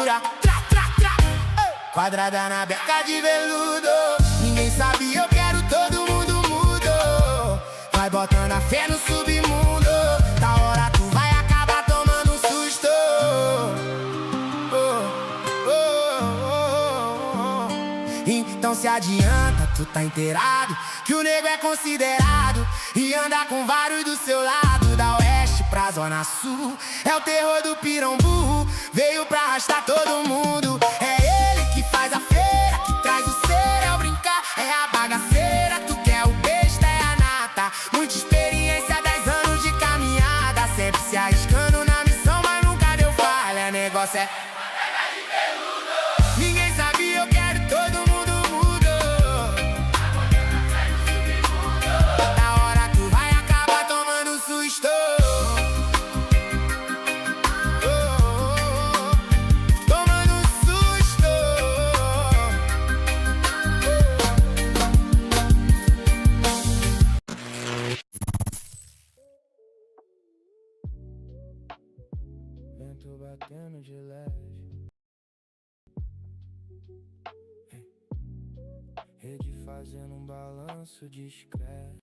cintura, tra, tra, tra. Quadrada na beca de veludo. Ninguém sabe, eu quero, todo mundo mudo. Vai botando a fé no submundo. Da hora tu vai acabar tomando um susto. Então se adianta, tu tá inteirado que o nego é considerado e anda com vários do seu lado. Da oeste pra zona sul, é o terror do pirambu. Veio pra arrastar todo mundo. É ele que faz a feira, que traz o ser, é o brincar, é a bagaceira. Tu quer o besta, é a nata. Muita experiência, 10 anos de caminhada. Sempre se arriscando na missão, mas nunca deu falha. Negócio é ninguém sabia, eu quero, todo mundo mudo. Da hora tu vai acabar tomando susto. Tomando susto. Vento batendo de leve. Rede fazendo um balanço discreto.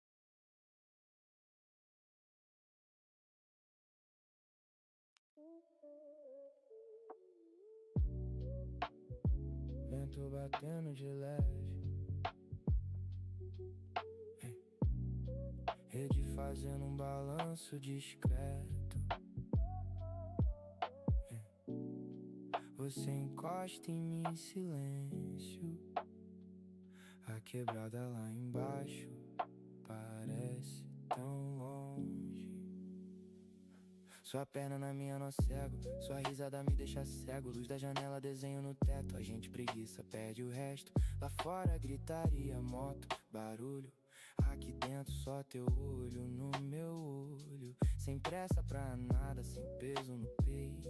Vento batendo de leve. Rede fazendo um balanço discreto. Você encosta em mim em silêncio. A quebrada lá embaixo parece tão longe. Sua perna na minha, nó cego. Sua risada me deixa cego. Luz da janela, desenho no teto. A gente preguiça, perde o resto. Lá fora gritaria, moto, barulho. Aqui dentro só teu olho no meu olho. Sem pressa pra nada, sem peso no peito.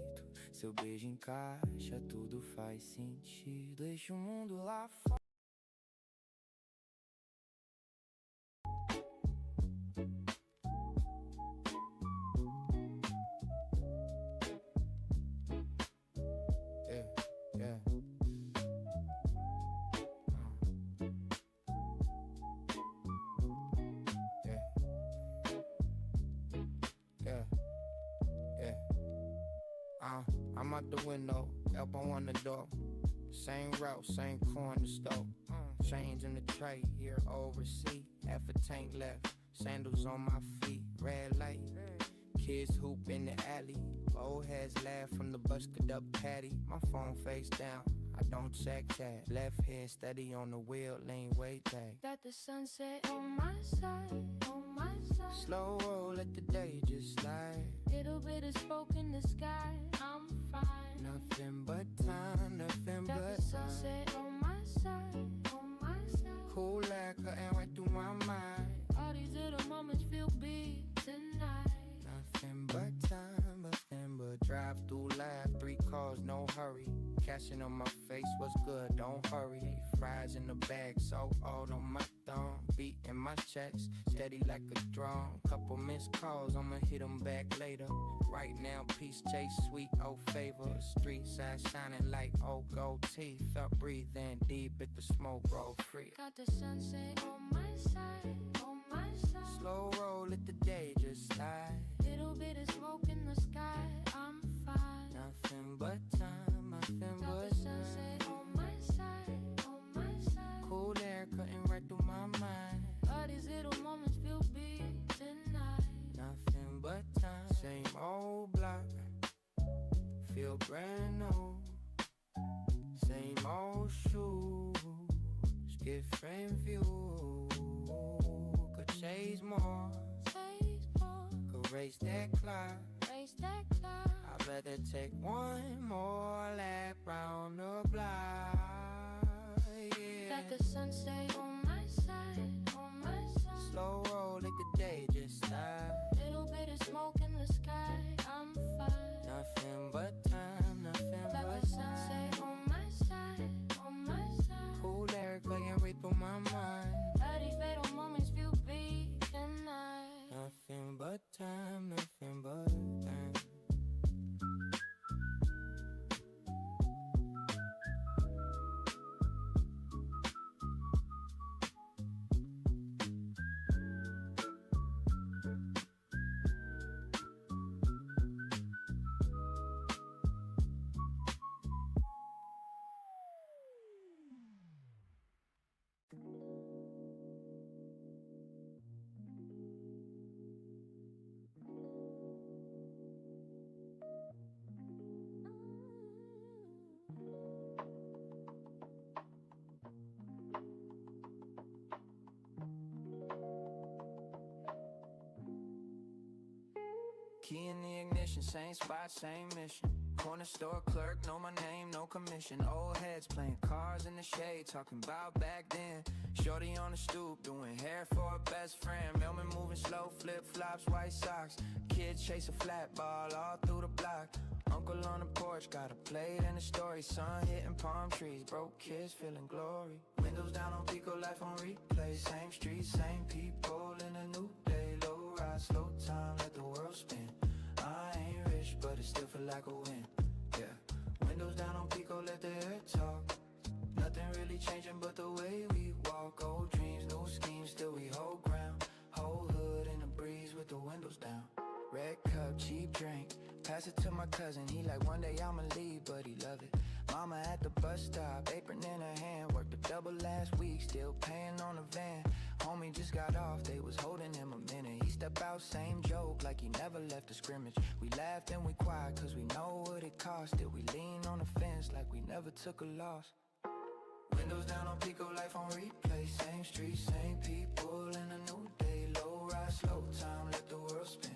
Seu beijo encaixa, tudo faz sentido. Deixa o mundo lá fora. I'm out the window, elbow on the door. Same route, same corner store. Change in the tray, here overseas. Half a tank left, sandals on my feet. Red light, kids hoop in the alley. Old heads laugh from the busted up caddy. My phone face down, I don't check that. Left hand steady on the wheel, lane way tag. Got the sunset on my side, on my side. Slow roll, let the day just slide. Little bit of smoke in the sky, I'm fine. Nothing but time, nothing Got but the sunset on my side, on my side. cool like cutting right through my mind. All these little moments feel big tonight. Nothing but time, nothing but drive through life. 3 cars, no hurry. Cashing on my face, what's good, don't hurry. Fries in the bag, so old on my thumb. Beating my checks, steady like a drum. Couple missed calls, I'ma hit them back later. Right now, peace chase, sweet old favor. Street side shining like old gold teeth. Felt breathing deep at the smoke roll free. Got the sunset on my side, on my side. Slow roll, let the day just slide. Little bit of smoke in the sky, I'm fine. Nothing but time, nothing Got but the sunset time. on my side, on my side. Cool air cutting right through my mind. All these little moments feel big tonight. Nothing but time. Same old block, feel brand new. Same old shoes, different view. Could chase more, Chase more, could race that clock. race that clock. I'd rather take one more lap round the block. Yeah. Got the sunset on my side, on my side. Slow roll, let the day just slide. Little bit of smoke in the sky, I'm fine. Nothing but time, nothing Got but the sunset time. on my side, on my side. Cool air cutting right through my mind. All these little moments feel big tonight. Nothing but time, nothing but time. Key in the ignition, same spot, same mission. Corner store clerk, know my name, no commission. Old heads playing cards in the shade, talking about back then. Shorty on the stoop, doing hair for her best friend. Mailman moving slow, flip-flops, white socks. Kids chase a flat ball all through the block. Uncle on the porch, got a plate and a story. Sun hitting palm trees, broke kids feeling glory. Windows down on Pico, life on replay. Same streets, same people in a new day. Low ride, slow time, let the world spin. I ain't rich, but it still feel like a win. Yeah, windows down on Pico, let the air talk. Nothing really changing but the way we walk. Old dreams, new schemes, still we hold ground. Whole hood in the breeze with the windows down. Red cup, cheap drink, pass it to my cousin. He like, one day I'ma leave, but he love it. Mama at the bus stop, apron in her hand. Worked a double last week, still paying on the van. Homie just got off, they was holding him a minute. He step out, same joke, like he never left the scrimmage. We laughed and we cried, cause we know what it cost. Still we lean on the fence, like we never took a loss. Windows down on Pico, life on replay. Same streets, same people in a new day. Low ride, slow time, let the world spin.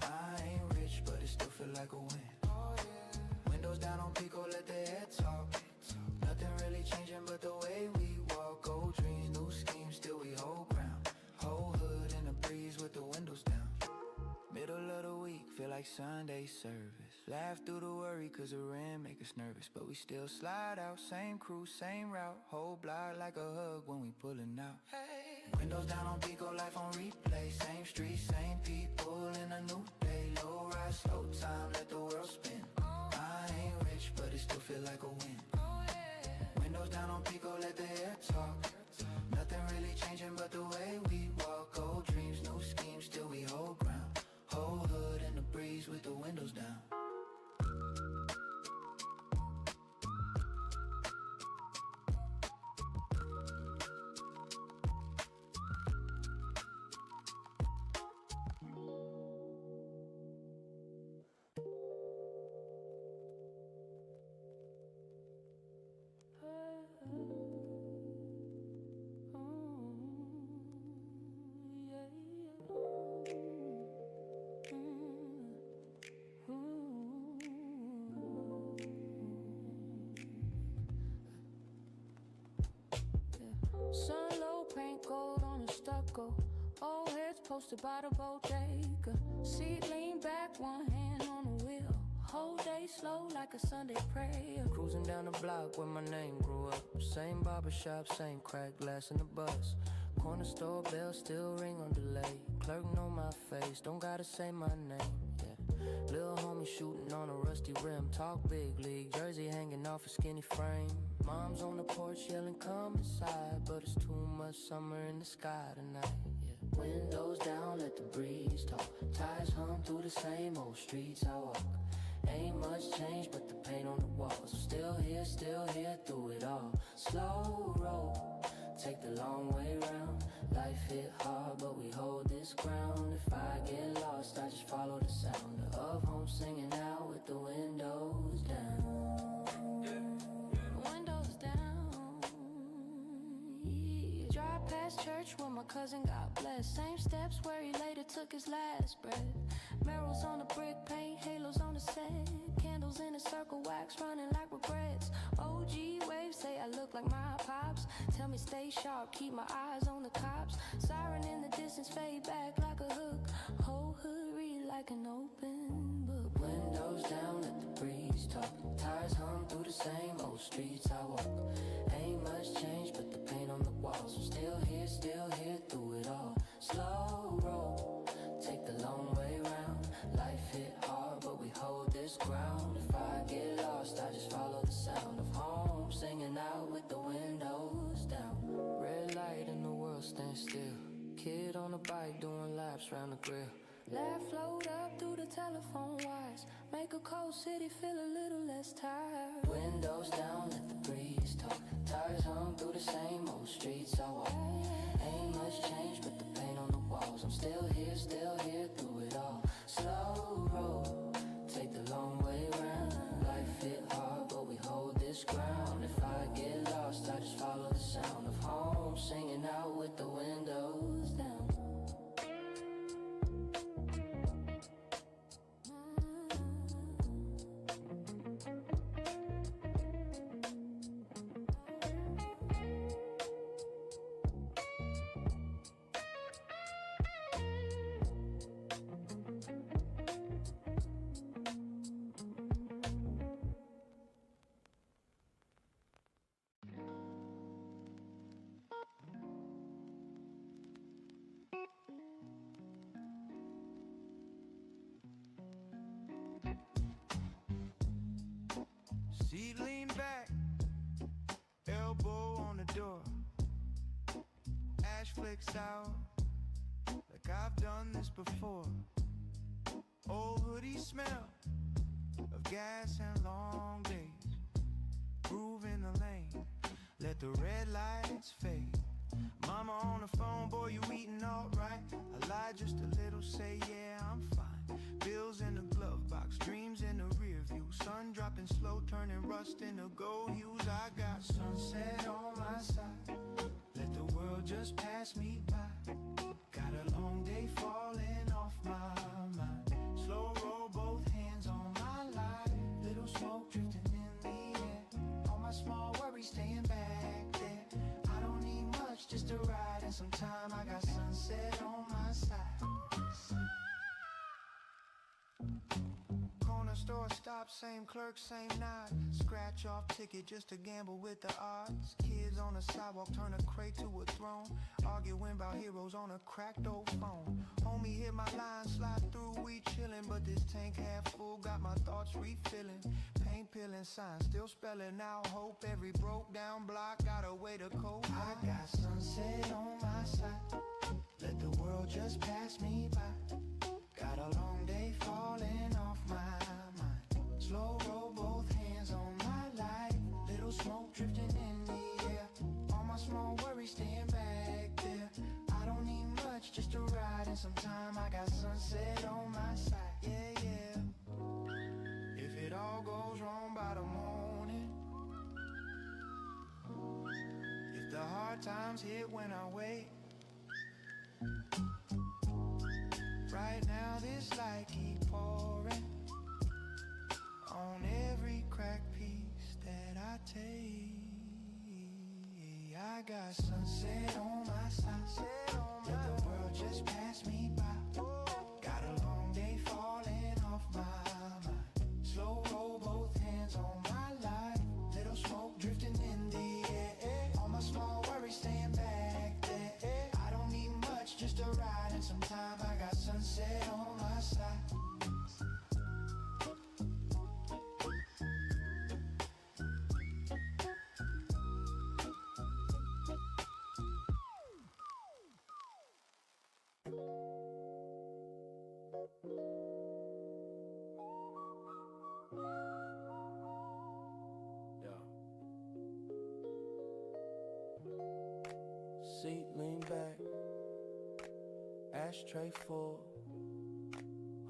I ain't rich, but it still feel like a win. Windows down on Pico, let the air talk. Nothing really changing but the way we walk. Old dreams, new schemes, still we hold ground. Whole hood in the breeze with the windows down. Middle of the week, feel like Sunday service. Laugh through the worry cause the rent make us nervous. But we still slide out, same crew, same route. Whole block like a hug when we pulling out. Hey. Windows down on Pico, life on replay. Same streets, same people in a new day. Low ride, slow time, let the world spin. I ain't rich, but it still feel like a win. Windows down on Pico, let the air talk. Nothing really changing but the way we walk. Old dreams, new schemes, still we hold ground. Whole hood in the breeze with the windows down. Sun low, paint gold on the stucco. Old heads posted by the bodega. Seat lean back, one hand on the wheel. Whole day slow like a Sunday prayer. Cruising down the block where my name grew up. Same barbershop, same cracked glass in the bus. Corner store bell still ring on delay. Clerk know my face, don't gotta say my name. Yeah, little homie shooting on a rusty rim. Talk big league, jersey hanging off a skinny frame. Mom's on the porch yelling come inside, but it's too much summer in the sky tonight. Yeah, windows down, let the breeze talk. Tires hum through the same old streets I walk. Ain't much change but the paint on the walls. I'm still here through it all. Slow roll, take the long way round. Life hit hard but we hold this ground. If I get lost I just follow the sound of home singing out with the windows down. Windows down. Yeah. Drive past church where my cousin got blessed. Same steps where he later took his last breath. Murals on the brick paint, halos on the set. Candles in a circle, wax running like regrets. OG waves say I look like my pops. Tell me stay sharp, keep my eyes on the cops. Siren in the distance, fade back like a hook. Whole hood read like an open book. Windows down, let the breeze talk. Tires hum through the same old streets I walk. Ain't much change but the paint on the walls. I'm still here through it all. Slow roll, take the long way round. Life hit hard but we hold this ground. If I get lost I just follow the sound of home singing out with the windows down. Red light and the world stands still. Kid on a bike doing laps round the grill. Laugh float up through the telephone wires. Make a cold city feel a little less tired. Windows down, let the breeze talk. Tires hum through the same old streets I walk. Ain't much change but the paint on the walls. I'm still here through it all. Slow roll, take the long way round. Life hit hard but we hold this ground. If I get lost I just follow the sound of home singing out with the windows down. bow on the door. Ash flicks out like I've done this before. Old hoodie smell of gas and long days. Groove in the lane, let the red lights fade. Mama on the phone, boy, you eating alright? I lied just a little, say yeah, I'm fine. Bills in the glove box, dreams in the rear view. Sun dropping slow, turning rust into gold hues. I got sunset on my side, let the world just pass me by. Got a long day falling off my mind. Slow roll, both hands on my life. Little smoke drifting in the air. All my small worries staying back there. I don't need much, just a ride and some time. I got sunset on my side. Corner store stop, same clerk, same nod. Scratch off ticket just to gamble with the odds. Kids on the sidewalk turn a crate to a throne. Arguing about heroes on a cracked old phone. Homie hit my line, slide through, we chillin'. But this tank half full, got my thoughts refilling. Paint peeling signs, still spelling out hope. Every broke down block got a way to cope. I got sunset on my side, let the world just pass me by. Got a long day falling off my mind. Slow roll, both hands on my life. Little smoke drifting in the air. All my small worries staying back there. I don't need much, just a ride and some time. I got sunset on my side, yeah, yeah. If it all goes wrong by the morning, if the hard times hit when I wait, right now this light keep pouring on every cracked piece that I take. I got sunset on my side, let the world just pass me by. Got a long day falling off my mind. Slow roll, both hands on my life. Little smoke drifting in the air. All my small worries staying back there. I don't need much, just a ride and some time. I got sunset on my side. Seat lean back, ashtray full,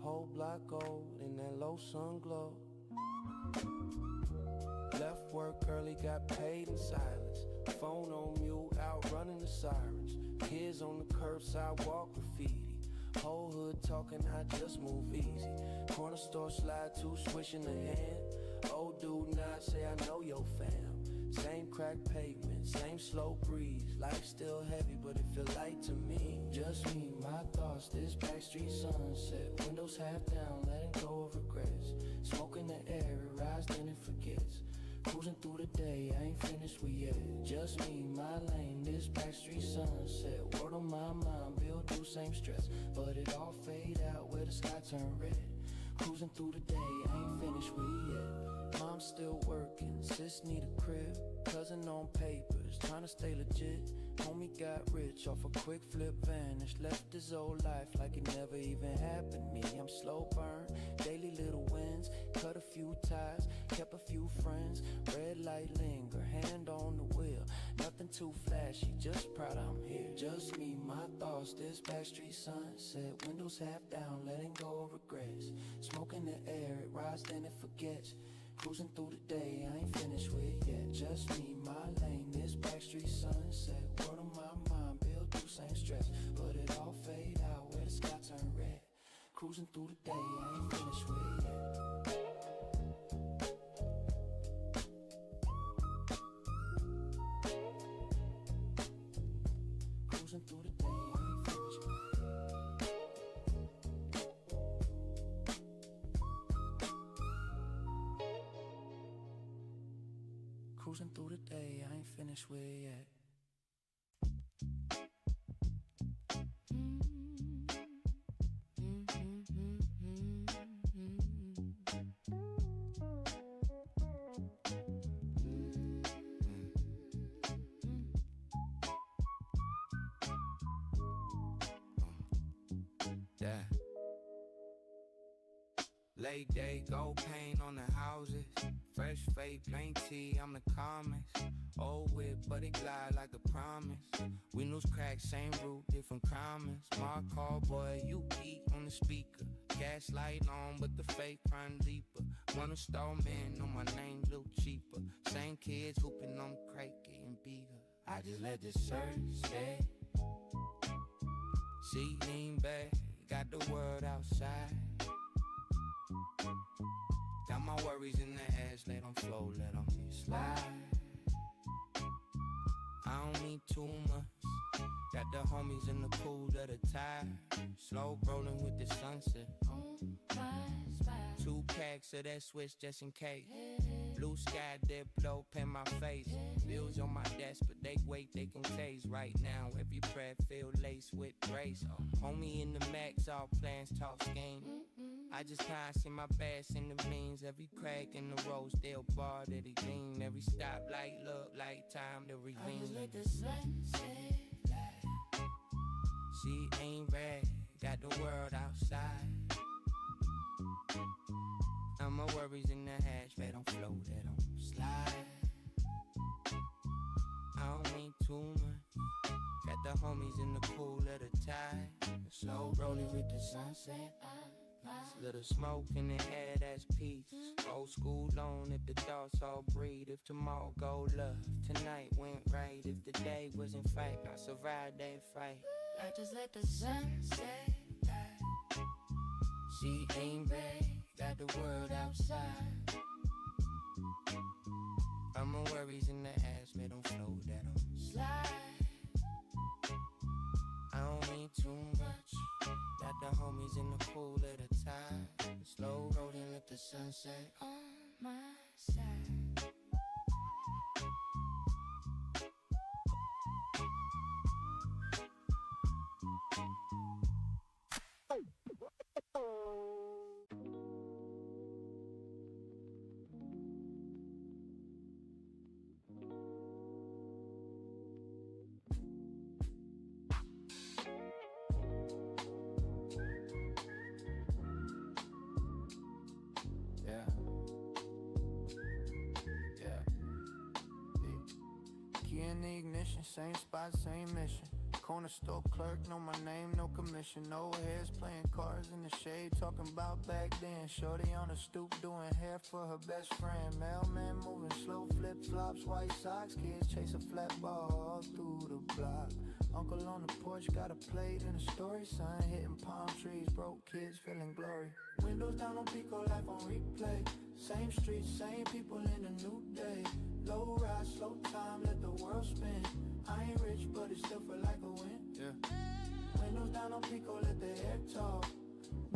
whole block gold in that low sun glow. Left work early, got paid in silence. Phone on mute, out running the sirens. Kids on the curb, sidewalk graffiti. Whole hood talking, I just move easy. Corner store slide to swish in the hand. Old dude nod, say I know your fam. Same cracked pavement, same slow breeze. Life still heavy, but it feel light to me. Just me, my thoughts, this backstreet sunset. Windows half down, letting go of regrets. Smoke in the air, it rises then it forgets. Cruising through the day, I ain't finished with yet. Just me, my lane, this backstreet sunset. Word on my mind, bill due, same stress. But it all fade out where the sky turn red. Cruising through the day, I ain't finished with yet. Mom's still working, sis need a crib. Cousin on papers, trying to stay legit. Homie got rich off a quick flip, vanished. Left his old life like it never even happened to me. I'm slow burn, daily little wins. Cut a few ties, kept a few friends. Red light linger, hand on the wheel. Nothing too flashy, just proud I'm here. Just me, my thoughts, this backstreet sunset. Windows half down, letting go of regrets. Smoke in the air, it rises then it forgets. Cruising through the day, I ain't finished with yet. Just me, my lane, this backstreet sunset. Word on my mind, bill due, same stress. But it all fade out where the sky turn red. Cruising through the day, I ain't finished with yet. Cruising through the day, I ain't finished with yet. Cruising through the day, I ain't finished with yet. Yeah. Late day, gold paint on the houses. Fresh fade, paint tee, I'm the calmest. Old whip, but it glide like a promise. Windows cracked, same route, different comments. My car, boy, you eat on the speaker. Gaslight on, but the fake run deeper. One installment on my name, little cheaper. Same kids hooping on crate, getting bigger. I just let the shirt stay. See, lean back, got the world outside. Got my worries in the ass, let them flow, let them slide. I don't need too much. Got the homies in the pool of the tide. Slow rolling with the sunset. Two packs of that Swiss just in case. Blue sky, Diplo, pen my face. Bills on my desk, but they wait, they can taste. Right now, every prayer feel laced with grace. Homie in the max, all plans, talk game. I just pass in my bass in the means. Every crack in the road still bar that he lean. Every stoplight look like time to redeem. I just let the sunset. She ain't red, got the world outside. Now my worries in the hash, they don't flow, they don't slide. I don't need too much. Got the homies in the pool of the tide. Slow rolling with the sunset. Little smoke in the air, that's peace. Old school loan if the thoughts all breathe. If tomorrow go love, tonight went right. If the day wasn't fight, I survived that fight. I just let the sunset. She ain't bad, got the world outside. I'm my worries in the ass, they don't flow, they don't slide. I don't need too much. Got the homies in the pool of the tide. Slow rolling with the sunset On my side. In the ignition, same spot, same mission. Corner store clerk, know my name, no commission. Old heads playing cards in the shade, talking about back then. Shorty on the stoop doing hair for her best friend. Mailman moving slow, flip-flops, white socks. Kids chase a flat ball all through the block. Uncle on the porch got a plate and a story. Son hitting palm trees, broke kids feeling glory. Windows down on Pico, life on replay. Same streets, same people in a new day. Low rise, slow time, let the world spin. I ain't rich, but it still feel like a win. Yeah. Windows down on Pico, let the air talk.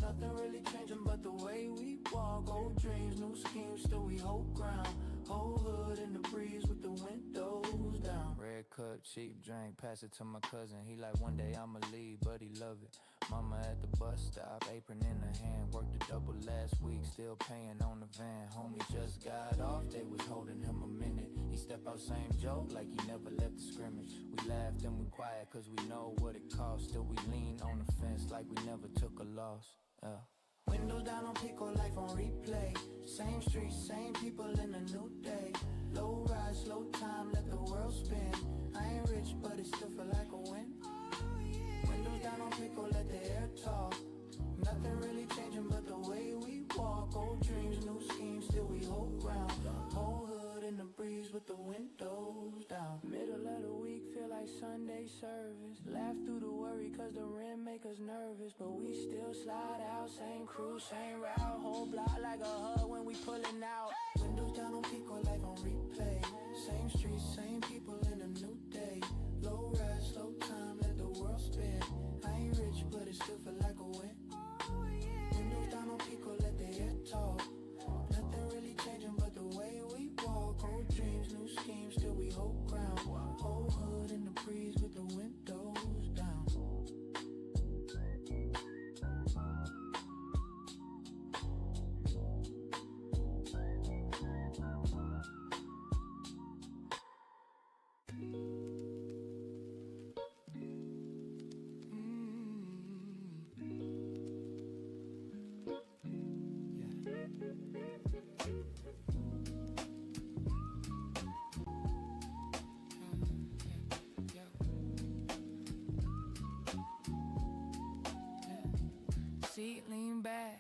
Nothing really changing but the way we walk. Old dreams, new schemes, still we hold ground. Whole hood in the breeze with the windows down. Red cup, cheap drink, pass it to my cousin. He like, one day I'ma leave, but he love it. Mama at the bus stop, apron in her hand. Worked a double last week, still paying on the van. Homie just got off, they was holding him a minute. He step out, same joke, like he never left the scrimmage. We laughed and we quiet, cause we know what it costs. Still we lean on the fence, like we never took a loss. Windows down on Pico, life on replay. Same streets, same people in a new day. Low rise, slow time, let the world spin. I ain't rich, but it still feel like a win. Windows down on Pico, let the air talk. Nothing really changing but the way we walk. Old dreams, new schemes, still we hold ground. Whole hood in the breeze with the windows down. Middle of the week, feel like Sunday service. Laugh through the worry cause the rent make us nervous. But we still slide out, same crew, same route. Whole block like a hug when we pulling out. Windows down on Pico, life on replay. Same streets, same people in a new day. Low rise, slow time, let the world spin. I ain't rich, but it still feel like a win. Windows down on Pico, let the air talk. Nothing really changing but the way we walk. Old dreams, new schemes, still we hold ground. Whole hood in the breeze with the windows down. seat, lean back,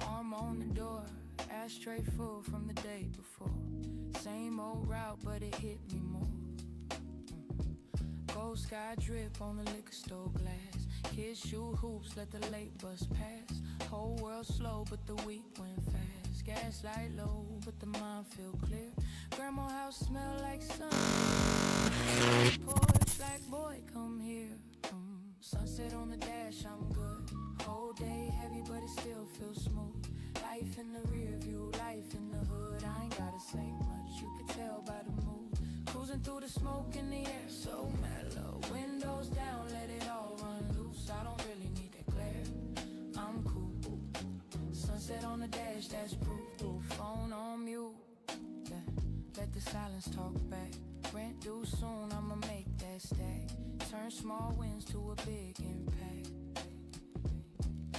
arm on the door, ashtray full from the day before. Same old route, but it hit me more. Gold sky drip on the liquor store glass. Kids shoot hoops, let the late bus pass. Whole world slow, but the week went fast. Gaslight low, but the mind feel clear. Grandma house smell like sun. Porch like, boy, come here. Sunset on the dash, I'm good. Whole day heavy, but it still feels smooth. Life in the rear view, life in the hood. I ain't gotta say much, you can tell by the mood. Cruising through the smoke in the air, so mellow. Windows down, let it all run loose. I don't really need that glare, I'm cool. Sunset on the dash, that's proof. Phone on mute, yeah. Let the silence talk back. Rent due soon, I'ma make that stack. Turn small wins to a big impact.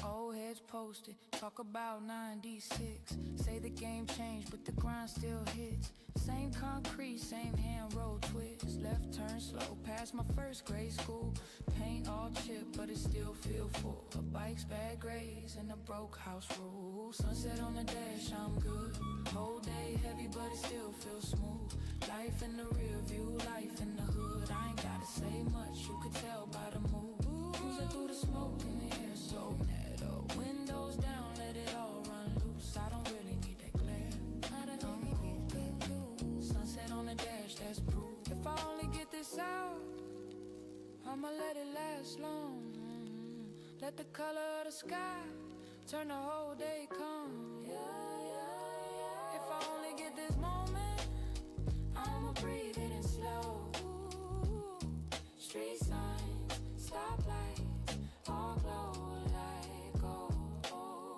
Old heads posted, talk about 96. Say the game changed, but the grind still hits. Same concrete, same hand roll twist. Left turn slow, past my first grade school. Paint all chipped, but it still feel full. A bike's bad grades and a broke house rule. Sunset on the dash, I'm good. Whole day heavy, but it still feels smooth. Life in the rear view, life in the hood. I ain't gotta say much, you could tell by the mood. Cruising through the smoke in the air, so netto. Windows down, let it all run loose. I don't really need that glare. Sunset on the dash, that's proof. If I only get this out, I'ma let it last long. Let the color of the sky turn the whole day calm. If I only get this moment, I'ma breathe it in slow. Street signs, stoplights, all glow like gold.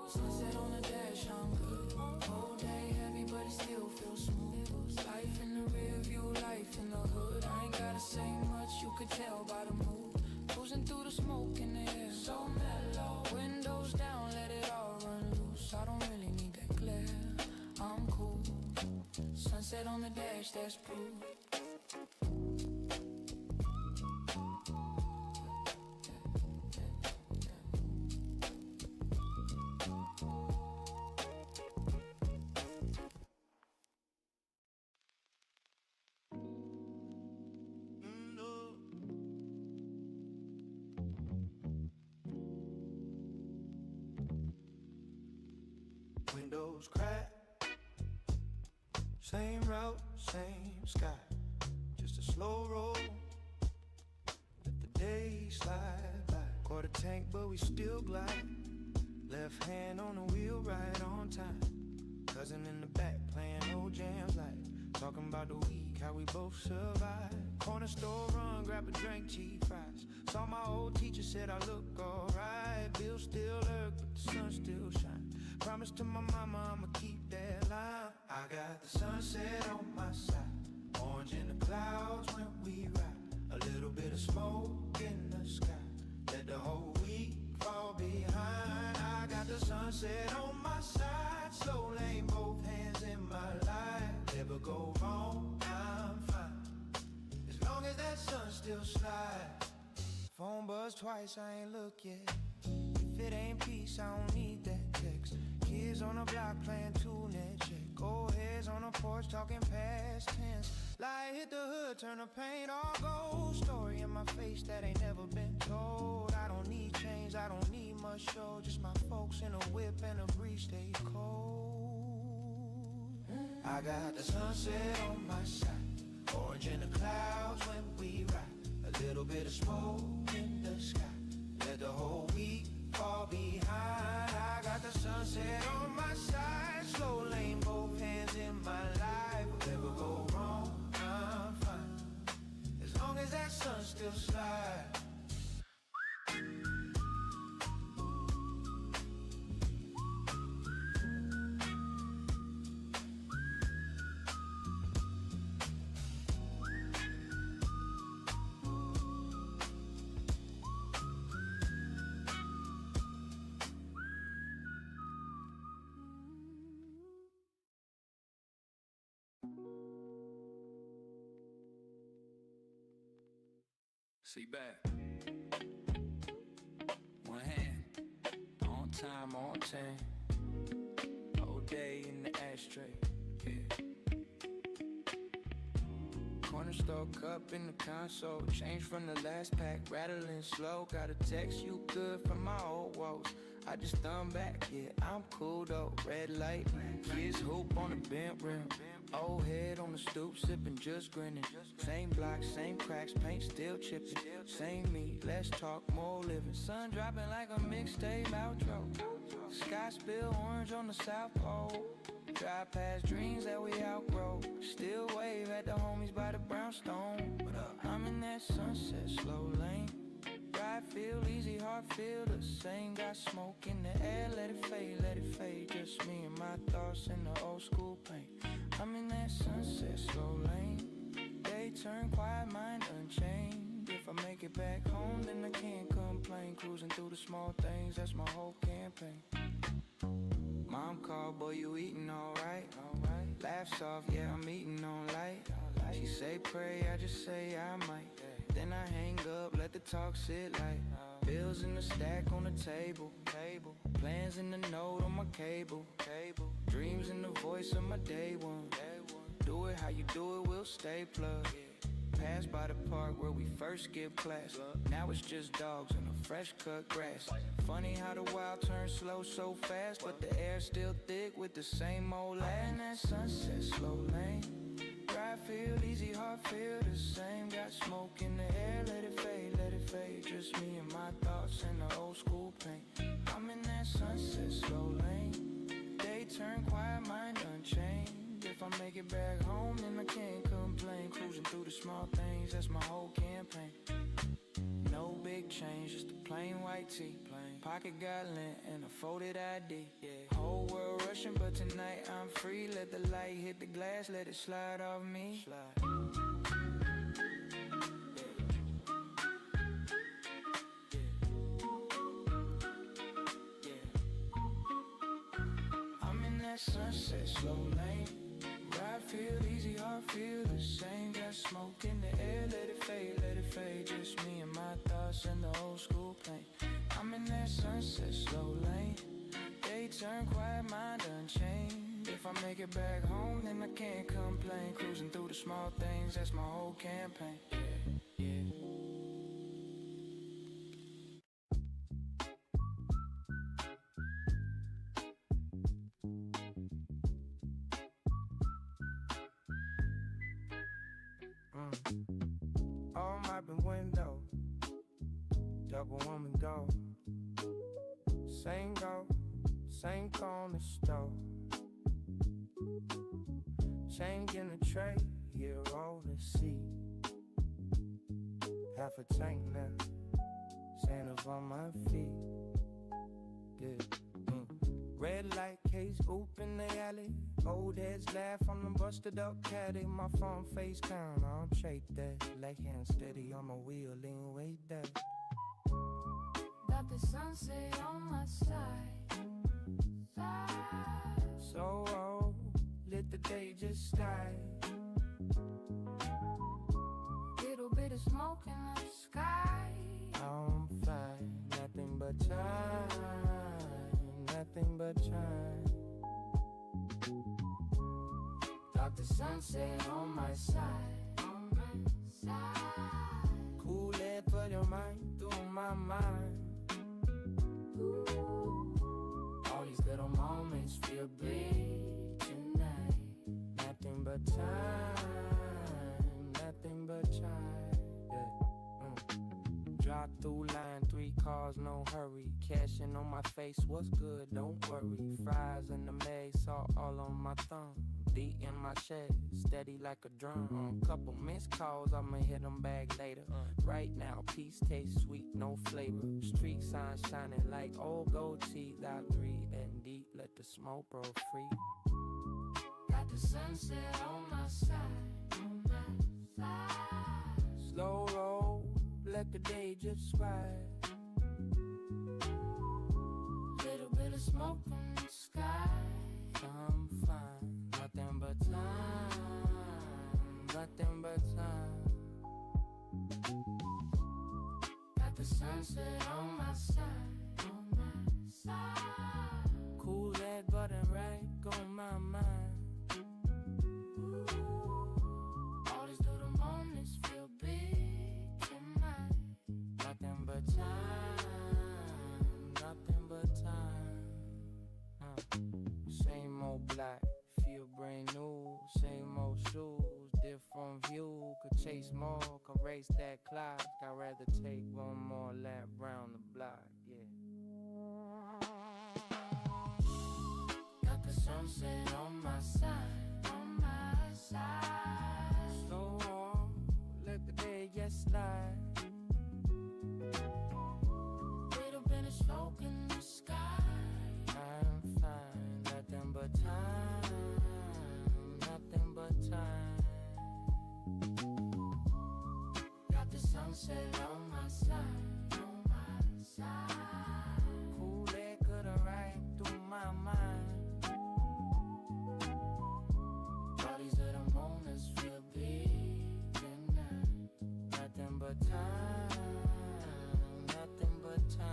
Sunset on the dash, I'm good. Whole day heavy, but it still feels smooth. Life in the rear view, life in the hood. I ain't gotta say much, you could tell by the mood. Cruising through the smoke in the air, so mellow. Windows down, let it all run loose. I don't really need that glare, I'm cool. Sunset on the dash, that's proof. Windows crack, same route, same sky. Just a slow roll, let the day slide by. Quarter tank, but we still glide. Left hand on the wheel, right on time. Cousin in the back playing no jams, like talking about the week, how we both survive. Corner store run, grab a drink, cheap fries. Saw my old teacher, said I look alright. Bills still lurk, but the sun still shine. Promise to my mama I'ma keep that line. I got the sunset on my side, orange in the clouds when we ride. A little bit of smoke in the sky, let the whole week fall behind. I got the sunset on my side, slow lane, both hands in my life. Never go wrong, I'm fine, as long as that sun still slides. Phone buzz twice, I ain't look yet. If it ain't peace, I don't need that text. Kids on the block playing two-net check. Old heads on the porch talking past tense. Light hit the hood, turn the paint all gold. Story in my face that ain't never been told. I don't need change, I don't need much show. Just my folks in a whip and a breeze stay cold. I got the sunset on my side, orange in the clouds when we ride. A little bit of smoke in the sky, let the whole week fall behind. I got the sunset on my side, slow lane, both hands in my life. Never go wrong, I'm fine, as long as that sun still slides. See back. One hand, time on 10. Whole day in the ashtray, yeah. Corner store cup in the console. Change from the last pack, rattling slow. Got a text, you good from my old woes. I just thumb back, yeah, I'm cool though. Red light, kids hoop on the bent rim. Old head on the stoop, sipping, just grinning. Same block, same cracks, paint still chipping. Same me, less talk, more living. Sun dropping like a mixtape outro. Sky spill orange on the South Pole. Drive past dreams that we outgrow. Still wave at the homies by the brownstone. I'm in that sunset, slow lane. Ride feel easy, heart feel the same. Got smoke in the air, let it fade, let it fade. Just me and my thoughts in the old school paint. I'm in that sunset, slow lane. Day turn quiet, mind unchained. If I make it back home, then I can't complain. Cruising through the small things, that's my whole campaign. Mom called, boy, you eating alright? Laughs off, yeah, I'm eating on light. She say pray, I just say I might. Then I hang up, let the talk sit like bills in the stack on the table. Plans in the note on my cable. Dreams in the voice of my day one. Do it how you do it, we'll stay plugged. Pass by the park where we first skipped class. Now it's just dogs and a fresh cut grass. Funny how the wild turns slow so fast, but the air's still thick with the same old laugh. And that sunset, slow lane. Ride feel easy, heart feel the same. Got smoke in the air, let it fade, let it fade. Just me and my thoughts in the old school paint. I'm in that sunset, slow lane. Day turn quiet, mind unchained. If I make it back home, then I can't complain. Cruising through the small things, that's my whole campaign. No big change, just a plain white tee. Pocket got lint and a folded ID. Whole world rushing, but tonight I'm free. Let the light hit the glass, let it slide off me. I'm in that sunset, slow lane. Ride feel easy, heart feel the same. Got smoke in the air, let it fade, let it fade. Just me and my thoughts in the old school paint. I'm in that sunset, slow lane. Day turn quiet, mind unchained. If I make it back home, then I can't complain. Cruising through the small things, that's my whole campaign. All mopping window, double woman go. Same go, same corner store. Change in the tray, here on the seat. Half a tank now, sandals on my feet. Yeah. Red light case, oop in the alley. Old heads laugh on the busted up caddy. My phone face down, I'm straight there. Leg hand steady on my wheel, lean way there. Got the sunset on my side. So old, let the day just die. Little bit of smoke in the sky. I'm fine, nothing but time, nothing but time. Got the sunset on my side. Cool air for your mind, through my mind. All these little moments feel big tonight. Nothing but time, nothing but time. Drive through line, 3 cars, no hurry. Cashing on my face, what's good, don't worry. Fries in the mag, salt all on my thumb. D in my shed, steady like a drum. Couple missed calls, I'ma hit them back later. Right now, peace tastes sweet, no flavor. Street signs shining like old gold teeth. Out 3 and deep, let the smoke roll free. Got the sunset on my side. Slow roll, let the day just ride. Little bit of smoke in the sky. I'm fine, nothing but time, nothing but time. Got the sunset on my side. long view, could chase more, could race that clock. I'd rather take one more lap round the block, yeah. Got the sunset on my side, on my side. Slow on, let the day get slide. Little bit of smoke in the sky. I'm fine, nothing but time, nothing but time. Got the sunset on my side, on my side. Kool-Aid could've right through my mind. Bodies of the moments feel big tonight. Nothing but time, nothing but time.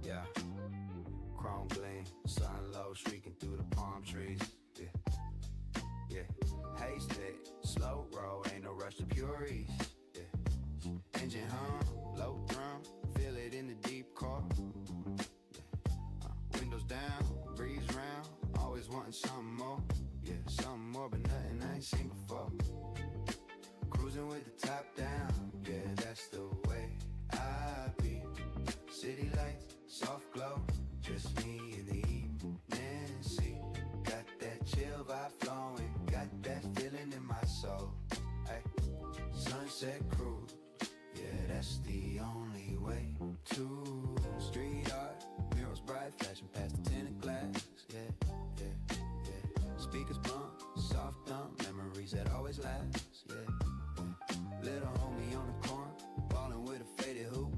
Yeah. Chrome gleam, sun low, streaking through the palm trees. Yeah. Yeah. Haystack, slow roll, ain't no rush to Puries. Yeah. Engine hum, low drum, feel it in the deep car. Yeah. Windows down, breeze round, always wanting something more. Yeah, something more, but nothing I ain't seen before. Cruising with the top down, yeah, that's the way I be. City lights, soft glow, just me in the evening sea. Got that chill vibe flowing, got that feeling in my soul. Ay, sunset cruise, yeah, that's the only way to. Street art, mirrors bright, flashing past the tinted glass. Yeah, yeah, yeah. Speakers bump, soft dump, memories that always last. Yeah, yeah. Little homie on the corner, ballin' with a faded hoop.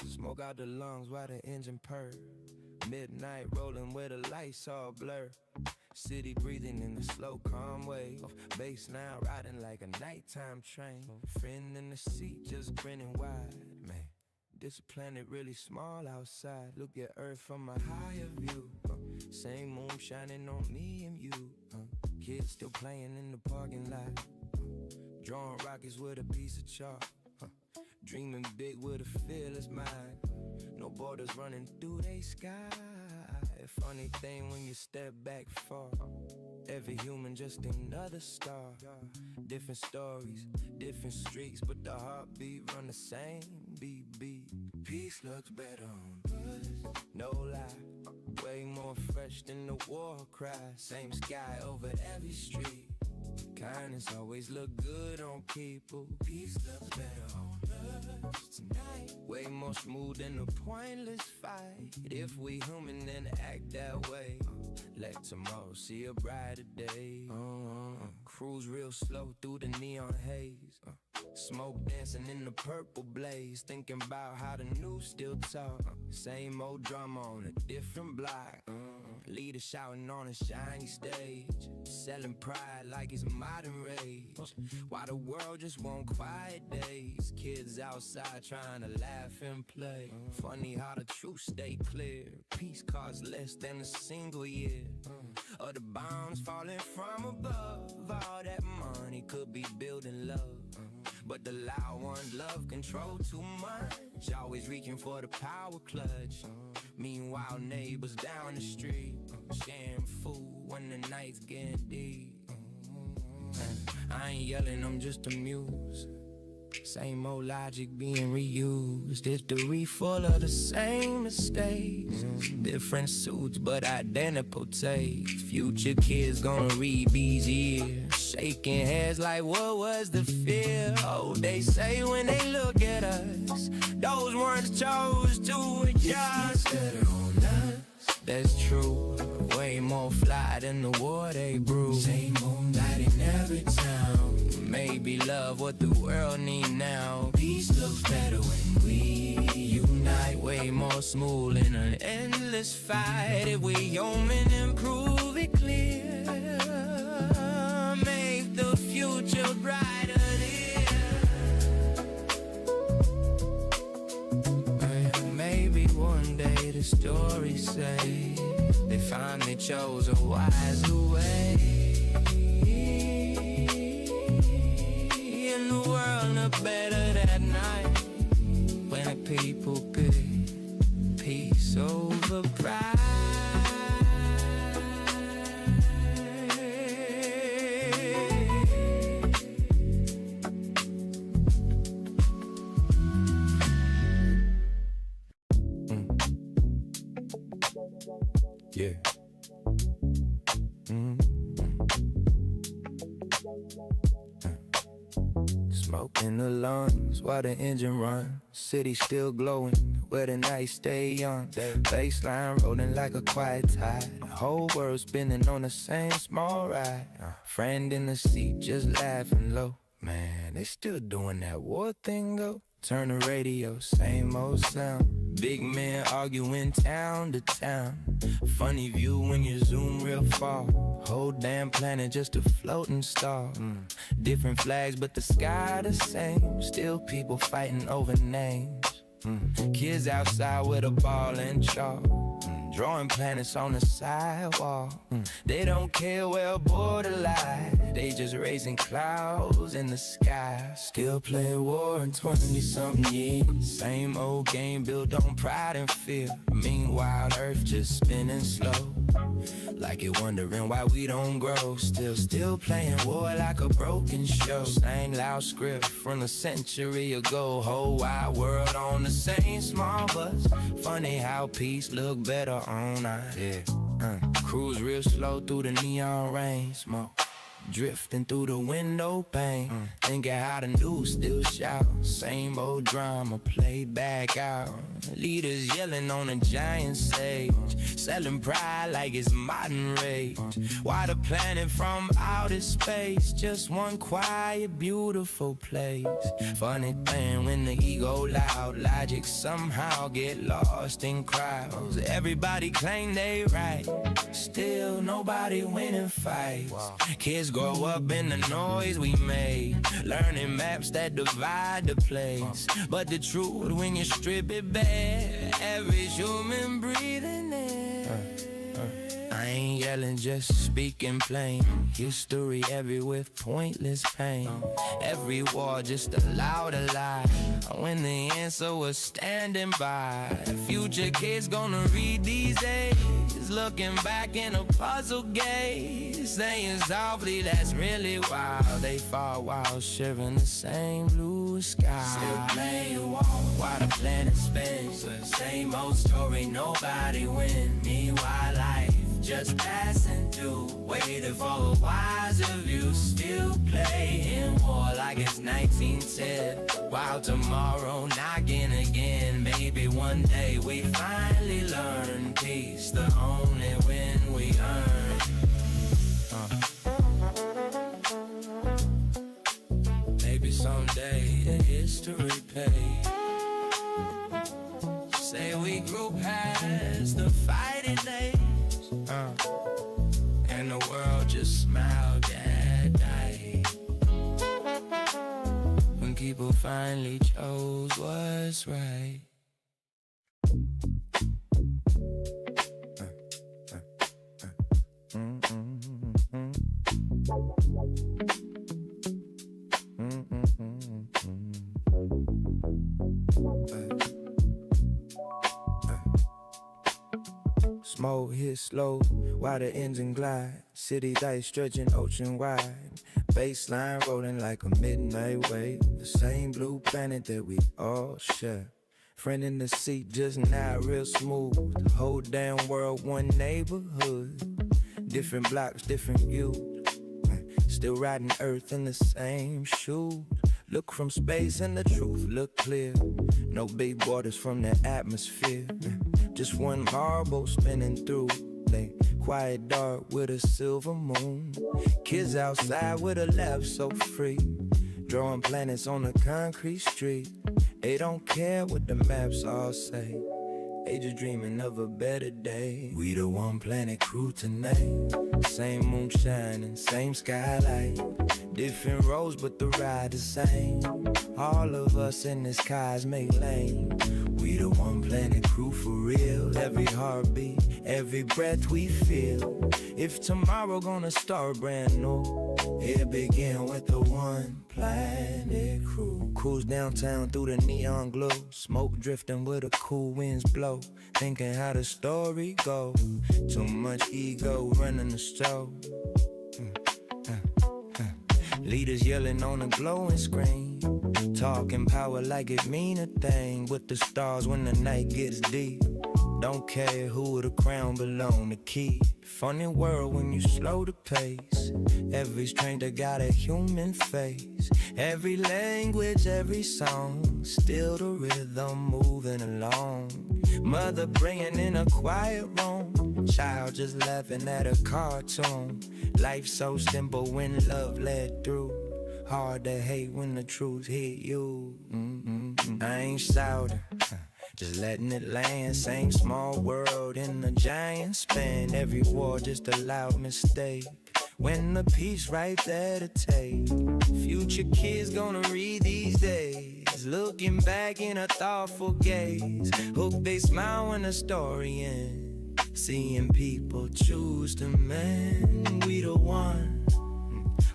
Smoke out the lungs while the engine purr. Midnight rolling where the lights all blur. City breathing in a slow, calm wave. Bass now riding like a nighttime train. Friend in the seat just grinning wide. Man, this planet really small outside. Look at Earth from a higher view. Same moon shining on me and you. Kids still playing in the parking lot. Drawing rockets with a piece of chalk. Dreaming big with a fearless mind. No borders running through they sky. Funny thing when you step back far. Every human just another star. Different stories, different streaks, but the heartbeat run the same beat. Peace looks better on us, no lie. Way more fresh than the war cry. Same sky over every street. Kindness always look good on people. Peace looks better on us tonight. Way more smooth than a pointless fight. If we human, then act that way. Let tomorrow see a brighter day. Cruise real slow through the neon haze. Smoke dancing in the purple blaze. Thinking about how the news still talk. Same old drama on a different block. Leader shouting on a shiny stage. Selling pride like it's modern rage. Why the world just want quiet days. Kids outside trying to laugh and play. Funny how the truth stay clear. Peace costs less than a single year. Or the bombs falling from above. All that money could be building love. But the loud ones love control too much. Always reaching for the power clutch. Meanwhile neighbors down the street sharing food when the night's getting deep. I ain't yelling, I'm just amused. Same old logic being reused. History full of the same mistakes. Different suits but identical tastes. Future kids gonna read these years, shaking heads like what was the fear. Oh, they say when they look at us, those words chose to adjust. Better on us. That's true. Way more fly than the war they brew. Same moonlight in every town. Maybe love what the world need now. Peace looks better when we unite. way more smooth in an endless fight. If we human improve it clear, make the future brighter dear. Maybe one day the story say they finally chose a wiser way. In the world look better that night when the people pick peace over pride. Yeah. Smoke in the lungs while the engine run. City still glowing where the nights stay young. Baseline rolling like a quiet tide. The whole world spinning on the same small ride. Friend in the seat just laughing low. Man, they still doing that war thing though. Turn the radio, same old sound. Big men arguing town to town. Funny view when you zoom real far. Whole damn planet just a floating star. Different flags but the sky the same. Still people fighting over names. Kids outside with a ball and chalk. Drawing planets on the sidewalk. They don't care where a border lies. They just raising clouds in the sky. Still playing war in 20-something years. Same old game built on pride and fear. Meanwhile, Earth just spinning slow. Like it wondering why we don't grow. Still playing war like a broken show. Same loud script from a century ago. Whole wide world on the same small bus. Funny how peace look better on us. Cruise real slow through the neon rain. Smoke drifting through the window pane. Thinking how the news still shout. Same old drama played back out. Leaders yelling on a giant stage. Selling pride like it's modern rage. Why the planet from outer space? Just one quiet, beautiful place. Funny thing when the ego loud. Logic somehow get lost in crowds. Everybody claim they right. Still nobody winning fights. Kids grow up in the noise we made. Learning maps that divide the place. But the truth when you strip it back, every human breathing in. I ain't yelling, just speaking plain. History every with pointless pain. Every war just a louder lie. When the answer was standing by. Future kids gonna read these days, looking back in a puzzle gaze. Saying softly that's really wild. They fought while sharing the same blue sky. Still playing war while the planet spins. Same old story, nobody wins. Meanwhile life just passing through, waiting for a wiser view. Still playing war like it's 1910. While tomorrow knocking again. Maybe one day we finally learn peace, the only win we earn. Maybe someday the history pays. Say we grew past the fighting days. And the world just smiled that day. When people finally chose what's right. Smoke hit slow while the engine glide. City lights stretching ocean wide. Baseline rolling like a midnight wave. The same blue planet that we all share. Friend in the seat just not real smooth. The whole damn world one neighborhood. Different blocks, different views. Still riding earth in the same shoes. Look from space and the truth look clear. No big borders from the atmosphere. Just one marble spinning through. They quiet dark with a silver moon. Kids outside with a laugh so free. Drawing planets on a concrete street. They don't care what the maps all say. they just dreaming of a better day. We the one planet crew tonight. Same moonshine and same skylight. Different roads but the ride the same. All of us in the skies make lane. We the one planet crew for real. Every heartbeat, every breath we feel. If tomorrow gonna start brand new, it begin with the one planet crew. Cruise downtown through the neon glow. Smoke drifting where the cool winds blow. Thinking how the story go. Too much ego running the show. Leaders yelling on a glowing screen. Talking power like it mean a thing. With the stars when the night gets deep. Don't care who the crown belong to keep. Funny world when you slow the pace. Every stranger got a human face. Every language, every song. Still the rhythm moving along. Mother bringing in a quiet room. Child just laughing at a cartoon. Life so simple when love led through. Hard to hate when the truth hit you. I ain't shouting, just letting it land. Same small world in a giant span. Every war just a loud mistake. When the peace right there to take. Future kids gonna read these days. Looking back in a thoughtful gaze. Hope they smile when the story ends. Seeing people choose to mend. We the one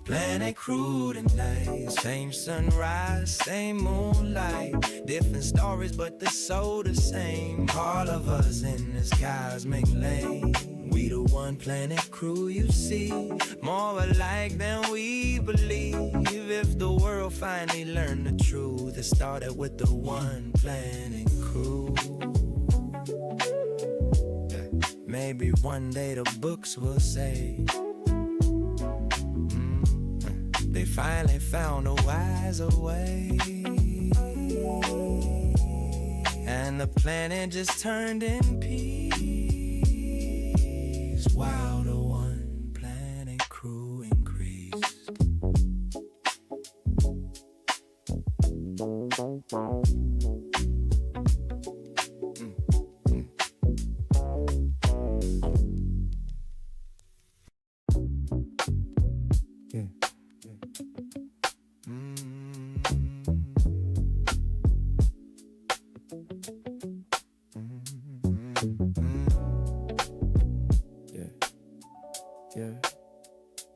planet crew tonight. Same sunrise, same moonlight. Different stories but the soul the same. All of us in the skies make lane. We the one planet crew you see. More alike than we believe. If the world finally learned the truth, it started with the one planet crew. Maybe one day the books will say they finally found a wiser way. And the planet just turned in peace. While the one planet crew increased.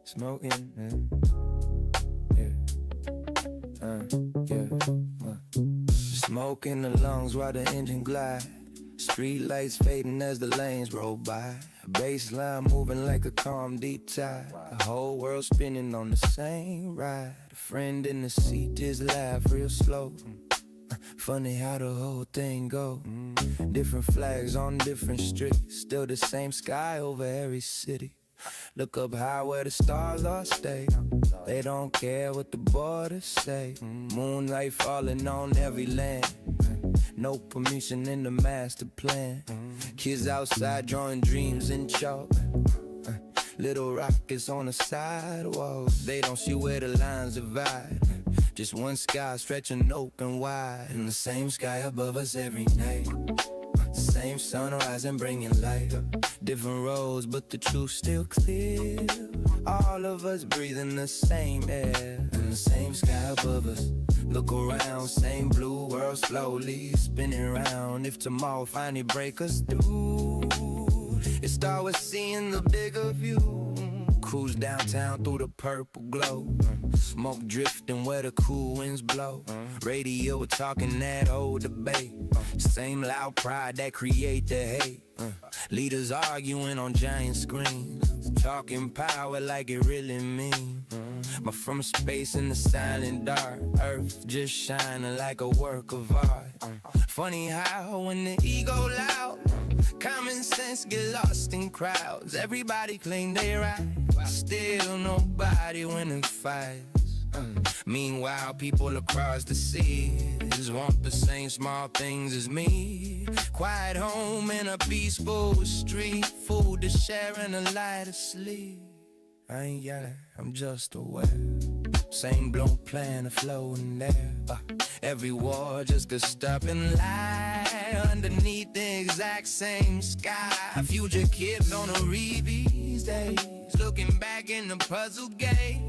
Smoking, smoke in the lungs while the engine glide. Street lights fading as the lanes roll by. Baseline moving like a calm deep tide. The whole world spinning on the same ride. A friend in the seat just laugh real slow. Funny how the whole thing go. Different flags on different streets. Still the same sky over every city. Look up high where the stars all stay. They don't care what the borders say. Moonlight falling on every land. No permission in the master plan. Kids outside drawing dreams in chalk. Little rockets on the sidewalk. They don't see where the lines divide. Just one sky stretching open wide. And the same sky above us every night. Same sunrise and bringing light. Different roads but the truth still clear. All of us breathing the same air. And the same sky above us. Look around, same blue world slowly spinning around. If tomorrow finally break us through, it start with seeing the bigger view. Cruise downtown through the purple glow. Smoke drifting where the cool winds blow. Radio talking that old debate. Same loud pride that create the hate. Leaders arguing on giant screens. Talking power like it really means. But from space in the silent dark, Earth just shining like a work of art. Funny how when the ego loud, common sense get lost in crowds. Everybody claim they right, still nobody winning fights. Meanwhile, people across the seas want the same small things as me. Quiet home and a peaceful street. Food to share and a light to sleep. I ain't yelling, I'm just aware. Same blunt plan of flowing there. Every war just a stopping light. underneath the exact same sky. Future kids on a read these days, looking back in the puzzle game.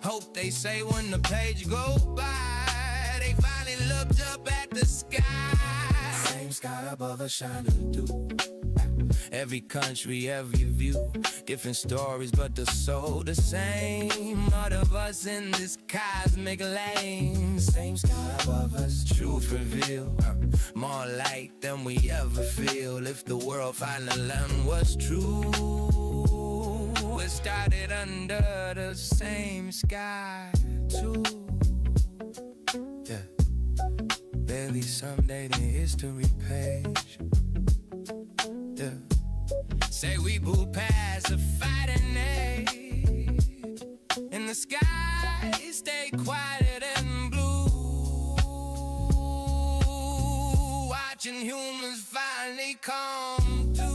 Hope they say when the page go by, they finally looked up at the sky. Same sky above us shining through. Every country, every view, different stories, but the soul the same. All of us in this cosmic lane. Same sky above us, truth revealed. More light than we ever feel. If the world finally learned what's true, it started under the same sky too. Yeah, maybe someday the history page. Yeah. Say we moved past the fighting age, and the sky stay quiet and blue, watching humans finally come to.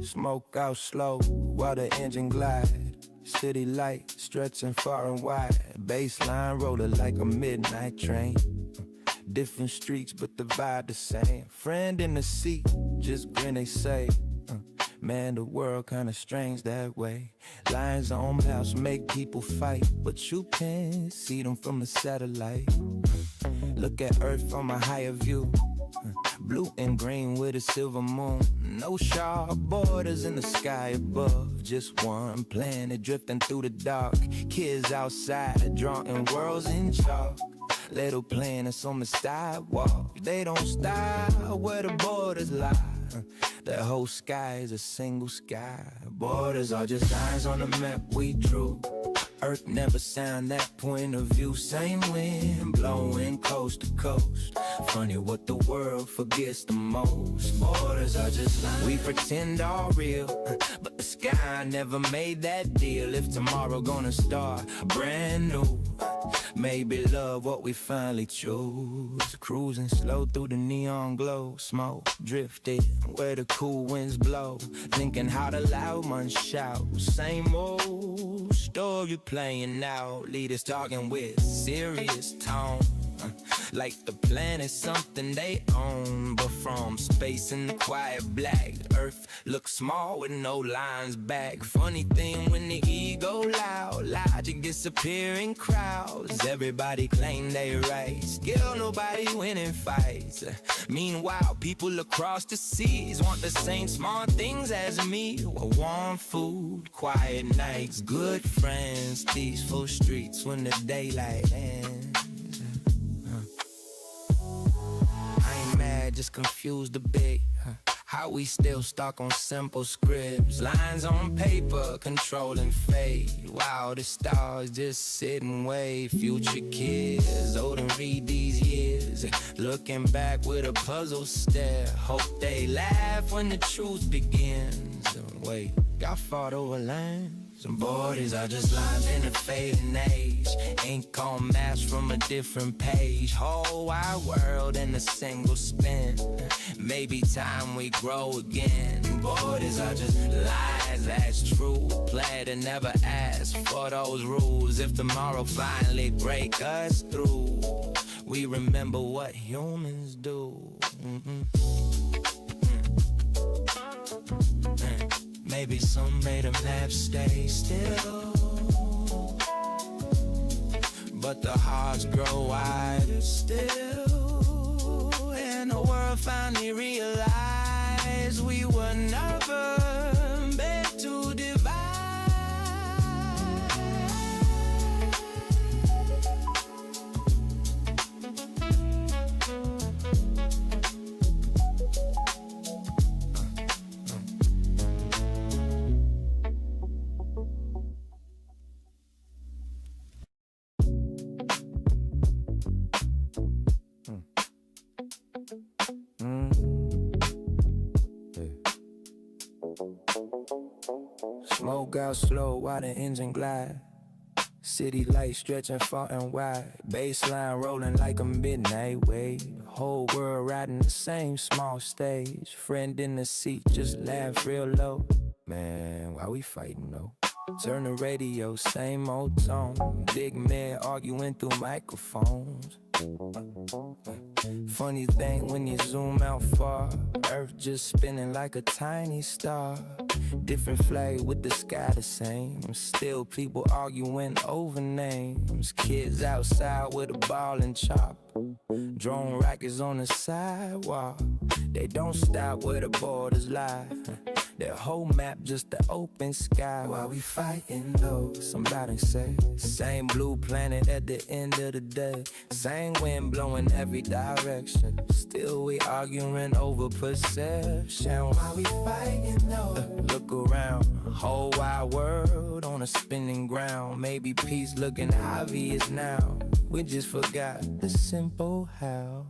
Smoke out slow while the engine glide. City light stretching far and wide. Baseline rolling like a midnight train. Different streets but the vibe the same. Friend in the seat, just grin they say. Man, the world kinda strange that way. Lines on maps make people fight, but you can see them from a satellite. Look at Earth from a higher view. Blue and green with a silver moon. No sharp borders in the sky above. Just one planet drifting through the dark. Kids outside drawing worlds in chalk. Little planets on the sidewalk. They don't stop where the borders lie. The whole sky is a single sky. Borders are just lines on the map we drew. Earth never sound that point of view. Same wind blowing coast to coast. Funny what the world forgets the most. Borders are just lines we pretend are real, but the sky never made that deal. If tomorrow gonna start brand new, maybe love what we finally choose. Cruising slow through the neon glow. Smoke drifted where the cool winds blow. Thinking how the loud ones shout. Same old story playing out. Leaders talking with serious tone. Like the planet's something they own. But from space in the quiet black, Earth looks small with no lines back. Funny thing when the ego loud, logic disappear in crowds. Everybody claim they right, still nobody winning fights. Meanwhile, people across the seas want the same small things as me. Warm food, quiet nights, good friends, peaceful streets when the daylight ends. Just confused a bit. How we still stuck on simple scripts. Lines on paper, controlling fate. Wow, the stars just sit and wait. Future kids, old and read these years. Looking back with a puzzled stare. Hope they laugh when the truth begins. Wait, got fought over lines. Some borders are just lines in a fading age. Ink on maps from a different page. Whole wide world in a single spin. Maybe time we grow again. Borders are just lies, that's true. Plan to never ask for those rules. If tomorrow finally break us through, we remember what humans do. Maybe someday the maps stay still, but the hearts grow wider still. And the world finally realized we were never meant to divide. Smoke out slow while the engine glide. City lights stretching far and wide. Baseline rolling like a midnight wave. Whole world riding the same small stage. Friend in the seat, just laugh real low. Man, why we fighting though? Turn the radio, same old tone. Big men arguing through microphones. Funny thing when you zoom out far, Earth just spinning like a tiny star. Different flag with the sky the same. Still people arguing over names. Kids outside with a ball and chop. Drone rockets on the sidewalk. They don't stop where the borders lie. Their whole map just the open sky. While we fighting though, somebody say. Same blue planet at the end of the day. Same wind blowing every direction. Still we arguing over perception. While we fighting though, look around. Whole wide world on a spinning ground. Maybe peace looking obvious now. We just forgot the simple how.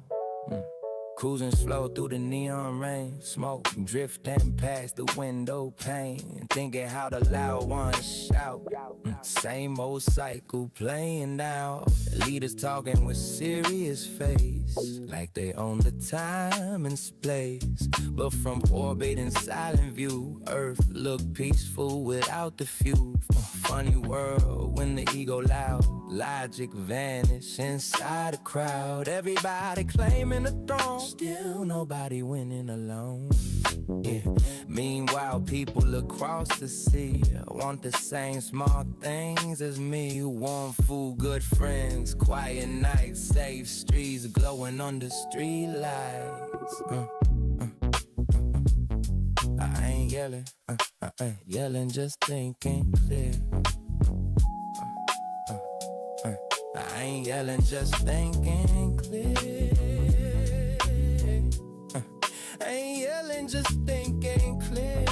Cruising slow through the neon rain. Smoke drifting past the window pane. Thinking how the loud ones shout. Same old cycle playing out. Leaders talking with serious face. Like they own the time and space. But from orbit and silent view, Earth look peaceful without the few. Funny world when the ego loud. Logic vanish inside the crowd. Everybody claiming the throne. Still nobody winning alone. Yeah. Meanwhile, people across the sea want the same small things as me. Warm food, good friends, quiet nights, safe streets, glowing under street lights. I ain't yelling, I ain't yelling, just thinking clear. I ain't yelling, just thinking clear. I ain't yelling, just thinking clear.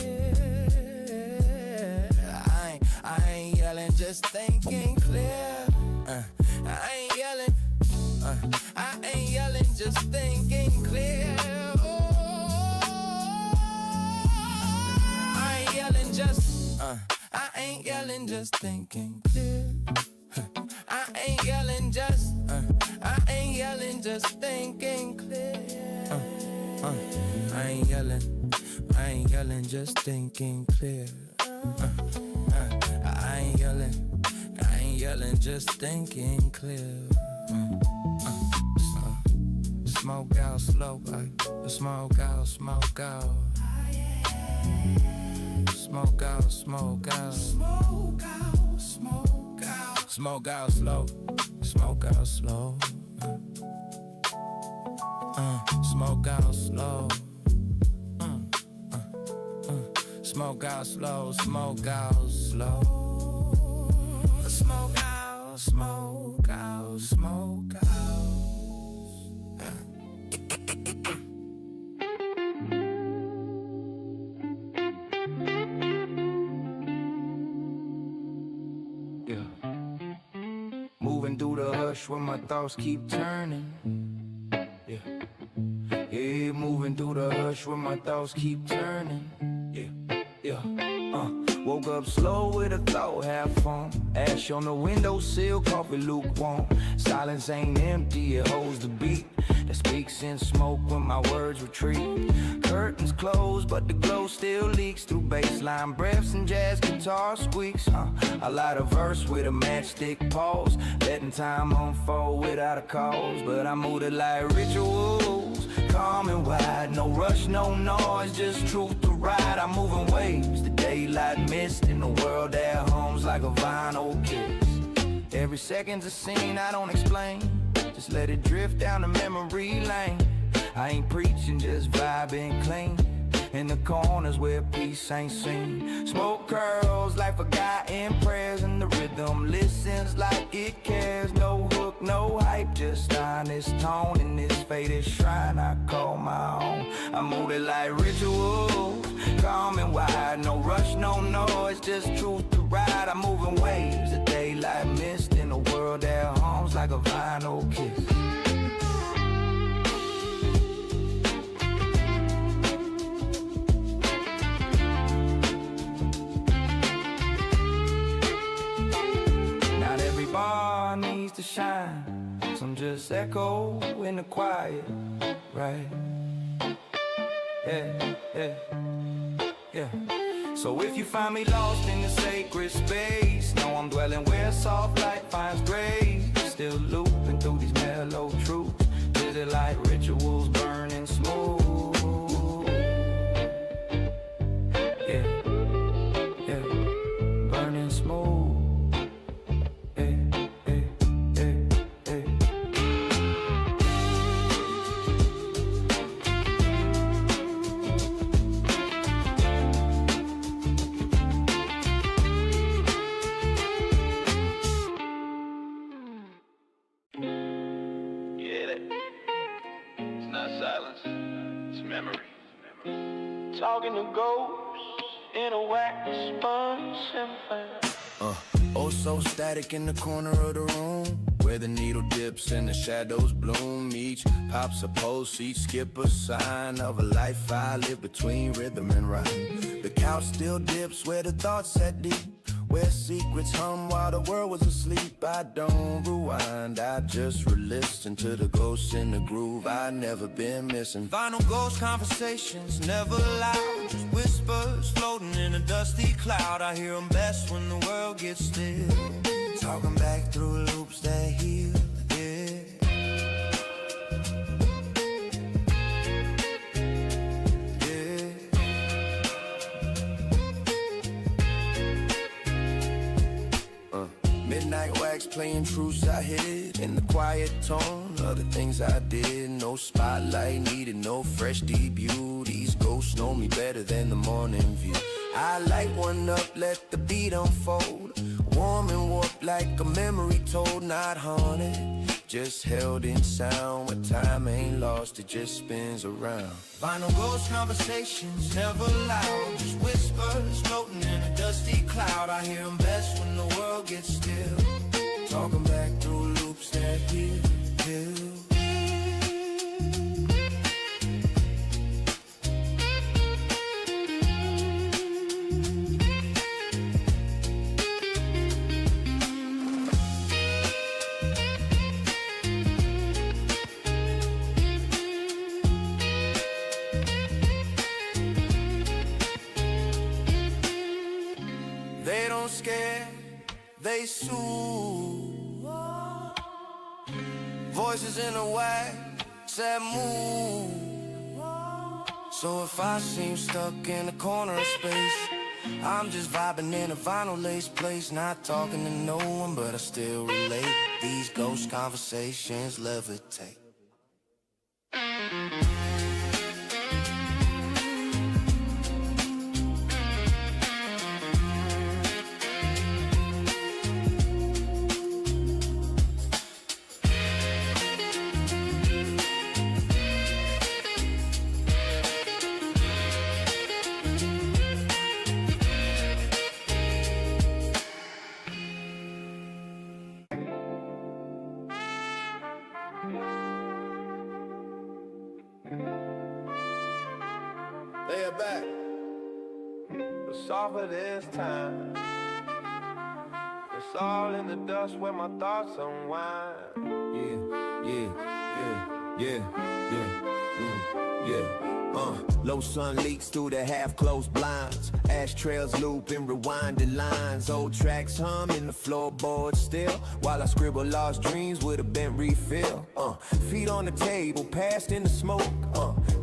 I ain't yelling, just thinking clear. I ain't yelling, I ain't yelling, just thinking clear. I ain't yelling, just, I ain't yelling, just thinking clear. I ain't yelling, just, I ain't yelling, just thinking clear. I ain't yelling, just thinking clear. I ain't yelling, just thinking clear. Smoke out slow, smoke out, smoke out. Smoke out, smoke out. Smoke out, smoke out. Smoke out slow, smoke out slow. Smoke out slow. Smoke out slow, smoke out slow. Smoke out, smoke out, smoke out. Moving through the hush where my thoughts keep turning. Yeah, moving through the hush where my thoughts keep turning. Woke up slow with a thought, have fun. Ash on the windowsill, coffee lukewarm. Silence ain't empty, it holds the beat that speaks in smoke when my words retreat. Curtains closed, but the glow still leaks through bassline breaths and jazz guitar squeaks. I light a verse with a matchstick pause, letting time unfold without a cause. But I moved it like rituals, calm and wide. No rush, no noise, just truth to ride. I'm moving waves, the daylight mist in the world that hums like a vinyl kiss. Every second's a scene I don't explain, just let it drift down the memory lane. I ain't preaching, just vibing clean in the corners where peace ain't seen. Smoke curls like forgotten prayers, and the rhythm listens like it cares. No hook, no hype, just honest tone in this faded shrine I call my own. I move it like rituals, calm and wide. No rush, no noise, just truth to ride. I'm moving waves, the daylight mist in a world that hums like a vinyl kiss. I'm just echo in the quiet, right? Yeah, yeah, yeah. So if you find me lost in the sacred space, know I'm dwelling where soft light finds grace. Still looping through these mellow truths, busy like rituals burning smooth. Yeah, yeah, burning smooth. Talking to ghosts in a wax sponge symphony. Oh so static in the corner of the room, where the needle dips and the shadows bloom. Each pops a pulse, each skip a sign of a life I live between rhythm and rhyme. The couch still dips where the thoughts set deep, where secrets hum while the world was asleep. I don't rewind, I just re-listen to the ghosts in the groove I never been missing. Vinyl ghost conversations, never loud, just whispers floating in a dusty cloud. I hear them best when the world gets still, talking back through loops that heal, yeah. Midnight wax playing truths I hid in the quiet tone of the things I did. No spotlight needed, no fresh debut. These ghosts know me better than the morning view. I light one up, let the beat unfold, warm and warped like a memory told, not haunted, just held in sound. When time ain't lost, it just spins around. Vinyl ghost conversations, never loud, just whispers floating in a dusty cloud. I hear them best when the world gets still, talking back through loops that heal. They don't scare, they soothe. Voices in a wax, sad mood. So if I seem stuck in a corner of space, I'm just vibing in a vinyl lace place, not talking to no one, but I still relate. These ghost conversations levitate. Lay it back. The softer this time, it's all in the dust where my thoughts unwind. Low sun leaks through the half-closed blinds, ash trails loop in rewinding lines, old tracks hum in the floorboard still, while I scribble lost dreams with a bent refill. Feet on the table, passed in the smoke,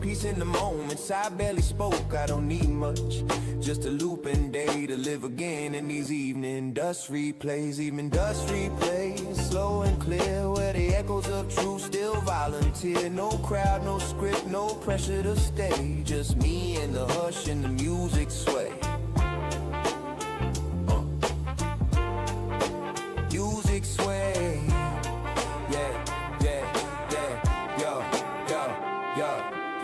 peace in the moments I barely spoke. I don't need much, just a looping day to live again in these evening dust replays. Even dust replays, slow and clear, where the echoes of truth still volunteer. No crowd, no script, no pressure to stay, just me and the hush and the music sway. Music sway.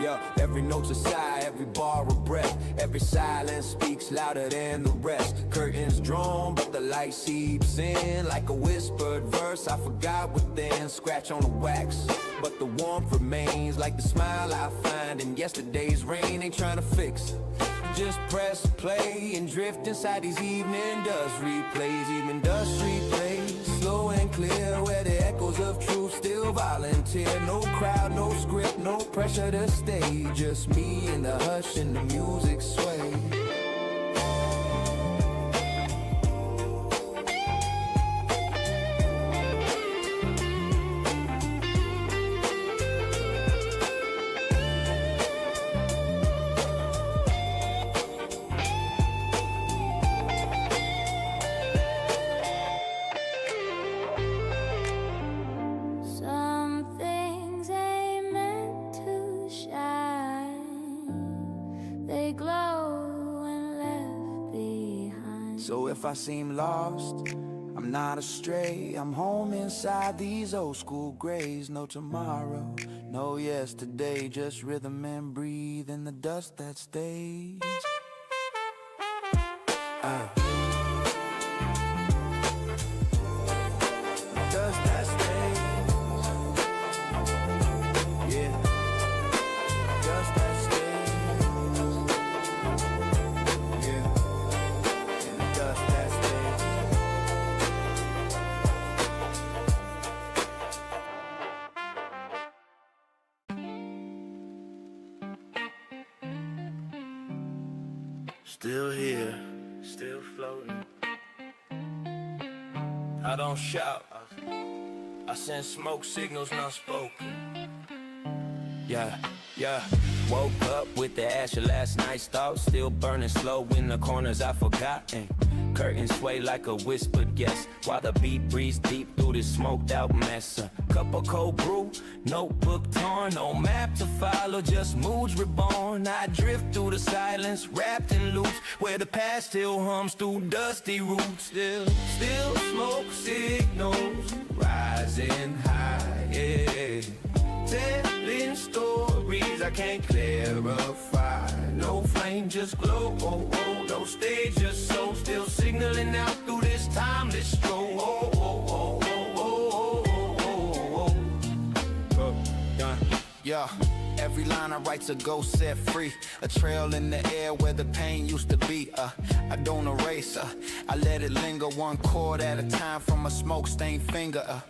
Yeah, every note's a sigh, every bar a breath, every silence speaks louder than the rest. Curtains drawn, but the light seeps in like a whispered verse I forgot within. Scratch on the wax, but the warmth remains, like the smile I find in yesterday's rain. Ain't trying to fix it, just press play and drift inside these evening dust replays. Even dust replays, slow slow and clear, where the echoes of truth still volunteer. No crowd, no script, no pressure to stay. Just me and the hush and the music sway. So if I seem lost, I'm not astray. I'm home inside these old school graves. No tomorrow, no yesterday. Just rhythm and breathe in the dust that stays. Dust that stays. Yeah. Dust that stays. Yeah. In the dust that stays. Still here, still floating. I don't shout, I send smoke signals not spoken. Yeah, yeah. Woke up with the ash of last night's thoughts, still burning slow in the corners I forgot. And curtains sway like a whispered guess, while the beat breathes deep through this smoked out mess. A cup of cold brew, notebook torn, no map to follow, just moods reborn. I drift through the silence, wrapped in loops, where the past still hums through dusty roots. Still smoke signals, rising high, yeah. Telling stories I can't clarify. No flame, just glow. Oh, oh, no stage, just so. Still signaling out through this timeless stroll. Oh, oh, oh, oh, oh, oh, oh, oh. Yeah. Every line I write's a ghost set free. A trail in the air where the pain used to be. I don't erase. I let it linger one chord at a time from a smoke-stained finger.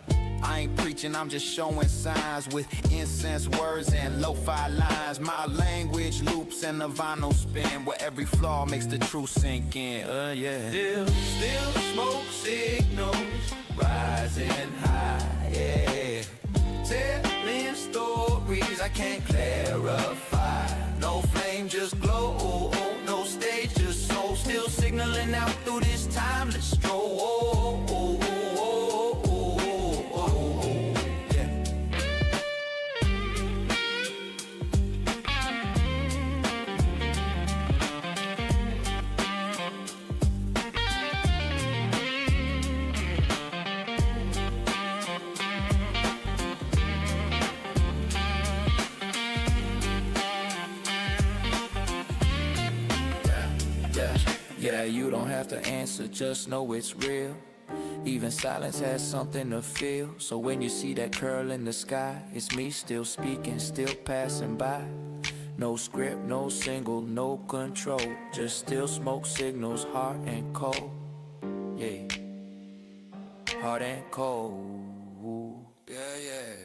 I ain't preaching, I'm just showing signs with incense words and lo-fi lines. My language loops and the vinyl spin, where every flaw makes the truth sink in. Yeah. Still smoke signals, rising high, yeah. Telling stories I can't clarify. No flame, just glow. No stage, just soul. Still signaling out through this timeless stroll. Yeah, you don't have to answer, just know it's real. Even silence has something to feel. So when you see that curl in the sky, it's me still speaking, still passing by. No script, no single, no control. Just still smoke signals, hot and cold. Yeah, hot and cold. Yeah, yeah.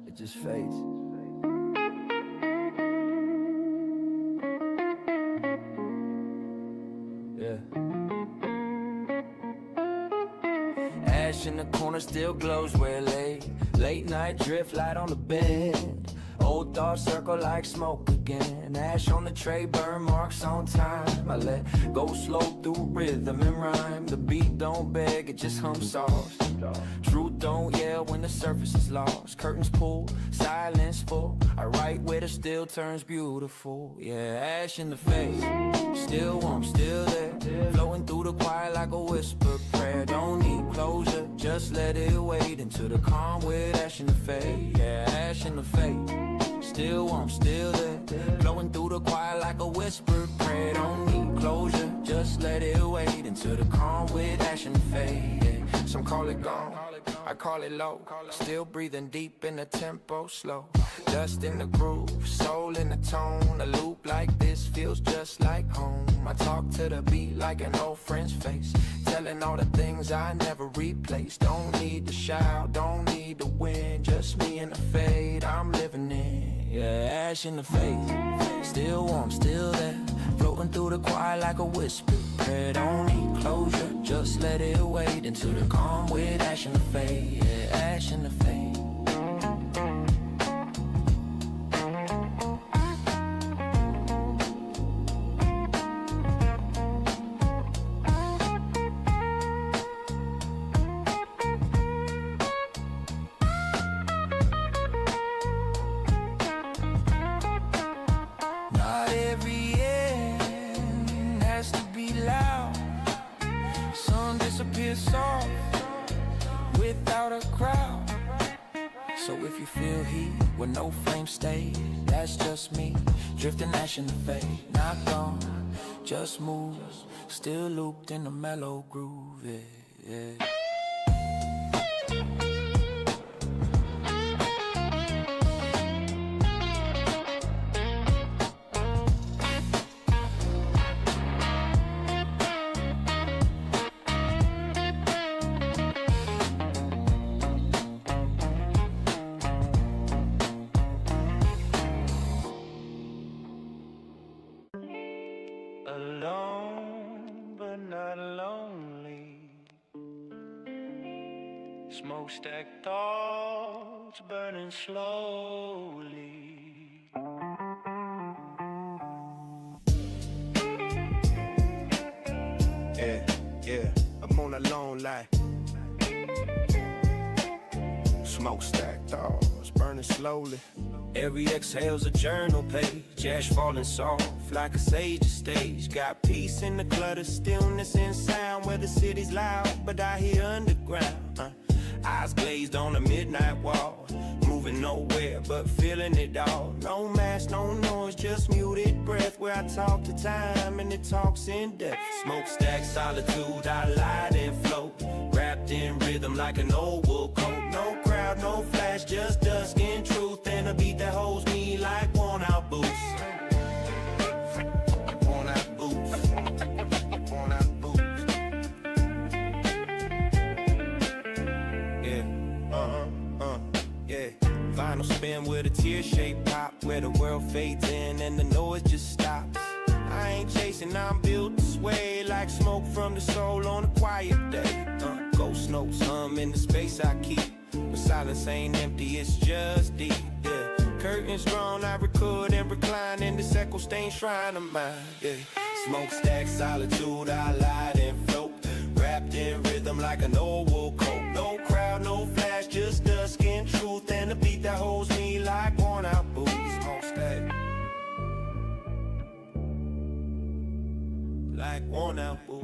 It just fades. Yeah. Ash in the corner still glows where it lay. Late night drift light on the bed. Old thoughts circle like smoke again. Ash on the tray, burn marks on time. I let go slow through rhythm and rhyme. The beat don't beg, it just hums soft. Truth don't yell tell when the surface is lost. Curtains pulled, silence full. I write where the still turns beautiful. Yeah, ash in the face, still warm, still there. Flowing through the quiet like a whispered prayer. Don't need closure, just let it wade into the calm with ash in the face. Yeah, ash in the face, still warm, still there. Flowing through the quiet like a whispered prayer. Don't need closure, just let it wade into the calm with ash in the face. Yeah. Some call it gone, I call it low. Still breathing deep in the tempo slow. Dust in the groove, soul in the tone. A loop like this feels just like home. I talk to the beat like an old friend's face, telling all the things I never replaced. Don't need to shout, don't need to win, just me and the fade I'm living in. Yeah, ash in the face, still warm, still there. Floating through the quiet like a whisper prayer. Don't need closure, just let it wade into the calm with ash in the face. Yeah, ash in the face. Not every end has to be loud. Sun disappears soft without a crowd. So if you feel heat where no flame stays, that's just me drifting ash in the fade. Not gone, just moves, still looped in the mellow groove. Yeah, yeah. Alone, but not lonely. Smokestack thoughts burning slowly. Yeah, I'm on a long life. Smokestack thoughts burning slowly. Every exhale's a journal page, ash falling soft like a sage stage. Got peace in the clutter, stillness and sound where the city's loud, but I hear underground. Eyes glazed on a midnight wall, moving nowhere but feeling it all. No mask, no noise, just muted breath where I talk to time and it talks in depth. Smokestack solitude, I light and float, wrapped in rhythm like an old wool coat. No crowd, no flash, just dusk and truth, and a beat that holds me like worn out boots. Worn out boots. Worn out boots. Yeah, yeah. Vinyl spin with a tear-shaped pop, where the world fades in and the noise just stops. I ain't chasing, I'm built to sway like smoke from the soul on a quiet day. Ghost notes hum in the space I keep, but silence ain't empty, it's just deep. Yeah, curtains drawn, I record and recline in this echo-stained shrine of mine. Yeah, smokestack solitude, I light and float, wrapped in rhythm like an old wool coat. No crowd, no flash, just dusk and truth, and a beat that holds me like worn out boots. Smokestack, like worn out boots.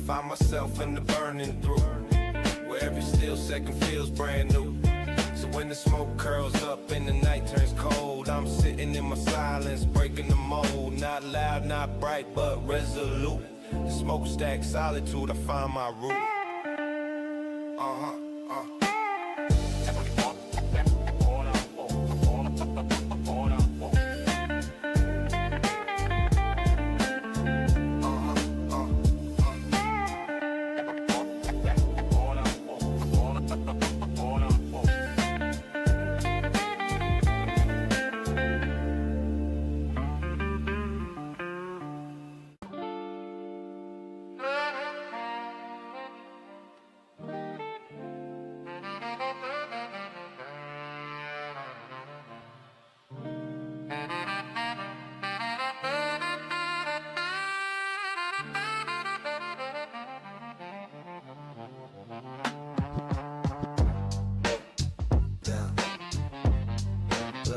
Find myself in the burning through, where every still second feels brand new. So when the smoke curls up and the night turns cold, I'm sitting in my silence, breaking the mold. Not loud, not bright, but resolute. The smokestack solitude, I find my root.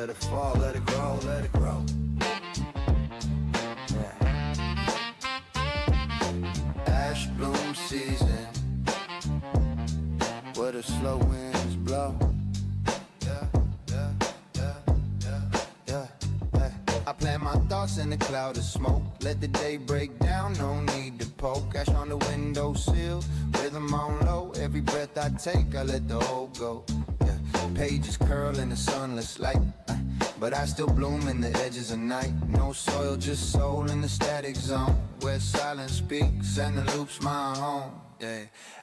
let it fall, let it grow, let it grow. Ash bloom season, where the slow winds blow. I plant my thoughts in the cloud of smoke. Let the day break down, no need to poke. Ash on the windowsill, rhythm on low. Every breath I take, I let the whole go. Pages curl in the sunless light, but I still bloom in the edges of night. No soil, just soul in the static zone, where silence speaks and the loop's my home.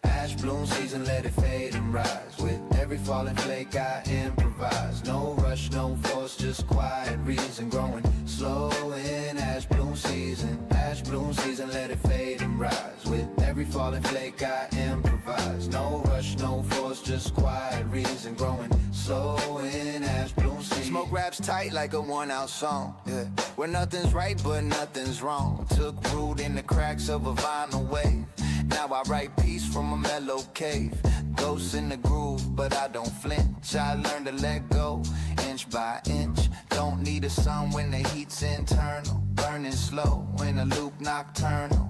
Ash bloom season, let it fade and rise. With every falling flake I improvise. No rush, no force, just quiet reason. Growing slow in ash bloom season. Ash bloom season, let it fade and rise. With every falling flake I improvise. No rush, no force, just quiet reason. Growing slow in ash bloom season. Smoke raps tight like a one-out song, where nothing's right but nothing's wrong. Took root in the cracks of a vinyl wave. Now I write peace from a mellow cave. Ghosts in the groove, but I don't flinch. I learned to let go, inch by inch. Don't need a sun when the heat's internal. Burning slow in a loop nocturnal.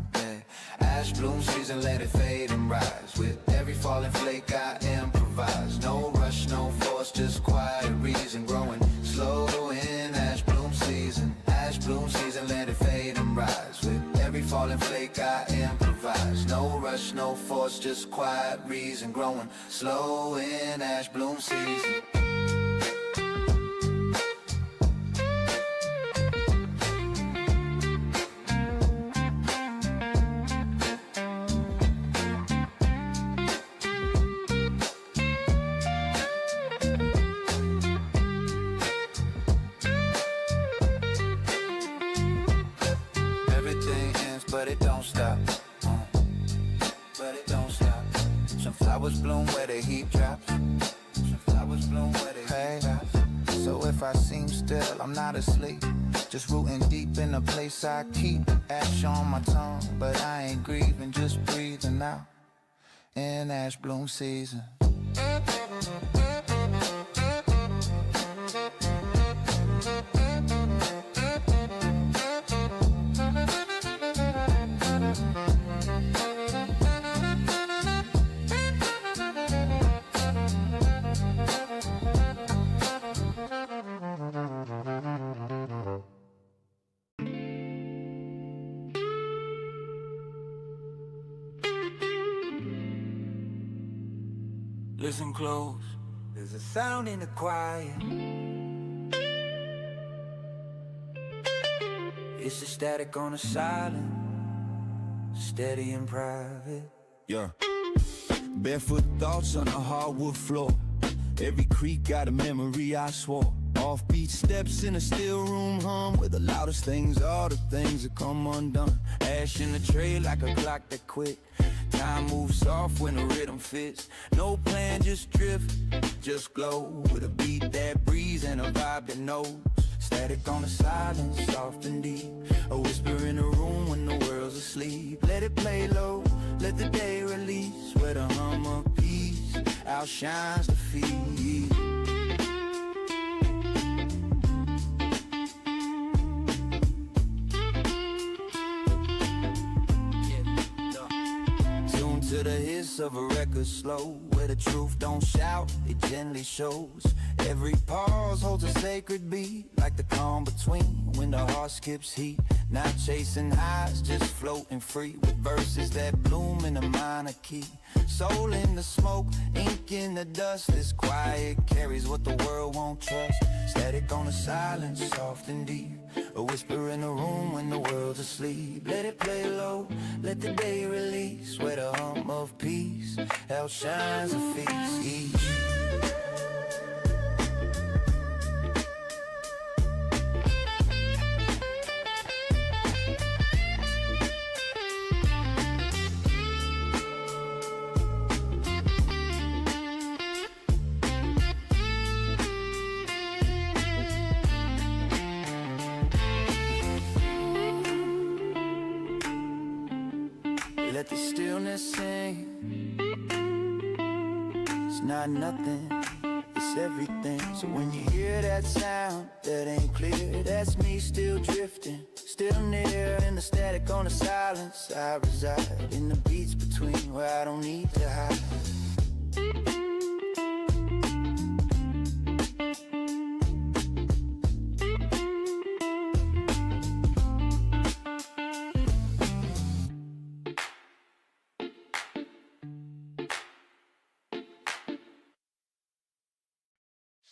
Ash bloom season, let it fade and rise. With every falling flake I improvise. No rush, no force, just quiet reason. Growing slow in ash bloom season. Ash bloom season, let it fade and rise. With every falling flake I improvise. No rush, no force, just quiet reason. Growing slow in ash bloom season. But it don't stop, but it don't stop. Some flowers bloom where the heat drops. Some flowers bloom where the heat drops. So if I seem still, I'm not asleep. Just rooting deep in a place I keep. Ash on my tongue, but I ain't grieving. Just breathing out in ash bloom season. Listen close, there's a sound in the quiet. It's the static on the silent, steady and private. Barefoot thoughts on the hardwood floor. Every creak got a memory I swore. Offbeat steps in a still room hum, where the loudest things are the things that come undone. Ash in the tray like a clock that quit. Time moves soft when the rhythm fits. No plan, just drift, just glow. With a beat that breathes and a vibe that knows. Static on the silence, soft and deep. A whisper in the room when the world's asleep. Let it play low, let the day release. Where the hum of peace outshines the feet. To the hiss of a record slow, where the truth don't shout, it gently shows. Every pause holds a sacred beat, like the calm between when the heart skips heat. Not chasing highs, just floating free, with verses that bloom in a minor key. Soul in the smoke, ink in the dust. This quiet carries what the world won't trust. Static on the silence, soft and deep. A whisper in the room when the world's asleep. Let it play low, let the day release. Where the hum of peace outshines the feast. Let the stillness sing. It's not nothing, it's it's everything. So when you hear that sound that ain't clear, that's me still drifting, still near. In the static on the silence I reside, in the beats between where I don't need to hide.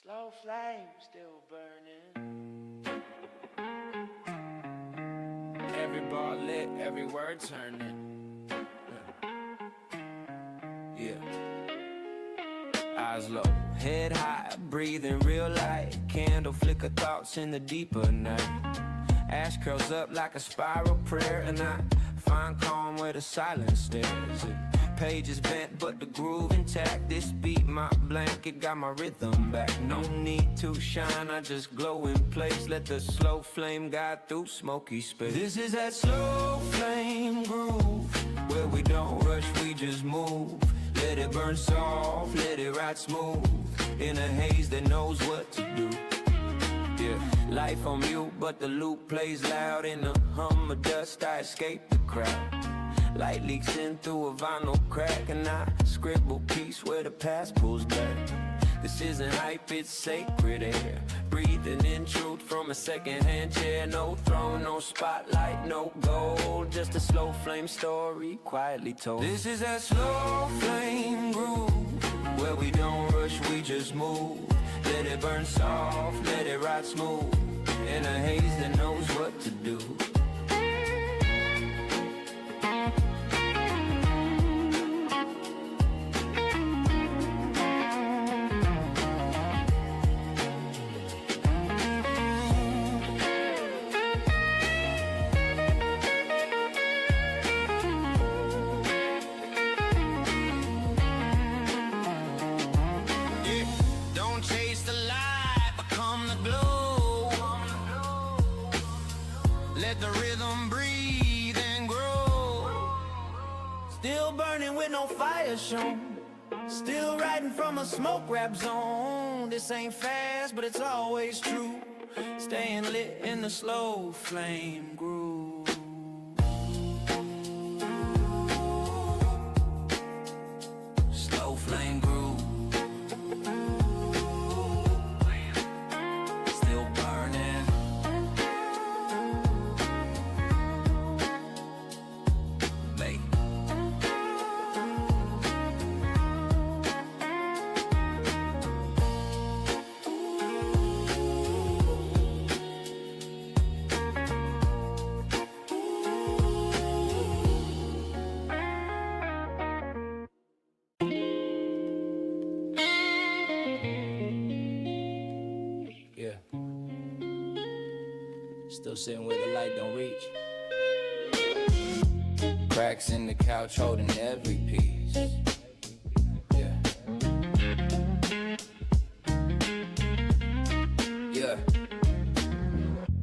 Slow flame still burning. Every bar lit, every word turning. Yeah. Eyes low, head high, breathing real light. Candle flicker thoughts in the deeper night. Ash curls up like a spiral prayer, and I find calm where the silence stares. Pages bent, but the groove intact. This beat, my blanket, got my rhythm back. No need to shine, I just glow in place. Let the slow flame guide through smoky space. This is that slow flame groove, where we don't rush, we just move. Let it burn soft, let it ride smooth, in a haze that knows what to do. Yeah, life on mute, but the loop plays loud. In the hum of dust, I escape the crowd. Light leaks in through a vinyl crack, and I scribble peace where the past pulls back. This isn't hype, it's sacred air. Breathing in truth from a secondhand chair. No throne, no spotlight, no gold. Just a slow flame story, quietly told. This is that slow flame groove, where we don't rush, we just move. Let it burn soft, let it ride smooth, in a haze that knows what to do. Let the rhythm breathe and grow. Still burning with no fire shown. Still riding from a smoke wrap zone. This ain't fast, but it's always true. Staying lit in the slow flame groove. Slow flame groove. Still sitting where the light don't reach. Cracks in the couch holding every piece. Yeah. Yeah.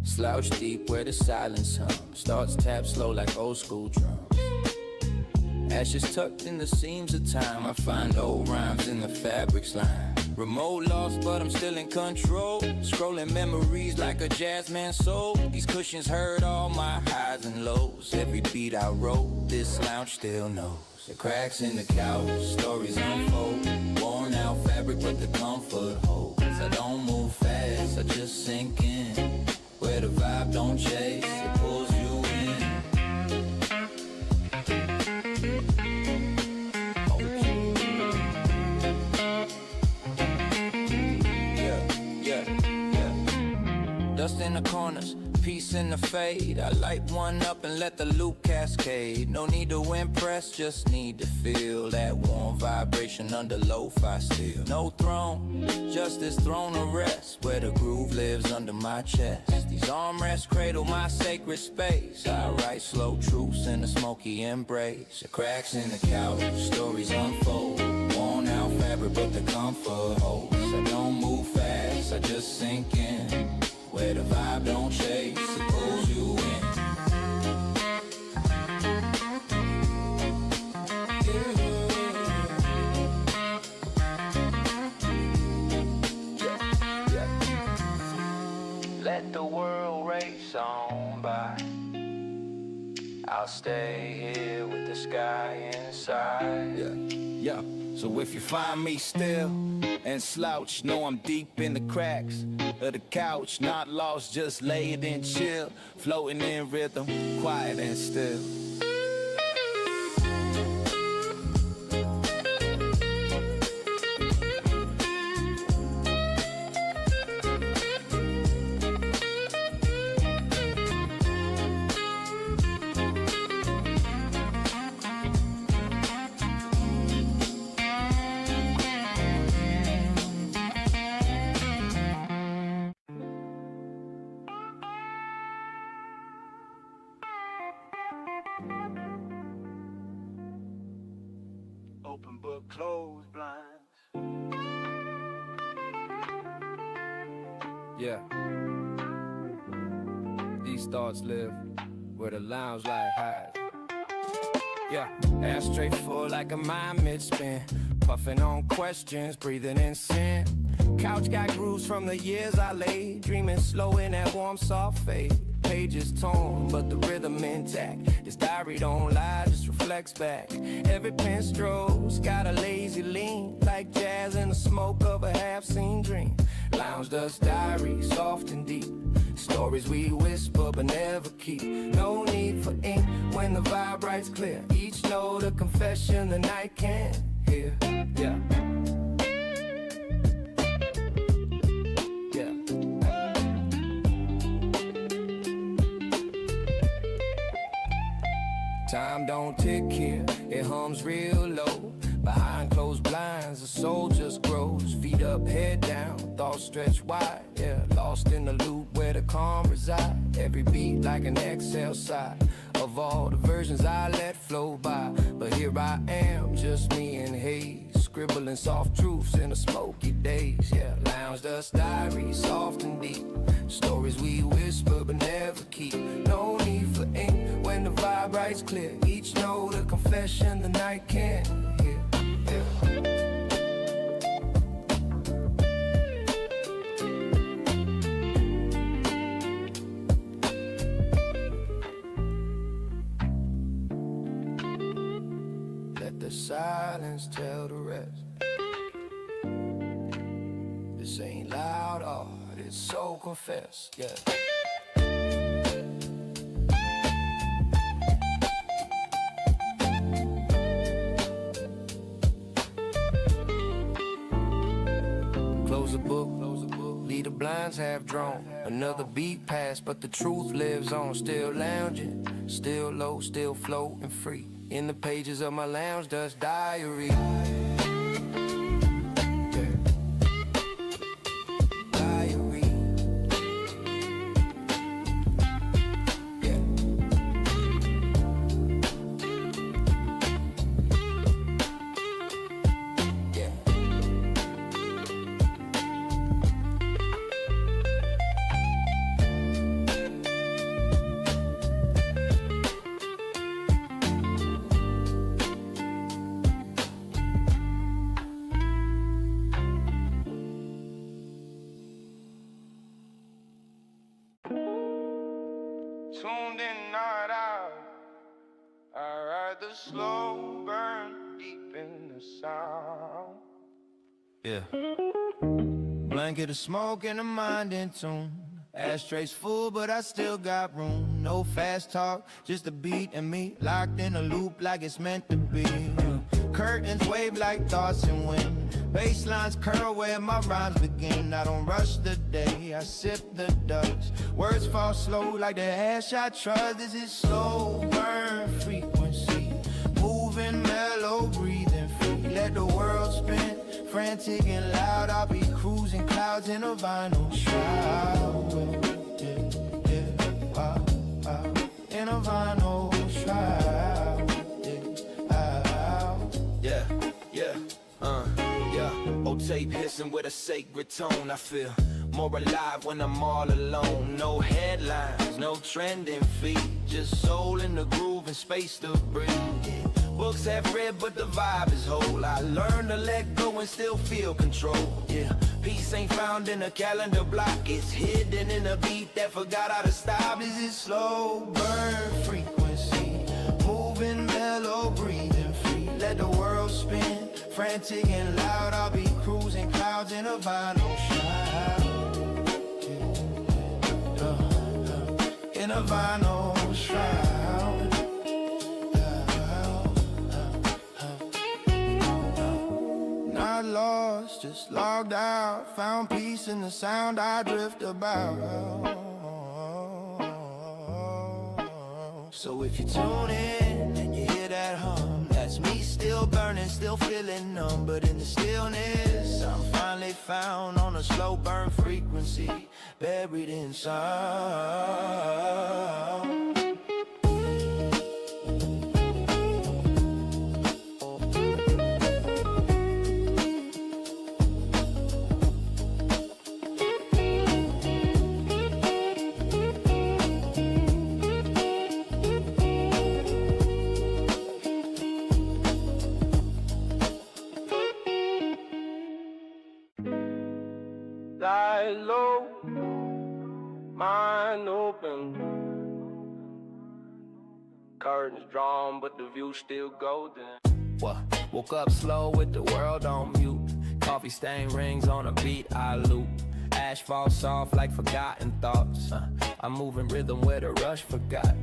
Slouch deep where the silence hums. Thoughts tap slow like old school drums. Ashes tucked in the seams of time. I find old rhymes in the fabric's line. Remote lost, but I'm still in control. Scrolling memories like a jazz man's soul. These cushions heard all my highs and lows. Every beat I wrote, this lounge still knows. The cracks in the couch, stories unfold. Worn out fabric, but the comfort holds. I don't move fast, I just sink in. Where the vibe don't chase, it pulls you in. Dust in the corners, peace in the fade. I light one up and let the loop cascade. No need to impress, just need to feel that warm vibration under lo-fi steel. No throne, just this throne to rest, where the groove lives under my chest. These armrests cradle my sacred space. I write slow truths in a smoky embrace. The cracks in the couch, stories unfold. Worn out fabric, but the comfort holds. I don't move fast, I just sink in. Where the vibe don't chase, it pulls you in. I'll stay here with the sky inside. Yeah. So if you find me still and slouch, know I'm deep in the cracks of the couch, not lost, just laid and chill, floating in rhythm, quiet and still. Open book, closed blinds. Yeah. These thoughts live where the lounge light hides. Yeah, ashtray full like a mind mid-spin, puffing on questions, breathing in sin. Couch got grooves from the years I laid, dreaming slow in that warm soft fade. Pages torn, but the rhythm intact. This diary don't lie, just reflects back. Every pen strokes got a lazy lean, like jazz in the smoke of a half-seen dream. Lounge dust diary, soft and deep. Stories we whisper but never keep. No need for ink when the vibe writes clear. Each note a confession the night can't hear. Yeah. Time don't tick here, it hums real low. Behind closed blinds, the soul just grows. Feet up, head down, thoughts stretch wide. Yeah, lost in the loop where the calm reside. Every beat like an exhale sigh of all the versions I let flow by. But here I am, just me and haze, scribbling soft truths in the smoky days. Yeah, lounge dust diary, soft and deep. Stories we whisper but never keep. No need for ink when the vibe writes clear. Each note a confession the night can't hear. Yeah. Let the silence tell the rest. This ain't loud art, it's so confessed, yeah. Close the book, leave the blinds half drawn. Another beat passed, but the truth lives on. Still lounging, still low, still floating free in the pages of my lounge dust diary. Tuned in, not out. I ride the slow burn deep in the sound. Yeah. Blanket of smoke and a mind in tune. Ashtrays full, but I still got room. No fast talk, just a beat and me locked in a loop like it's meant to be. Curtains wave like thoughts in wind. Basslines curl where my rhymes begin. I don't rush the day, I sip the dust. Words fall slow like the ash I trust. This is slow burn frequency. Moving mellow, breathing free. Let the world spin, frantic and loud. I'll be cruising clouds in a vinyl shroud. In a vinyl shroud. Old tape hissing with a sacred tone. I feel more alive when I'm all alone. No headlines, no trending feed. Just soul in the groove and space to breathe. Books have read, but the vibe is whole. I learned to let go and still feel control. Yeah, peace ain't found in a calendar block. It's hidden in a beat that forgot how to stop. This is slow burn frequency. mellow, breathing free. Let the world spin, frantic and loud. I'll be cruising clouds in a vinyl shroud. In a vinyl shroud. Not lost, just logged out. Found peace in the sound I drift about. So if you tune in and you hear that hum, that's me still burning, still feeling numb. But in the stillness, I'm finally found on a slow burn frequency, buried in sound. Lie low, mind open. Curtains drawn, but the view still golden. What? Woke up slow with the world on mute. Coffee stain rings on a beat I loop. Ash falls soft like forgotten thoughts. I'm moving rhythm where the rush forgot.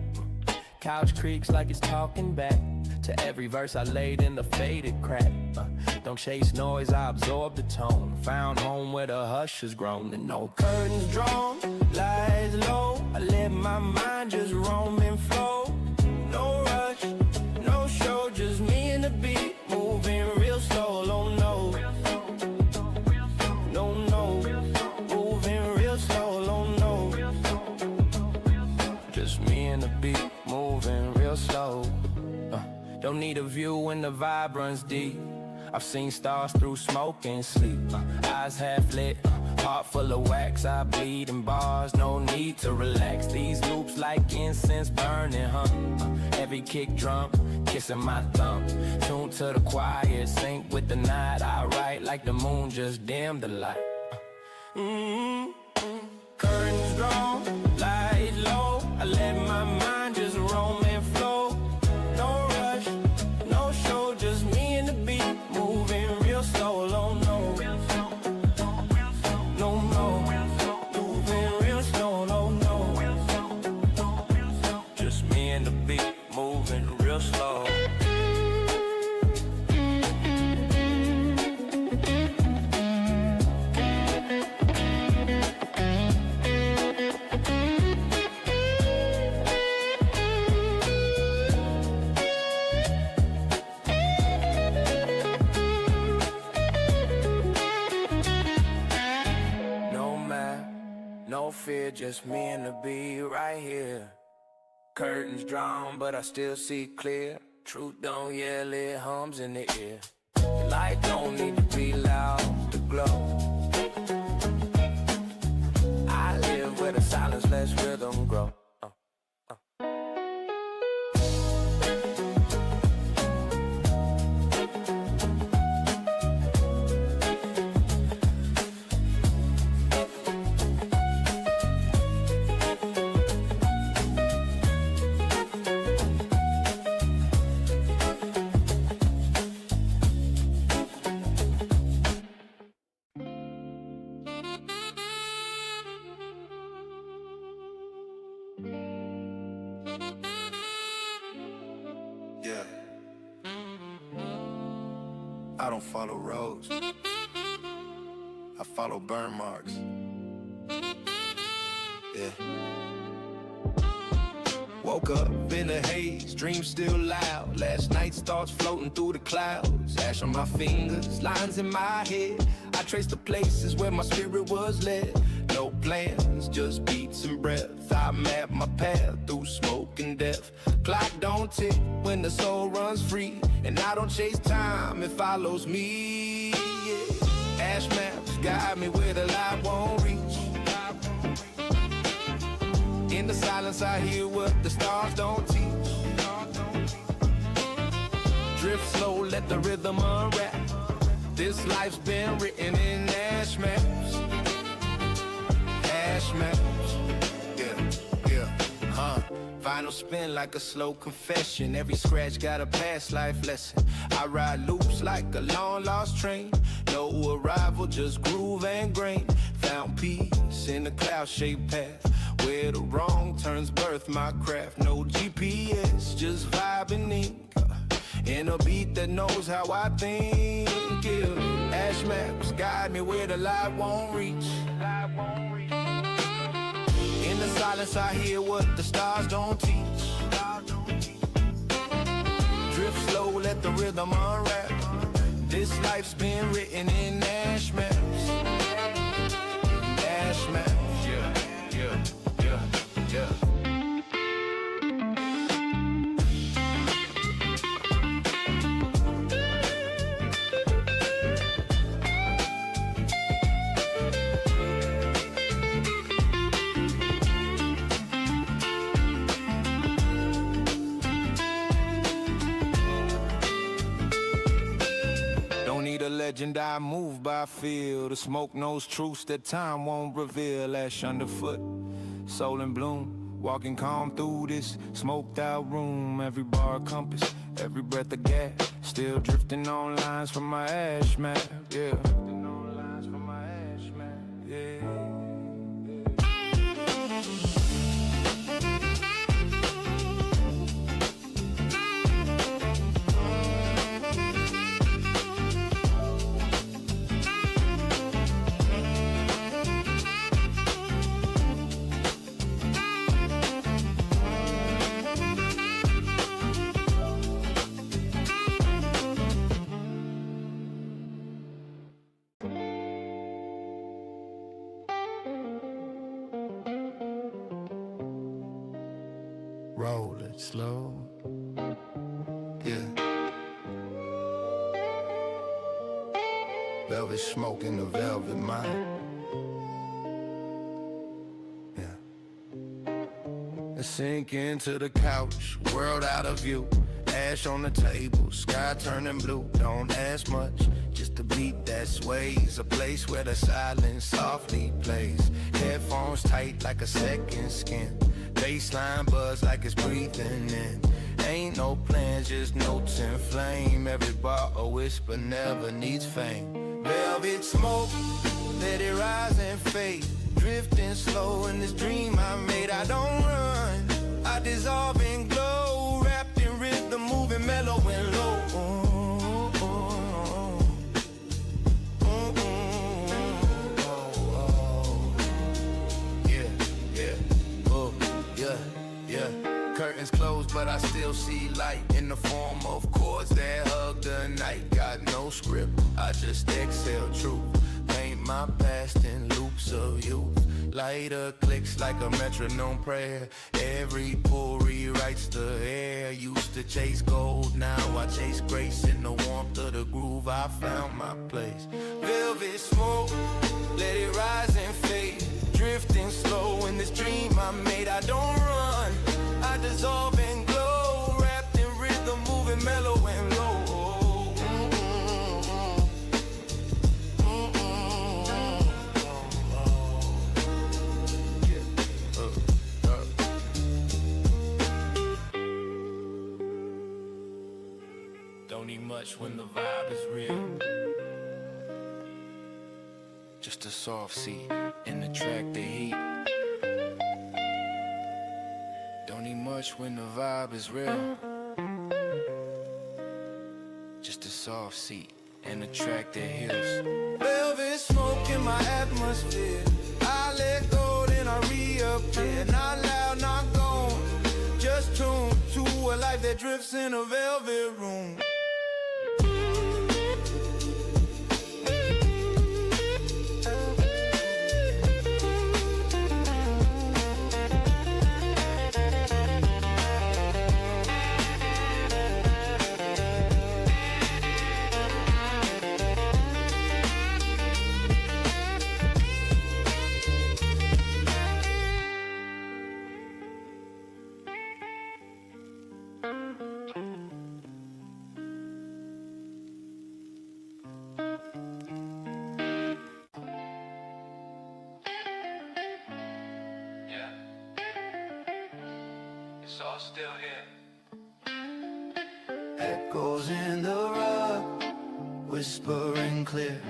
Couch creaks like it's talking back to every verse I laid in the faded crack. Don't chase noise, I absorb the tone. Found home where the hush has grown. And no curtains drawn, lies low. I let my mind just roam and flow. No rush, no show, just me and the beat, moving real slow. Oh no, no, no, moving real slow. Oh no, just me and the beat, moving real slow. Don't need a view when the vibe runs deep. I've seen stars through smoke and sleep. Eyes half lit, heart full of wax. I bleed in bars, no need to relax. These loops like incense burning, heavy kick drum, kissing my thumb. Tune to the quiet, sync with the night. I write like the moon just dimmed the light. Curtains drawn, light low. I let my mind just roam and flow. No rush, no show, just me and the beat, moving real slow. Oh no, no, no, moving real slow. Oh no, just me and the beat, moving real slow. No fear, just me and the beat right here. Curtains drawn, but I still see clear. Truth don't yell, it hums in the ear. The light don't need to be loud to glow. I live where the silence lets rhythm grow. Yeah. I don't follow roads, I follow burn marks. Yeah. Woke up in a haze, dreams still loud. Last night's thoughts floating through the clouds. Ash on my fingers, lines in my head. I trace the places where my spirit was led. No plans, just beats and breath. I map my path through smoke and death. Clock don't tick when the soul runs free, and I don't chase time, it follows me. Yeah. Ash maps guide me where the light won't reach. In the silence I hear what the stars don't teach. Drift slow, let the rhythm unwrap. This life's been written in ash maps. Ash maps. Yeah, yeah, Vinyl spin like a slow confession. Every scratch got a past life lesson. I ride loops like a long lost train. No arrival, just groove and grain. Found peace in a cloud-shaped path where the wrong turns birth my craft. No GPS, just vibing ink in a beat that knows how I think. Yeah. Ash maps guide me where the light won't reach. In the silence I hear what the stars don't teach. Drift slow, let the rhythm unwrap. This life's been written in ash maps. Ash maps, yeah, yeah, yeah, yeah. Legend I move by feel. The smoke knows truths that time won't reveal. Ash underfoot, soul in bloom, walking calm through this smoked out room. Every bar a compass, every breath a gas. Still drifting on lines from my ash map. Yeah, drifting on lines from my ash map. Yeah. Roll it slow, yeah. Velvet smoke in the velvet mind, yeah. Let's sink into the couch, world out of view. Ash on the table, sky turning blue. Don't ask much, just a beat that sways. A place where the silence softly plays. Headphones tight like a second skin. Baseline buzz like it's breathing in. Ain't no plans, just notes and flame. Every bar a whisper, never needs fame. Velvet smoke, let it rise and fade. Drifting slow in this dream I made. I don't run, I dissolve in glow. Wrapped in rhythm, moving mellow and low. Curtains closed, but I still see light in the form of chords that hug the night. Got no script, I just exhale truth. Paint my past in loops of youth. Lighter clicks like a metronome prayer. Every pull rewrites the air. Used to chase gold, now I chase grace. In the warmth of the groove, I found my place. Velvet smoke, let it rise and fade. Drifting slow in this dream I made. I don't run, I dissolve and glow. Wrapped in rhythm, moving mellow and low. Don't need much when the vibe is real. Just a soft seat in the track they heat. Don't need much when the vibe is real. Just a soft seat and a track that heals. Velvet smoke in my atmosphere. I let go, then I reappear. Not loud, not gone. Just tuned to a life that drifts in a velvet room. still here. Echoes in the rug, whispering clear.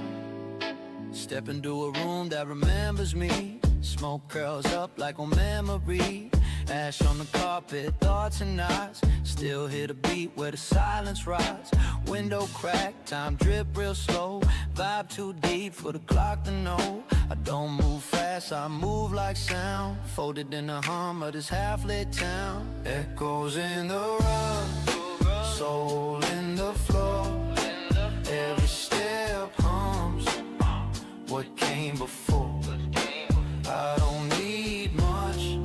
Step into a room that remembers me. Smoke curls up like a memory. Ash on the carpet, thoughts and eyes. Still hear the beat where the silence rides. Window crack, time drip real slow. Vibe too deep for the clock to know. I don't move fast, I move like sound. Folded in the hum of this half-lit town. Echoes in the rug, soul in the floor. Every step hums what came before. I don't need much,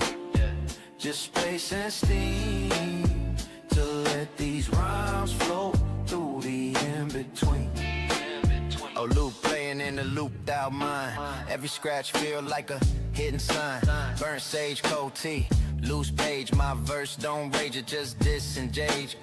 just space and steam to let these rhymes flow through the in-between. Oh, loop playing in the looped out mind. Every scratch feel like a hidden sign. Burnt sage, cold tea, loose page. My verse don't rage, it just disengage.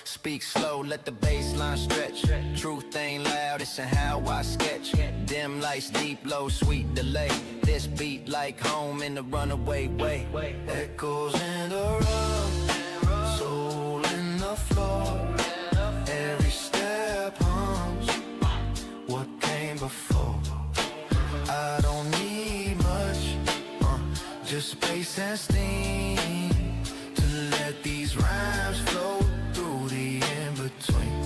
Speak slow, let the bass line stretch. Truth ain't loud, it's in how I sketch. Dim lights, deep low, sweet delay. This beat like home in the runaway way. Echoes in the rug, soul in the floor. Every step hums what came before. I don't need much, just space and steam to let these rhymes flow through the in-between.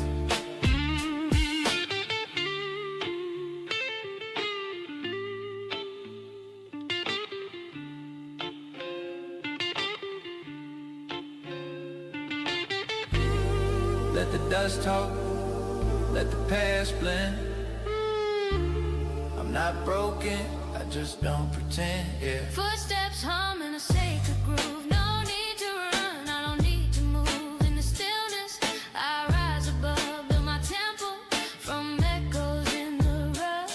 Let the dust talk, let the past blend. I'm not broken, I just don't pretend, yeah. Footsteps hum in a sacred groove. No need to run, I don't need to move. In the stillness, I rise above. Build my temple from echoes in the rug.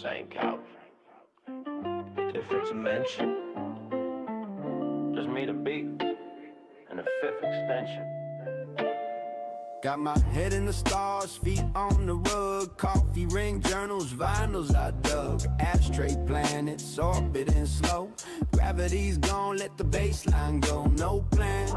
Same couch, different dimension. Just me, the beat, and the fifth extension. Got my head in the stars, feet on the rug. Coffee, ring, journals, vinyls I dug. Ashtray planets orbiting slow. Gravity's gone, let the baseline go. No plan,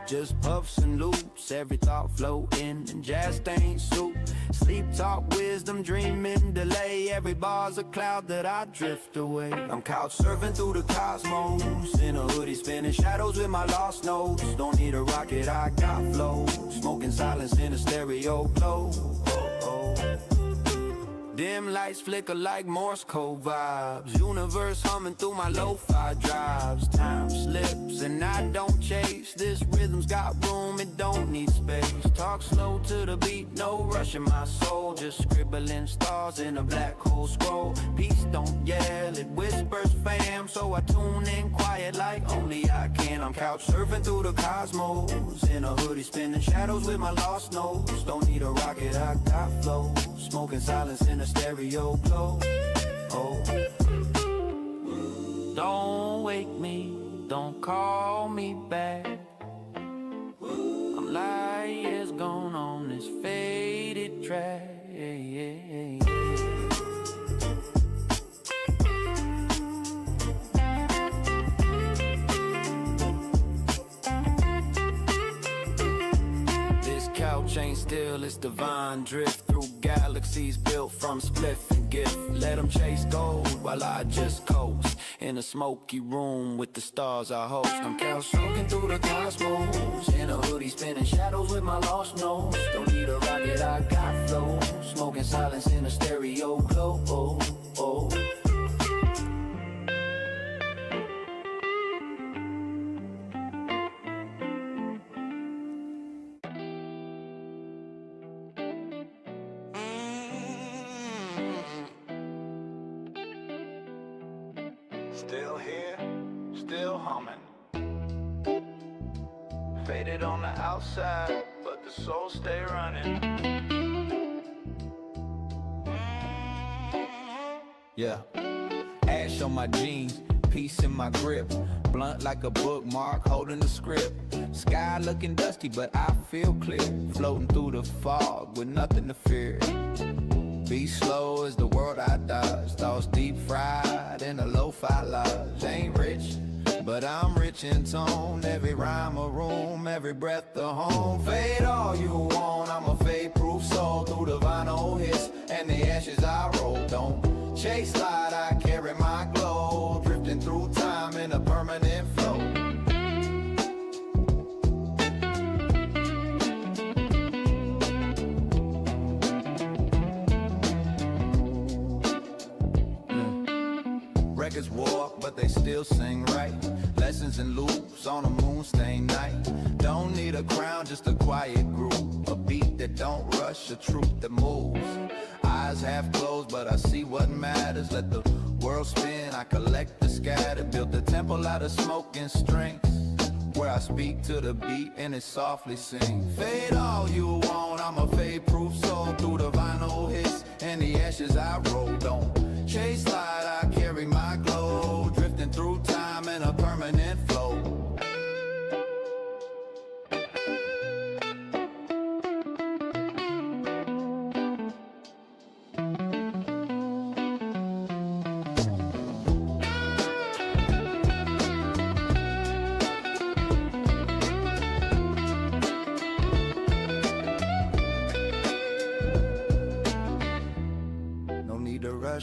just puffs and loops. Every thought floating and jazz stained soup. Sleep talk, wisdom, dreaming, delay. Every bar's a cloud that I drift away. I'm couch surfing through the cosmos. In a hoodie spinning shadows with my lost notes. Don't need a rocket, I got flow. Smoking silence in a stereo glow. Dim lights flicker like Morse code vibes. Universe humming through my lo-fi drives. Time slips and I don't chase. This rhythm's got room, it don't need space. Talk slow to the beat, no rush in my soul. Just scribbling stars in a black hole scroll. Peace don't yell, it whispers fam. So I tune in quiet like only I can. I'm couch surfing through the cosmos. In a hoodie spinning shadows with my lost notes. Don't need a rocket, I got flow. Smoking silence in a stereo glow. Don't wake me, don't call me back. I'm like years gone on this faded track. This couch ain't still, it's divine drift through galaxies built from spliff and gift. Let them chase gold while I just coast in a smoky room with the stars I host. I'm couch soaking through the cosmos. In a hoodie spinning shadows with my lost nose. Don't need a rocket, I got flow. Smoking silence in a stereo glow. Still here, still humming. Faded on the outside, but the soul stay running. Yeah, ash on my jeans, peace in my grip. Blunt like a bookmark, holding the script. Sky looking dusty, but I feel clear. Floating through the fog with nothing to fear. Be slow as the world I dodge. Thoughts deep fried in a lo-fi lodge. Ain't rich, but I'm rich in tone. Every rhyme a room, every breath a home. Fade all you want, I'm a fade-proof soul. Through the vinyl hits and the ashes I roll. Don't chase light, I carry my glow. Drifting through time in a permanent flow. Records warp, but they still sing right. Lessons and loops on a moon-stained night. Don't need a crown, just a quiet groove. A beat that don't rush, a truth that moves. Eyes half closed, but I see what matters. Let the world spin, I collect the scatter. Built a temple out of smoke and strength, where I speak to the beat and it softly sings. Fade all you want, I'm a fade-proof soul. Through the vinyl hits and the ashes I roll. Don't chase light, I carry my glow. Drifting through time in a permanent flow.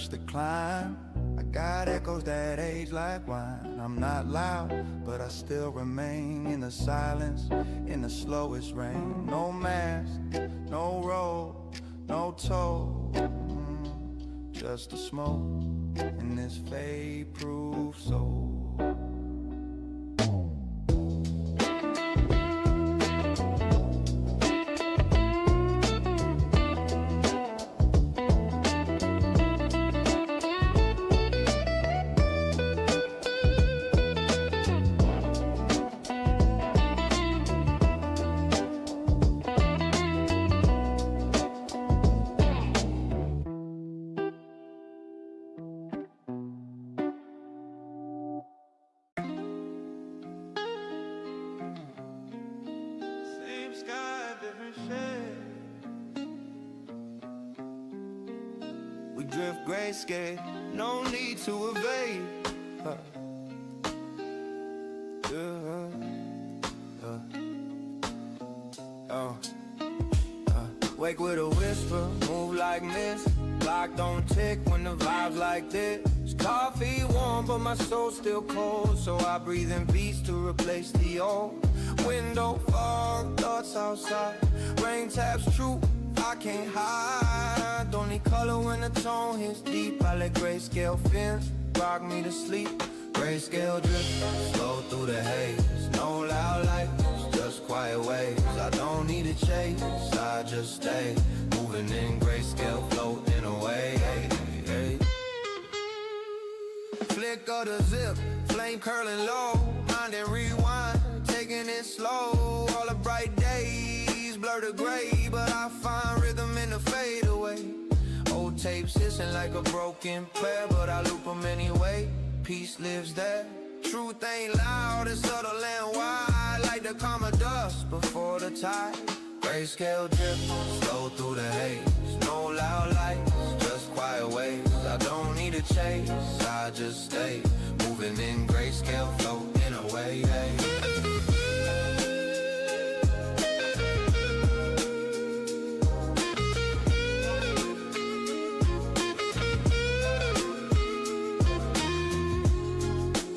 The climb, I got echoes that age like wine. I'm not loud, but I still remain in the silence, in the slowest rain. No mask, no road, no toll, just the smoke in this fade-proof soul. We drift grayscale, no need to evade. Wake with a whisper, move like mist. Clock don't tick when the vibe's like this. Coffee warm, but my soul's still cold. So I breathe in peace to replace the old. Window fog, thoughts outside. Rain taps true, I can't hide. Don't need color when the tone hits deep. I let grayscale fins rock me to sleep. Grayscale drift, slow through the haze. No loud lights, just quiet waves. I don't need a chase, I just stay. Moving in grayscale, floating away. Flick of the zip, flame curling low. Mind and rewind, taking it slow. All the bright days blur the gray, but I find rhythm in the fade away. Old tapes hissing like a broken prayer, but I loop them anyway. Peace lives there. Truth ain't loud, it's subtle and wide, like the calm of dust before the tide. Grayscale drift, slow through the haze. No loud lights, just quiet waves. I don't need a chase, I just stay. Moving in grayscale, floating away.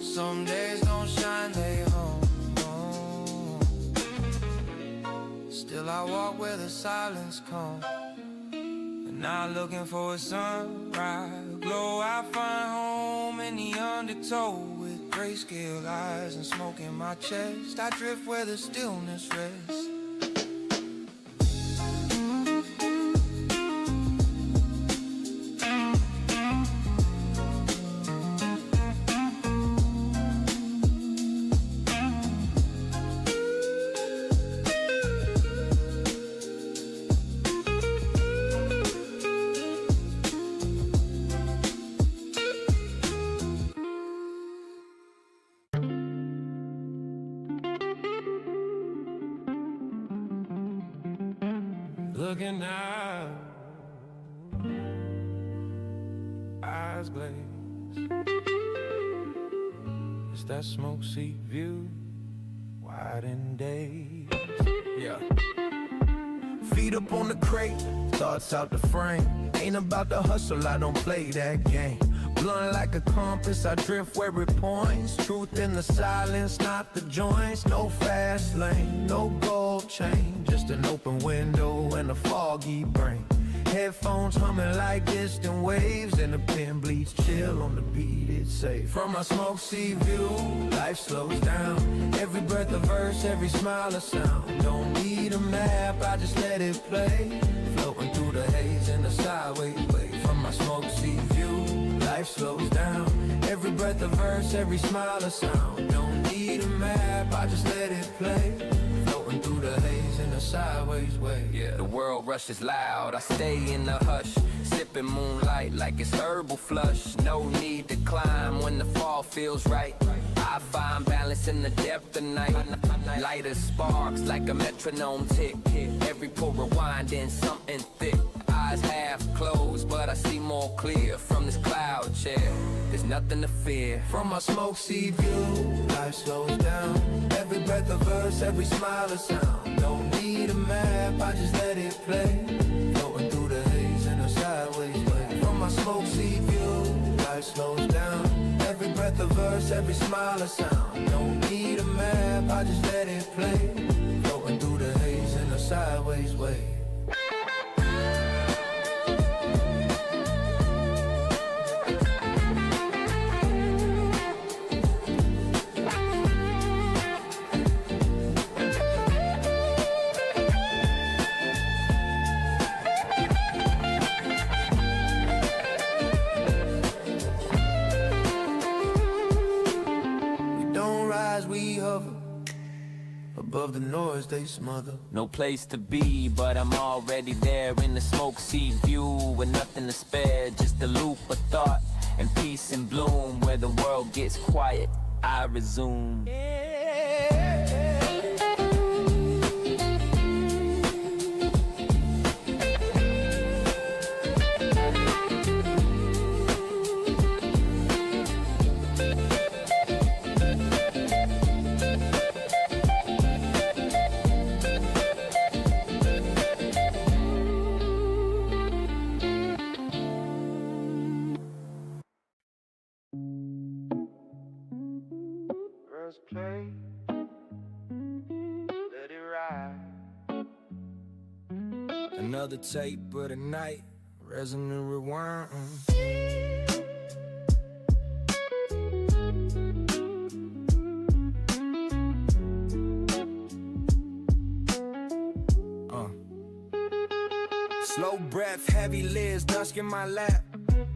Some days don't shine, they home. Still I walk where the silence comes. And not looking for a sunrise glow. I find home in the undertow. With grayscale eyes and smoke in my chest, I drift where the stillness rests. looking out, eyes glazed. It's that smoke seat view, wide in days. Yeah. Feet up on the crate, thoughts out the frame. Ain't about the hustle, I don't play that game. Blunt like a compass, I drift where it points. Truth in the silence, not the joints. No fast lane, no gold chain. Just an open window and a foggy brain. Headphones humming like distant waves, and the pen bleeds chill on the beat, it's safe. From my smoke sea view, life slows down. Every breath a verse, every smile a sound. Don't need a map, I just let it play. Floating through the haze in a sideways way. From my smoke sea view, life slows down. Every breath a verse, every smile a sound. Don't need a map, I just let it play. Floating through the haze in a sideways way. Yeah. The world rushes loud, I stay in the hush. Sipping moonlight like it's herbal flush. No need to climb when the fall feels right. I find balance in the depth of night. Lighter sparks like a metronome tick. Every pull rewinding something thick. Eyes half closed, but I see more clear from this cloud chair. There's nothing to fear. From my smoke sea view, life slows down. Every breath a verse, every smile a sound. Don't need a map, I just let it play. Floating through the haze in a sideways way. From my smoke sea view, life slows down. Every breath a verse, every smile a sound. Don't need a map, I just let it play. Floating through the haze in a sideways way. We hover above the noise they smother. No place to be, but I'm already there in the smoke sea view with nothing to spare, just a loop of thought and peace and bloom. Where the world gets quiet, I resume. Play, let it ride. Another tape of the night, resonant rewind. Slow breath, heavy lids, dusk in my lap.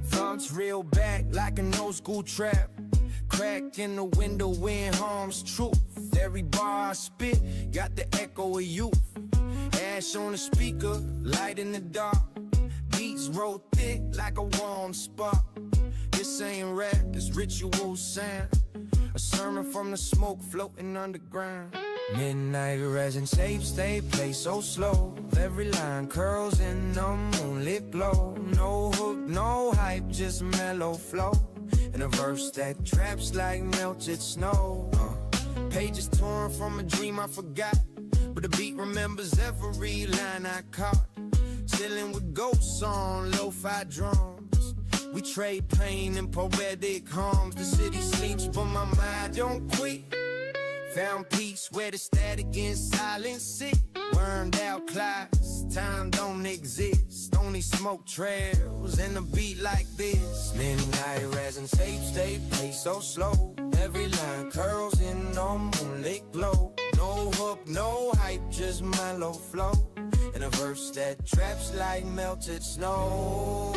Thoughts reel back like an old school trap. Crack in the window, wind harms truth. Every bar I spit got the echo of youth. Ash on the speaker, light in the dark. Beats roll thick like a warm spark. This ain't rap, this ritual sound. A sermon from the smoke floating underground. Midnight resin tapes, they play so slow. Every line curls in the moonlit glow. No hook, no hype, just mellow flow. In a verse that traps like melted snow. Pages torn from a dream I forgot, but the beat remembers every line I caught. Chilling with ghosts on lo-fi drums. We trade pain and poetic harms. The city sleeps but my mind don't quit. Found peace where the static and silence sit. Wormed out clouds, time don't exist. Only smoke trails and a beat like this. Midnight resin tapes, they play so slow. Every line curls in the moonlit glow. No hook, no hype, just mellow flow. In a verse that traps like melted snow.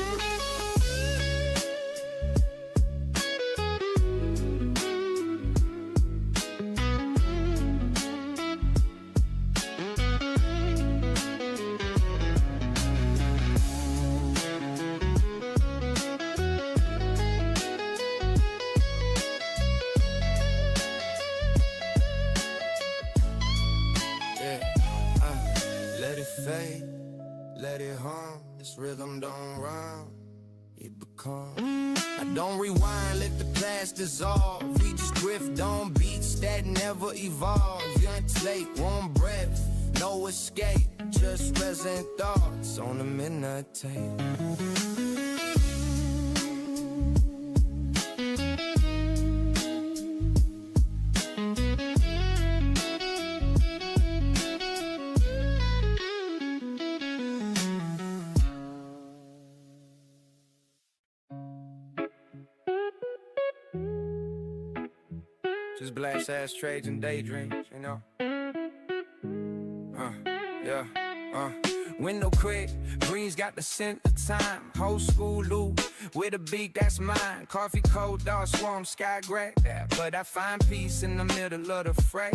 Let it fade, let it hum. This rhythm don't rhyme, it become. I don't rewind, let the past dissolve. We just drift on beats that never evolve. Ventilate, warm breath, no escape, just resin thoughts on the midnight tape. Just blast ashtrays and daydreams, you know. Yeah. Window quick, greens got the scent of time. Whole school loop with a beat that's mine. Coffee cold, dog swarm, sky gray. But I find peace in the middle of the fray.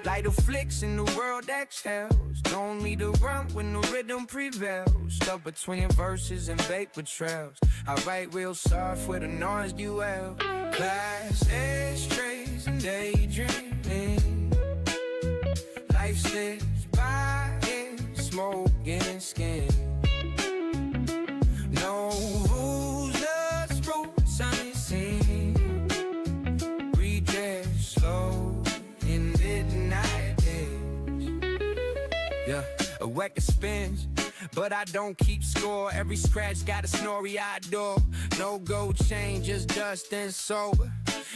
Light of flicks in the world exhales. Don't need to run when the rhythm prevails. Stuck between verses and baked betrayals. I write real soft with a noise duel. Glass ashtrays and daydreaming. Life slips by in smoking skin. No rules, just roots unseen. We just slow in midnight days. Yeah, a record spins, but I don't keep score. Every scratch got a snory-eyed door. No gold chain, just dust and sober.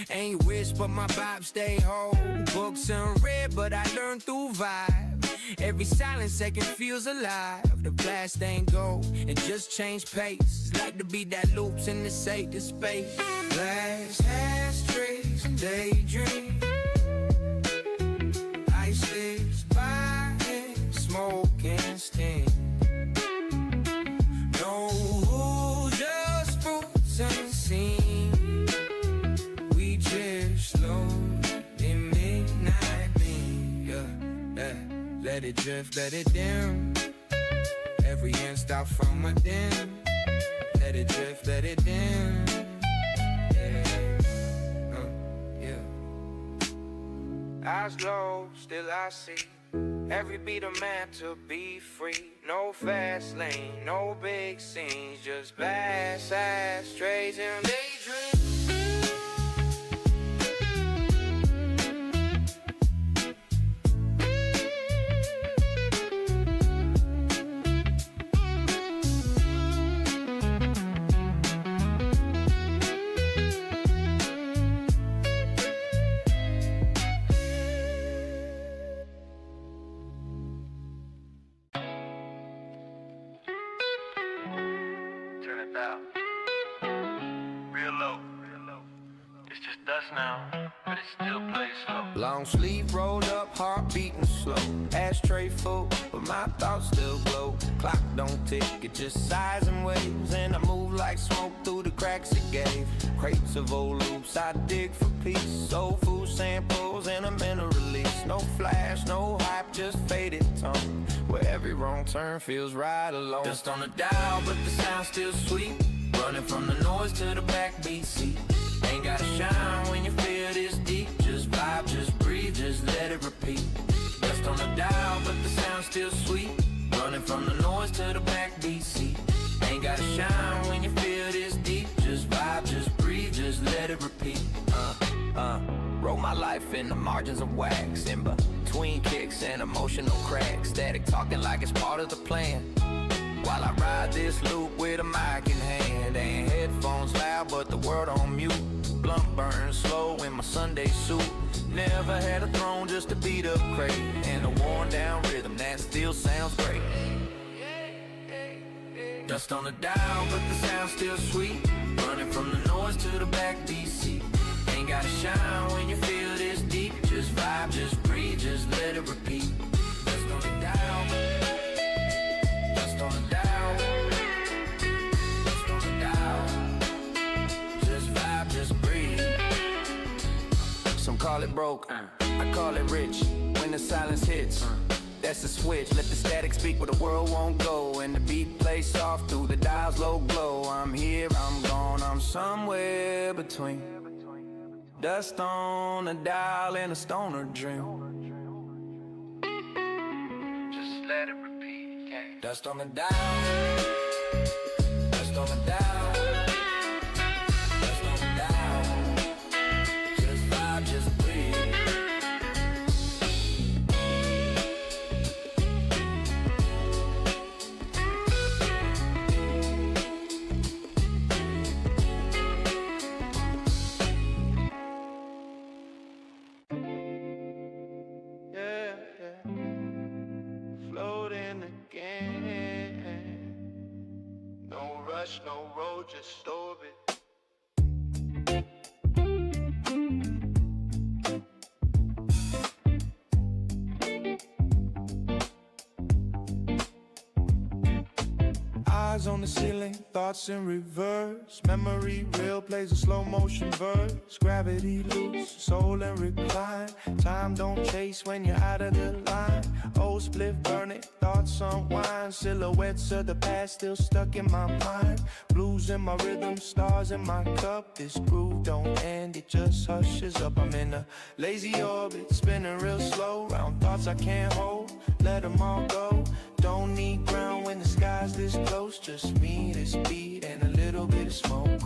Ain't wish, but my vibe stay whole. Books unread, but I learn through vibe. Every silent second feels alive. The blast ain't gold, it just changed pace. Like the beat that loops in the safety space. Glass ashtrays and daydream. Ice slips by in smoking steam. No rules, just fruits unseen. We just slow in midnight beam. Yeah. Let it drift, let it dim. Every end stop from within. Let it drift, let it dim. Yeah. Eyes low, still I see. Every beat a man to be free. No fast lane, no big scenes. Just blast ashtrays and daydreams. Long sleeve rolled up, heart beating slow. Ashtray full, but my thoughts still glow. Clock don't tick, it just sighs and waves. And I move like smoke through the cracks it gave. Crates of old loops, I dig for peace. Soul food samples and a mental release. No flash, no hype, just faded tone. Where every wrong turn feels right alone. Just on the dial, but the sound's still sweet. Running from the noise to the backbeat seat. Ain't gotta shine when you feel this deep. Just vibe, just breathe, just let it repeat. Just on the dial, but the sound's still sweet. Running from the noise to the backbeat seat. Ain't gotta shine when you feel this deep. Just vibe, just breathe, just let it repeat. Wrote my life in the margins of wax. In between kicks and emotional cracks. Static talking like it's part of the plan. While I ride this loop with a mic in hand. And headphones loud, but the world on mute. Blunt burn slow in my Sunday suit. Never had a throne, just a beat up crate. And a worn down rhythm that still sounds great. Dust on the dial, but the sound's still sweet. Running from the noise to the backbeat seat. Ain't gotta shine when you feel this deep. Just vibe, just breathe, just let it repeat. Dust on the dial. Dust on the dial. Dust on the dial. Just vibe, just breathe. Some call it broke, I call it rich. When the silence hits, that's the switch. Let the static speak where the world won't go. And the beat plays soft through the dial's low glow. I'm here, I'm gone, I'm somewhere between. Dust on a dial and a stoner dream. Just let it repeat, okay? Dust on the down, dust on the down, dust on the down. Just vibe, just breathe. Yeah, yeah. Floating again. No rush, no road, just orbit. Eyes on the ceiling, thoughts in reverse. Memory real plays a slow motion verse. Gravity loose, soul and recline. Time don't chase when you're out of the line. Old split burning, thoughts unwind. Silhouettes of the past still stuck in my mind. Blues in my rhythm, stars in my cup. This groove don't end, it just hushes up. I'm in a lazy orbit, spinning real slow. Round thoughts I can't hold, let them all go. Don't need ground when the sky's this close. Just me, this beat, and a little bit of smoke.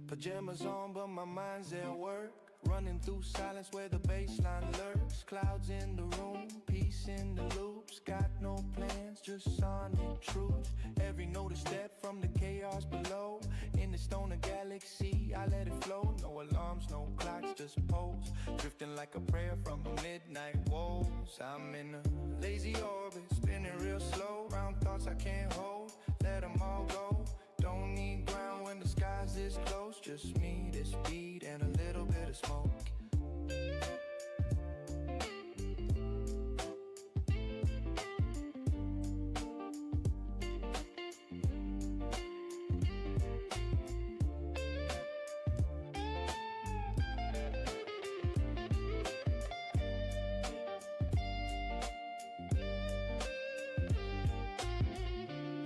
Pajamas on, but my mind's at work. Running through silence where the baseline lurks. Clouds in the room, peace in the loops. Got no plans, just sonic truth. Every note a step from the chaos below. In the stoner galaxy, I let it flow. No alarms, no clocks, just pose. Drifting like a prayer from the midnight woes. I'm in a lazy orbit, spinning real slow. Round thoughts I can't hold, let them all go. Don't need ground when the sky's this close. Just me, this beat, and a little bit of smoke.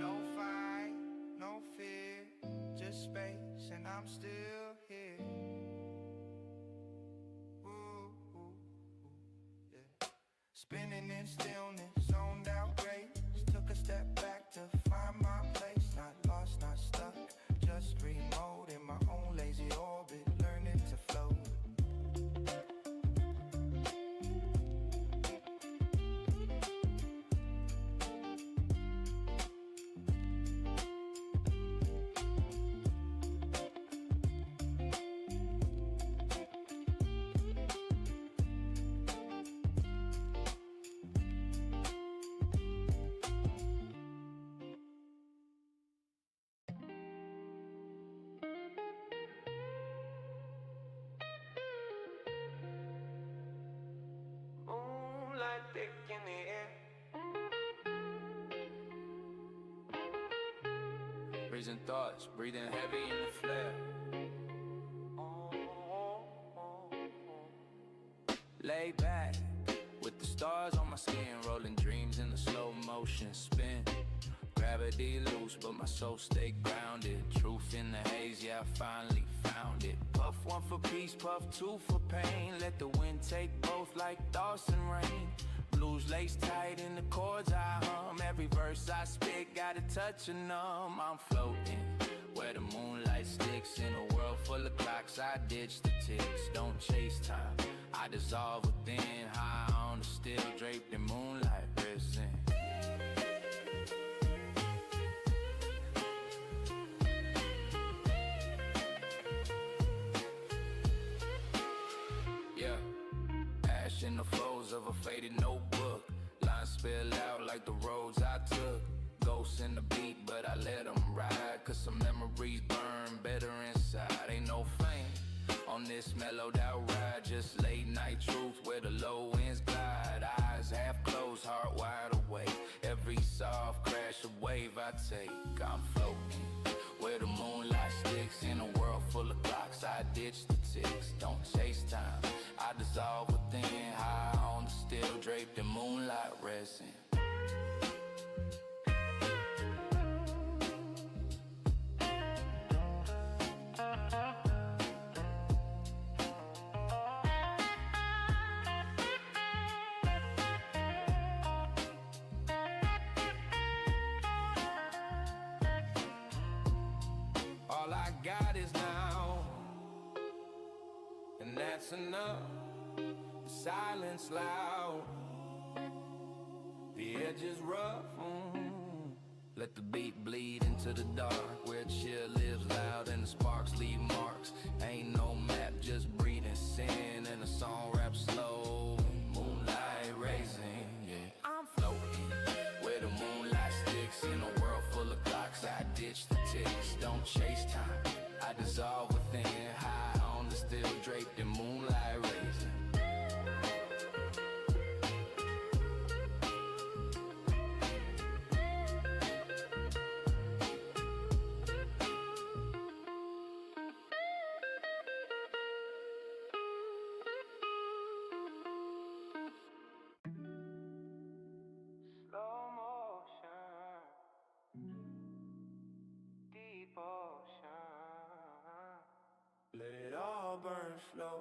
No fight, no fear, just space, and I'm still here. Ooh, ooh, ooh, yeah. Spinning in stillness, zoned out grace. Took a step back to find my place. Not lost, not stuck, just remote in my own lazy orbit, learning to float. Moonlight thick in the air. Raising thoughts, breathing heavy in the flare. Lay back, with the stars on my skin, rolling dreams in the slow motion spin. Gravity loose, but my soul stay grounded. Truth in the haze, yeah, I finally found it. Puff one for peace, puff two for pain. Let the wind take both like thoughts and rain. Blues lace tight in the chords I hum. Every verse I spit got a touch of numb. I'm floating where the moonlight sticks. In a world full of clocks, I ditch the ticks. Don't chase time, I dissolve within. High on the still draped in moonlight risen. Yeah, ash in the folds of a faded notebook. Lines spill out like the roads I took. Ghosts in the beat, but I let them ride. Cause some memories burn better inside. Ain't no flame on this mellowed out ride. Just late night truth where the low winds glide. Eyes half closed, heart wide awake. Every soft crash of wave I take. I'm floating where the moonlight sticks. In a world full of clocks, I ditch the ticks. Don't chase time, I dissolve within. High on the still draped in moonlight resin. got is now, and that's enough. The silence loud, the edge is rough. Let the beat bleed into the dark, where chill lives loud and the sparks leave marks. Ain't no map, just breathing sin, and the song rap slow. Moonlight raising, yeah. I'm floating where the moonlight sticks, in a world full of clocks. I ditch the ticks, don't chase time. I dissolve within, high on the still draped in moonlight raising. Let it all burn slow.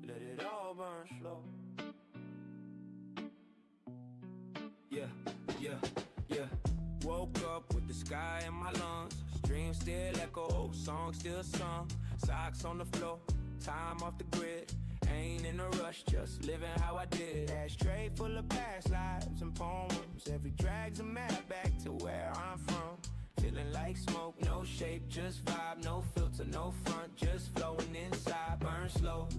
Let it all burn slow. Yeah, yeah, yeah. Woke up with the sky in my lungs. Dreams still echo, songs still sung. Socks on the floor, time off the grid. Ain't in a rush, just living how I did. Ashtray full of past lives and poems. Every drag's a map back to where I'm from. Feeling like smoke, no shape, just vibe. No filter, no front, just flowing inside. Burn slow,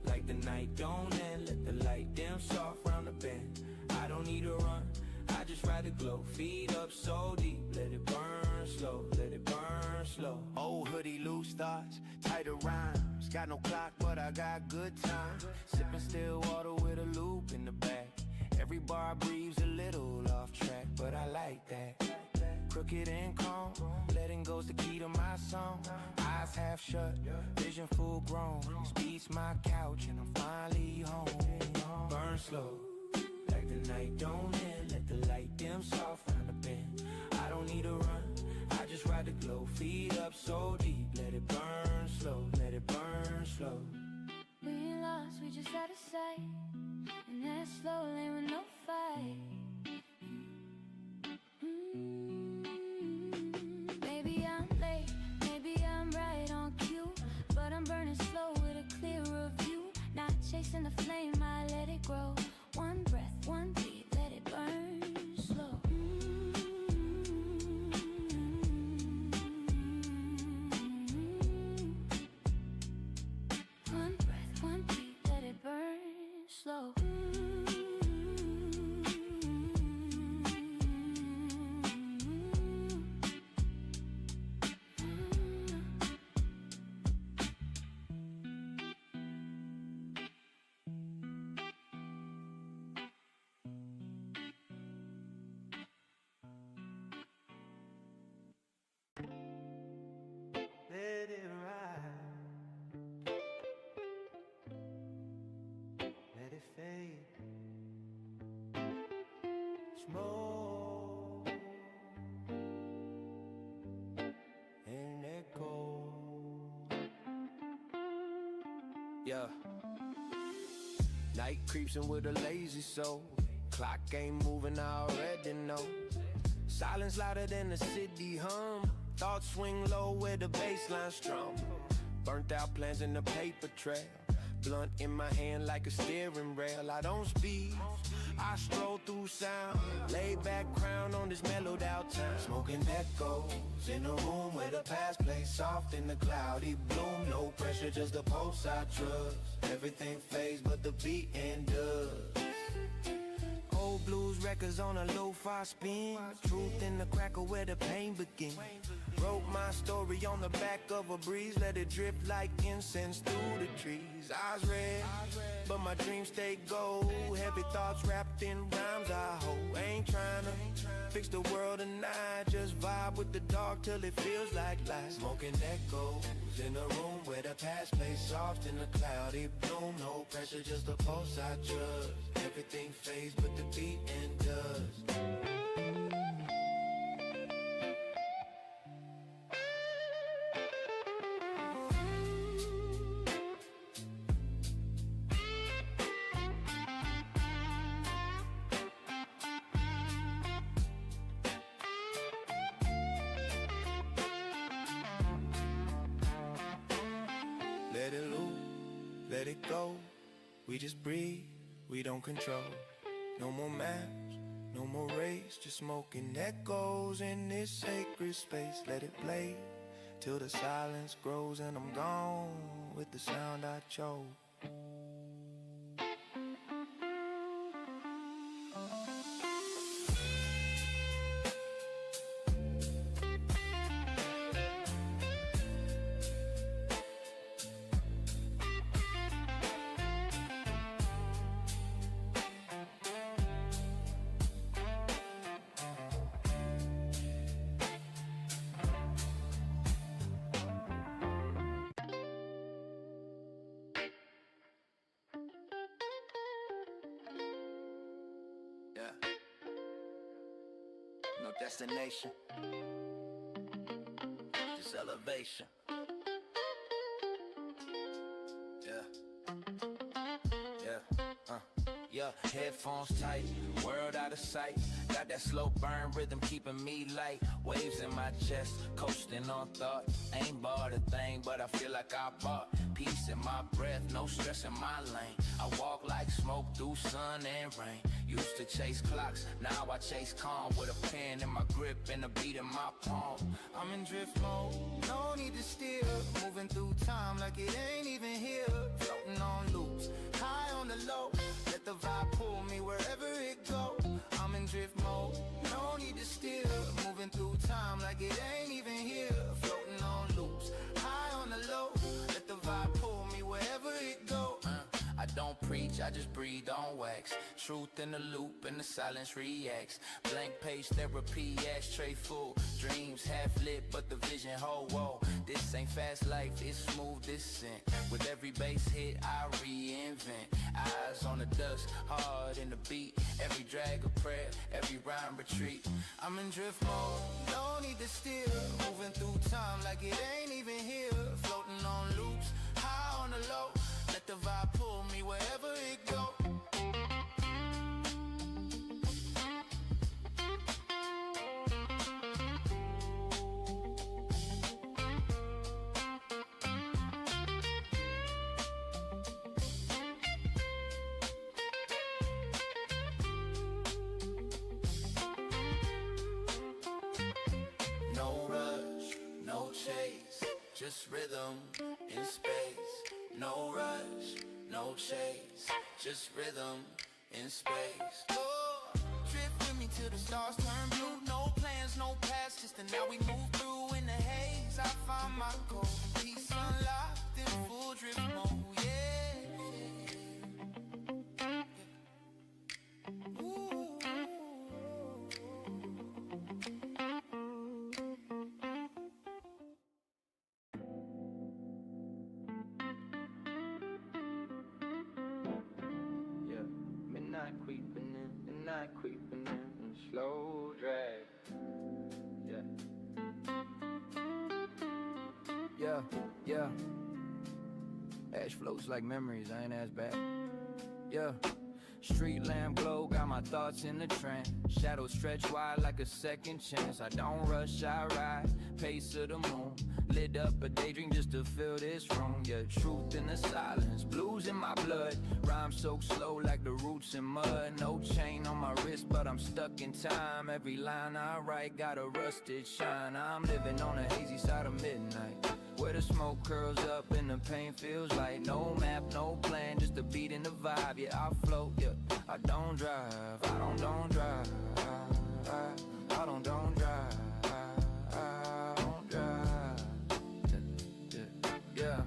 like the night don't end. Let the light dim soft round the bend. I don't need to run, I just ride the glow. Feet up so deep, let it burn slow. Let it burn slow. Old hoodie, loose thoughts, tighter rhymes. Got no clock, but I got good time. Sipping still water with a loop in the back. Every bar breathes a little off track, but I like that. Crooked and calm, letting go's the key to my song. Eyes half shut, vision full grown. These beats my couch and I'm finally home. Burn slow, like the night don't end. Let the light dim soft round the bend. I don't need to run, I just ride the glow. Feet up so deep, let it burn slow. Let it burn slow. We ain't lost, we just out of sight, and that's slowly with no fight. Maybe I'm late, maybe I'm right on cue, but I'm burning slow with a clearer view. Not chasing the flame, I let it grow. One breath, one beat, let it burn slow. One breath, one beat, let it burn slow. Let it ride, let it fade, smoke and let go. Yeah. Night creeps in with a lazy soul. Clock ain't moving, I already know. Silence louder than the city hum. Thoughts swing low where the bassline strum. Burnt out plans in the paper trail. Blunt in my hand like a steering rail. I don't speak, I stroll through sound. Lay back crown on this mellowed out town. Smoking echoes in a room where the past plays soft in the cloudy bloom. No pressure, just the pulse I trust. Everything fades but the beating does. Old blues records on a lo-fi spin. Truth in the cracker where the pain begins. Wrote my story on the back of a breeze. Let it drip like incense through the trees. Eyes red, but my dreams stay gold. Heavy thoughts wrapped in rhymes I hold. Ain't trying to fix the world tonight. Just vibe with the dark till it feels like light. Smoking echoes in a room where the past plays soft in the cloudy bloom. No pressure, just the pulse I trust. Everything fades but the beating does. let it loose, let it go. We just breathe, we don't control. No more maps, no more race, just smoking echoes in this sacred space. Let it play till the silence grows and I'm gone with the sound I chose. No destination, just elevation. Yeah, headphones tight, world out of sight. Got that slow burn rhythm keeping me light. Waves in my chest, coasting on thought. Ain't bought a thing, but I feel like I bought peace in my breath, no stress in my lane. I walk like smoke through sun and rain. Used to chase clocks, now I chase calm. With a pen in my grip and a beat in my palm. I'm in drift mode, no need to steer. Moving through time like it ain't even here. Floating on loops, high on the low. Let the vibe pull me wherever it go. I'm in drift mode, no need to steer. Moving through time like it ain't even here. Floating on loops, high on the low. Let the vibe pull me wherever it go. I don't preach, I just breathe on wax. Truth in the loop and the silence reacts. Blank page therapy, ashtray full. Dreams half lit, but the vision whole. Whoa, this ain't fast life, it's smooth descent. With every bass hit, I reinvent. Eyes on the dust, hard in the beat. Every drag a prayer, every rhyme retreat. I'm in drift mode, no need to steer. Moving through time like it ain't even here. Floating on loops, high on the low. Let the vibe pull me wherever it go. No rush, no chase, just rhythm in space. No rush, no chase, just rhythm in space. Oh, drift with me till the stars turn blue. No plans, no past, just and now we move through in the haze. I find my goal, peace unlocked in full drift mode. Yeah. Ooh. Midnight creeping in, slow drag. Yeah. Ash floats like memories, I ain't as bad. Yeah. Street lamp glow, got my thoughts in the trance. Shadows stretch wide like a second chance. I don't rush, I ride, pace of the moon. Lit up a daydream just to fill this room. Yeah, truth in the silence, blues in my blood. Rhyme so slow like the roots in mud. No chain on my wrist, but I'm stuck in time. Every line I write got a rusted shine. I'm living on the hazy side of midnight, where the smoke curls up and the pain feels like no map, no plan, just a beat in the vibe. Yeah, I float, yeah. I don't drive, I don't drive. I don't drive. I don't drive. Yeah.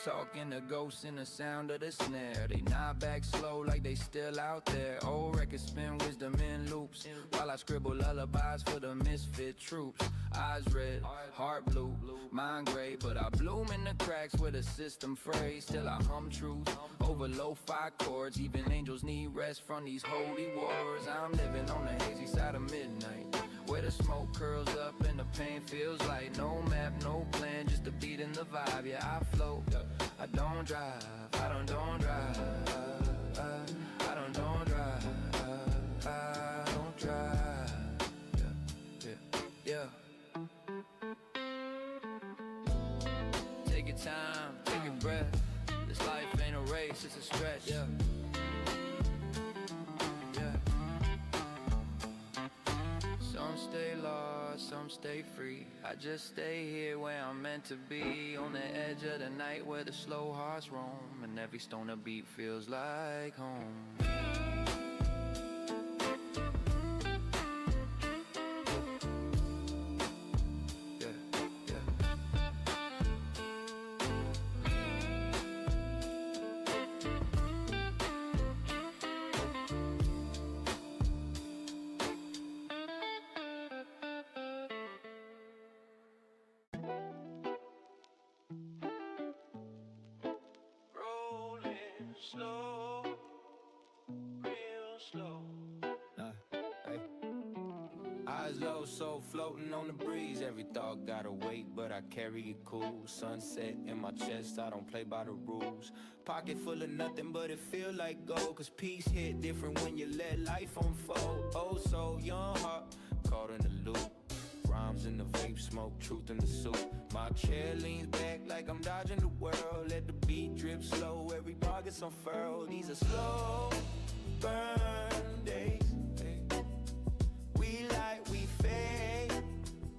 Talking to ghosts in the sound of the snare. They nod back slow like they still out there. Old records spin wisdom in loops, while I scribble lullabies for the misfit troops. Eyes red, heart blue, mind gray, but I bloom in the cracks where the system frays. Still I hum truth over lo-fi chords. Even angels need rest from these holy wars. I'm living on the hazy side of midnight, where the smoke curls up and the pain feels like no map, no plan, just a beat in the vibe. Yeah, I float, I don't drive, I don't drive. I don't drive, I don't drive. Yeah. Take your time, take your breath. This life ain't a race, it's a stretch. Yeah. Some stay lost, some stay free. I just stay here where I'm meant to be, on the edge of the night where the slow hearts roam, and every stoner beat feels like home. Slow, real slow. Hey. Eyes low, soul floating on the breeze. Every thought gotta wait, but I carry it cool. Sunset in my chest, I don't play by the rules. Pocket full of nothing, but it feel like gold. Cause peace hit different when you let life unfold. Oh, so young heart, caught in the loop. Rhymes in the vape smoke, truth in the soup. My chair leans back like I'm dodging the world. Let the beat drip slow, every bar gets unfurled. These are slow burn days. We light, we fade,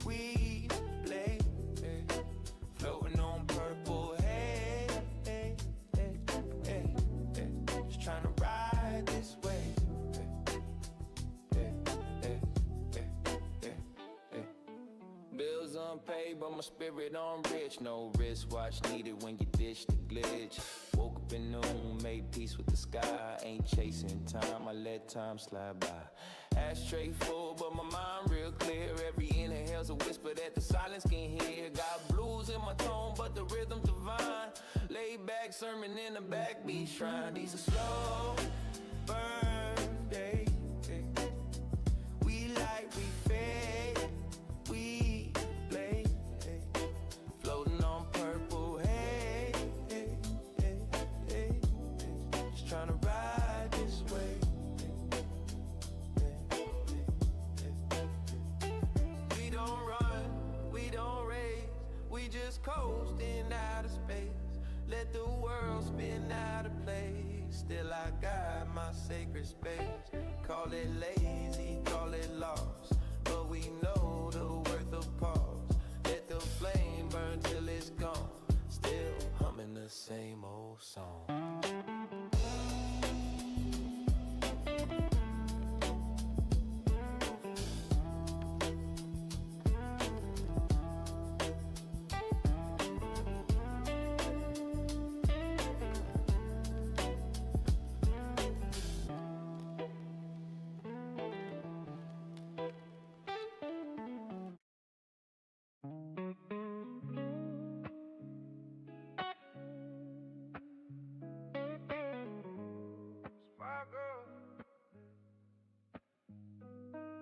we play, floating on purple haze. Just trying to ride this way. Bills unpaid, but my spirit on rich. No wristwatch needed when you ditch the glitch. Woke up in noon, made peace with the sky. Ain't chasing time, I let time slide by. Ashtray full, but my mind real clear. Every inhale's a whisper that the silence can hear. Got blues in my tone, but the rhythm's divine. Laid back, sermon in the backbeat shrine. These are slow burn days. We light, we fade, we play, floating on purple haze. Just trying to ride this way. We don't run, we don't race, we just coasting out of space. Let the world spin out of place. Still I got my sacred space. Call it lazy, call it lost, but we know the worth of pause. Let the flame burn till it's gone. Still humming the same old song.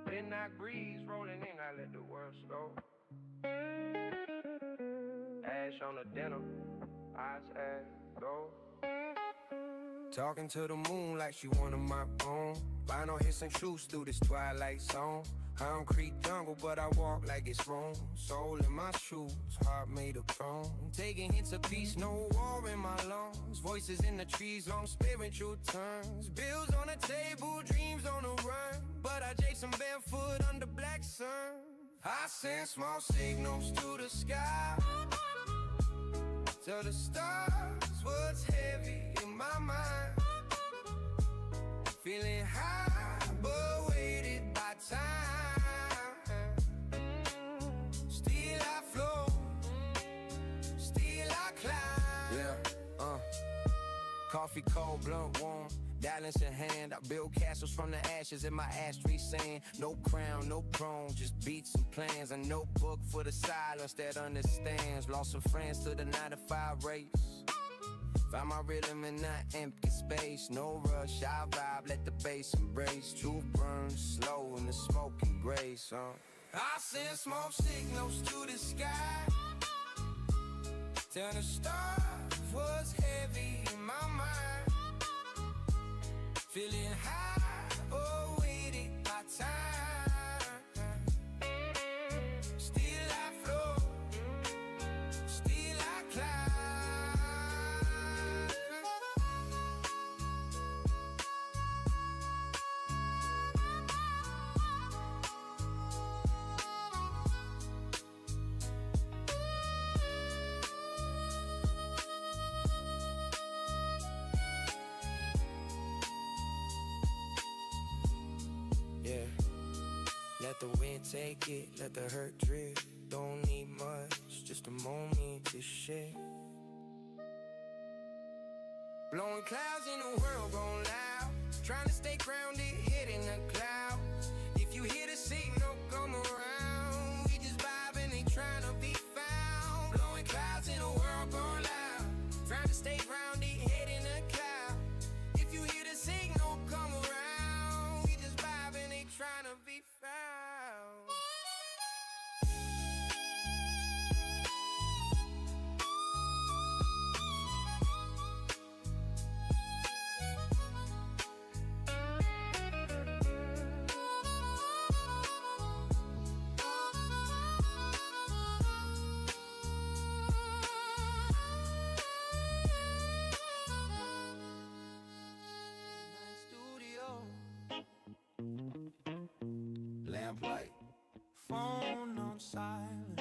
Midnight breeze rolling in, I let the world slow. Ash on the denim, eyes ash low. Talking to the moon like she one of my own. Vinyl hissing truths through this twilight zone. Concrete jungle, but I walk like it's Rome. Soul in my shoes, heart made of chrome. Taking hits of peace, no war in my lungs. Voices in the trees, long spiritual tongues. Bills on the table, dreams on the run. But I Jason barefoot under black sun. I send small signals to the sky. Tell the stars what's heavy in my mind. Feeling high, but weighted by time. Still I flow, still I climb. Yeah, coffee cold, blunt warm, balance in hand. I build castles from the ashes in my ashtray saying no crown, no throne, just beats and plans. A notebook for the silence that understands. Lost some friends to the 9-to-5 race. Found my rhythm in that empty space. No rush, I vibe, let the bass embrace. Truth burns slow in the smoking grace. I send smoke signals to the sky. Tell the stars what's heavy in my mind. Feeling high, oh weighted by time. Still I flow, still I climb. make it, let the hurt drift. Don't need much, just a moment to share. Blowing clouds in the world gone loud. Trying to stay grounded, head in the clouds. If you hear the signal, come around. We just vibing, ain't trying to be found. Blowing clouds in the world gone loud. Trying to stay grounded, head in the clouds. If you hear the signal, come around. We just vibing, ain't trying to be found. Lamplight, Phone on silent.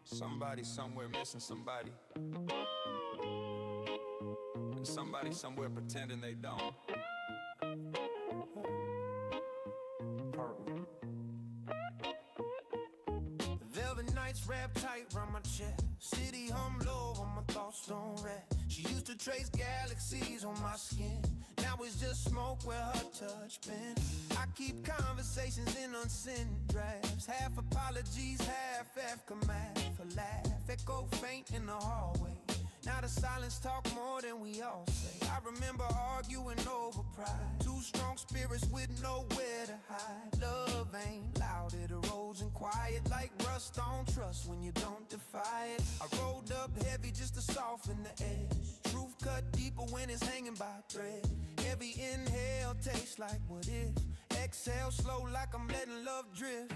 Somebody somewhere missing somebody, and somebody somewhere pretending they don't. Velvet nights wrapped tight round my chest. City hum low when my thoughts don't rest. She used to trace galaxies on my skin. Now it's just smoke where her touch been. I keep conversations in unsent drafts. Half apologies, half aftermath. For laugh, echo faint in the hallway. Now the silence talk more than we all say. I remember arguing over pride. Two strong spirits with nowhere to hide. Love ain't loud, it erodes in quiet. Like rust on trust when you don't defy it. I rolled up heavy just to soften the edge. Truth cut deeper when it's hanging by a thread. Every inhale tastes like what if. Exhale slow like I'm letting love drift.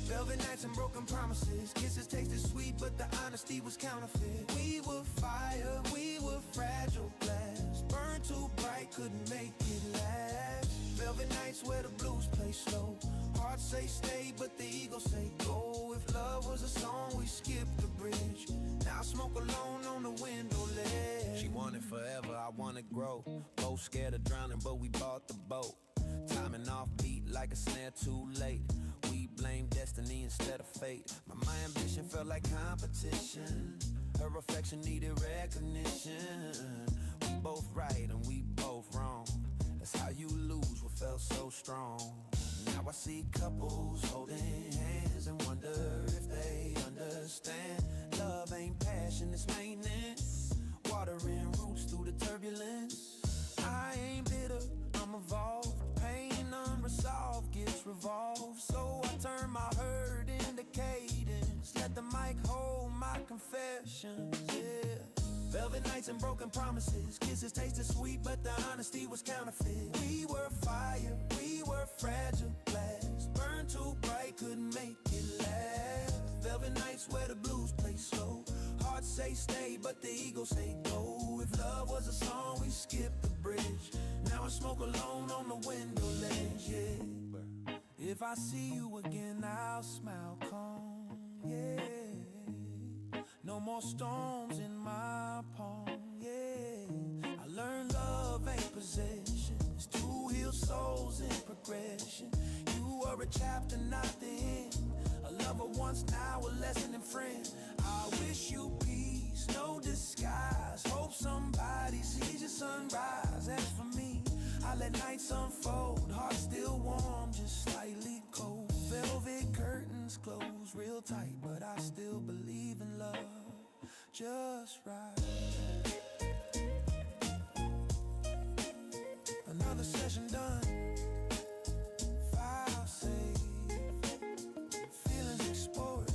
Velvet nights and broken promises. Kisses tasted sweet, but the honesty was counterfeit. We were fire, we were fragile glass. Burned too bright, couldn't make it last. Velvet nights where the blues play slow. Hearts say stay, but the ego say go. If love was a song, we skipped the bridge. Now I smoke alone on the window ledge. She wanted forever, I wanna grow. Both scared of drowning, but we bought the boat. Timing off beat like a snare too late. We blame destiny instead of fate. My ambition felt like competition. Her affection needed recognition. We both right and we both wrong. That's how you lose what felt so strong. Now I see couples holding hands and wonder if they understand. Love ain't passion, it's maintenance. Watering roots through the turbulence. I ain't bitter, I'm evolved. Pain unresolved gets revolved. So I turn my hurt into cadence. Let the mic hold my confessions, yeah. Velvet nights and broken promises. Kisses tasted sweet, but the honesty was counterfeit. We were fire, we were fragile glass. Burned too bright, couldn't make it last. Velvet nights where the blues play slow. Hearts say stay, but the ego say go. If love was a song, we skipped the bridge. Now I smoke alone on the window ledge, yeah. If I see you again, I'll smile calm, yeah. No more storms in my palm, yeah. I learned love ain't possession. It's two healed souls in progression. You were a chapter, not the end. A lover once, now a lesson in friend. I wish you peace, no disguise. Hope somebody sees your sunrise. As for me, I let nights unfold. Heart still warm, just slightly cold. Velvet curtains close real tight, but I still believe in love just right. Another session done. File saved. Feelings exported.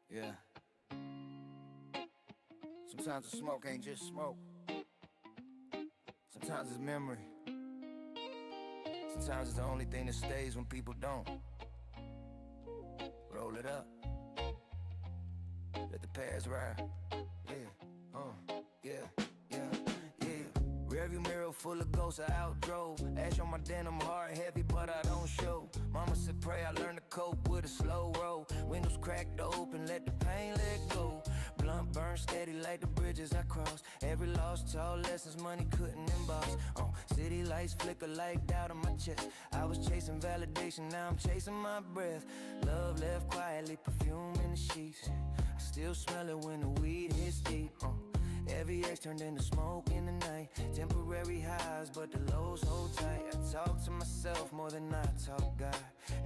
Yeah. Sometimes the smoke ain't just smoke. Sometimes it's memory. Sometimes it's the only thing that stays when people don't. Roll it up. Let the past ride. Yeah, yeah, yeah, yeah. Rearview mirror full of ghosts, I outdrove. Ash on my denim, hard heavy, but I don't show. Mama said pray, I learned to cope with a slow roll. Windows cracked open, let the pain let go. Blunt burn steady like the bridges I crossed. Every lost taught lessons money couldn't emboss. City lights flicker like doubt on my chest. I was chasing validation, now I'm chasing my breath. Love left quietly, perfume in the sheets. I still smell it when the weed hits deep. Every X turned into smoke in the night. Temporary highs, but the lows hold tight. I talk to myself more than I talk God.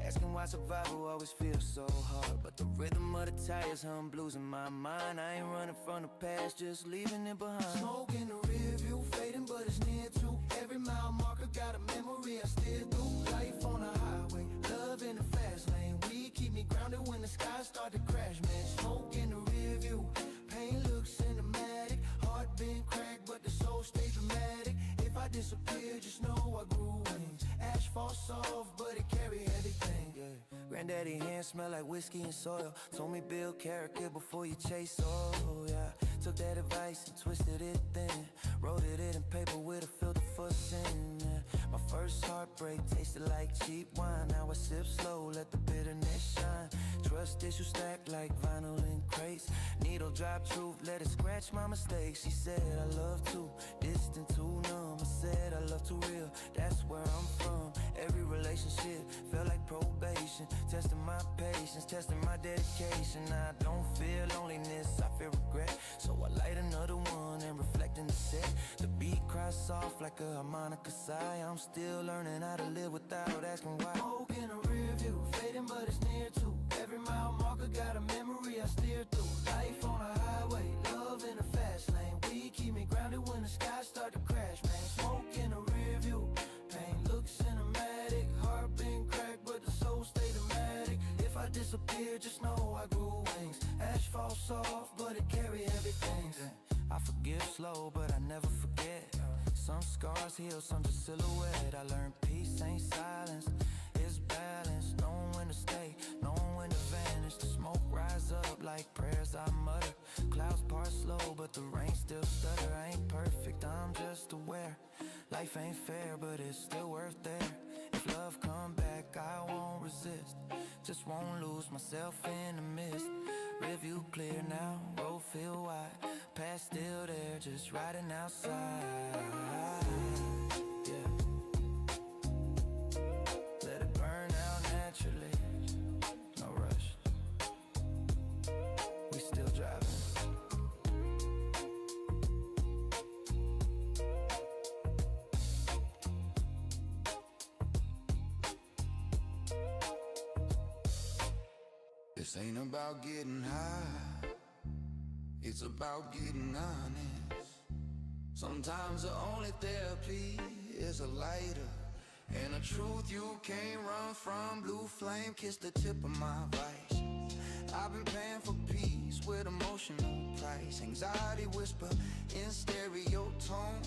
Asking why survival always feels so hard. But the rhythm of the tires hum blues in my mind. I ain't running from the past, just leaving it behind. Smoke in the rear view, fading but it's near to. Every mile marker got a memory I still do. Life on a highway, love in the fast lane. We keep me grounded when the skies start to crash, man. Smoke in the rear view, pain looks cinematic. Heart been cracked, but the soul stay dramatic. If I disappear, just know I grew wings. Ash falls soft, but it carry everything. Yeah. Granddaddy hands smell like whiskey and soil. Told me build character before you chase oil. Yeah. Took that advice and twisted it thin. Wrote it in paper with a filter for sin. Yeah. My first heartbreak tasted like cheap wine. Now I sip slow, let the bitterness shine. Trust issues stacked like vinyl in crates. Needle drop truth, let it scratch my mistakes. She said I love too distant, too numb. I said I love too real, that's where I'm from. Every relationship felt like probation. Testing my patience, testing my dedication. I don't feel loneliness, I feel regret. So I light another one and reflect in the set. The beat cries soft like a harmonica sigh. I'm still learning how to live without asking why. Smoke in the rear view, fading but it's near to. Every mile marker got a memory I steer through. Life on a highway, love in a fast lane. We keep me grounded when the skies start to crash, man. Smoke in the rear view, pain looks cinematic. Heart been cracked but the soul stay dramatic. If I disappear, just know I grew wings. Ash falls soft, but it carry everything. I forgive slow, but I never forget. Some scars heal, some just silhouette. I learned peace ain't silence, it's balance. Knowing when to stay, knowing when to vanish. The smoke rise up like prayers I mutter. Clouds part slow, but the rain still stutter. I ain't perfect, I'm just aware. Life ain't fair, but it's still worth there. If love come back, I won't resist. Just won't lose myself in the mist. Review clear now, road feel wide. Past still there, just riding outside. Yeah. Let it burn out naturally. No rush. We still driving. This ain't about getting high, it's about getting honest. Sometimes the only therapy is a lighter and a truth you can't run from. Blue flame kiss the tip of my vice. I've been paying for peace with emotional price. Anxiety whisper in stereo tone.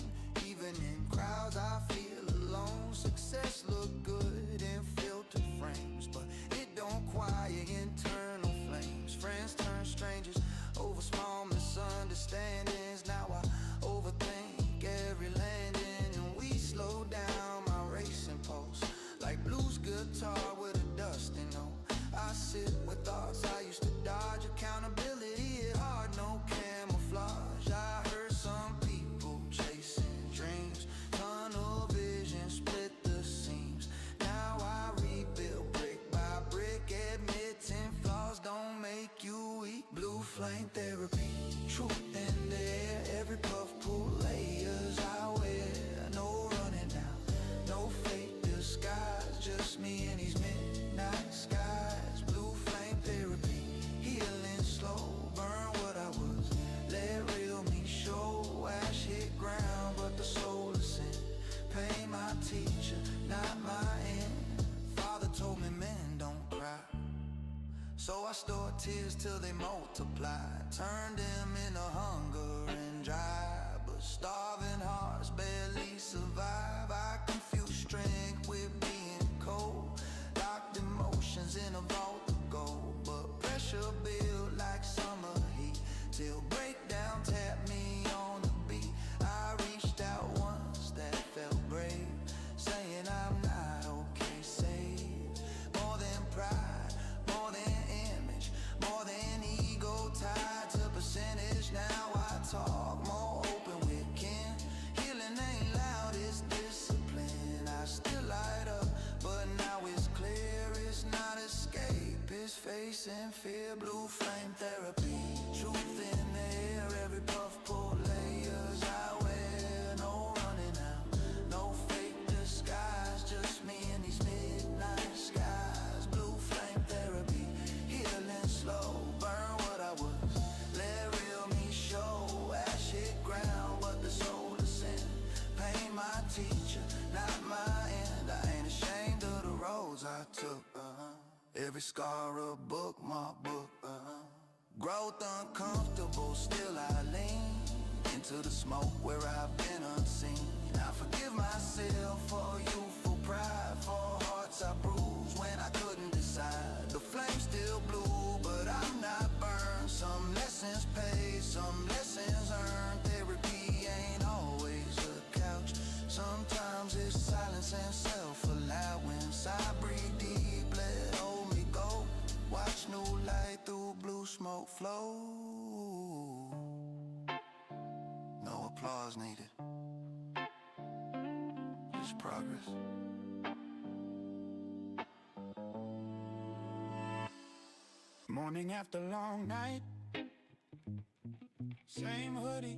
Even in crowds I feel alone. Success look good in filtered frames, but it don't quiet internal flames. Friends turn strangers over small misunderstandings. Now I overthink every landing, and we slow down my racing pulse like blues guitar with a dusty note. I sit with thoughts I used to dodge. Accountability is hard, no camouflage. I heard some people chasing dreams, tunnel vision split the seams. Now I rebuild brick by brick, admitting flaws don't make you weak. Blue flame therapy, truth in the air. Every puff pull layers I wear. No running down, no fake disguise. Just me and these midnight skies. Blue flame therapy, healing slow. Burn what I was, let real me show. Ash hit ground, but the soul is sin. Pain my teacher, not my end. Father told me men don't cry, so I stored tears till they multiplied. Turned them into hunger and drive, but starving hearts barely survive. I confuse strength with being cold. Locked emotions in a vault of gold, but pressure built like summer heat. Till breakdown tapped me on the beat. I reached out once, facing fear, blue flame therapy. Truth in the air, every puff pull layers I wear. No running out, no fake disguise, just me in these midnight skies. Blue flame therapy, healing slow, burn what I was, let real me show. Ash hit ground, but the soul is sin. Pain my teacher, not my end. I ain't ashamed of the roads I took. Every scar a bookmark book. Growth uncomfortable, still I lean into the smoke where I've been unseen. I forgive myself for youthful pride, for hearts I bruised when I couldn't decide. The flame's still blue, but I'm not burned. Some lessons paid, some lessons earned. Therapy ain't always a couch. Sometimes it's silence and self-allowance. I breathe deep, let hold me go. Watch new light through blue smoke flow. No applause needed, just progress. Morning after long night, same hoodie,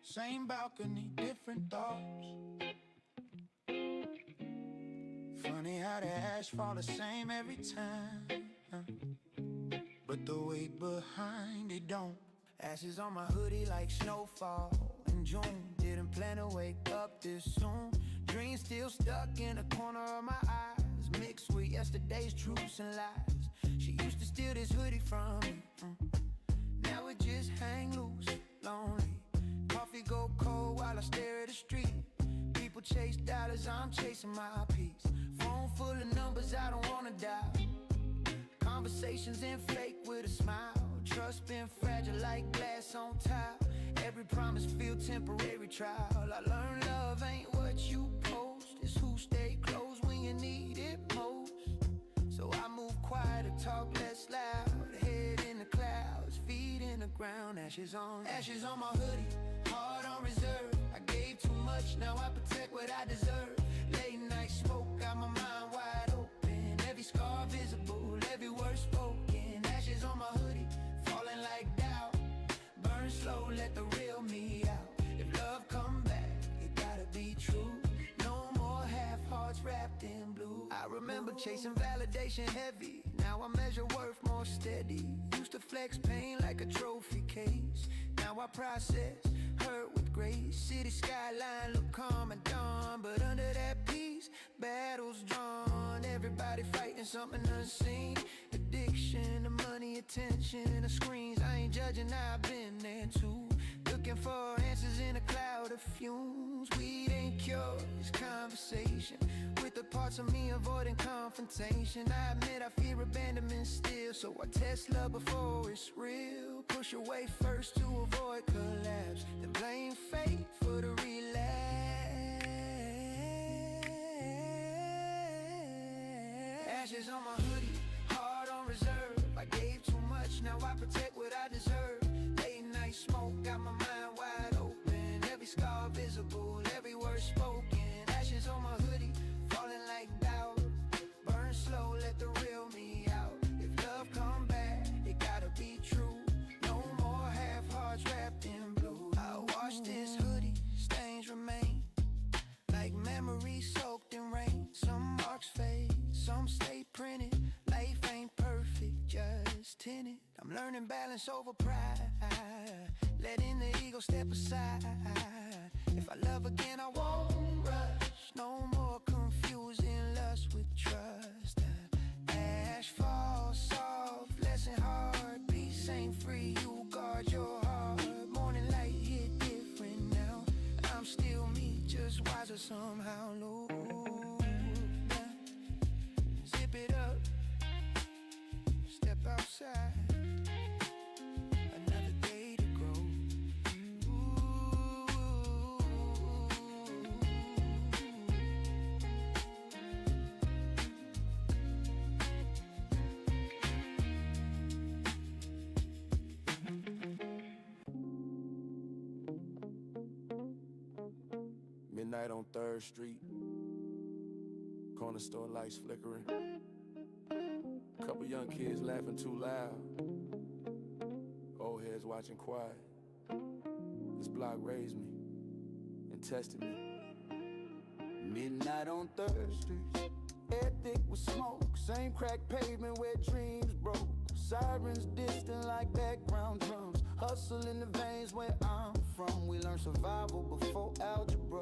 same balcony, different thoughts. Funny how the ash fall the same every time, but the weight behind it don't. Ashes on my hoodie like snowfall in June. Didn't plan to wake up this soon. Dreams still stuck in the corner of my eyes, mixed with yesterday's truths and lies. She used to steal this hoodie from me, now it just hang loose, lonely. Coffee go cold while I stare at the street. People chase dollars, I'm chasing my peace. Phone full of numbers I don't wanna dial. Conversations in fake with a smile. Trust been fragile like glass on tile. Every promise feel temporary trial. I learned love ain't what you post, it's who stay close when you need it most. So I move quiet and talk less loud. Head in the clouds, feet in the ground. Ashes on my hoodie, heart on reserve. I gave too much, now I protect what I deserve. Late night smoke, got my mind wide open. Every scar visible, every word spoken. Ashes on my hoodie, falling like doubt. Burn slow, let the real me out. If love come back, it gotta be true. No more half hearts wrapped in blue. I remember chasing validation heavy, now I measure worth more steady. Used to flex pain like a trophy case, now I process hurt with grace. City skyline look calm and dawn, but under that peace, battles drawn. Everybody fighting something unseen. Addiction to money, attention to screens. I ain't judging, I've been there too. Looking for answers in a cloud of fumes. Weed ain't cure, it's conversation with the parts of me avoiding confrontation. I admit I fear abandonment still, so I test love before it's real. Push away first to avoid collapse, then blame fate for the relapse. Ashes on my hoodie, heart on reserve. I gave too much, now I protect what I deserve. Late night smoke, got my mind wide open. Every scar visible, every word spoken. Ashes on my hoodie, falling like doubt. Burn slow, let the real me out. If love come back, it gotta be true. No more half hearts wrapped in blue. I wash this hoodie, stains remain like memories soaked in rain. Some marks fade, some stay printed. Life ain't perfect, just tinted. I'm learning balance over pride, letting the ego step aside. If I love again, I won't rush. No more confusing lust with trust. Ash falls soft, lesson hard. Peace ain't free, you guard your heart. Morning light hit different now. I'm still me, just wiser somehow. Low down, zip it up, step outside. Another day to grow. Midnight on 3rd Street, corner store lights flickering. Couple Young kids laughing too loud, old heads watching quiet. This block raised me and tested me. Midnight on 3rd Street, air thick with smoke, same crack pavement where dreams broke. Sirens distant like background drums, hustle in the veins where I'm from. We learned survival before algebra.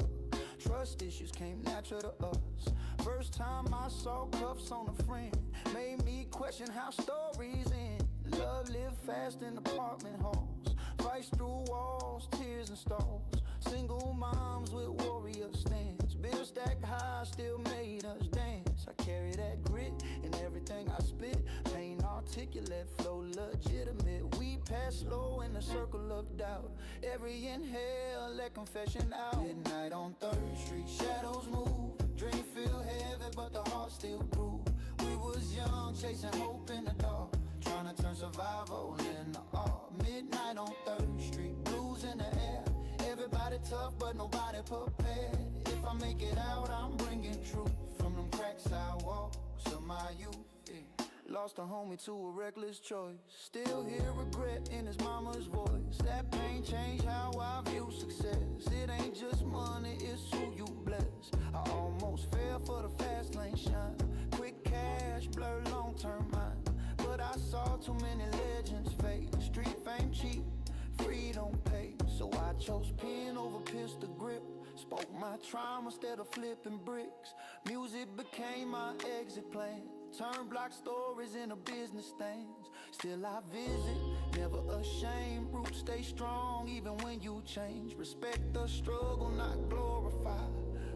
Trust issues came natural to us. First time I saw cuffs on a friend made me question how stories end. Love lived fast in apartment halls, fights through walls, tears and stalls. Single moms with warrior stands, bills stacked high still made us dance. I carry that grit in everything I spit, pain articulate, flow legitimate. We pass slow in a circle of doubt, every inhale let confession out. Midnight on 3rd Street, shadows move, dream feel heavy but the heart still groove. We was young, chasing hope in the dark, trying to turn survival into art. Midnight on 3rd Street, blues in the air, everybody tough but nobody prepared. If I make it out, I'm bringing truth from them cracked sidewalks of my youth. Lost a homie to a reckless choice, still hear regret in his mama's voice. That pain changed how I view success. It ain't just money, it's who you bless. I almost fell for the fast lane shine, quick cash, blur long-term mind. But I saw too many legends fade, street fame cheap, freedom paid. So I chose pen over pistol grip, spoke my trauma instead of flipping bricks. Music became my exit plan, turn block stories into business stands. Still I visit, never ashamed, roots stay strong even when you change. Respect the struggle, not glorify.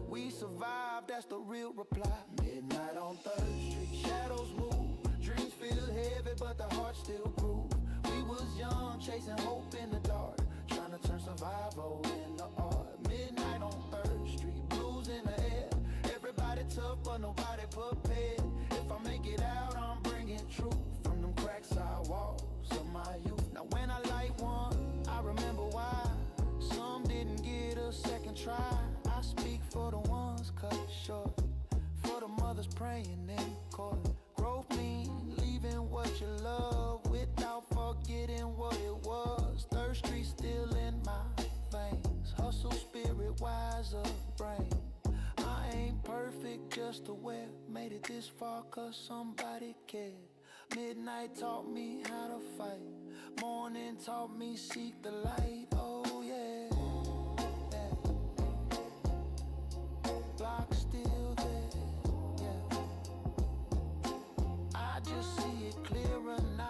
We survive, that's the real reply. Midnight on 3rd Street, shadows move, dreams feel heavy but the heart still groove. We was young, chasing hope in the dark, trying to turn survival into art. Midnight on 3rd Street, blues in the air, everybody tough but nobody prepared. If I make it out, I'm bringing truth from them cracked sidewalks of my youth. Now when I light one, I remember why some didn't get a second try. I speak for the ones cut short, for the mothers praying in court. Growth means leaving what you love without forgetting what it was. 3rd Street still in my veins, hustle spirit, wiser brain. I ain't perfect, just aware, made it this far cause somebody cared. Midnight taught me how to fight, morning taught me seek the light. Oh yeah, yeah. Block still there, yeah. I just see it clearer now.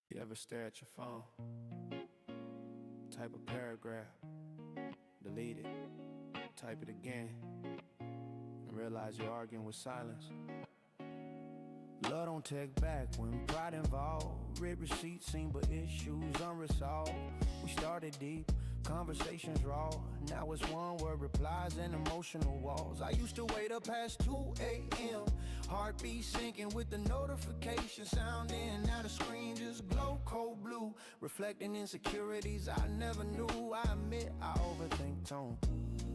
You ever stare at your phone, type a paragraph, delete it, type it again, and realize you're arguing with silence? Love don't take back when pride involved. Read receipts seen but issues unresolved. We started deep, conversations raw. Now it's one word replies and emotional walls. I used to wait up past 2 a.m. Heartbeat sinking with the notification sounding. Now the screen just glow cold blue, reflecting insecurities I never knew. I admit I overthink tone.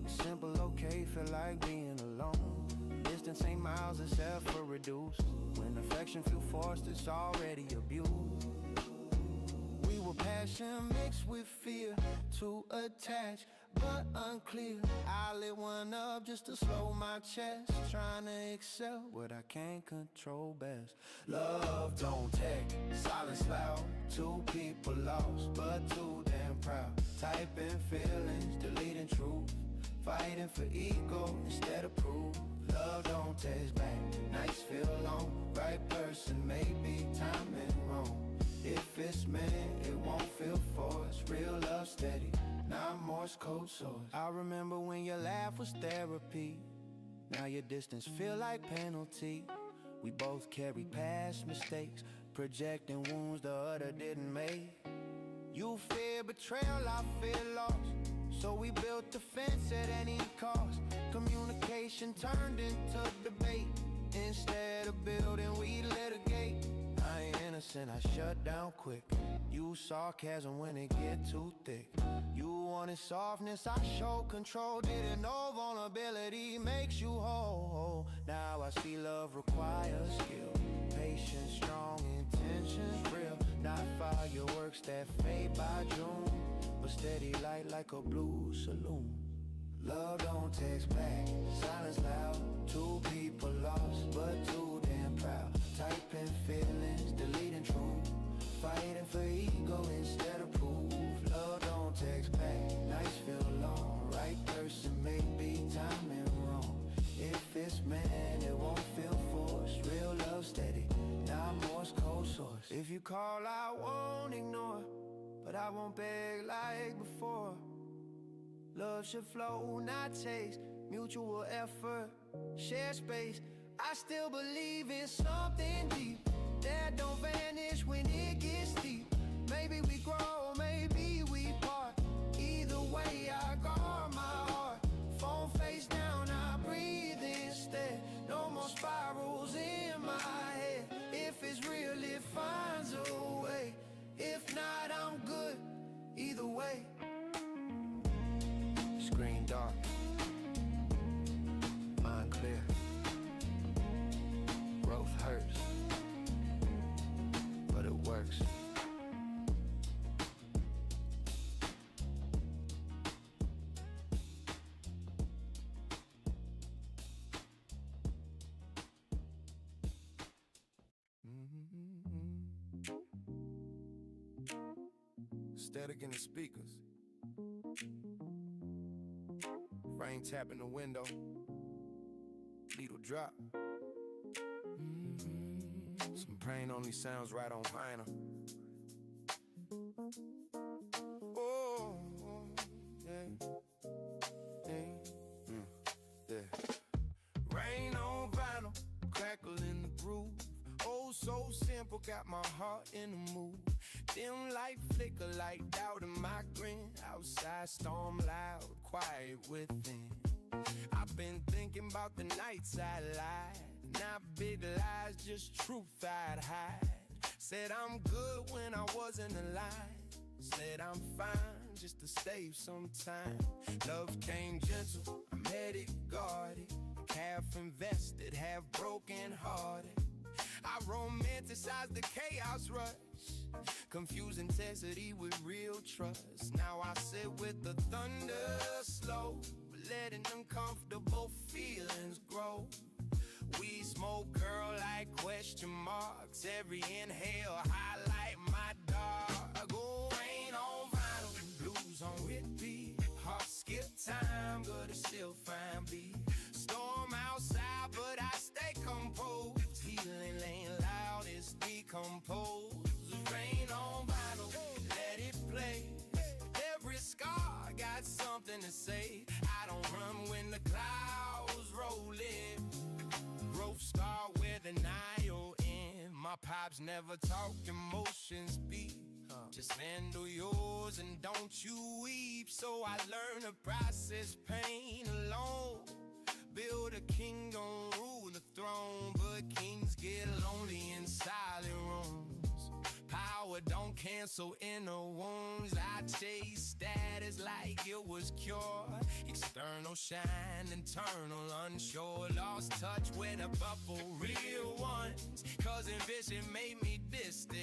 Simple okay, feel like being alone. Distance ain't miles, it's effort reduced. When affection feel forced, it's already abused. We were passion mixed with fear, too attached but unclear. I lit one up just to slow my chest, trying to excel what I can't control best. Love don't take, silence loud. 2 people lost, but 2 damn proud. Typing feelings, deleting truth, fighting for ego instead of proof. Love don't taste back, nights feel long. Right person, maybe timing wrong. If it's meant, it won't feel forced. Real love steady, not Morse code source. I remember when your laugh was therapy. Now your distance feel like penalty. We both carry past mistakes, projecting wounds the other didn't make. You fear betrayal, I fear loss, so we built the fence at any cost. Communication turned into debate. Instead of building, we litigate. I ain't innocent, I shut down quick. Use sarcasm when it get too thick. You wanted softness, I show control. Didn't know vulnerability makes you whole. Now I see love requires skill, patience, strong intentions, real. Not fireworks that fade by June, but steady light like a blue saloon. Love don't text back, silence loud. Two people lost, but too damn proud. Typing feelings, deleting truth. Fighting for ego instead of proof. Love don't text back, nights feel long. Right person may be timing wrong. If it's meant, it won't feel forced. Real love steady, not Morse code source. If you call, I won't ignore, but I won't beg like before. Love should flow, not chase. Mutual effort, share space. I still believe it's something deep that don't vanish when it gets deep. Maybe we grow, maybe we part. Either way, I guard my heart. Phone face down, I breathe instead. No more spirals in my head. If it's real, it finds a way. If not, I'm good either way. Screen dark, mind clear. Growth hurts, but it works. Static in the speakers. Rain tapping the window. Needle drop. Some pain only sounds right on vinyl. Oh, yeah. Rain on vinyl, crackle in the groove. Oh, so simple, got my heart in the mood. Dim light flicker like doubt in my grin. Outside storm loud, quiet within. I've been thinking about the nights I lied. Not big lies, just truth I'd hide. Said I'm good when I wasn't alive. Said I'm fine just to save some time. Love came gentle, I'm headed guarded. Half invested, half broken hearted. I romanticize the chaos rush. Confuse intensity with real trust. Now I sit with the thunder slow, letting uncomfortable feelings grow. We smoke, girl, like question marks. Every inhale highlight my dark. Oh, rain on vinyl, blues on repeat. Heart skip time, but it still find beat. Storm outside, but I stay composed. Healing ain't loud, it's decomposed. Rain on vinyl, let it play. Every scar got something to say. I don't run when the clouds roll in. Growth start where denial end. My pops never talk, emotions speak. Just handle yours and don't you weep. So I learn to process pain alone. Build a kingdom, rule the throne. But kings get lonely in silent rooms. Power don't cancel inner wounds. I chase status like it was cure. External shine, internal unsure. Lost touch with a couple real ones. Cause ambition made me distant.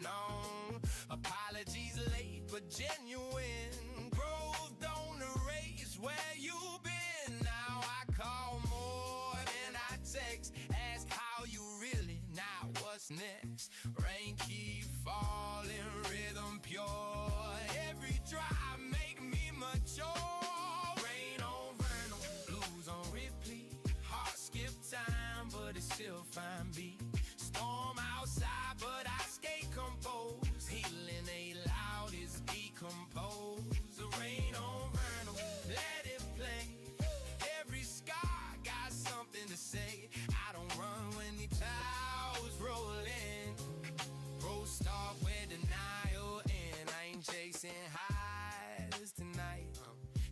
No, apologies late but genuine. Growth don't erase where you've been. Now I call more than I text. Ask how you really, now what's next? Rain keep falling, rhythm pure. Every drop make me mature. Rain on vernal, blues on repeat. Heart skip time, but it still find beat. Storm outside, but I stay composed. Healing ain't loud, it's decomposed. The rain on vernal, let it play. Every scar got something to say. I don't run when the clouds roll in. Pro start where denial end. I ain't chasing highs tonight.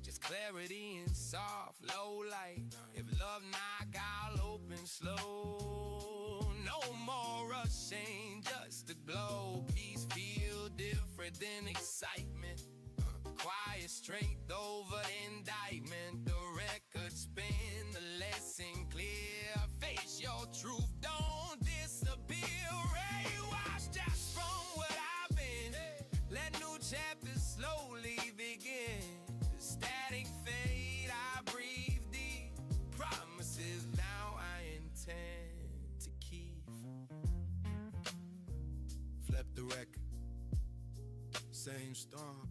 Just clarity and soft, low light. If love knock, I'll open slow. No No more rushing just to glow. Peace feel different than excitement. Quiet strength over indictment. The record spin, the lesson clear. Face your truth, don't disappear. Brainwashed just from what I've been. Let new chapters slowly begin. The static fade, I breathe deep. Promises now I intend to keep. Flip the record, same storm,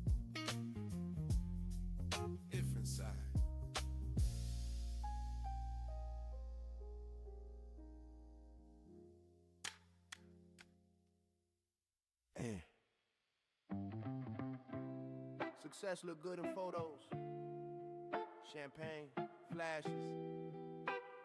different side. Success look good in photos, champagne, flashes,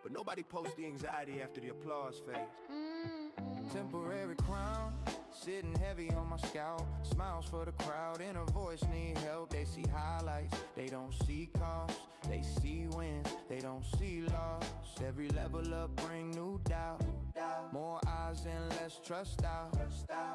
but nobody posts the anxiety after the applause fades. Temporary crown, sitting heavy on my scalp. Smiles for the crowd, inner voice need help. They see highlights, they don't see costs. They see wins, they don't see loss. Every level up bring new doubt. More eyes and less trust out.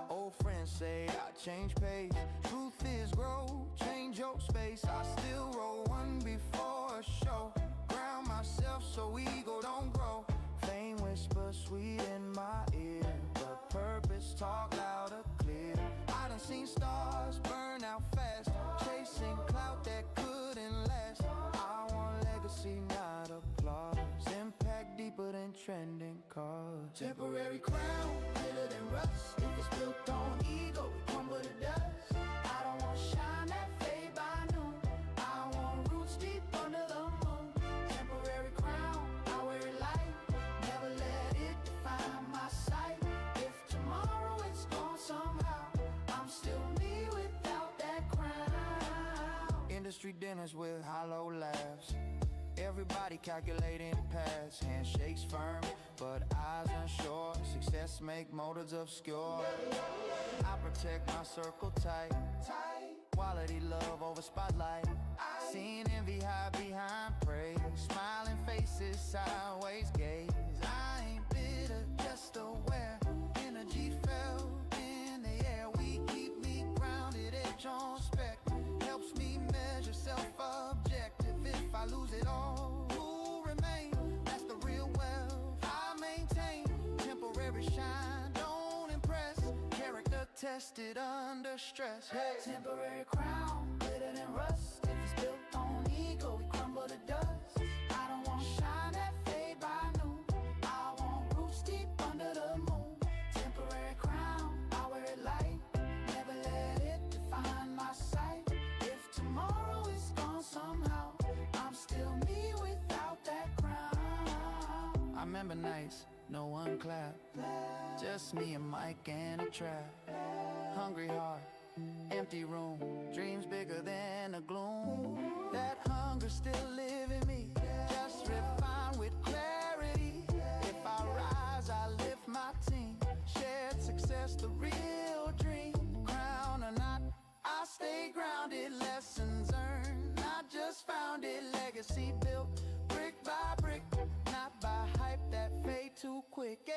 Old friends say I change pace. Truth is grow, change your space. I still roll one before a show. Ground myself so ego don't grow. Fame whisper sweet in my ear, but purpose talk louder clear. I done seen stars burn out fast, chasing clout that couldn't last. I want legacy, not applause. Impact deeper than trending cars. Temporary crown, glitter than rust. If it's built on ego, it crumble to dust. I don't want shine that fade by noon. I want roots deep under the moon. Temporary crown, I wear it light. Never let it define my sight. If tomorrow it's gone somehow, I'm still me without that crown. Industry dinners with hollow laughs. Everybody calculating paths, handshakes firm, but eyes unsure. Success make motives obscure. I protect my circle tight. Quality love over spotlight. Seen envy hide behind praise. Smiling faces, sideways gaze. I ain't bitter, just aware. Energy felt in the air. We keep me grounded, edge on spec. Helps me measure self-objective. If I lose it all, who remain? That's the real wealth I maintain. Temporary shine, don't impress. Character tested under stress. Hey. Temporary crown, glitter than rust. If it's built on ego, we crumble to dust. I don't want shine that fade by noon. I want roots deep under the moon. Temporary crown, I wear it light. Never let it define my sight. If tomorrow is gone somehow, I'm still me without that crown. I remember nights, no one clap. Just me and Mike and a trap. Hungry heart, empty room. Dreams bigger than the gloom. That hunger still live in me. Just refined with clarity. If I rise, I lift my team. Shared success, the real dream. Crown or not, I stay grounded. Lessons earned, not just founded. Legacy built brick by brick, not by hype that fade too quick.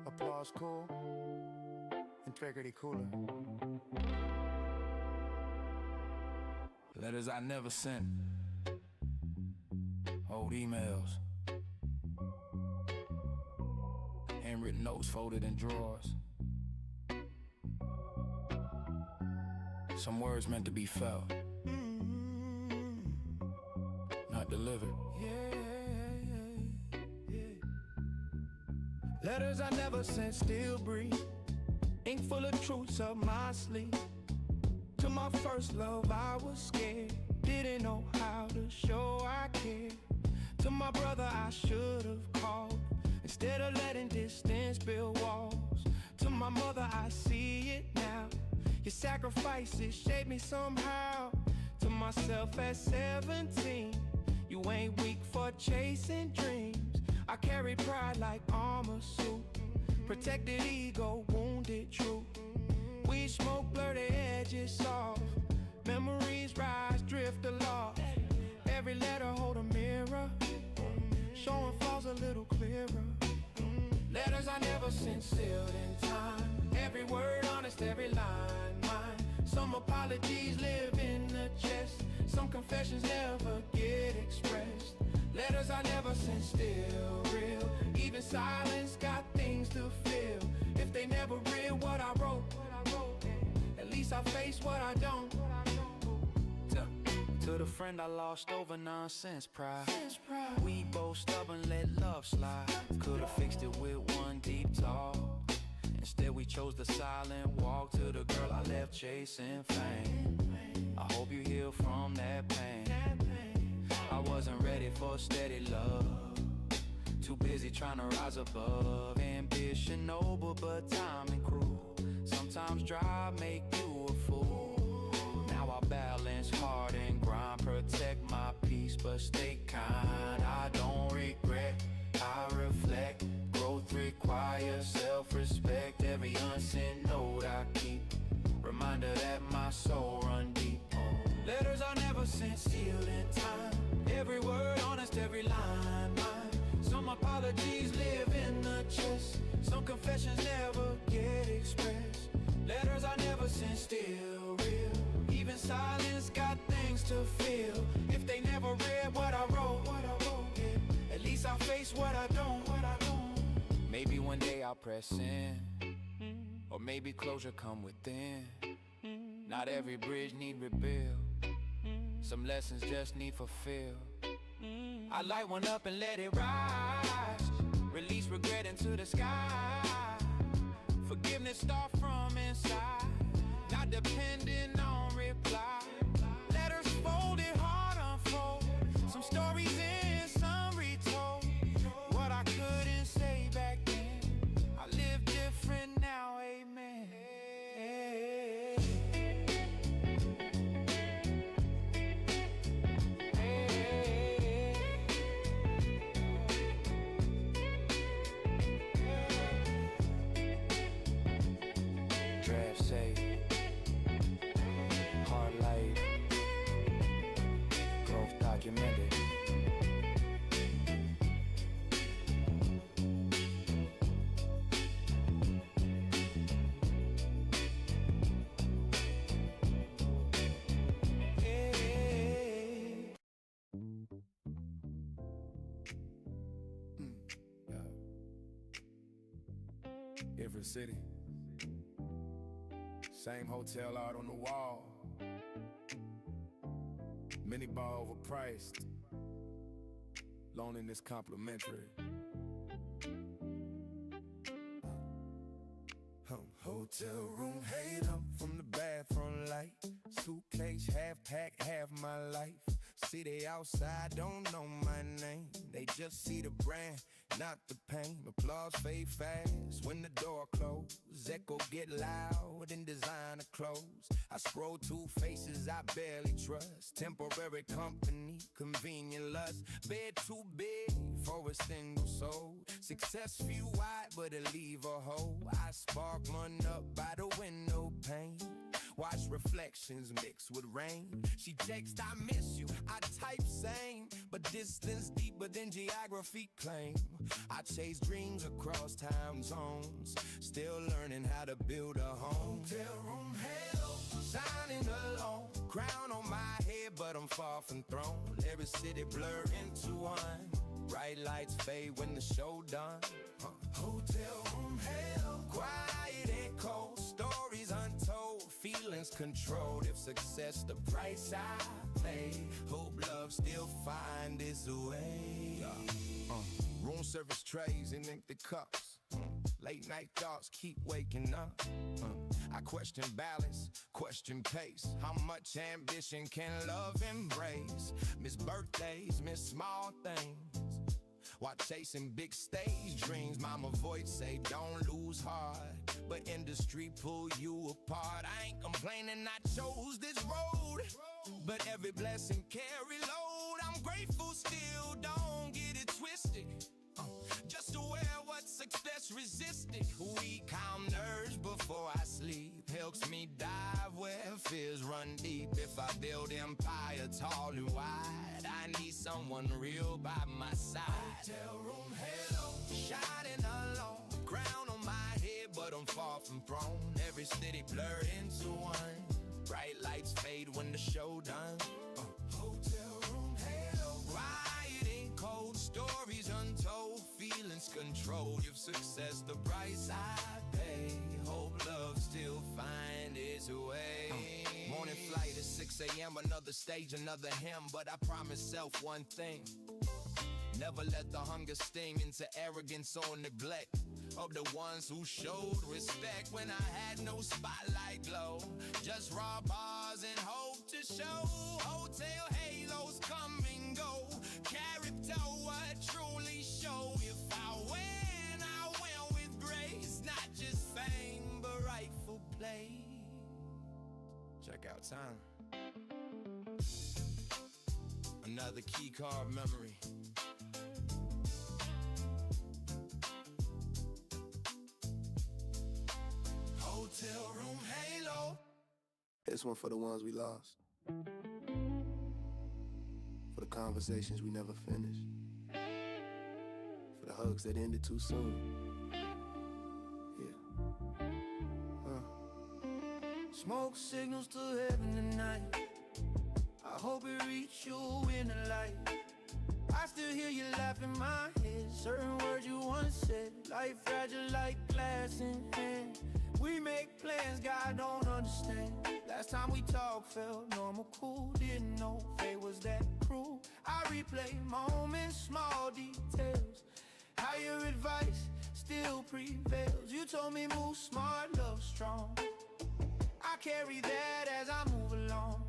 Applause cool, integrity cooler. Letters I never sent, old emails, handwritten notes folded in drawers. Some words meant to be felt, not delivered. Letters I never sent still breathe. Ink full of truths up my sleeve. To my first love I was scared. Didn't know how to show I cared. To my brother I should've called. Instead of letting distance build walls. To my mother I see it now. Your sacrifices shaped me somehow. To myself at 17, you ain't weak for chasing dreams. I carry pride like armor suit. Protected ego, wounded truth. We smoke, blur the edges off. Memories rise, drift along. talks. Every letter hold a mirror, showing flaws a little clearer. Letters I never sent, sealed in time. Every word honest, every line mine. Some apologies live in the chest, some confessions never get expressed. Letters I never sent, still real. Even silence got things to feel. If they never read what I wrote, at least I face what I don't. To the friend I lost over nonsense pride. We both stubborn, let love slide. Could've fixed it with one deep talk. Instead we chose the silent walk. To the girl I left chasing fame, I hope you heal from that pain. I wasn't ready for steady love, too busy trying to rise above. Ambition noble but timing cruel. Sometimes drive make you a fool. Now I balance hard and grind, protect my peace but stay kind. I don't regret, I reflect. Growth requires self-respect. Every unsent note I keep, reminder that my soul run deep. Letters I never sent, sealed in time. Every word honest, every line mine. Some apologies live in the chest, some confessions never get expressed. Letters I never sent, still real. Even silence got things to feel. If they never read what I wrote, yeah, at least I face what I don't. Maybe one day I'll press in, or maybe closure come within. Not every bridge need rebuild, some lessons just need fulfilled. I light one up and let it rise, release regret into the sky. Forgiveness start from inside, not depending on reply. Letters folded, heart unfold, some stories in, some retold. What I couldn't say back then, I live different now, amen. Draft safe, hard life, growth documented. Every city, same hotel out on the wall. Mini bar overpriced, loneliness complimentary. Hotel room hater from the bathroom light. Suitcase half packed, half my life. See they outside, don't know my name. They just see the brand, not the pain. Applause fade fast when the door closes. Echo get loud in designer clothes. I scroll two faces I barely trust. Temporary company, convenient lust. Bed too big for a single soul. Success few wide, but it leave a hole. I spark one up by the window pane. Watch reflections mix with rain. She text, I miss you. I type same, but distance deeper than geography claim. I chase dreams across time zones, still learning how to build a home. Hotel room hell, shining alone. Crown on my head, but I'm far from throne. Every city blur into one. Bright lights fade when the show done. Hotel room hell, quiet and cold. Stories untold, feelings controlled. If success the price I pay, hope love still find its way. Room service trays and empty cups. Late night thoughts keep waking up. I question balance, question pace. How much ambition can love embrace? Miss birthdays, miss small things, while chasing big stage dreams. Mama voice say don't lose heart, but industry pull you apart. I ain't complaining, I chose this road, but every blessing carry load. I'm grateful still, don't get it twisted. Just aware what success resisted. Weak, calm nerves before I sleep. Helps me dive where fears run deep. If I build empire tall and wide, I need someone real by my side. Hotel room halo, shining alone. Crown on my head, but I'm far from throne. Every city blurred into one. Bright lights fade when the show done. Hotel room halo, quiet and cold. Stories untold, feelings controlled. If success the price I pay, hope love still find its way. Morning flight at 6 a.m. Another stage, another hymn. But I promise self one thing: never let the hunger sting into arrogance or neglect of the ones who showed respect when I had no spotlight glow. Just raw bars and hope to show. Hotel halos come and go. Character what truly show. If I win with grace. Not just fame, but rightful place. Check out time. Another key card memory. Hotel room halo. This one for the ones we lost, for the conversations we never finished, for the hugs that ended too soon. Yeah. Smoke signals to heaven tonight. I hope it reach you in the light. I still hear you laugh in my head. Certain words you once said, life fragile like glass in hand. We make plans God don't understand. Last time we talked felt normal, cool. Didn't know fate was that cruel. I replay moments, small details. How your advice still prevails. You told me move smart, love strong. I carry that as I move along.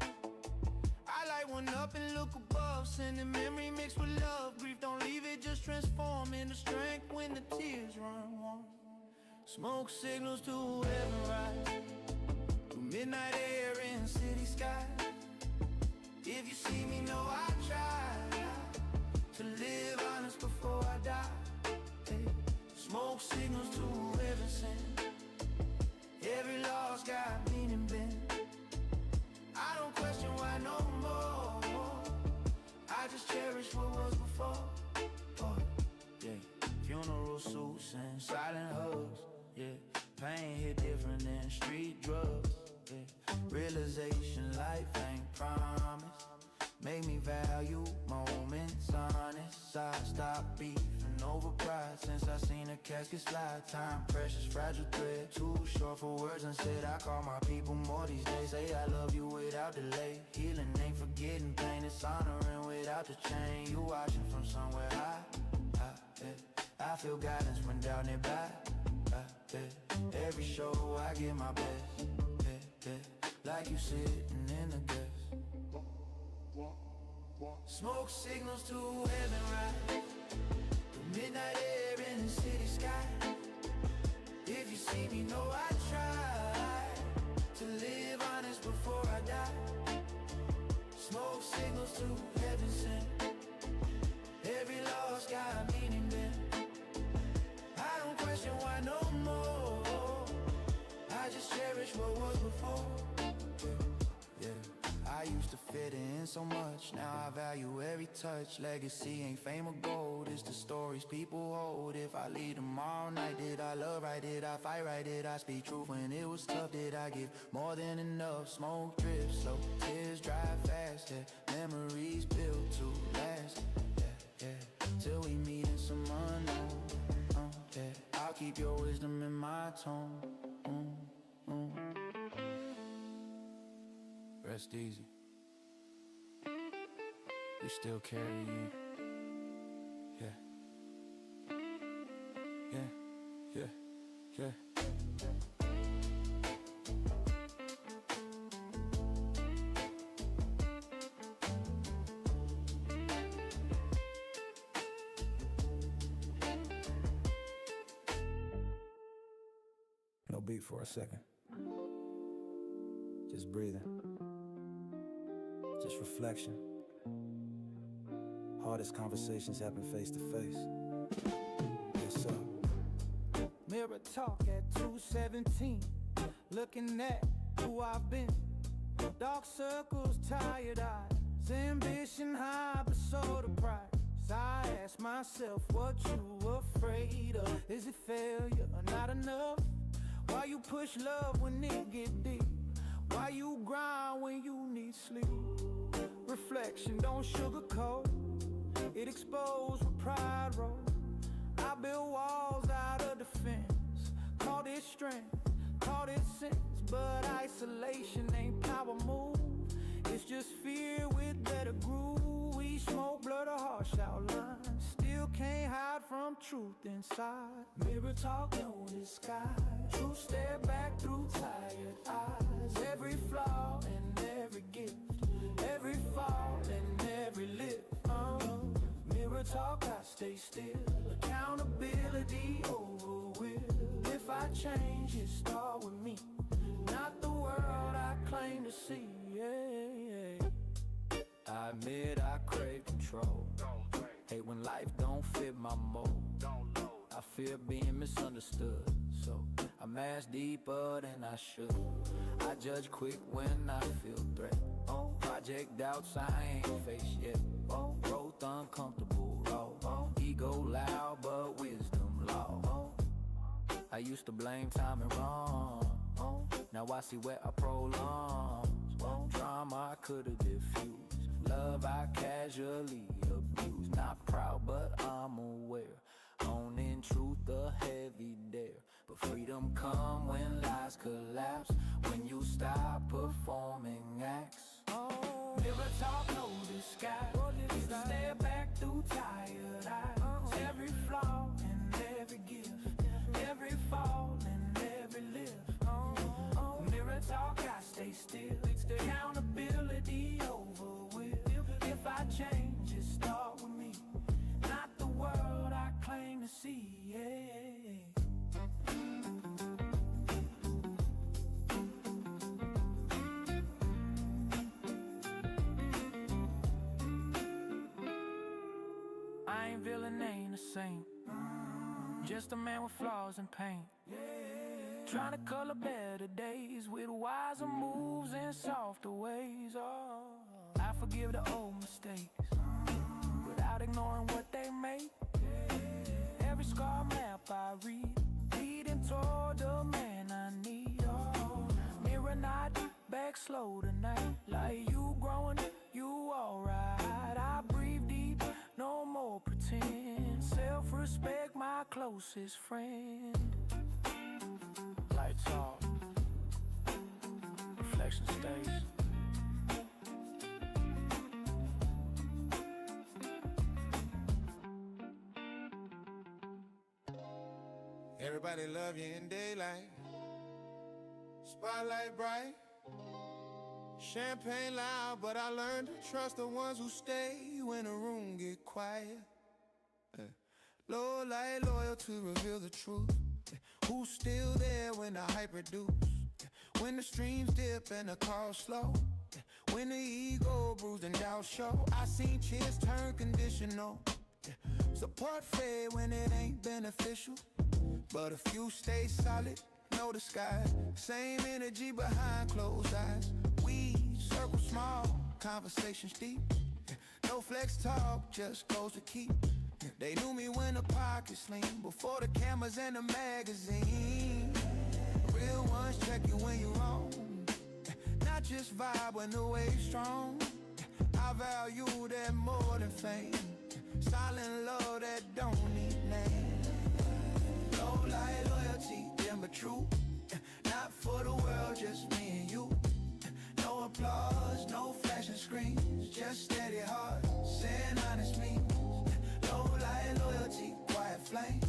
I light one up and look above, sending memory mixed with love. Grief don't leave it, just transform into strength when the tears run warm. Smoke signals to heaven rise, through midnight air in city sky. If you see me, know I try to live honest before I die. Hey. Smoke signals to heaven sent. Every loss got meaning bent. I don't question why no more. I just cherish what was before. Oh, yeah. Funeral suits and silent hugs. Yeah. Pain hit different than street drugs. Yeah. Realization life ain't promised. Make me value moments honest. I stopped beefing over pride since I seen a casket slide. Time precious, fragile thread, too short for words unsaid. I call my people more these days. Say I love you without delay. Healing ain't forgetting pain, it's honoring without the chain. You watching from somewhere high, yeah. I feel guidance when down nearby, yeah. Every show I give my best, yeah. Like you sitting in the guest. Smoke signals to heaven rise, through midnight air in the city sky. If you see me, know I try to live honest before I die. Smoke signals to heaven sent. Every loss got meaning bent. I don't question why no more. I just cherish what was before. Yeah. I used to fit in so much, now I value every touch. Legacy ain't fame or gold, it's the stories people hold. If I lead them all night, did I love right? Did I fight right? Did I speak truth when it was tough? Did I give more than enough? Smoke drifts slow, tears dry fast, yeah. Memories built to last, yeah, yeah. Till we meet in some unknown, yeah. I'll keep your wisdom in my tone, Rest easy. We still carry you. Yeah. Yeah. Yeah. Yeah. No beat for a second. Just breathing. Just reflection. Hardest conversations happen face to face. What's up? Mirror talk at 2:17, looking at who I've been. Dark circles, tired eyes, ambition high, but so the price. I ask myself, what you afraid of? Is it failure or not enough? Why you push love when it get deep? Why you grind when you need sleep? Reflection, don't sugarcoat, it exposed where pride rolls. I build walls out of defense, call it strength, call it sense. But isolation ain't power move, it's just fear with better groove. We smoke, blur the harsh outlines, still can't hide from truth inside. Mirror talk, know the sky, truth stare back through tired eyes. Every flaw and every gift, every fall and every lift. Mirror talk, I stay still, accountability over will. If I change, it start with me, not the world I claim to see. I admit I crave control, hate when life don't fit my mold. I fear being misunderstood, so I mask deeper than I should. I judge quick when I feel threat. Project doubts I ain't faced yet. Growth uncomfortable, raw. Ego loud, but wisdom low. I used to blame time and wrong, now I see where I prolong. Drama I could've diffused, love I casually abused. Not proud, but I'm aware, owning truth a heavy dare. But freedom come when lies collapse, when you stop performing acts. Mirror talk, know the sky, stare back through tired eyes. Every flaw and every gift, every fall and every lift. Mirror talk, I stay still, accountability over will. If I change, it start with me, not the world I claim to see. I ain't villain, ain't a saint, just a man with flaws and pain. Trying to color better days with wiser moves and softer ways. I forgive the old mistakes without ignoring what they make. Every scar map I read, leading toward the man I need. Mirror nod, back slow tonight, like you growing, you alright. I breathe deep, no more pretend. Self-respect, my closest friend. Lights off, reflection stays. Everybody love you in daylight, spotlight bright, champagne loud, but I learned to trust the ones who stay when the room get quiet. Low light loyal to reveal the truth. Who's still there when the hype reduce? When the streams dip and the cars slow, when the ego bruised and doubt show. I seen cheers turn conditional, support fade when it ain't beneficial. But if you stay solid, know the sky. Same energy behind closed eyes. We circle small, conversations deep. No flex talk, just goes to keep. They knew me when the pockets lean, before the cameras and the magazine. Real ones check you when you're wrong, not just vibe when the wave's strong. I value that more than fame, silent love that don't need name. Low light loyalty, dim but true, not for the world, just me and you. No applause, no flashing screens, just steady heart, saying honest me. Low light loyalty, quiet flame,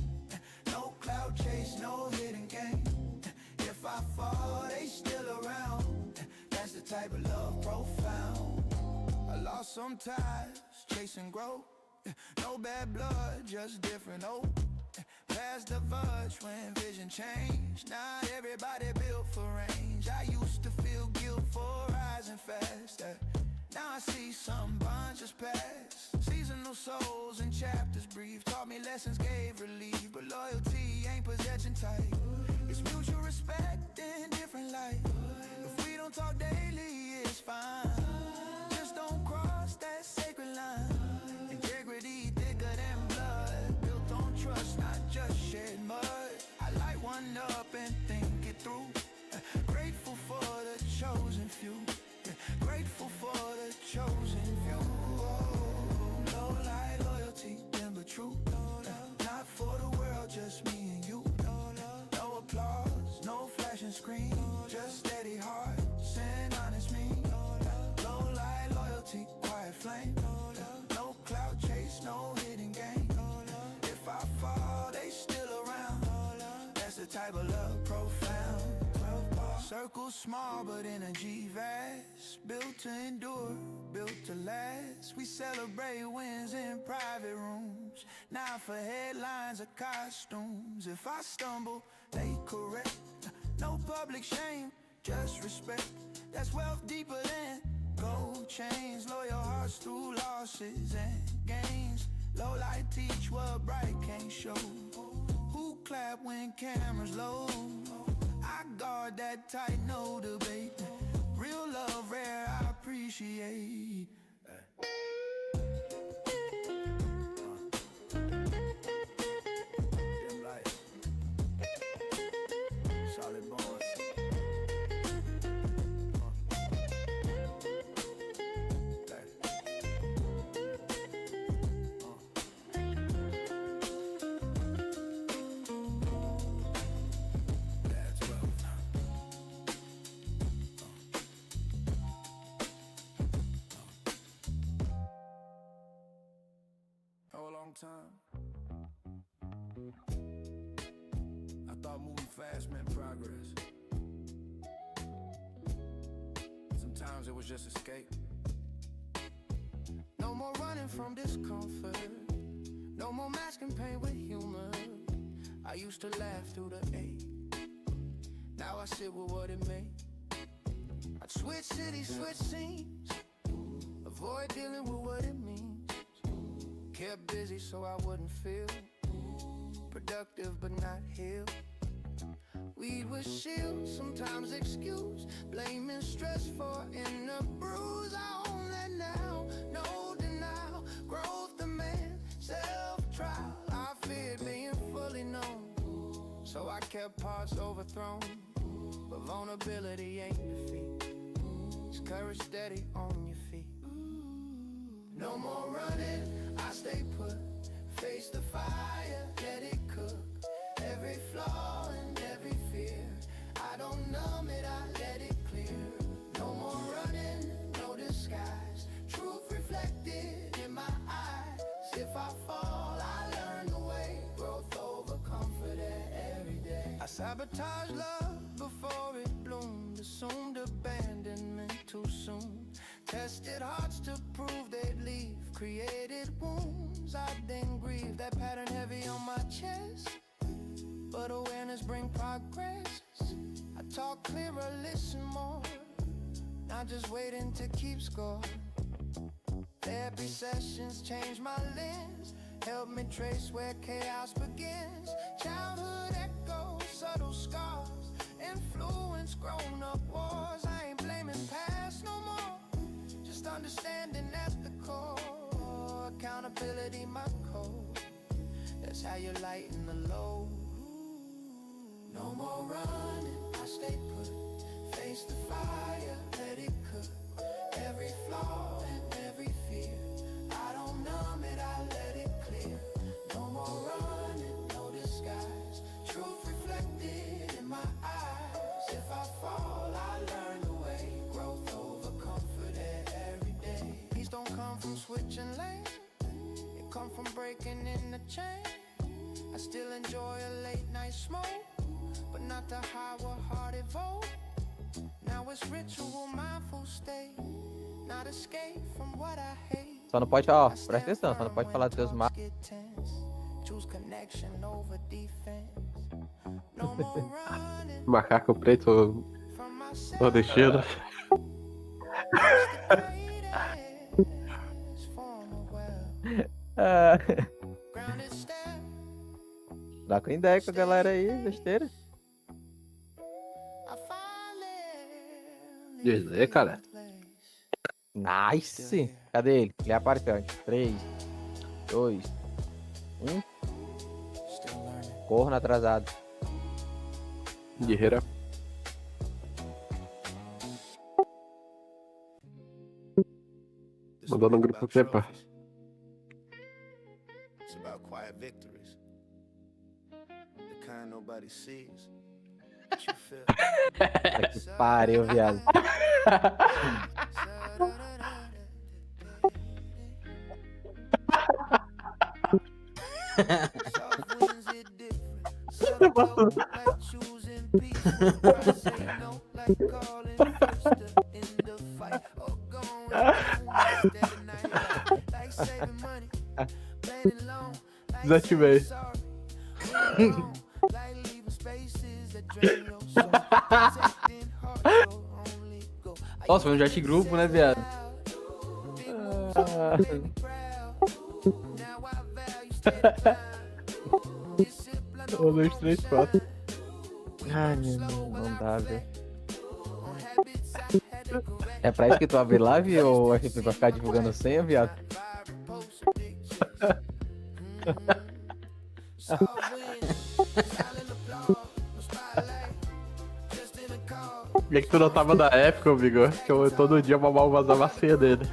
no cloud chase, no hidden game. If I fall, they still around, that's the type of love profound. I lost some ties, chasing growth, no bad blood, just different hope. Past the verge when vision changed, not everybody built for range. I used to feel guilt for rising faster, now I see some bunches pass. Seasonal souls and chapters brief. Taught me lessons, gave relief. But loyalty ain't possession type. It's mutual respect in different light. If we don't talk daily, it's fine. Just don't cross that sacred line. Integrity thicker than blood. Built on trust, not just shed mud. I light one up and think it through. Grateful for the chosen few. Grateful for the chosen few. No lie, loyalty, but true. Not for the world, just me and you. No applause, no flashing screen. Just steady hearts and honest me. No lie, loyalty, quiet flame. No cloud chase, no hidden game. If I fall, they still around. That's the type of love profound. Circle small but energy vast. Built to endure, built to last. We celebrate wins in private rooms, not for headlines or costumes. If I stumble, they correct. No public shame, just respect. That's wealth deeper than gold chains. Loyal hearts through losses and gains. Low light teach what bright can't show. Who clap when cameras low? I guard that tight, no debate. Real love rare, I appreciate. Them lights, solid bones. Time. I thought moving fast meant progress. Sometimes it was just escape. No more running from discomfort. No more masking pain with humor. I used to laugh through the ache. Now I sit with what it made. I'd switch cities, switch scenes. Avoid dealing with what it means. Kept busy so I wouldn't feel productive but not healed. Weed was shield, sometimes excuse. Blaming stress for inner bruise. I own that now, no denial. Growth demand, self-trial. I feared being fully known, so I kept parts overthrown. But vulnerability ain't defeat. It's courage steady on your feet. No more running, I stay put. Face the fire, let it cook. Every flaw and every fear, I don't numb it, I let it clear. No more running, no disguise. Truth reflected in my eyes. If I fall, I learn the way. Growth over comfort every day. I sabotage love before it bloomed. Assumed abandonment too soon. Tested hearts to prove they'd leave. Created wounds, I then grieve. That pattern heavy on my chest, but awareness bring progress. I talk clearer, listen more, not just waiting to keep score. Therapy sessions change my lens, help me trace where chaos begins. Childhood echoes, subtle scars, influence grown up wars. I ain't blaming past no more, just understanding at the core. Accountability my code, that's how you lighten the load. No more running, I stay put. Face the fire, let it cook. Every flaw and every fear, I don't numb it, I let it clear. No more running, no disguise. Truth reflected in my eyes. If I fall, I learn the way. Growth over comfort every day. Peace don't come from switching lanes, it come from breaking in the chain. I still enjoy a late night smoke, but not the high or heart evoke. Now it's ritual, mindful state, not escape from what I hate. Só não pode, ó, presta atenção, só não pode falar dos seus mal. Macaco preto nordestino. Ah, dá com ideia com a galera aí, besteira. Diz aí, cara. Nice! Cadê ele? Ele apareceu. 3, 2, 1. Corno atrasado. Guerreira. Mandou no grupo Pepa. It's about quiet victories. The kind nobody sees. What you feel? Puta que pariu, viado. Desativei. Nossa, foi um chat grupo, né, viado? Ah. 1, 2, 3, 4. Ai, meu irmão, não dá, velho. É pra isso que tu abre live ou FP pra ficar divulgando senha, viado? E é que tu não tava na época, amigo? Que eu todo dia mamava vazava a senha dele.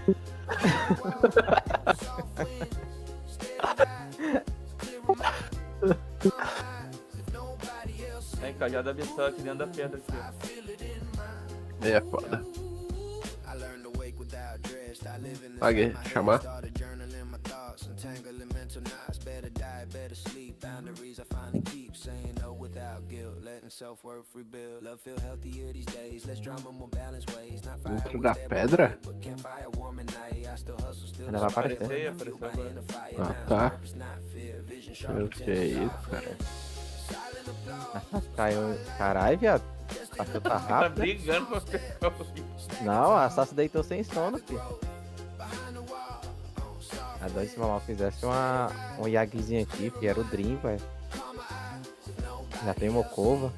Tem cajado abençoado aqui dentro da pedra aqui, ó. É foda. Paguei, chamar. Dentro da pedra? Ainda vai aparecer. Apareceu agora. Ah, tá. Meu, que é isso, cara. Caiu. Caralho, viado. Passou tá Tá rápido. Né? brigando com a pessoa. Não, a Sassi deitou sem sono, filho. A dois se mamãe fizesse um Yagzinho aqui, que era o Dream, velho. Já tem Mocova.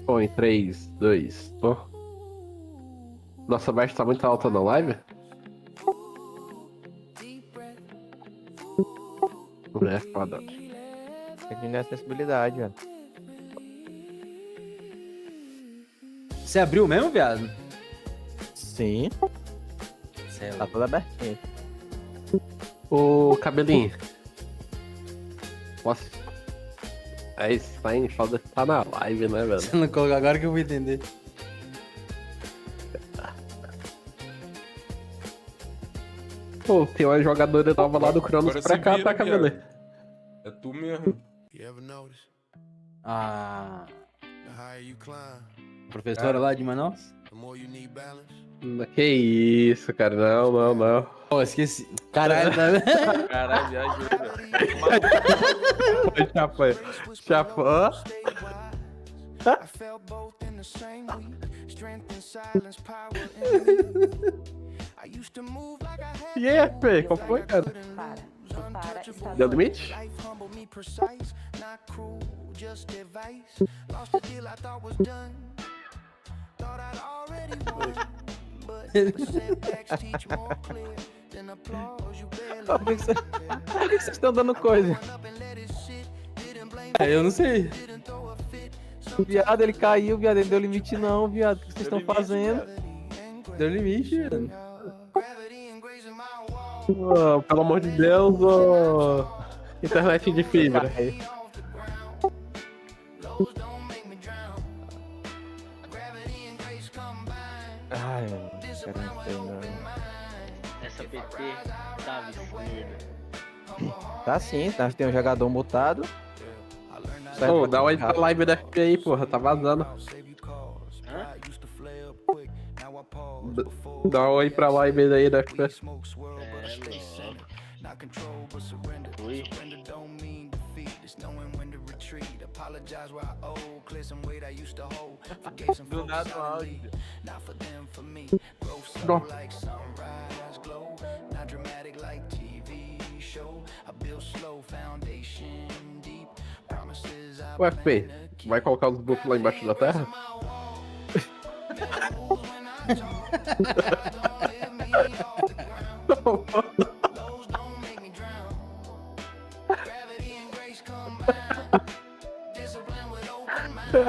Bom, em 3, 2, ó. Nossa baixa tá muito alta na live? É foda. Tem que ter acessibilidade, velho. Você abriu mesmo, viado? Sim, Céu. tá toda abertinha. Ô, cabelinho. Nossa. Aí, Stein foda tá na live, né, velho? Você não colocou agora que eu vou entender. Pô, tem uma jogadora nova lá do Cronos Agora pra você cá, vira, tá, cabelinho? É tu mesmo. You ever notice? Ah, The higher you climb, professora lá de Manaus? the more you need balance. Que isso, cara. Não, não, não. Pô, esqueci. Caralho, tá vendo? Caralho, viajou, velho. Chapa. Chapa. I felt both in the same week. Strength and silence, power in me. I used to move like I had E aí, FP? Qual foi, cara? Deu limite? life humble me precise, not cruel, just advice. Lost a deal I thought was done. Thought I'd already won. But setbacks teach more clear than applause you barely Por que vocês estão dando coisa? Eu não sei. Viado, ele caiu, viado. Ele deu limite não, viado. O que vocês estão fazendo? Deu limite, velho. Oh, pelo amor de Deus, oh. Internet de fibra. Ai, mano. Quero não sei, não. Essa PT tá vestida. Tá sim, tá, tem um jogador mutado. Ô, dá um oi pra live da FP aí, porra, tá vazando. Dá um oi pra live aí da FP. Ui. Do nada no áudio. Não. O FP, vai colocar os grupos lá embaixo da terra?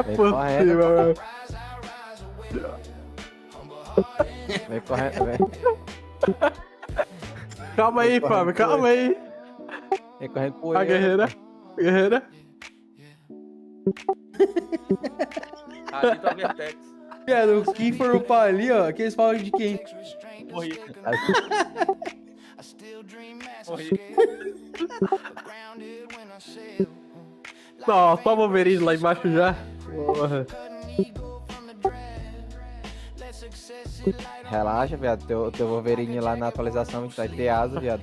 Vem correndo, mano. Vem correndo, vem. Calma aí, Fábio, calma aí. Vem correndo por A ele. guerreira. Guerreira. Ali tá o Vertex. Viado, quem for upar ali, ó, que eles falam de quem? Morri. Morri. Não, só o Wolverine lá embaixo já. Porra. Relaxa, viado. Teu Wolverine lá na atualização vai ter asa, viado.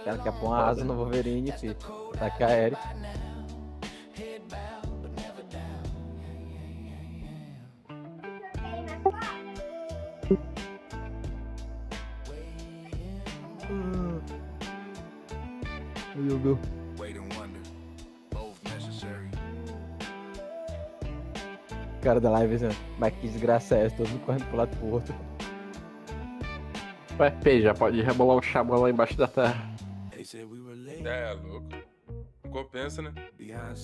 Cara, quer pôr uma asa no Wolverine, filho. Ataque aéreo. Meu Deus. Cara da live, assim, mas que desgraça é essa? Todo mundo correndo pro lado pro outro. O FP já pode rebolar o xamã lá embaixo da terra. É, louco. Não compensa, né?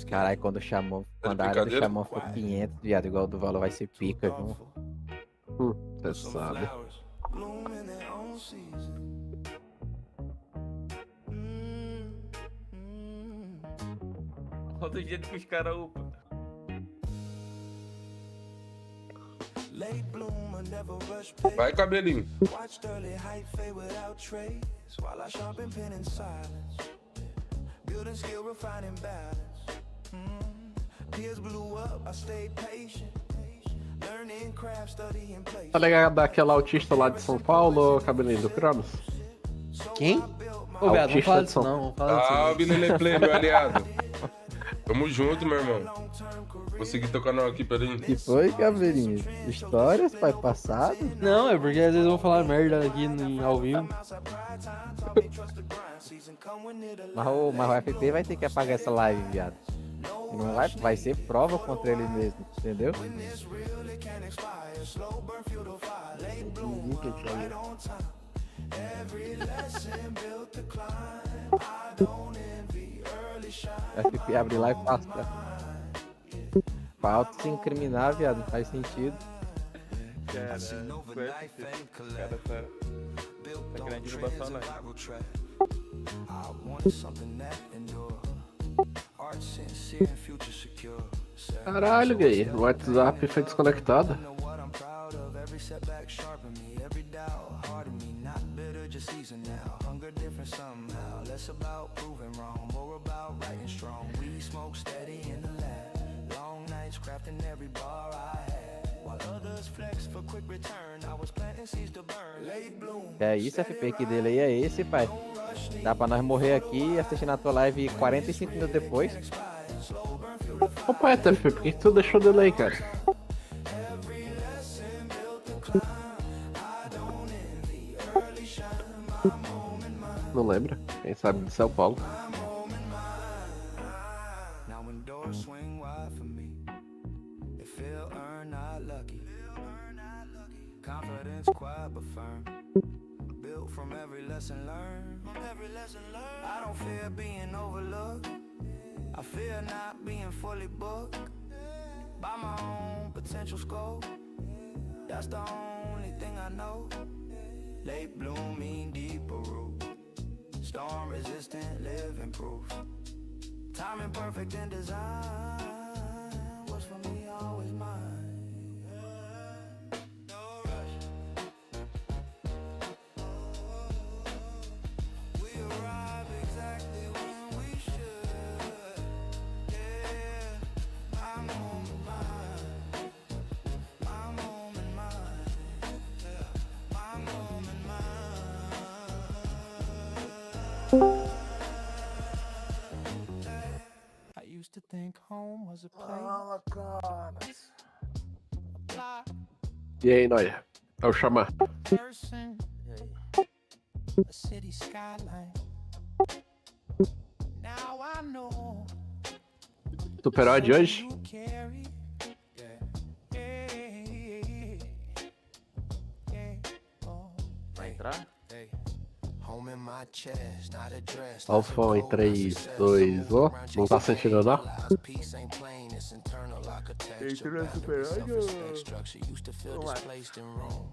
Caralho, quando o Xamã, quando a área do Xamã for 500, viado, igual do valor vai ser pica, viu? Você sabe. Olha do jeito que os caras upam. Vai, cabelinho. Tá ligado daquela autista lá de São Paulo, cabelinho do Cronos? Quem? Ô, viado, não Autista fala de disso São não, não fala disso Ah, não. o Bilele Play, meu aliado. Tamo junto, meu irmão. Vou seguir teu canal aqui, peraí. Que foi, Caveirinho? Histórias, pai, passado? Não, é porque às vezes eu vou falar merda aqui ao vivo. Mas o FP vai ter que apagar essa live, viado. Não vai ser prova contra ele mesmo, entendeu? FP abre lá e passa pra auto se incriminar, viado, não faz sentido. Cara, o cara tá querendo derrubar sua live. Caralho, gay. O WhatsApp foi desconectado. É isso, FP, que dele aí é esse, pai. Dá pra nós morrer aqui assistindo a tua live 45 minutos depois. Opa, FP, por que tu deixou dele aí, cara? Não lembra? Quem sabe de São Paulo. I don't fear being overlooked. I fear not being fully booked by my own potential scope. That's the only thing I know. Late blooming, deeper root. Storm resistant, living proof. Timing perfect in design. What's for me always mine. We arrive exactly I used to think home was a Ah, cara. E aí, Noia? É o Xamã. person, a city skyline. Now I know Superou a de hoje? you carry. Vai entrar? Home in my chest, not a dress. Olha o som em 3, 2, 1. Não tá sentindo, não? Peace ain't plain, it's internal architecture. Entrou na Super Self-respect structure used to feel displaced in rooms.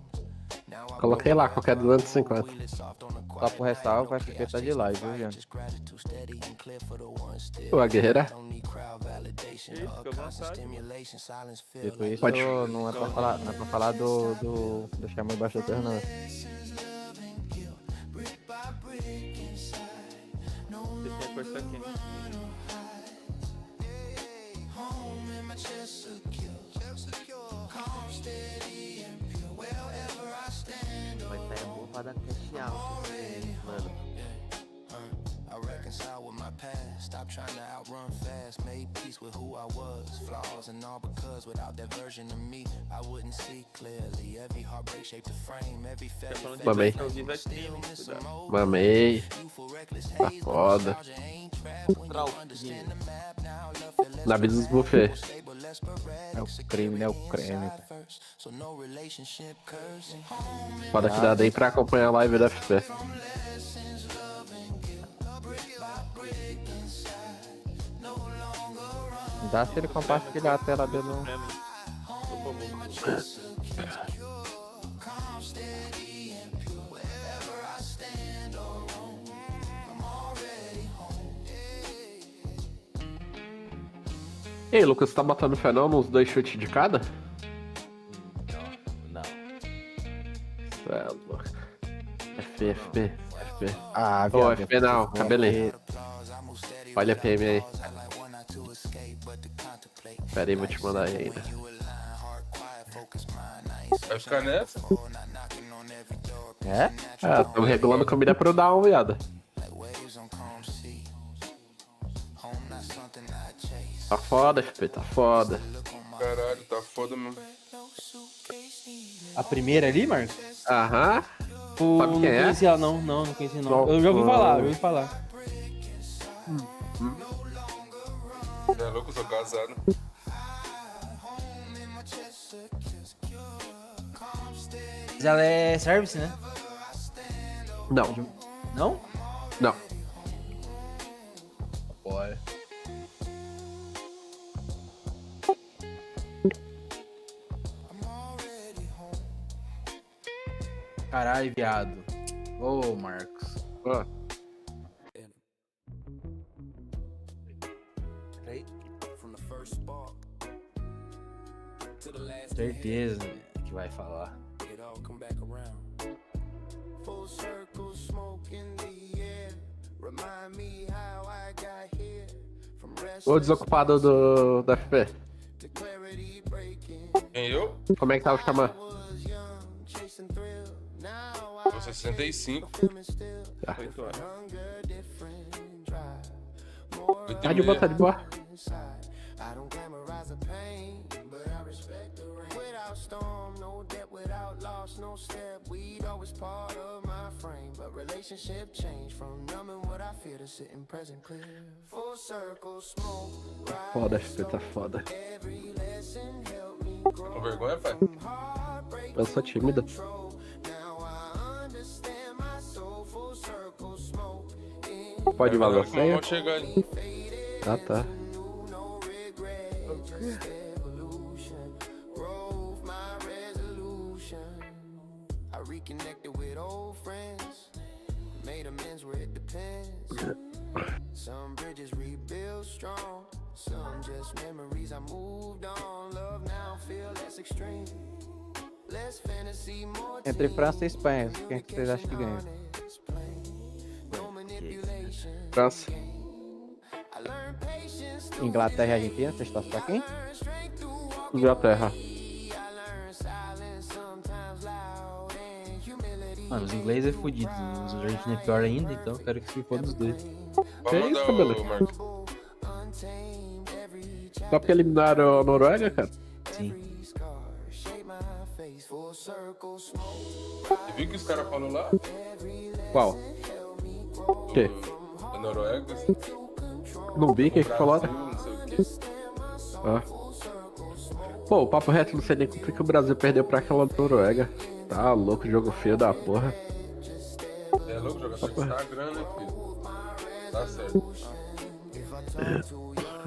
Now I Coloquei lá, qualquer 250. wheel soft on a Só quiet pro night, ressalvo, no o FP chaos tá de chasing live, fire, viu, Jean? just gratitude steady and clear for the one still. Pô, a guerreira. Don't need crowd validation or constant stimulation, silence feel Dito like isso, Pode. não é pra falar do Xamã embaixo da terra, não. Você tem a força aqui. Vai sair bom pra dar cash out, mano. I reconcile with my past, stop trying to outrun fast, made peace with who I was, flaws and all because without that version of me, I wouldn't see clearly, every heartbreak shaped a frame, every failure Mamei. Mamei. Tá foda. Na vida dos buffets. É o crime, né? O creme. Foda que dá daí pra acompanhar a live da FP. Dá se ele compartilhar a tela dele. E aí, Lucas, você tá botando fé não nos 2 chutes de cada? Não. FP. Ah, Ô, viado. FP não, cabelinho. Olha a PM aí. Pera aí, vou te mandar aí ainda. Vai ficar nessa? É? Ah, estamos regulando comida pro down, viado. Tá foda, FP, tá foda. Caralho, tá foda mesmo. A primeira ali, Marcos? Aham. Pô, Sabe não quem é? conhecia ela, não conhecia não. Eu já ouvi falar, Você é louco, eu sou casado. Mas ela é service, né? Não. Não? Não. Bora. Caralho, viado. Ô, Marcos. Ó. Certeza que vai falar. O desocupado da FP. Quem eu? Como é que tá o Xamã? Tô 65. Tá. 8 horas. Tá de boa, tá de boa. Foda, FP, tá foda. Com vergonha, pai? Eu sou tímida. Pode valer a senha? Vamos chegar ali. Tá. Reconnected with old friends, made amends where it depends. Some bridges rebuild strong, some just memories. I moved on, love now feel less extreme, less fantasy, more Entre França e Espanha, quem que vocês acham que ganha? França. Inglaterra e Argentina, vocês torcem pra quem? Inglaterra. Mano, os ingleses é fudido, os argentinos é pior ainda, então eu quero que se for dos dois. Vamos isso, mandar cabelo? o Marcos. Só porque eliminaram a Noruega, cara? Sim. Você viu o que os caras falaram lá? Qual? O quê? Da Noruega? Não vi, o que falaram? Não sei o quê. Ah. Pô, o papo reto, não sei nem como que o Brasil perdeu pra aquela Noruega. Tá louco, jogo feio da porra. É louco, jogador de Instagram, né, filho? Tá certo.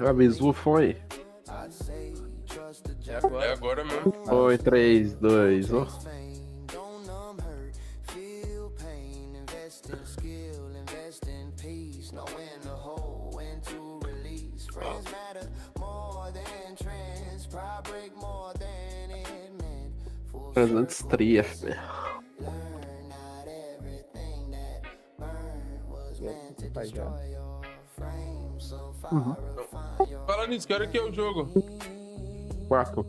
Aviso, foi. É agora mesmo. Foi, 3, 2, 1. Antes tria, velho. Fala nisso, que hora que é o jogo? 4.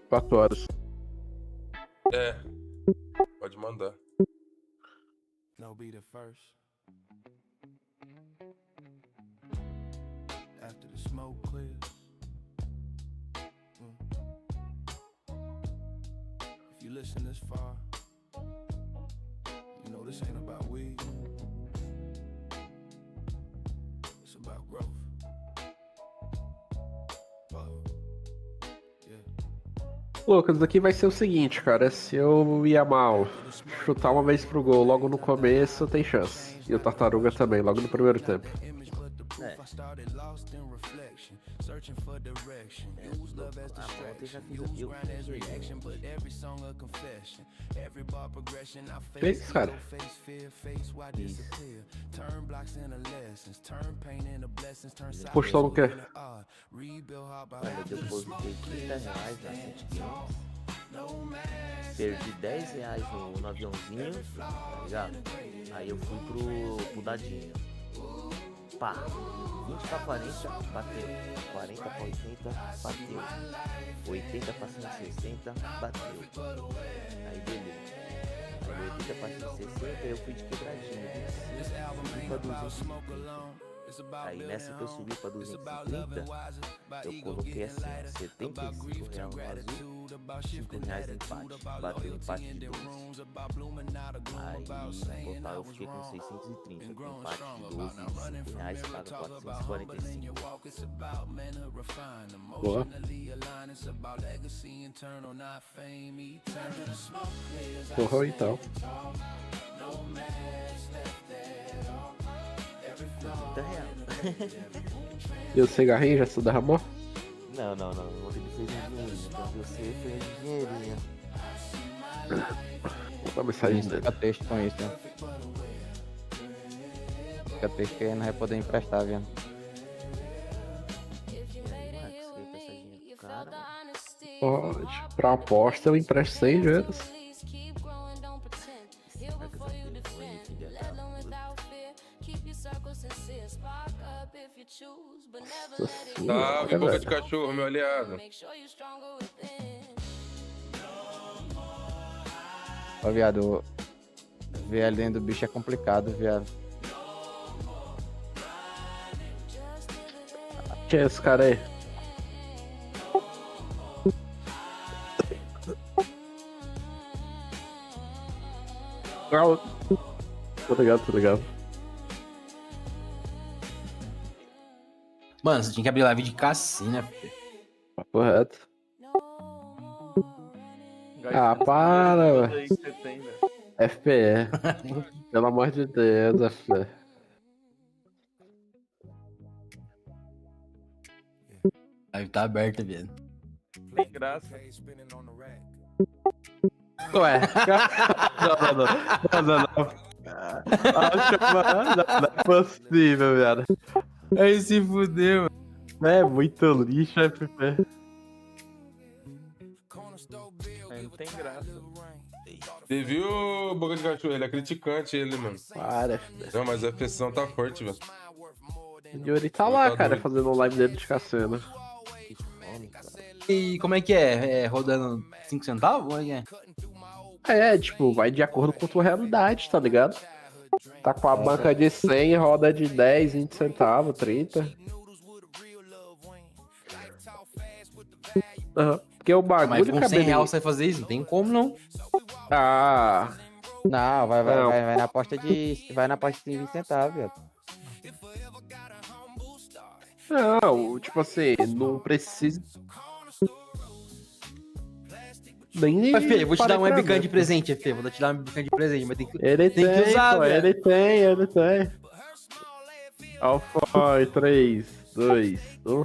4 horas. É. Pode mandar. No be the first. After the smoke clears. If you listen this far, you know this ain't about weed. It's about growth. Lucas, aqui vai ser o seguinte, cara. Se eu ia mal chutar uma vez pro gol logo no começo, tem chance. E o Tartaruga também, logo no primeiro tempo. É. Ontem já fiz eu Fez, cara? Postou no quê? Olha, eu depositei R$30 na 700. Perdi R$10 no aviãozinho, tá ligado? Aí eu fui pro dadinho. Pá, 20 pra 40, bateu. 40 pra 80, bateu. 80 pra 160, bateu. Aí beleza. Aí 80 pra 160 eu fui de quebradinha. 25 pra 250. Aí nessa que eu subi pra 230, eu coloquei assim, R$75 no azul, R$5 empate, bateu o empate de 2. Aí no total eu fiquei com 630, com empate de 12 e R$5 paga 445. Boa. Porra, então. R$30. E o cigarrinho já se derramou? Não. Ontem ele fez um dinheirinho, então você fez um dinheirinho. Vou mensagem dele. Fica triste com isso, né? Fica triste que ele não vai poder emprestar, viu? Pode. Pra aposta eu empresto 100 vezes. Salve, boca de cachorro, meu aliado. Ó, viado, ver ali dentro do bicho é complicado, viado. Quem é esse cara aí? Tô ligado. Mano, você tinha que abrir live de cassina, filho. Papo reto. Ah, para, velho. FPE. Pelo amor de Deus, FPE. A live tá aberta, viado. Tem graça. Ué. Não. Não é possível, viado. Aí se fudeu, mano. É muito lixo, FP. Aí não tem graça. Você viu, boca de cachorro? Ele é criticante, ele, mano. Para, FP. Não, mas a pressão tá forte, velho. O Yuri tá lá, cara, fazendo um live dele de cassina. Que fome, cara. E como é que é? É rodando 5 centavos? Como é que é? É, tipo, vai de acordo com a tua realidade, tá ligado? Tá com a banca de 100, roda de 10, 20 centavos, 30. Aham. Porque o Ah, mas bagulho, com 100 cabelinho. reais você vai fazer isso? Não tem como, não. Ah, Não, não. vai na aposta de. Vai na aposta de 20 centavos, viado. Não, tipo assim, não precisa. Nem Mas, Fê, eu vou te dar parei um pra webcam ver, de pô. presente, Fê. Vou te dar um webcam de presente, mas Ele tem que tem, usar, pô, velho. ele tem. Alfa, 3, 2, 1.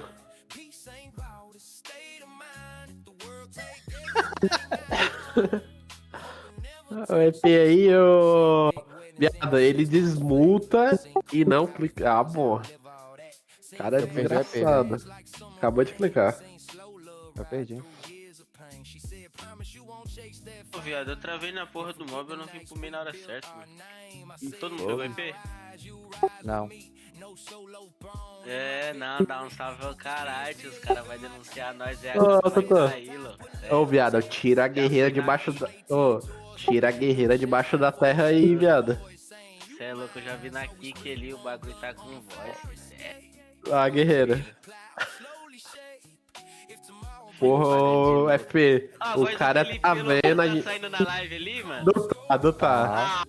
O EP aí, ô. Viado, ele desmuta e não clica. Ah, bom. Cara, é Eu perdi o EP, velho. desgraçado. Acabou de clicar. Eu perdi. Ô, viado, eu travei na porra do mob, eu não vim pro meio na hora certa, mano. E todo mundo pegou IP? Não. É, não, dá um salve ao caralho, tio, os caras vão denunciar nós, é a Ô, capa vai Totô. cair, louco. Ô, viado, tira a guerreira debaixo da. Ô, tira a guerreira debaixo da terra aí, viado. Cê é louco, eu já vi na kick ali, o bagulho tá com voz. A guerreira. Porra, ô, FP. Ah, a O voz do cara Felipe tá Melo vendo a tá gente. saindo na live ali, mano? Do tá.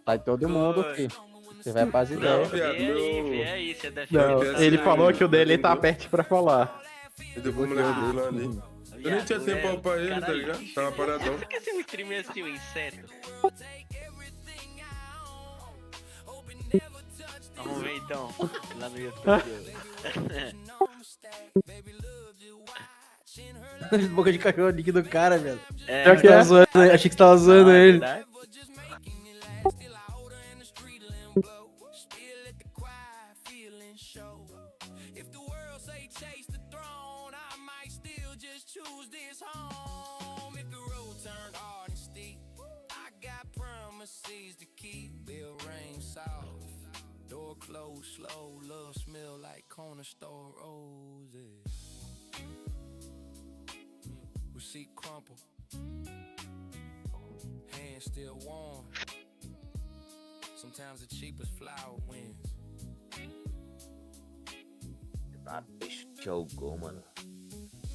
Sai todo mundo, filho. Você vai pras Não, ideias. viado, Vê aí, você deve Não, Essa ele aí, falou que o dele tá entendeu? perto pra falar. Eu dei pro moleque dele lá ali. Eu nem tinha tempo pra upar ele, tá ligado? Tava paradão. Por que esse stream é assim, um inseto? Vamos ver então, lá no YouTube. Boca de cachorro líquido do cara, velho. É, Achei que tava zoando, achei que você tava zoando é ele. verdade. Close, slow, love smell like corner store roses. We see crumple, hands still warm. Sometimes the cheapest flower wins. Ah, bicho, que é o gol, mano.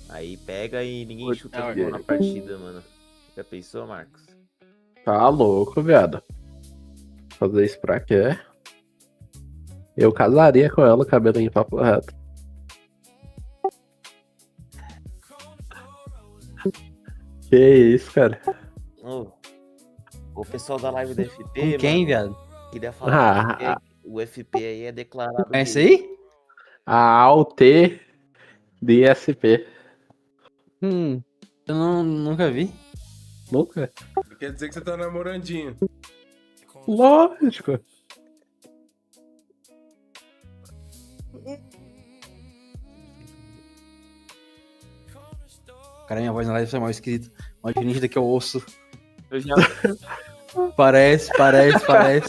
Aí pega e ninguém Oi, chuta tá, o gol na ok. partida, mano. Já pensou, Marcos? Tá louco, viado. Fazer isso pra quê? Eu casaria com ela, cabelinho papo reto. Que isso, cara? Ô, o pessoal da live do FP, Com quem, mano, viado? queria falar que Ah, o FP aí é declarado É esse gay. aí? a AUT de SP. Eu nunca vi. Nunca? Quer dizer que você tá namorandinho. Lógico. Cara, minha voz na live foi mal escrita. Mal nítida que eu ouço. Eu já... Parece. Parece mesmo.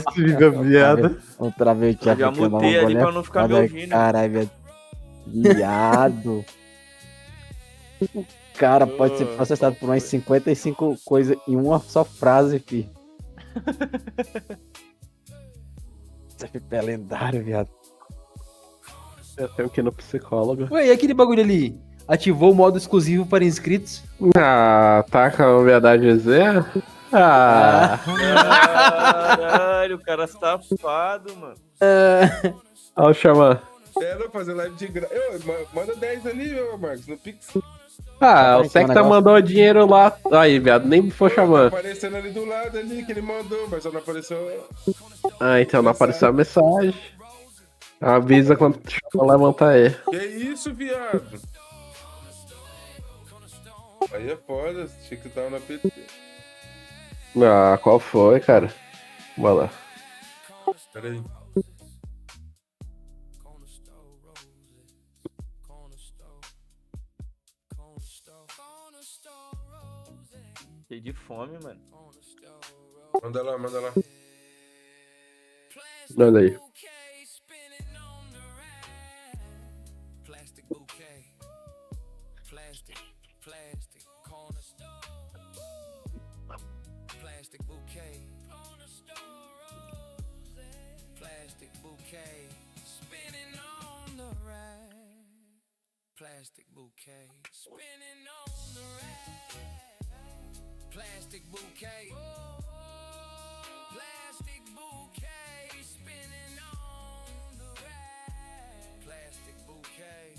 Possível, viado. Outra vez Eu já mutei ali pra não ficar me ouvindo. Caralho, velho. Viado. O cara pode ser processado por umas 55 coisas em uma só frase, fi. Esse FP é lendário, viado. Eu tenho que ir no psicólogo. Ué, e aquele bagulho ali? Ativou o modo exclusivo para inscritos? Ah, tá com a verdade dizer? Ah. Caralho, o cara tá safado, mano. Olha o Xamã. Não, fazer live de graça. Manda 10 ali, meu Marcos, no Pix. Ah, o Secta mandou dinheiro lá. Aí, viado, nem me for Tá chamando. aparecendo ali do lado ali que ele mandou, mas só não apareceu. Ah, então não apareceu a mensagem. Avisa quando levantar aí. Que isso, viado? Aí é foda, achei que tava na PT. Ah, qual foi, cara? Bora lá. Pera aí. Cheio de fome, mano. Manda lá, manda lá. Olha aí. Plastic bouquet. Plastic bouquet. Spinning on the rack. Plastic bouquet. Spinning on the rack. Plastic bouquet. Plastic bouquet. Spinning on the rack. Plastic bouquet.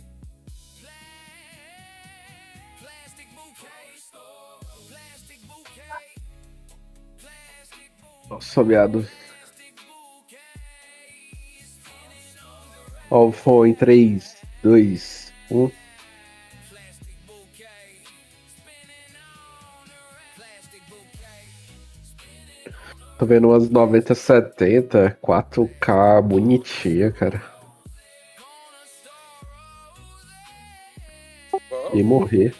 Plastic bouquet. Plastic bouquet. Nossa, viado. Ó, foi em 3, 2, 1. Tô vendo umas 9070, 4K bonitinha, cara. E morrer.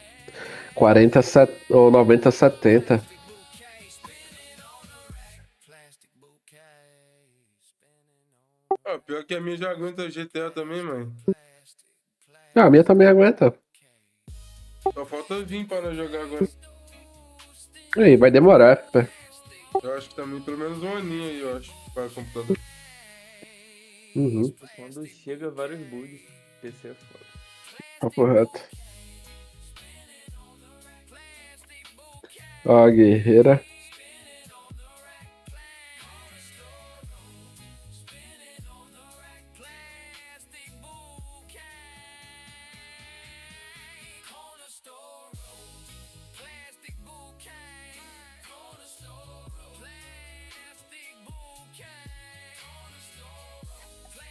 47 ou 9070. Ah, pior que a minha já aguenta GTA também, mãe. Ah, a minha também aguenta. Só falta vir para nós jogar agora. Aí, vai demorar, né? Eu acho que também pelo menos um aninho aí, eu acho, para o computador. Uhum. Quando chega vários bugs, PC é foda. Papo reto. Ó, a guerreira.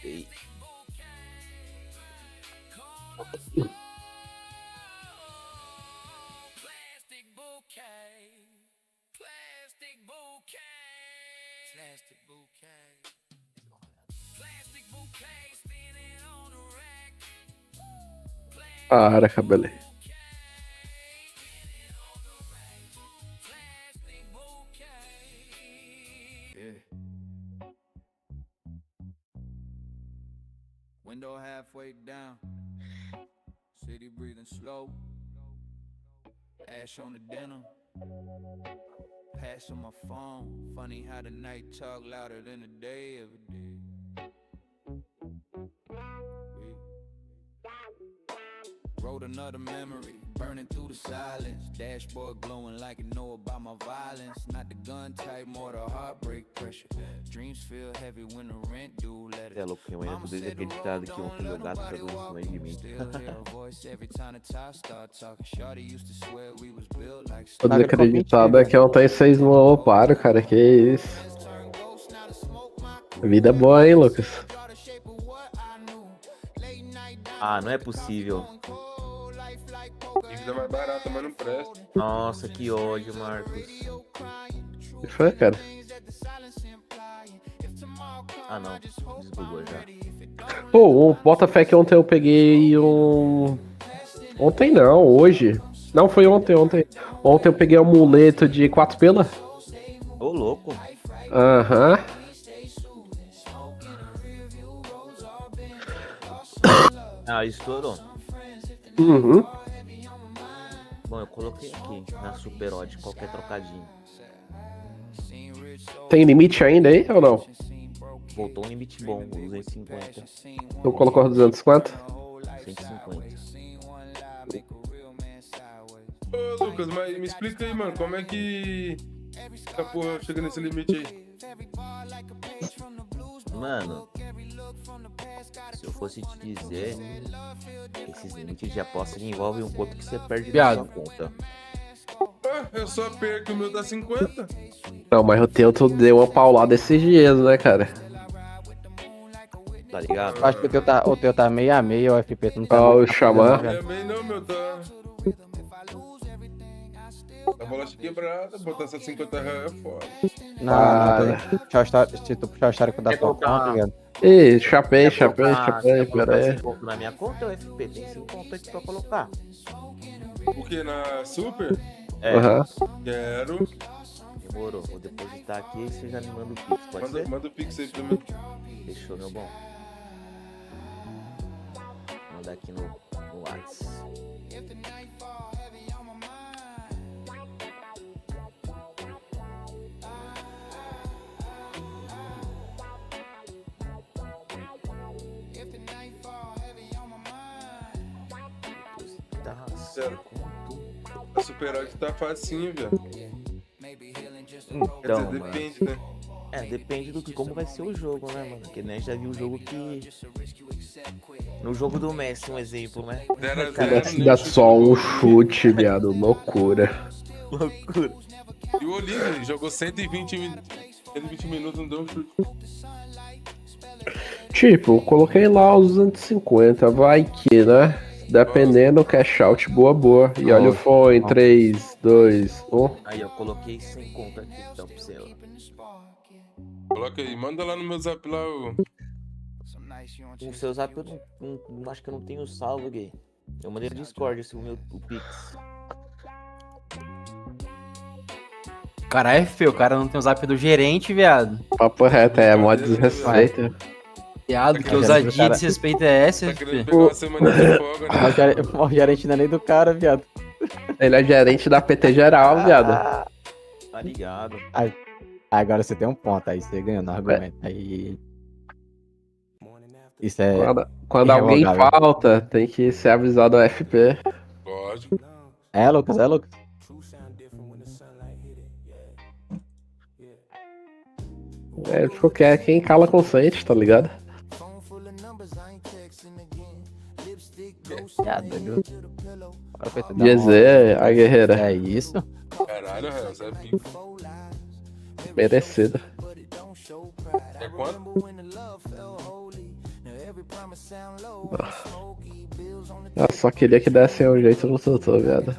Ei. Para, cabelo. Window halfway down. City breathing slow. Ash on the denim. Pass on my phone. Funny how the night talk louder than the day ever did. Wrote another memory, burning through the silence. Dashboard glowing like it know about my violence. Not the gun type, more the heartbreak pressure. Dreams feel heavy when the rent due letters. É louco, eu ainda tô desacreditado que ontem meu gato jogou em cima de mim. Tô desacreditado é que ontem vocês não oparam, cara. Que isso. Vida boa, hein, Lucas? Ah, não é possível. Dívida mais barata, mas não presta. Nossa, que ódio, Marcos. O que foi, cara? Ah, não. Desbugou já. Pô, bota fé que ontem eu peguei um... Ontem não, hoje. Não, foi ontem. Ontem eu peguei um amuleto de 4 pila. Ô, louco. Aham. Ah, estourou. Uhum. Bom, eu coloquei aqui na Super Odd qualquer trocadinho. Tem limite ainda aí ou não? Voltou um limite bom, 250. Tu colocou 250? 150. Ô, Lucas, mas me explica aí, mano, como é que essa porra chega nesse limite aí? Mano, se eu fosse te dizer, esses limites de aposta envolvem um quanto que você perde na sua conta. Ah, eu só perco, o meu dá 50. Não, mas o teu tu deu uma paulada esses dias, né, cara? Tá ligado? Eu acho que o teu tá meio a meio, o FP. Tu não tá Ó, o muito Xamã. Também não, meu, tá. A bola quebrada, botar só 50 reais é foda. Se tu puxar o histórico da tua conta, velho. Ih, chapei, Quer pera colocar aí. 5 conto na minha conta, o FP tem 5 conto aqui pra colocar. O que, na Super? É. Aham. Quero. Demorou, vou depositar aqui e você já me manda o Pix, pode ser? Manda o Pix aí pra mim. Fechou, meu bom. Vou mandar aqui no WhatsApp. Tá, Sério. Pra superar que tá facinho, velho. Quer Então, dizer, mano. depende, né? Depende do que como vai ser o jogo, né, mano? Porque né, já viu o jogo que. No jogo do Messi, um exemplo, né? 0 a 0, Cara, nem Dá chute só no um gol. chute, viado. Loucura. Loucura. E o Olívio jogou 120 minutos, não deu um chute. Tipo, eu coloquei lá os 250, vai que, né? Dependendo, cash out, boa. E olha o fone em 3, 2, 1. Aí eu coloquei sem conta aqui, então pra você, ó. Coloca aí, manda lá no meu zap lá o. O seu zap eu não acho que eu não tenho salvo, gay. Eu mandei no Discord o Pix. Caralho, FP, o cara não tem o zap do gerente, viado. Papo reto, é mó desrespeito. Viado, que ousadia cara- e desrespeito é essa, Tá FP? querendo pegar uma semana de folga, né? O gerente não é nem do cara, viado. Ele é gerente da PT Geral, viado. Tá ligado. Aí, agora você tem um ponto, aí você ganhou no argumento. Aí. Isso é. Quando alguém irrevogável. falta, tem que ser avisado ao FP. Lógico. É, Lucas, é, Lucas. É, porque é quem cala consente, tá ligado? Viado, doido. Bora pra você dar GZ, uma- a guerreira. É isso? Caralho, Real, você é pico. Merecido. É quanto? Eu só queria que desse um jeito no Totô, viado.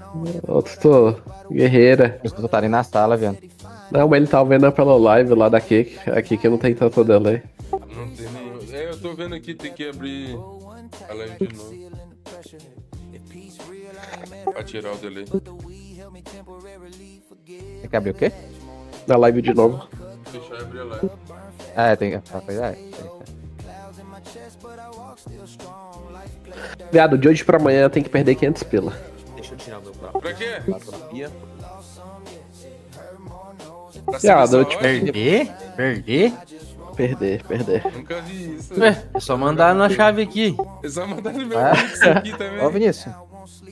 Ô, Totô, guerreira. Os tu tá ali na sala, viado. Não, mas ele tá vendo pela live lá da Kik. Aqui que não tem tanto delay. Não tem nenhum. É, eu tô vendo aqui, tem que abrir a live de novo. Pra tirar o delay. Tem que abrir o quê? Na live de novo. Fechar e abrir a live. É, tem que. Viado, de hoje pra amanhã tem que perder 500 pila. Deixa eu tirar o meu próprio. Pra quê? Terapia. Pra Viado, seleção eu te hoje? Perder? Perder. Nunca vi isso. Ué, é só mandar na chave aqui. É só mandar no meu É. Pix aqui também. Ô, Vinícius.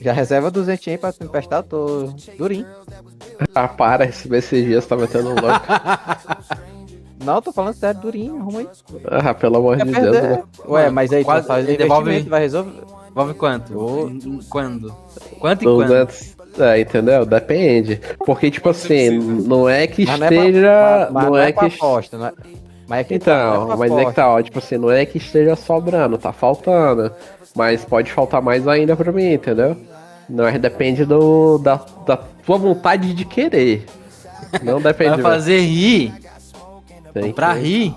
Já reserva 200 aí pra tu emprestar, tô durinho. Ah, para, esses dias tá metendo um louco. Não, tô falando sério, durinho, arruma aí. Ah, pelo amor de Deus, né? Ué, mas aí tu Quase- faz ele devolve- investimento, vai resolver. Devolve quanto? Ô. Quando? Quanto e quando? 200. É, entendeu? Depende. Porque, tipo assim, não é que Mas não é pra- esteja. mas Não é pra que. aposta, não é? Mas é que tá, Então, não é pra mas é que aposta. tá, ó, tipo assim, não é que esteja sobrando, tá faltando. Mas pode faltar mais ainda pra mim, entendeu? Não é, depende da tua vontade de querer. Não depende. Vai fazer rir. Tem Pra que- rir.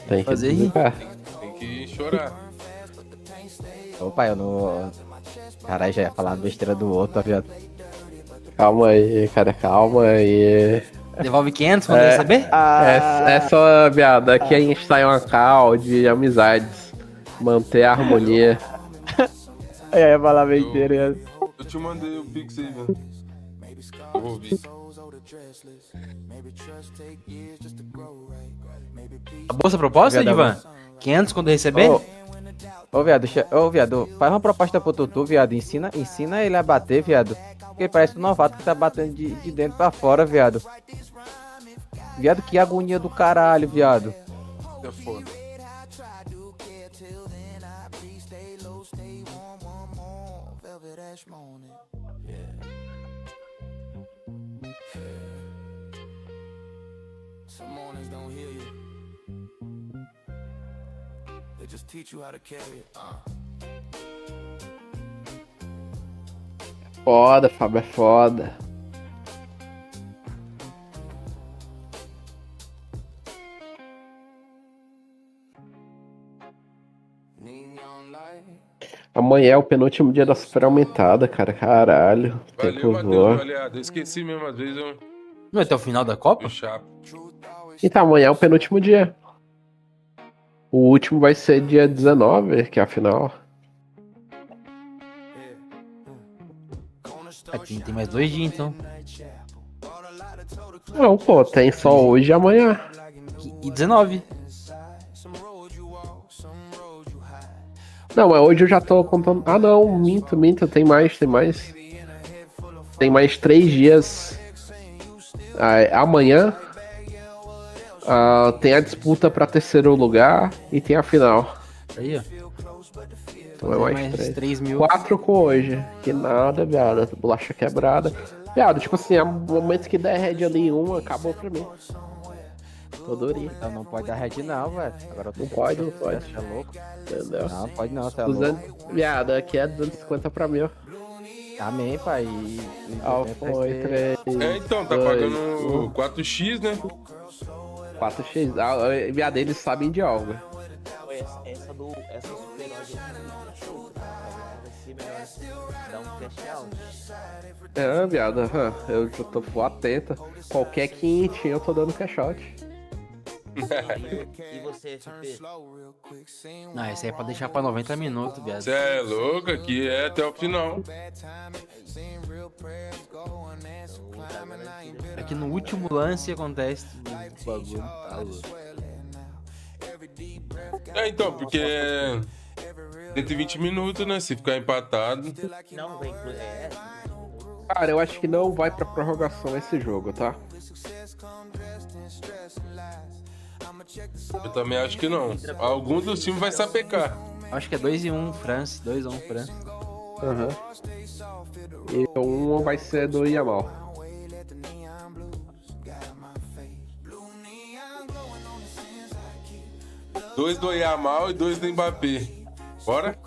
Tem que fazer rir. desligar. Tem que chorar. Opa, eu não. Caralho, já ia falar besteira do outro, tá, viado? Calma aí, cara, calma aí. Devolve 500 quando receber? É só, viado, aqui a gente tá em uma call de amizades. Manter a harmonia. É, falar besteira. Eu te mandei o Pix aí, velho. Eu vou ouvir. A bolsa proposta, Viado, Divan? 500 quando receber? Ô, viado, faz uma proposta pro Tutu, viado. Ensina ele a bater, viado. Porque parece um novato que tá batendo de dentro pra fora, viado. Viado, que agonia do caralho, viado. É foda. Some mornings don't hear you. They just teach you how to carry it. Foda, Fábio, é foda. Amanhã é o penúltimo dia da super aumentada, cara. Caralho. Valeu, Tempo Matheus, voa. aliado. Eu esqueci mesmo, às vezes eu. Não é até o final da Copa? Chapo. Então, amanhã é o penúltimo dia. O último vai ser dia 19, que é a final. Tem mais 2 dias, então. Não, pô, tem só hoje e amanhã. E 19. Não, mas hoje eu já tô contando. Ah, não, minto. Tem mais. Tem mais 3 dias. Amanhã tem a disputa pra terceiro lugar e tem a final. Aí, ó. Então é mais 3 mil. 4 com hoje. Que nada, viado. Bolacha quebrada. Viado, tipo assim, a momento que der head ali em uma, acabou pra mim. Tô durinho. Então não pode dar head não, velho. Agora eu tô Não pode. Você é louco. Entendeu? Não, pode não, você é 200... louco. Viado, aqui é 250 pra mim, ó. Amém, pai. Foi 3. Então, tá pagando 4x, né? 4x. Viado, eles sabem de algo. Essa super odd vai ser melhor dar um cash out. Viado, eu já tô atenta. Qualquer quinhentinho eu tô dando cash out. E você, FP? Não, esse aí é pra deixar pra 90 minutos, viado. Você é louco, aqui é até o final. É que no último lance acontece o bagulho. Tá louco. Então, porque é 120 minutos, né? Se ficar empatado. Não, vai incluir. Cara, eu acho que não vai pra prorrogação esse jogo, tá? Eu também acho que não. Algum dos times vai sapecar. Acho que é 2-1 France, 2-1 France. E um vai ser do Yamal. Dois do Yamal e 2 do Mbappé. Bora?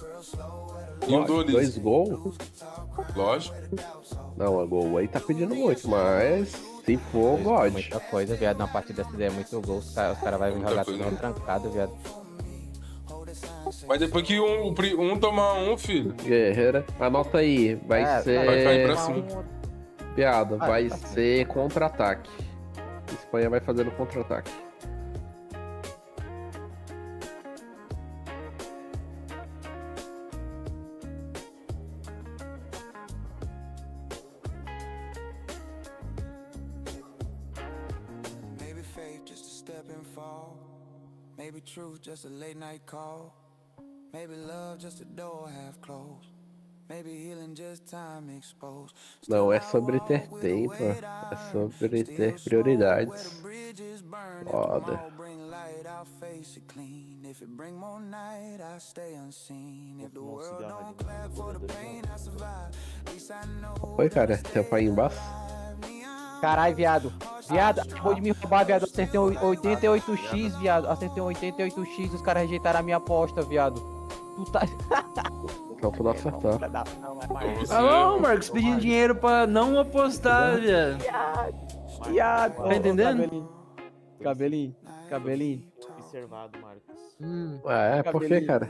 E um do Olímpio. 2 gols? Lógico. Não, a gol aí tá pedindo muito, mas se for, God. Muita coisa, viado. Na partida dessa ideia é muito gol. Os caras vão jogar tudo trancado, viado. Mas depois que um tomar um, filho. Guerreira. Anota aí. Vai ser. Vai cair pra cima. Piada, vai ser contra-ataque. Espanha vai fazer no contra-ataque. Maybe truth, just a late night call. Maybe love, just a door half closed. Maybe healing, just time exposed. Não é sobre ter tempo, é sobre ter prioridades. Foda. Oi, cara, tempo aí embaixo? Caralho, viado. Viado, acabou de me roubar, viado. Acertei 88x, viado. Acertei 88x. Os caras rejeitaram a minha aposta, viado. Tu tá. Então tu não acertou. Ah, não, Marcos, pedindo dinheiro pra não apostar, viado. Viado. Tá entendendo? Cabelinho. Observado, Marcos. Por que, cara?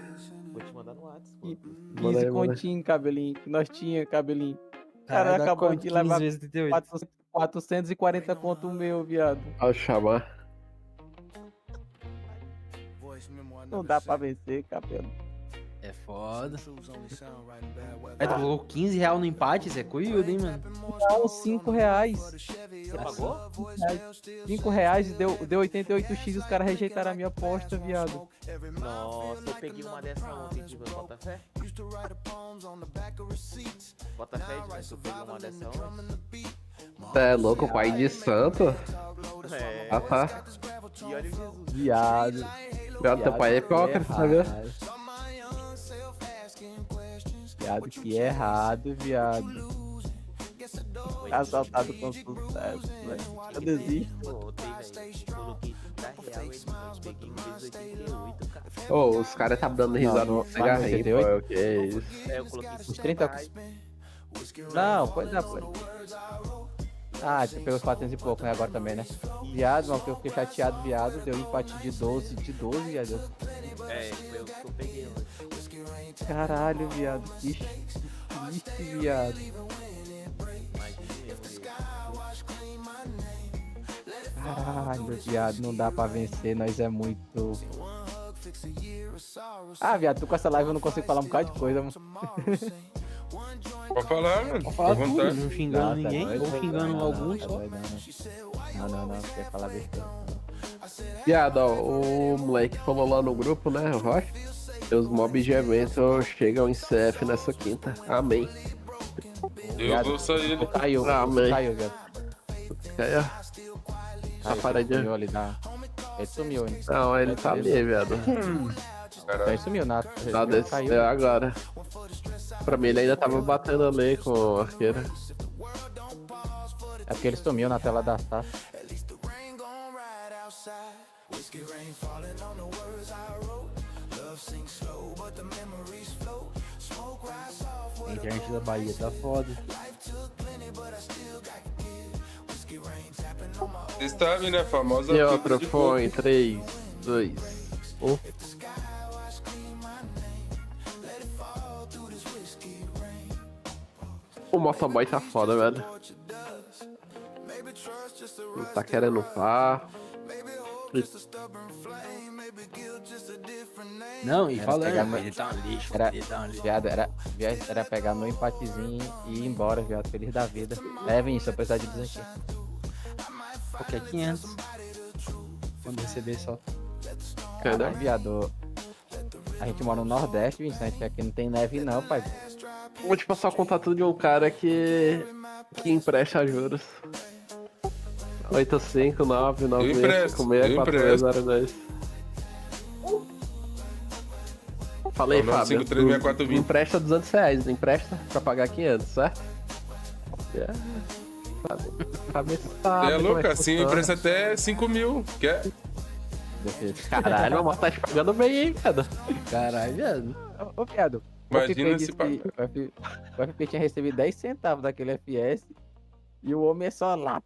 Vou te mandar no WhatsApp. 15 continho, cabelinho. Que nós tinha, cabelinho. Cara, acabou de levar 440 conto meu, viado. Ao chamar. Não dá pra vencer, cabelo. É foda. Aí tu colocou 15 reais no empate, isso é cuido, hein, mano? Não, 5 reais. Você pagou? 5 reais e deu 88x e os caras rejeitaram a minha aposta, viado. Nossa, eu peguei uma dessa ontem de Botafé. Botafé, mas tu pegou uma dessa ontem? Você é louco, pai de santo? Ah, tá. E olha o Jesus. Viado. Viado, teu pai é hipócrita, sabe? Viado, que é errado, viado. Assaltado com sucesso, velho. Eu desisto. Ontem, velho, coloquei 30 reais, mas peguei um vezes 88, cara. Ô, os caras tá dando risada no cigarrinho, pô. O que é isso? Eu coloquei Uns 30. Não, pois é, pô. Ah, você pegou os 400 e pouco, né? Agora também, né? Viado, mas eu fiquei chateado, viado. Deu empate de 12, viado. Foi o que eu peguei hoje. Caralho, viado. Que triste, viado. Caralho, viado. Não dá pra vencer, nós é muito... Ah, viado, tu com essa live eu não consigo falar um bocado de coisa, mano. Pode falar, mano. Pode falar tudo, vontade. não xingando ninguém, ou xingando alguns só. Não quer falar besteira. Viado, ó, o moleque falou lá no grupo, né, o Rock? Os mobs de evento chegam em CF nessa quinta. Amém. Eu vou sair. Caiu, Amém. caiu, velho. Caiu. Tá paradinho. Sumiu ali na... Ele sumiu, hein? Não, ele tá ali, viado. Ele sumiu na... Tá desceu agora. Pra mim ele ainda tava batendo ali com a arqueira. É porque ele sumiu na tela da taça. A internet da Bahia tá foda. Vocês sabem, né? A famosa. E outro foi em 3, 2, 1. O motoboy tá foda, velho. Ele tá querendo par. Não, e Era falando, pegar meu- ele tá um lixo, Era, ele tá um lixo. viado, era pegar meu empatezinho e ir embora, viado, feliz da vida. Levem isso, eu precisar de 200. Qualquer 500. Quando receber só. Caralho, viado. A gente mora no Nordeste, Vicente, que aqui não tem neve não, pai. Vou te passar o contato de um cara que empresta juros. 85996564202. Falei, Não, Fábio. 536420. Empresta R$200, não empresta pra pagar 500, certo? Fábio sabe. É como louco, que assim funciona. empresta até 5 mil. Quer? Caralho, mas tá te pagando bem, hein, cara? Caralho, viado. Ô, viado. Imagina se O FP tinha recebido 10 centavos daquele FS e o homem é só lá.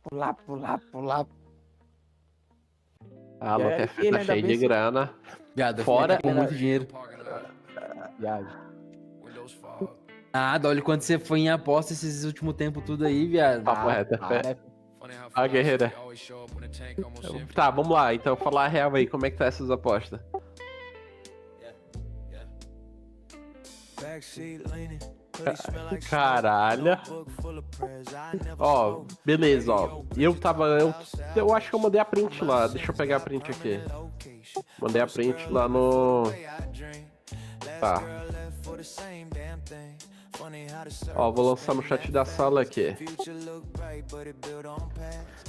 Ah, louco, é ele fita ainda cheio de bem se- grana. Viado, Fora- com muito dinheiro. Viado. Nada, olha quanto você foi em aposta esses últimos tempos tudo aí, viado. Papo reto, né? Ah, guerreira. Tá, vamos lá. Então, falar a real aí. Como é que tá essas apostas? Caralho. Ó, beleza, ó. Eu acho que eu mandei a print lá. Deixa eu pegar a print aqui. Mandei a print lá no... Tá. Ó, vou lançar no chat da sala aqui.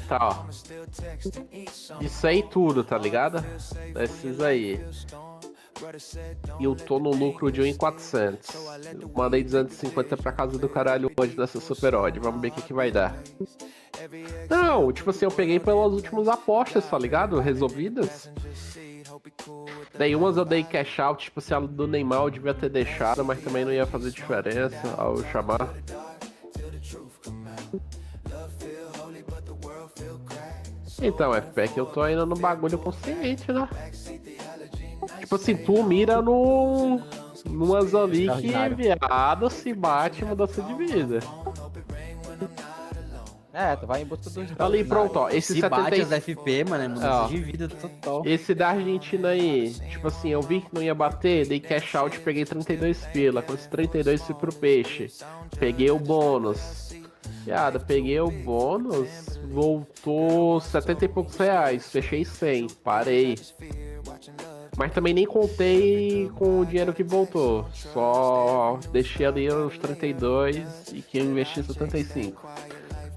Tá, ó. Isso aí tudo, tá ligado? Esses aí. E eu tô no lucro de 1.400. Mandei 250 pra casa do caralho hoje nessa super odd. Vamos ver o que vai dar. Não, tipo assim, eu peguei pelas últimas apostas, tá ligado? Resolvidas. Daí umas eu dei cash out, tipo assim, a do Neymar eu devia ter deixado, mas também não ia fazer diferença ao chamar. Então, FPEC, eu tô ainda no bagulho consciente, né? Tipo assim, tu mira numas ali que, viado, se bate mudança de vida. É, tu vai em busca dos... Ali, pronto, ó. Esse Se 70... bate as FP, mano, é mudança de vida total. Esse da Argentina aí, tipo assim, eu vi que não ia bater, dei cash out, peguei 32 pila. Com esse 32 fui pro peixe. Peguei o bônus. Viado, peguei o bônus, voltou 70 e poucos reais. Fechei 100, parei. Mas também nem contei com o dinheiro que voltou. Só deixei ali os 32 e que eu investi 75.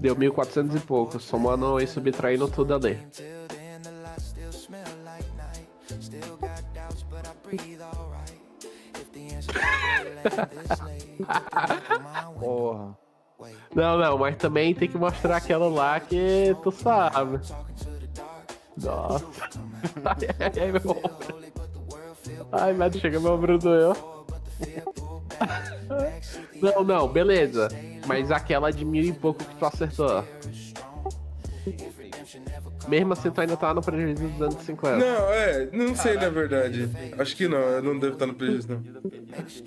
Deu 1.400 e pouco, somando e subtraindo tudo ali. Porra. Não, mas também tem que mostrar aquela lá que tu sabe. Nossa. Ai, meu ombro. Ai, mas chega meu ombro doeu. Não, beleza. Mas aquela de 1.000 e pouco que tu acertou. Mesmo assim, tu ainda tá no prejuízo dos 250. Não, não sei na verdade. Acho que não, eu não devo estar no prejuízo, não. Deixa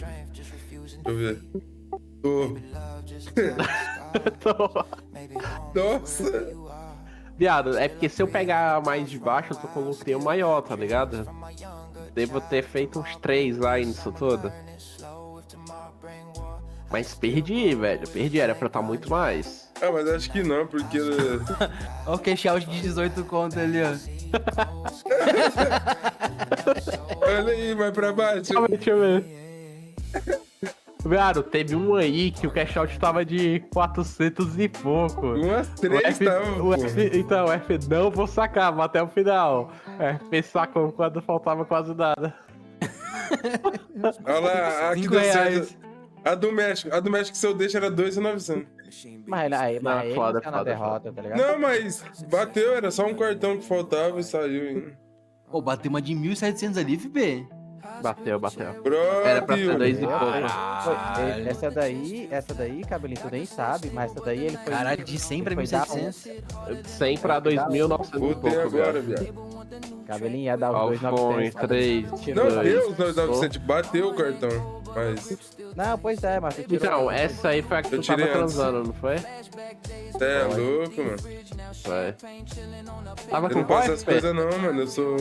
eu ver. Nossa. Viado, é porque se eu pegar mais de baixo, eu tô com o lucro maior, tá ligado? Devo ter feito uns 3 lá nisso tudo. Mas perdi, velho. Perdi, era pra estar muito mais. Ah, mas acho que não, porque... Olha o cash out de 18 conto ali, ó. Olha aí, vai pra baixo. Calma aí, deixa eu ver. Viado, teve um aí que o cash out tava de 400 e pouco. Umas 3 tava, o F, então, o F não vou sacar, até o final. O FP sacou quando faltava quase nada. Olha lá, a que deu certo. A do México, se eu deixo, era 2.900. Mas ele foda, tá na foda, derrota, tá ligado? Não, mas bateu, era só um cartão que faltava e saiu ainda. Ô, bateu uma de 1.700 ali, FB. Bateu. Próprio. Era pra ser 2 e pouco. Essa daí, cabelinho, tu nem sabe, mas essa daí ele foi... Caralho, de 100 pra ele foi dar 100 pra 2.900 e pouco, agora, viado. viado. Cabelinho ia dar os Alphone, 2.900. 3, Não deu os 2.900, bateu o cartão. Mas. Não, pois é, mas tu tirou... Então, essa aí foi a que tu tava transando, não foi? Você é louco, mano. Foi. Tava Eu com não qual, faço essas FP? coisas não, mano. Eu sou.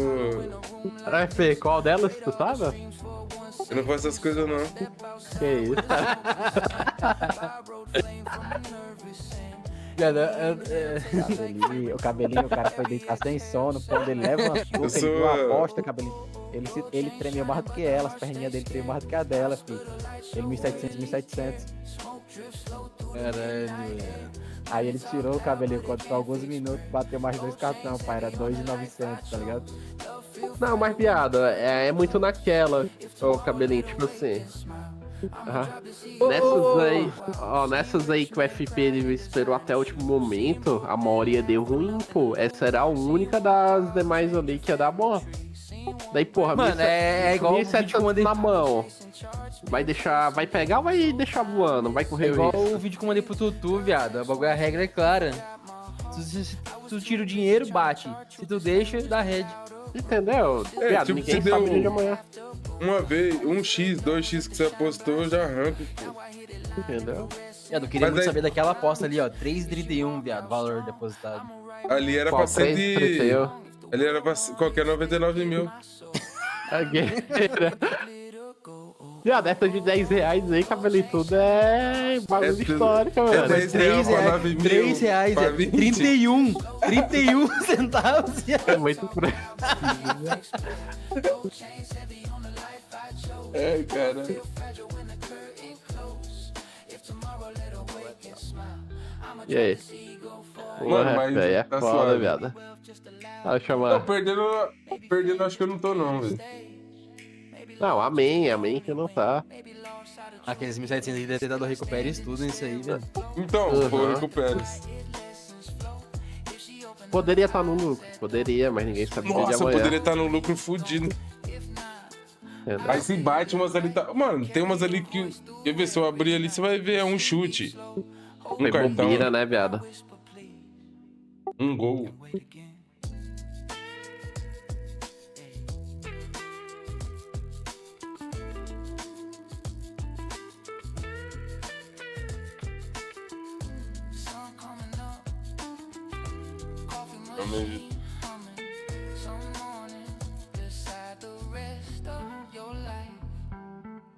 FP, qual delas tu tava? Eu não faço essas coisas não. Que isso? O cabelinho, o cara foi deitar sem sono, quando ele leva uma chuva, ele viu uma aposta, cabelinho. Ele tremeu mais do que ela, as perninhas dele tremeu mais do que a dela, filho. Ele 1.700. Caralho. Aí ele tirou o cabelinho, quando por alguns minutos bateu mais 2 cartões, pai, era 2.900, tá ligado? Não, mas piada, é muito naquela, ô cabelinho, tipo assim. Nessas aí que o FP ele esperou até o último momento, a maioria deu ruim, pô. Essa era a única das demais ali que ia dar boa. Daí, porra, mano, é igual o vídeo comando na mão. Vai pegar ou vai deixar voando? Vai correr igual o vídeo que eu mandei pro Tutu, viado. A regra é clara. Se tu tira o dinheiro, bate. Se tu deixa, dá head. Entendeu? Viado, tipo, ninguém se sabe deu de amanhã. Uma vez, 1x, 2x que você apostou, já arranca. Entendeu? Viado, eu queria muito saber daquela aposta ali, ó. 3,31, viado, valor depositado. Ali era pra 100. Ali era pra qualquer 99 mil. A guerreira. Viado, essa de 10 reais aí, cabelinho, tudo é bagulho histórico, mano. É 10 reais pra 9 mil. 3 reais, é 31 centavos. É muito preço. É, cara. E aí? Mano, mas é tá foda, suave. viado. Tá chamando. Perdendo acho que eu não tô não, velho. Não, amém que não tá. Aqueles 1.700 aí deve ter dado recupere tudo nisso aí, velho. Então, foi o Rico Pérez. Poderia estar no lucro, poderia, mas ninguém sabe de Nossa, amanhã. poderia estar no lucro fudido. Entendeu? Aí se bate umas ali, tá... Mano, tem umas ali que... Quer ver, se eu abrir ali, você vai ver, é um chute. Foi cartão. bobina, né, viado? Um gol.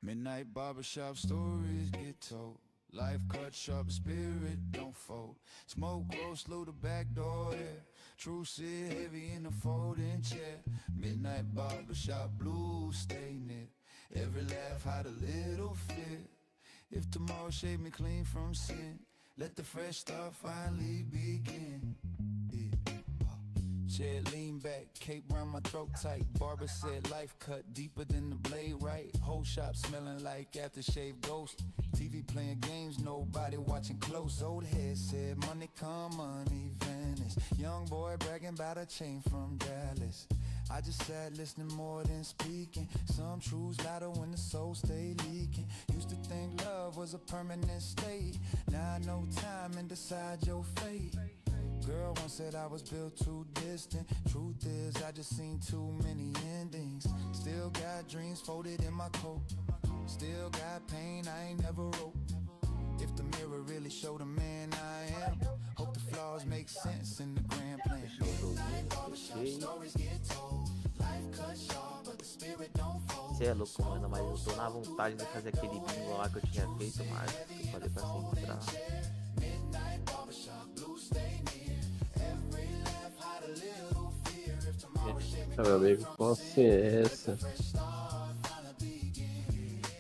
Midnight barbershop stories get told. Life cut sharp, spirit don't fold. Smoke rolls through the back door, yeah. True sit heavy in the folding chair. Midnight barbershop blues stay near. Every laugh had a little fear. If tomorrow shave me clean from sin, let the fresh start finally begin. Chair lean back, cape round my throat tight. Barber said life cut deeper than the blade, right? Whole shop smelling like aftershave ghost. TV playing games, nobody watching close. Old head said money come, money vanish. Young boy bragging about a chain from Dallas. I just sat listening more than speaking. Some truths louder when the soul stay leaking. Used to think love was a permanent state. Now I know time and decide your fate. Girl once said I was built too distant. Truth is I just seen too many endings. Still got dreams folded in my coat. Still got pain I ain't never wrote. If the mirror really showed a man I am, hope the flaws make sense in the grand plan. Você é louco, mano, mas eu tô na vontade de fazer aquele bingo lá que eu tinha feito, mas eu falei pra você entrar. meu amigo, consciência.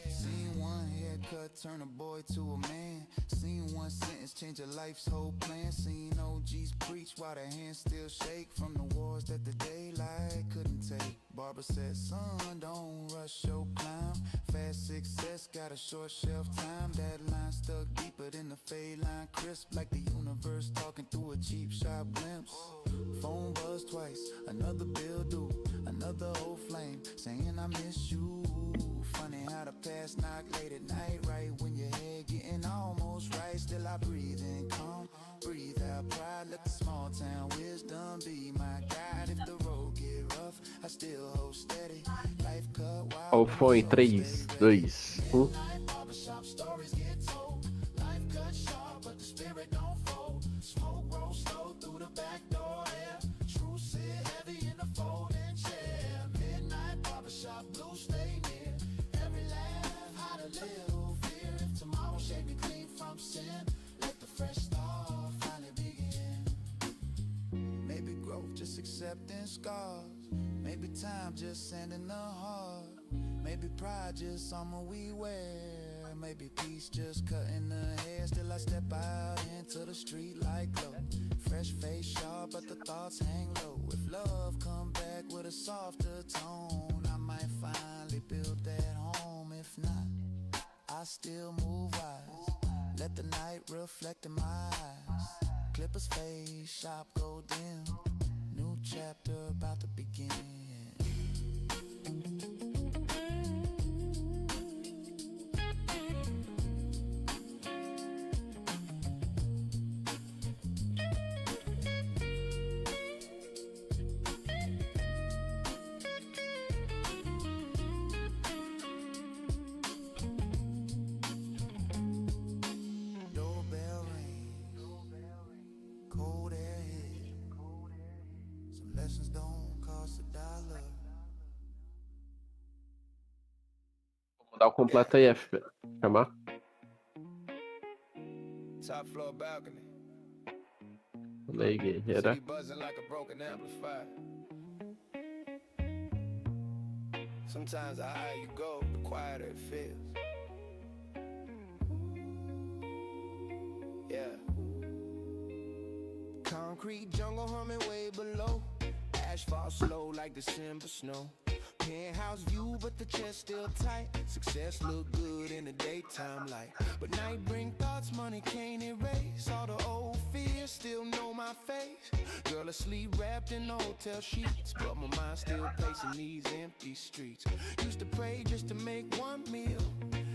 Seen one haircut turn a boy to a man. Seen one sentence change a life's whole plan. Seen OGs preach while their hands still shake from the wars that the daylight couldn't take. Barbara said, son, don't rush your climb. Fast success got a short shelf time. That line stuck deeper than the fade line, crisp like the universe talking through a cheap shot glimpse. Phone buzz twice, another bill due, another old flame saying I miss you. Funny how the past knock late at night, right when your head getting almost right. Still I breathe in calm, breathe out pride. Let the small town wisdom be my guide. If the road get rough, I still hold steady. Life cut wild. Qual foi? 3, 2, 1. Barbershop stories get told. Life cut sharp, but the spirit don't fold. Smoke rolls slow through the back door. Yeah. True sit heavy in the folding chair. Midnight barbershop blue stay near. Every laugh had a little fear. If tomorrow shake me clean from sin, let the fresh start finally begin. Maybe growth just accepting scars. Maybe time just sending the heart. Maybe pride just armor we wear. Maybe peace just cutting the hair. Still I step out into the street like glow. Fresh face sharp but the thoughts hang low. If love come back with a softer tone, I might finally build that home. If not, I still move wise. Let the night reflect in my eyes. Clippers fade, shop go dim. New chapter about to begin. Doorbell ring, cold air hit. Some lessons don't cost $1. Vou dar o completo aí, FP. Chamar. Top floor balcony. Olha aí, guerreira. City buzzing like a broken amplifier. Sometimes the higher you go, the quieter it feels. Yeah. Concrete jungle humming way below. Asphalt slow like December snow. Penthouse view, but the chest still tight. Success look good in the daytime light, but night bring thoughts money can't erase. All the old fears still know my face. Girl asleep wrapped in hotel sheets, but my mind still pacing these empty streets. Used to pray just to make one meal.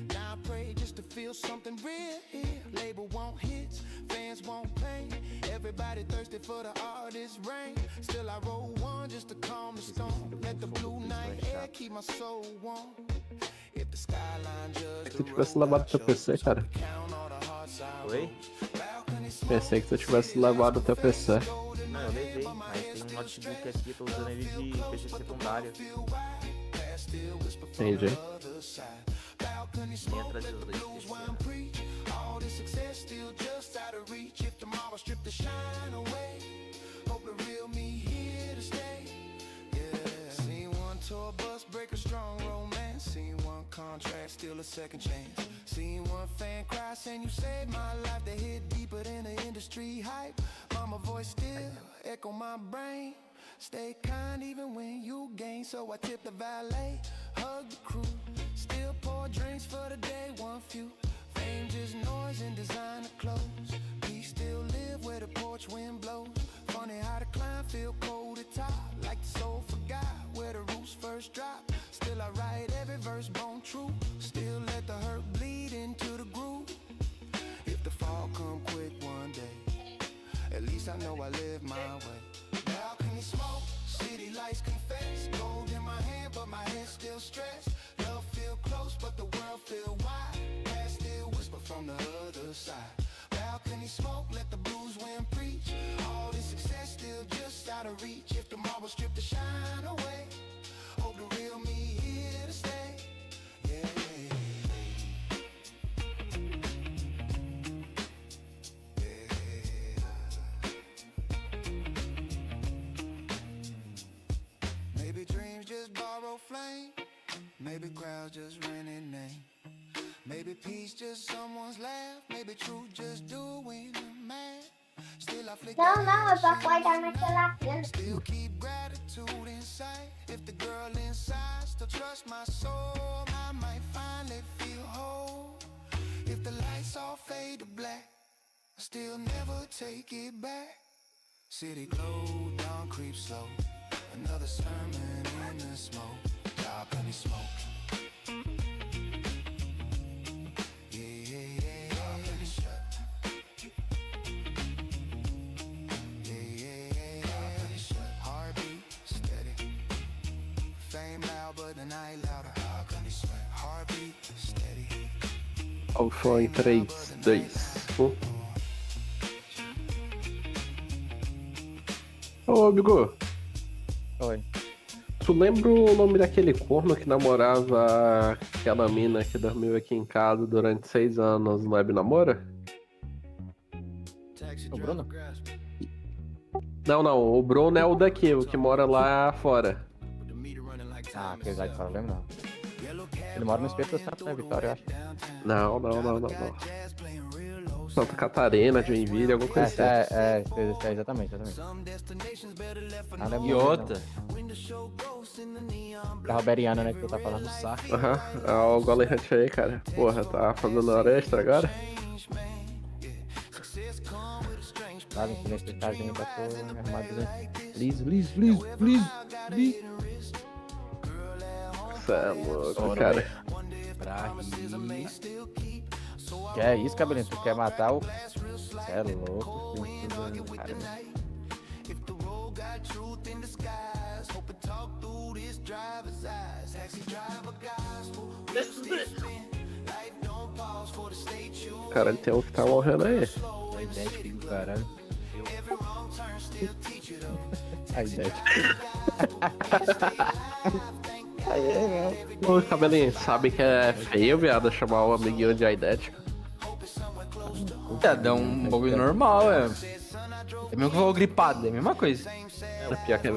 Now I pray just to feel something real here. Label won't hits, fans won't pay. Everybody thirsty for the artist rain. Still I roll one just to calm the storm. Let the blue night air keep my soul warm. If the skyline just Se tu tivesse levado teu PC, cara. Oi? Pensei que tu tivesse levado teu PC. Não, eu levei, mas tem um notebook aqui, eu tô usando ele de PC secundário. Entendi. Nem atrás dos dois PC. All this success still just out of reach. If tomorrow strip the shine away, hope the real me here to stay. Yeah. Seen one tour bus break a strong romance. Seen one contract steal a second chance. Seen one fan cry saying you saved my life. They hit deeper than the industry hype. Mama voice still echo my brain. Stay kind even when you gain. So I tip the valet, hug the crew. Still pour drinks for the day, one few. Fame just noise and designer clothes. Peace still live where the porch wind blows. Funny how the climb feel cold at top. Like the soul forgot where the roots first drop. Still I write every verse bone true. Still let the hurt bleed into the groove. If the fall come quick one day, at least I know I live my way. Balcony smoke, city lights confess. Gold in my hand but my head still stressed. Love feel close but the world feel wide. Past still whisper from the other side. Balcony smoke, let the blues wind preach. All this success still just out of reach. If tomorrow strip the shine away, hope the real me here to stay. Yeah. Maybe clouds just raining name. Maybe peace just someone's laugh. Maybe truth just doing the math. Still I flick Não, não, eu tô acordando naquela cena. Still keep gratitude inside. If the girl inside still trust my soul, I might finally feel whole. If the lights all fade to black, I still never take it back. City glow, dawn creeps slow. Another sermon in the smoke. God, plenty smoke. Ao som em 3, 2, 1. Ô, amigo. Oi. Tu lembra o nome daquele corno que namorava aquela mina que dormiu aqui em casa durante 6 anos no web namora? O Bruno? Não, o Bruno é o daqui, o que mora lá fora. Ah, aquele lá de fora, lembra não? Ele mora no Espírito Santo, né, Vitória, eu acho. Não. Santa Catarina, Joinville, alguma coisa assim. Exatamente. E outra. Da Roberiana, né, que tu tá falando. Saco. Aham, o Golerante aí, cara. Porra, tá fazendo hora extra agora? Tá, vem aqui nesse casinho pra tu arrumado, né? Please. Cê é louco, cara. Pra rir. Que é isso, cabelinho? Tu quer matar o... Cê é louco, filho. Caramba. Cara, ele tem um que tá morrendo aí. A ideia do caralho. A ideia. Ô, cabelinho, sabe que é feio, viado, chamar o amiguinho de idético? É um bagulho normal, é. É mesmo que eu vou gripado, é a mesma coisa. É pior que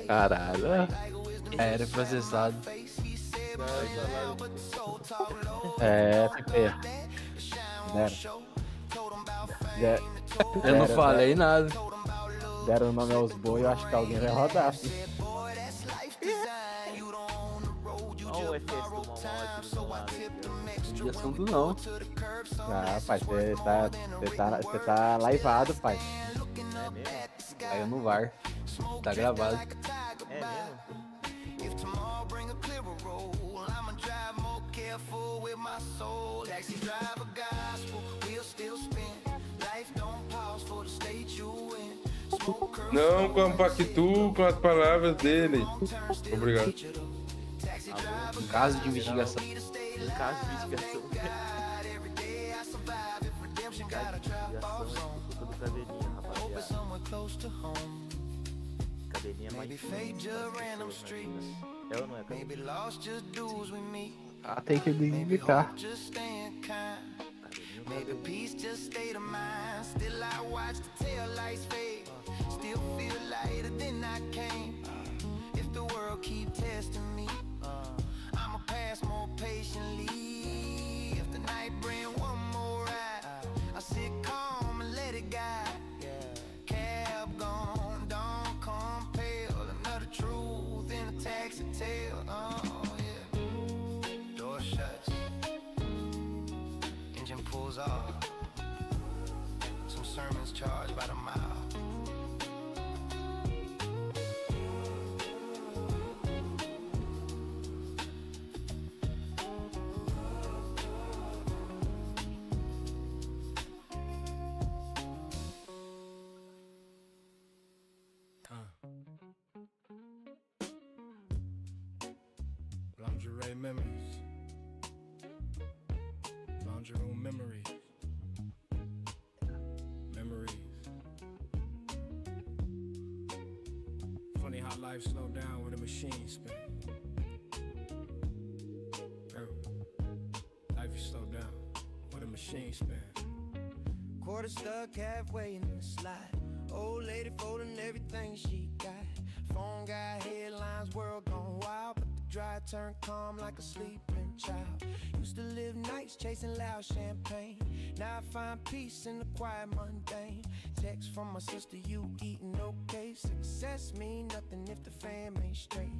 caralho. Era processado. PP. Eu não falei nada. Deram o nome aos boi, eu acho que alguém vai rodar. Olha o FS do maumauZK. Não é assunto não. Ah, pai, você tá laivado, pai. É mesmo? Caiu no VAR. Tá gravado. É mesmo? Não compactuo com as palavras dele. Obrigado. Um caso de investigação. Um caso de investigação. Culpa do Caveirinha, rapaziada. Caveirinha é mais difícil. É ou não é, Caveirinha? Ah, tem que identificar. Maybe peace just stayed of mine. Still I watch the tail lights fade. Still feel lighter than I came. If the world keep testing me, I'ma pass more patiently. If the night bring one more ride, I sit calm and let it guide. Cab gone, don't compel. Another truth in a taxi tale. Oh yeah. Door shuts. Engine pulls off. Some sermons charged by the mile. Lingerie memories. Laundry room memories. Funny how life slowed down when the machine spin. Life is slowed down when the machine spin. Quarter stuck halfway in the slide. Old lady folding everything she got. Phone got headlines, world gone wild, but the dry turn calm like a sleeping child. Used to live nights chasing loud champagne. Now I find peace in the quiet mundane. Text from my sister, you eating okay? Success mean nothing if the fam ain't straight.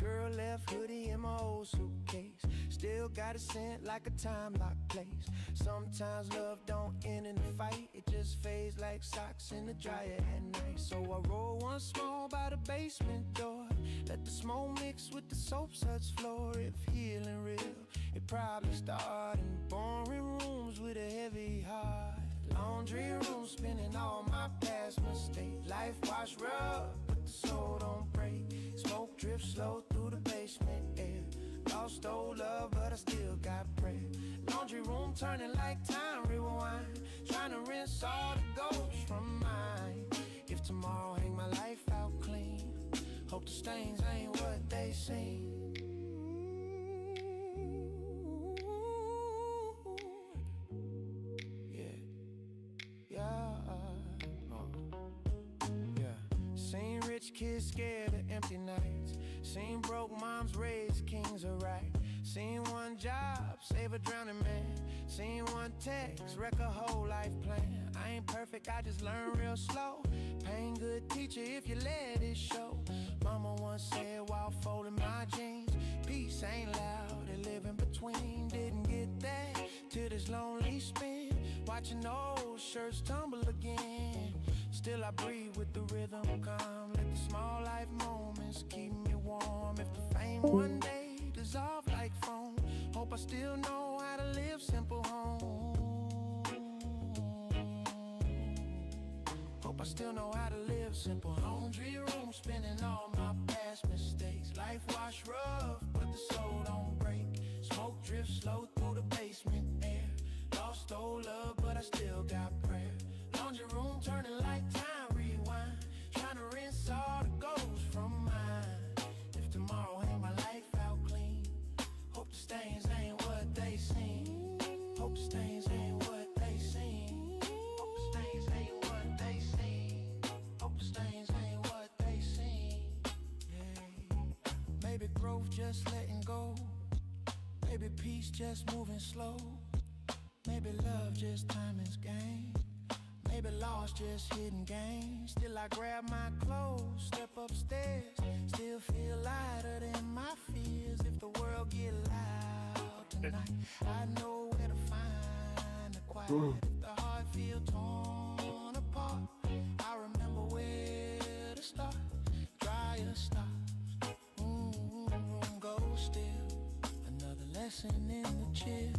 Girl left hoodie in my old suitcase. Still got a scent like a time lock place. Sometimes love don't end in a fight. It just fades like socks in the dryer at night. So I roll one small by the basement door. Let the smoke mix with the soap suds floor. If healing real, it probably start in boring rooms with a heavy heart. Laundry room spinning all my past mistakes. Life wash rub, but the soul don't break. Smoke drifts slow through the basement air. Lost old love, but I still got prayer. Laundry room turning like time rewind. Trying to rinse all the ghosts from mine. If tomorrow hang my life out clean, hope the stains ain't what they seem. Seen rich kids scared of empty nights. Seen broke moms raise kings of right. Seen one job save a drowning man. Seen one text wreck a whole life plan. I ain't perfect, I just learn real slow. Pain good teacher if you let it show. Mama once said while folding my jeans, peace ain't loud, they live in between. Didn't get that till this lonely spin. Watching old shirts tumble again. Still I breathe with the rhythm calm. Let the small life moments keep me warm. If the fame one day dissolve like foam, hope I still know how to live simple home. Hope I still know how to live simple. Laundry room spinning all my past mistakes. Life wash rough, but the soul don't break. Smoke drifts slow through the basement air. Lost old love, but I still got prayer. Laundry room turning like time rewind. Trying to rinse all the ghosts from mine. If tomorrow ain't my life out clean, hope the stains ain't what they seem. Hope the stains ain't what they seem. Hope the stains ain't what they seem. Hope the stains ain't what they seem. Yeah. Maybe growth just letting go. Maybe peace just moving slow. Maybe love just timing's game. Maybe lost just hidden game. Still I grab my clothes, step upstairs. Still feel lighter than my fears. If the world get loud tonight, I know where to find the quiet. If the heart feel torn apart, I remember where to start. Dryer stops, room goes still. Another lesson in the chill.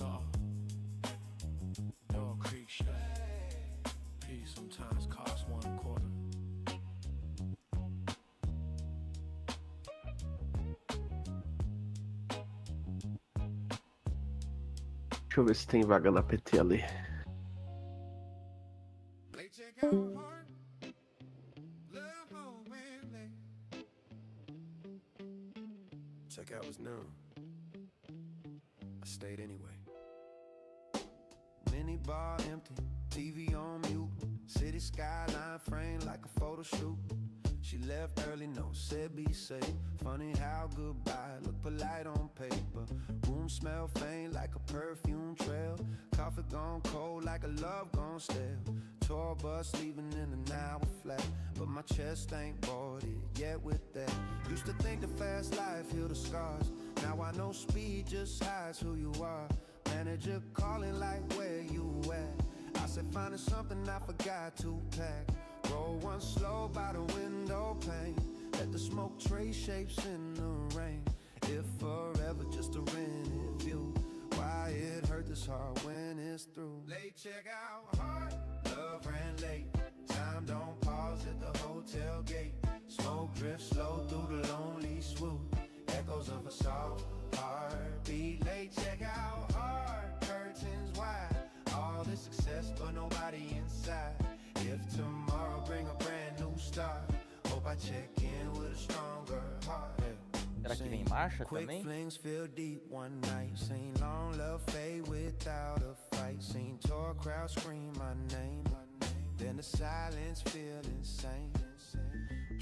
Off. Door creak shut. Peace sometimes costs $1/4. Deixa eu ver se tem vaga na PT ali. Check out what's new. I stayed anyway. Mini bar empty, TV on mute. City skyline framed like a photo shoot. She left early, no, said be safe. Funny how goodbye look polite on paper. Room smell faint like a perfume trail. Coffee gone cold like a love gone stale. Tour bus leaving in an hour flat, but my chest ain't boarded yet with that. Used to think the fast life healed the scars. Now I know speed just hides who you are. Manager calling like where you at. I said finding something I forgot to pack. Roll one slow by the window pane. Let the smoke trace shapes in the rain. If forever just a rented view. Why it hurt this hard when it's through. Late check out hard, love ran late. Time don't pause at the hotel gate. Smoke drifts slow through the lonely swoop. Echoes of a soft heartbeat. Late check out hard, curtains wide. All the success but nobody inside. If tomorrow bring a brand new start, hope I check in with a stronger heart. Será que vem marcha Quick também? flings feel deep one night. Seen long love fade without a fight. Seen tour crowd scream my name. then the silence feel insane.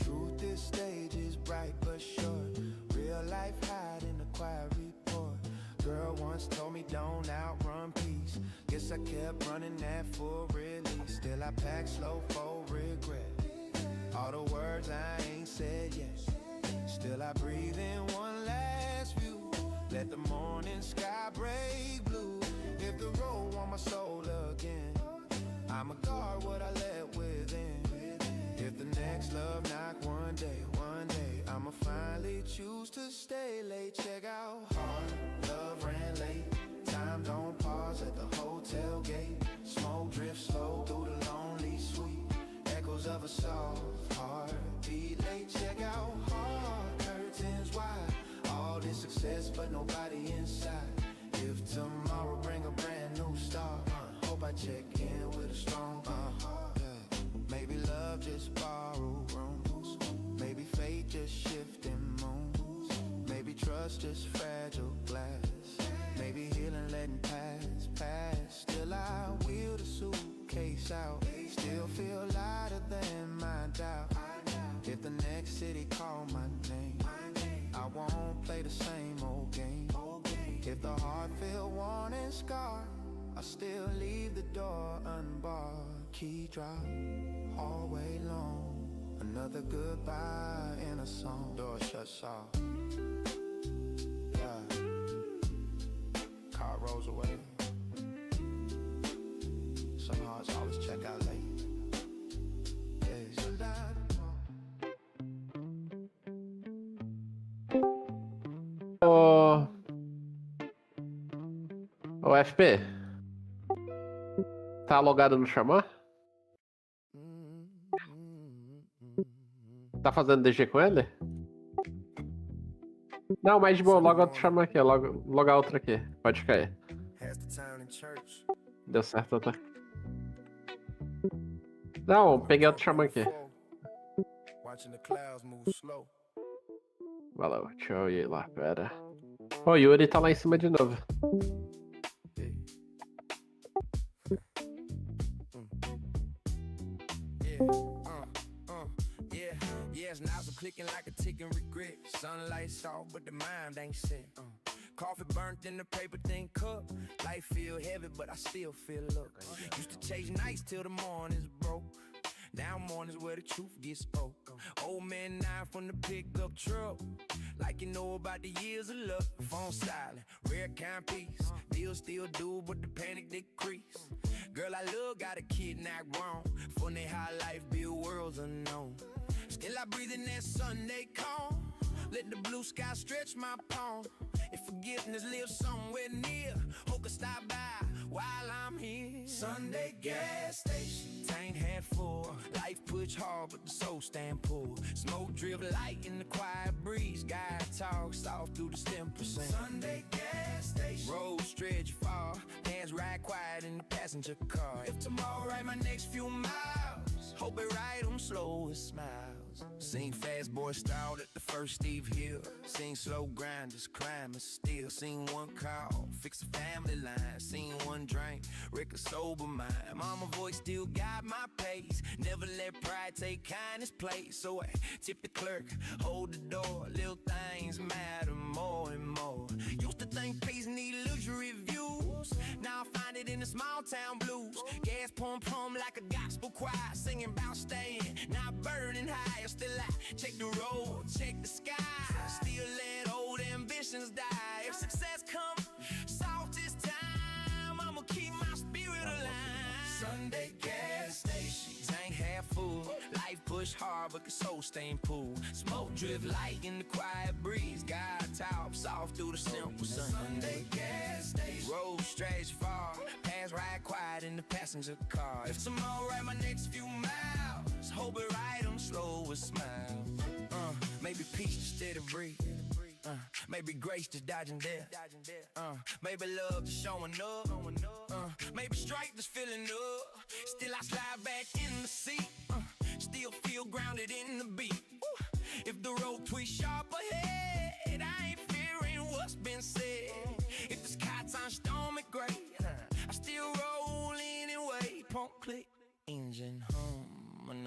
Truth, this stage is bright but short. Real life hide in the quiet report. Girl once told me don't outrun peace. Guess I kept running that full release. Still I pack slow for regret. All the words I ain't said yet. Still I breathe in one last view. Let the morning sky break blue. If the road want my soul again, I'ma guard what I let within. If the next love knock one day, I'ma finally choose to stay late. Check out hard, love ran late. Time don't pause at the hotel gate. Smoke drifts slow through the lonely suite. Echoes of a soft heartbeat. Late, check out hard, curtains wide. All this success but nobody inside. If tomorrow bring a brand new start, hope I check in with a strong heart. Maybe love just borrowed rooms. Maybe fate just shifting moons. Maybe trust just fragile glass. Maybe healing letting pass. Still I wheel the suitcase out. Still feel lighter than my doubt. If the next city call my name, I won't play the same old game. If the heart feel worn and scarred, I still leave the door unbarred. Key drop, hallway long. Another goodbye in a song. Door shuts off. Yeah. Car rolls away. Some hearts always check out late. Ô FP, tá logado no Xamã? Tá fazendo DG com ele? Não, mas de boa, loga outro Xamã aqui, loga outro aqui, pode cair. Deu certo, tá? Não, peguei outro Xamã aqui. Valeu, deixa eu ir lá, pera. Ô, Yuri tá lá em cima de novo. Now clicking like a ticking regret. Sunlight soft, but the mind ain't set. Coffee burnt in the paper thin cup. Life feel heavy, but I still feel up. Used to chase nights till the mornings broke. Now mornings where the truth gets spoke. Old man 9 from the pickup truck. Like you know about the years of love. Phone silent, rare kind peace. Deal still do, but the panic decrease. Girl I love got a kid not grown. Funny how life build worlds unknown. Still I breathe in that Sunday calm. Let the blue sky stretch my palm. If forgiveness lives somewhere near, hope can stop by while I'm here. Sunday gas station, tank half full. Life push hard, but the soul stand pull. Smoke drip light in the quiet breeze. Guy talk soft through the stem percent. Sunday gas station, road stretch far. Hands ride quiet in the passenger car. If tomorrow ride my next few miles, hope it ride them slow with smiles. Seen fast boys stalled at the first Steve Hill. Seen slow grinders crime and steal. Seen one call, fix a family line. Seen one drink, wreck a sober mind. Mama voice still got my pace. Never let pride take kindness place. So I tip the clerk, hold the door. Little things matter more and more. Used to think peace need luxury views. Now I find it in the small town blues. Gas pump like a gospel choir. Singing about staying, not burning high. Still I check the road, check the sky. Still let old ambitions die. If success come, soft this time, I'ma keep my spirit alive. Sunday gas station, tank half full. Life push hard, but the soul stain pool. Smoke drift light in the quiet breeze. God talk soft through the simple sun. Sunday gas station, road stretch far. Pass ride quiet in the passenger car. If tomorrow ride my next few miles, hope it ride them slow with smiles. Maybe peace to steady breathe. Maybe grace to dodging death. Maybe love to showing up. Maybe strength just filling up. Still I slide back in the seat. Still feel grounded in the beat. If the road twists sharp ahead, I ain't fearing what's been said. If the sky turns stormy gray, I still roll anyway. Pump click, engine hum.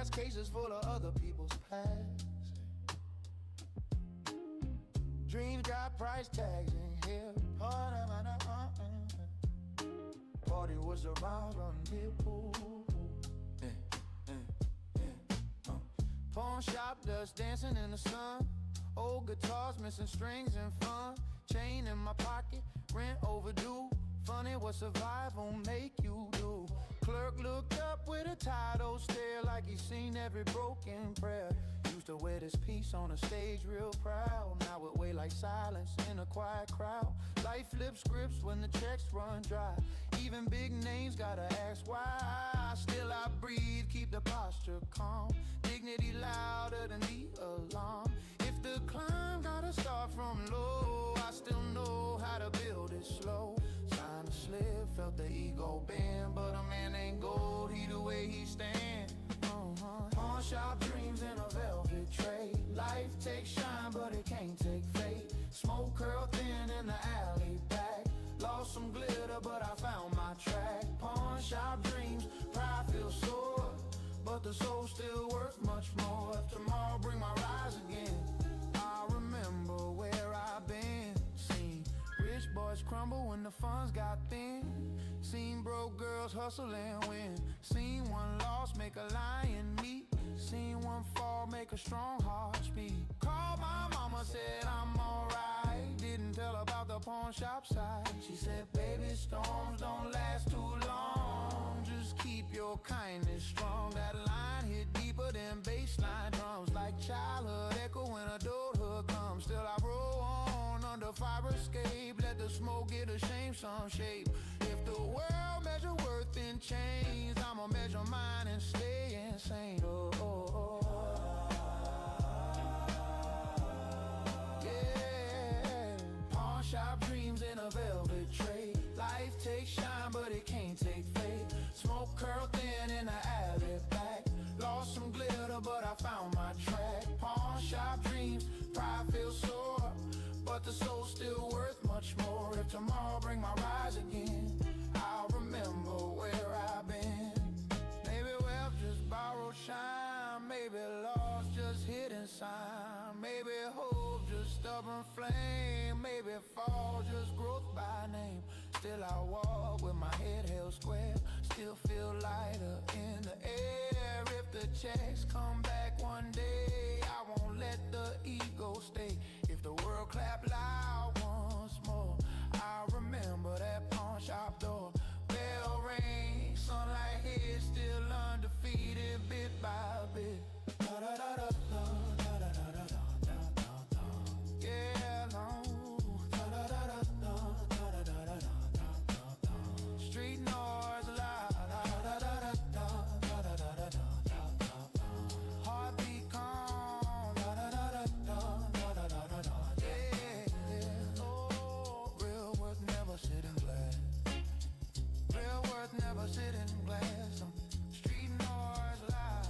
glass cases full of other people's past. Dreams got price tags in here. Party was around on people. Pawn shop dust dancing in the sun. Old guitars missing strings and fun. Chain in my pocket, rent overdue. Funny what survival make you do. Clerk looked up with a title stare, like he's seen every broken prayer. Used to wear this piece on a stage real proud. Now it weigh like silence in a quiet crowd. Life flips scripts when the checks run dry. Even big names gotta ask why. Still I breathe, keep the posture calm. Dignity louder than the alarm. If the climb gotta start from low, I still know how to build it slow. Sign a slip, felt the ego bend, but a man ain't gold, he the way he stand. Pawn shop dreams in a velvet tray. Life takes shine, but it can't take fate. Smoke curl thin in the alley back. Lost some glitter, but I found my track. Pawn shop dreams, pride feels sore, but the soul still worth much more. If tomorrow bring my rise again, I remember where I've been. Seen rich boys crumble when the funds got thin. Seen broke girls hustle and win. Seen one loss make a lion meet. Seen one fall make a strong heart speak. Called my mama, said I'm alright. Didn't tell about the pawn shop side. She said, baby, storms don't last too long. Just keep your kindness strong. That line hit deeper than baseline drums. Like childhood echo when adulthood comes. Still I roll on under fire escape. Let the smoke get a shame some shape. If the world measure worth in chains, I'ma measure mine and stay insane. Oh, oh, oh. Yeah. Pawn shop dreams in a velvet tray. Life takes shine, but it can't take fate. Smoke curl thin in the alley back. Lost some glitter, but I found my track. Pawn shop dreams, pride feels sore, but the soul's still worth much more. If tomorrow bring my rise again, I'll remember where I've been. Maybe wealth just borrowed shine. Maybe loss just hidden sign. Maybe hope just stubborn flame. Maybe fall just growth by name. Still I walk with my head held square. Still feel lighter in the air. If the checks come back one day, I won't let the ego stay. If the world clap loud once more, I remember that pawn shop door. Bell ring, sunlight hit, still undefeated bit by bit. Yeah, no. Street noise loud. Heartbeat calm. Yeah. Oh, real worth never sit in glass. Real worth never sit in glass. Street noise loud.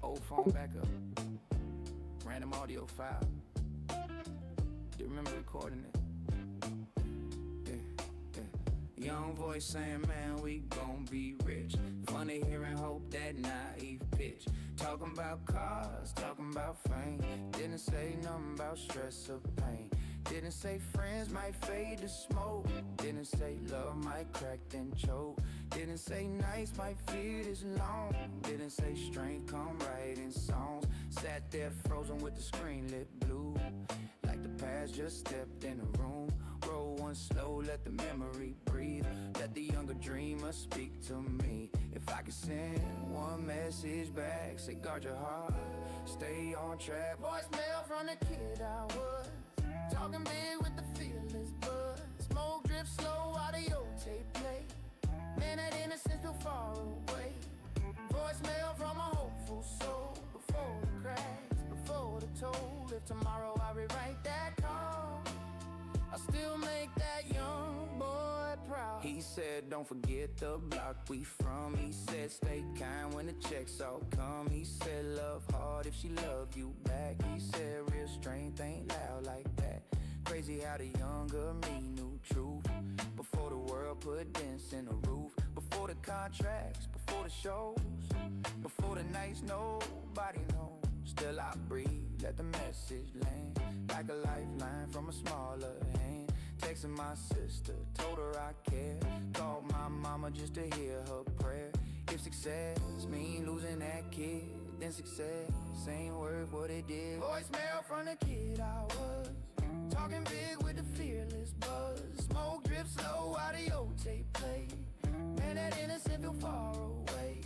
Old phone backup, random audio file. Do you remember recording it? Yeah. Young voice saying, man, we gon' be rich. Funny hearing hope, that naive pitch. Talking about cars, talking about fame. Didn't say nothing about stress or pain. Didn't say friends might fade to smoke. Didn't say love might crack then choke. Didn't say nights might feel this long. Didn't say strength come right in songs. Sat there frozen with the screen lit blue. Like the past just stepped in the room. Roll one slow, let the memory breathe. Let the younger dreamer speak to me. If I could send one message back, say guard your heart, stay on track. Voicemail from the kid I was, talking big with the fearless buzz. Smoke drip slow, audio tape play. Man, that innocence still far away. Voicemail from a hopeful soul. told. If tomorrow I rewrite that call, I still make that young boy proud. He said, don't forget the block we from. He said, stay kind when the checks all come. He said, love hard if she love you back. He said, real strength ain't loud like that. Crazy how the younger me knew truth. Before the world put dents in the roof. Before the contracts, before the shows, before the nights nobody knows. Still I breathe, let the message land. Like a lifeline from a smaller hand. Texting my sister, told her I care. Called my mama just to hear her prayer. If success mean losing that kid, then success ain't worth what it did. Voicemail from the kid I was, talking big with the fearless buzz. Smoke drip slow, audio tape play. Man, that innocent feel far away.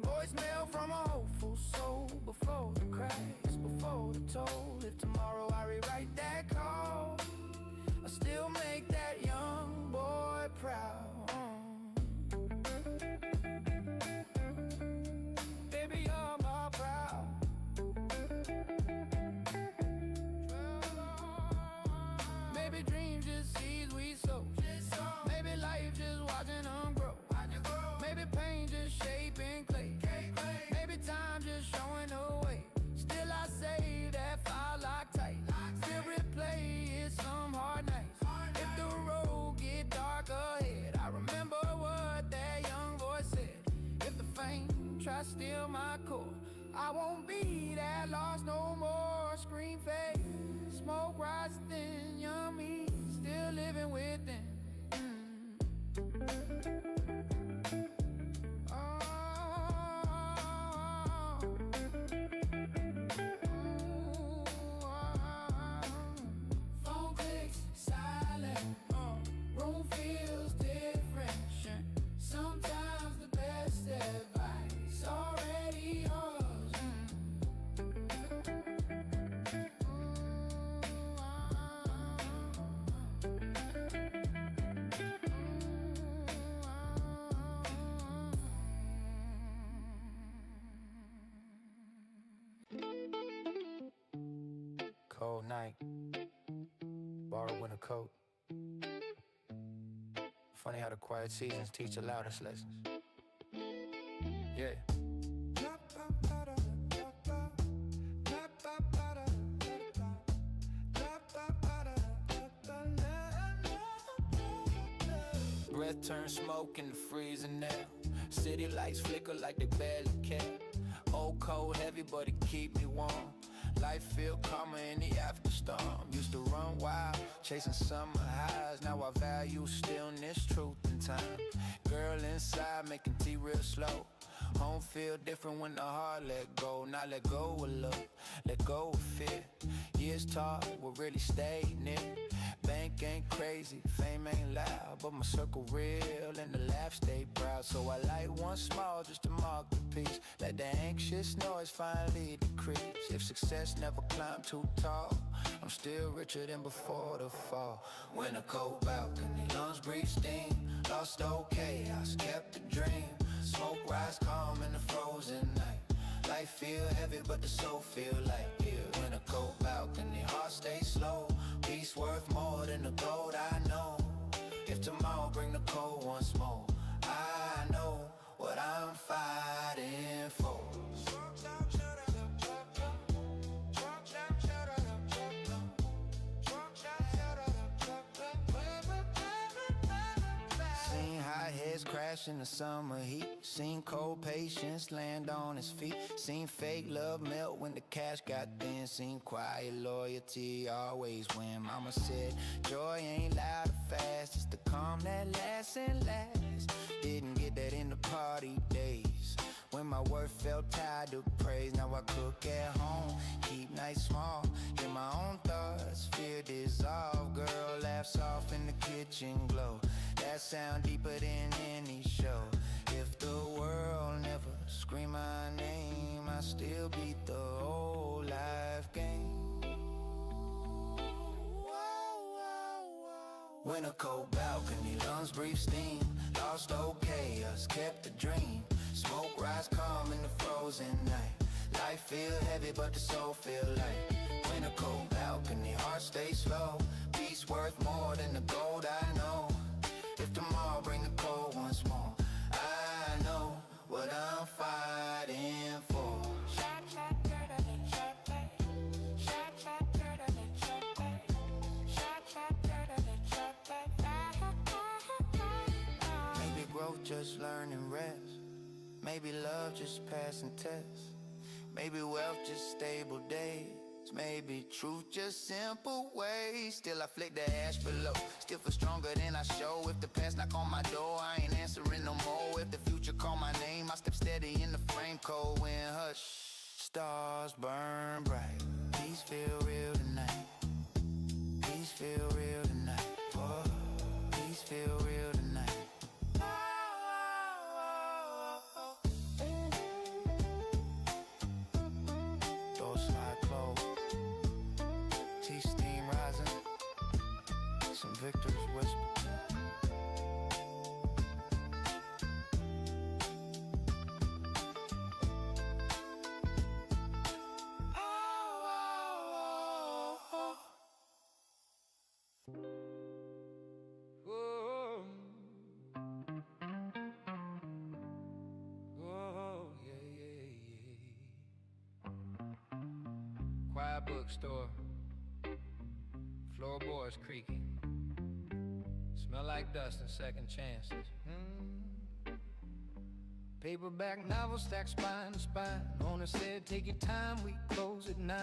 Voicemail from a hopeful soul. Before the cracks, before the toll. If tomorrow I rewrite that call, I still make that young boy proud. Baby, you're my proud. Maybe dreams just seeds we sow. Maybe life just watching them grow. Maybe pain just shaping clay. Maybe time just showing the way. Still I say that file lock tight. Still replay it some hard nights. If the road get dark ahead, I remember what that young voice said. If the fame try to steal my core, I won't be that lost no more. Screen fade, smoke rise thin. Young me still living within. Phone clicks silent, room feels different. Sometimes the best advice already yours. Cold night, borrow winter coat. Funny how the quiet seasons teach the loudest lessons. Yeah. Breath turns smoke into freezing air. City lights flicker like they barely care. Old cold heavy but it keep me warm. Life feel calmer in the afterstorm. Used to run wild, chasing summer highs. Now I value stillness, truth and time. Girl inside making tea real slow. Home feel different when the heart let go. Not let go of love, let go of fear. Years taught what really stayed near. Bank ain't crazy, fame ain't loud, but my circle real and the laugh stay proud. So I light one small just to mark the peace. Let the anxious noise finally decrease. If success never climbed too tall, I'm still richer than before the fall. When a cold balcony, lungs breathe steam. Lost old chaos, kept the dream. Smoke rise calm in the frozen night. Life feel heavy but the soul feel light. Yeah, when a cold balcony, heart stay slow. Peace worth more than the gold I know. If tomorrow bring the cold once more, I know what I'm fighting for. Seen high heads crash in the summer heat. Seen cold patience land on his feet. Seen fake love melt when the cash got thin. Seen quiet loyalty always win. Mama said joy ain't loud or fast, it's the calm that lasts and lasts. Didn't get that in the party days when my worth felt tied to praise. Now I cook at home, keep nights small. Hear my own thoughts, fear dissolve. Girl laughs off in the kitchen glow. That sound deeper than any show. If the world never scream my name, I still beat the whole life game. When a cold balcony, lungs breathe steam. Lost old chaos, kept the dream. Smoke rise calm in the frozen night. Life feel heavy, but the soul feel light. When a cold balcony, heart stay slow. Peace worth more than the gold, I know. If tomorrow bring the cold once more, I know what I'm fighting for. Maybe growth just learning rest. Maybe love just passing tests. Maybe wealth just stable days. Maybe truth just simple ways. Still I flick the ash below. Still feel stronger than I show. If the past knock on my door, I ain't answering no more. If the future call my name, I step steady in the frame. Cold wind hush, stars burn bright. Peace feel real tonight. Peace feel real tonight. Oh, peace feel real tonight. Doors slide closed. Tea steam rising. Some victors whisper. Quiet bookstore, floorboards creaking. Smell like dust and second chances. Paperback novel stacked spine to spine. Owner said take your time, we close at 9.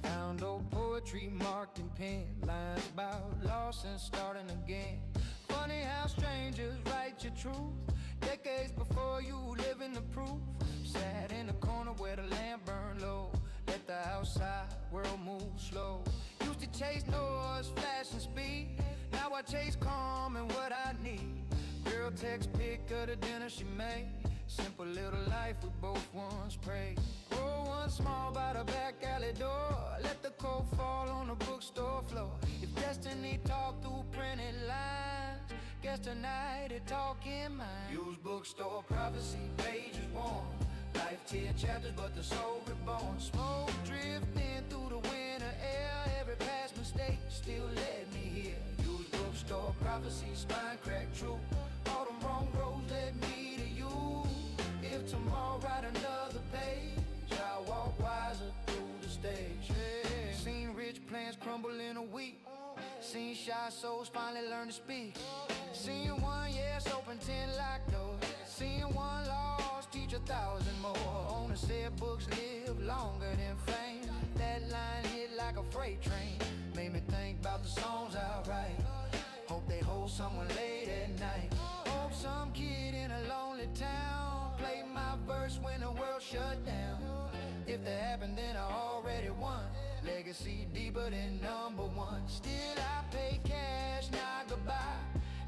Found old poetry marked in pen. Lines about loss and starting again. Funny how strangers write your truth. Decades before you living the proof. Sat in a corner where the lamp burned low. Let the outside world move slow. Used to chase noise, flash and speed. Now I chase calm and what I need. Girl text pic of the dinner she made. Simple little life we both once prayed. Oh, one small by the back alley door. Let the cold fall on the bookstore floor. If destiny talk through printed lines, guess tonight it talk in mine. Use bookstore prophecy, pages worn. Life tear chapters, but the soul reborn. Smoke drifting through the winter air. Every past mistake still led me here. Use bookstore prophecy, spine cracked true. All the wrong roads led me to you. If tomorrow write another page, I'll walk wiser through the stage. Yeah. Seen rich plans crumble in a week. Seen shy souls finally learn to speak. Seen one yes open 10 locked doors. Seen one lost teach 1,000 more. Owner said books live longer than fame. That line hit like a freight train. Made me think about the songs I write. Hope they hold someone late at night. Hope some kid in a lonely town play my verse when the world shut down. If that happened then I already won. Legacy deeper than #1. Still I pay cash, not goodbye.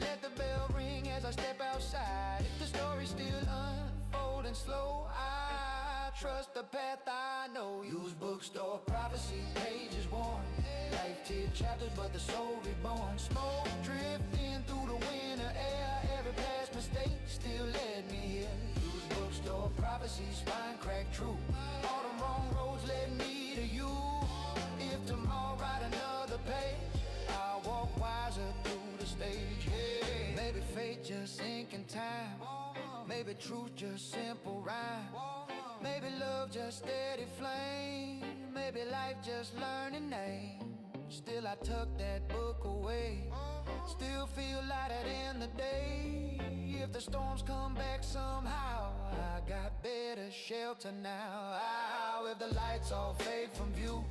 Let the bell ring as I step outside. If the story's still unfolding slow, I trust the path I know. Use bookstore prophecy, pages worn. Life tear chapters, but the soul reborn. Smoke drifting through the winter air. Every past mistake still led me here. Use bookstore prophecy, spine cracked true. All the wrong roads led me to you. If tomorrow write another page, I'll walk wiser through the stage. Yeah. Maybe fate just sinking time. Maybe truth just simple rhyme. Maybe love just steady flame. Maybe life just learning name. Still I tuck that book away. Still feel light at the end of the day. If the storms come back somehow, I got better shelter now. If the lights all fade from view,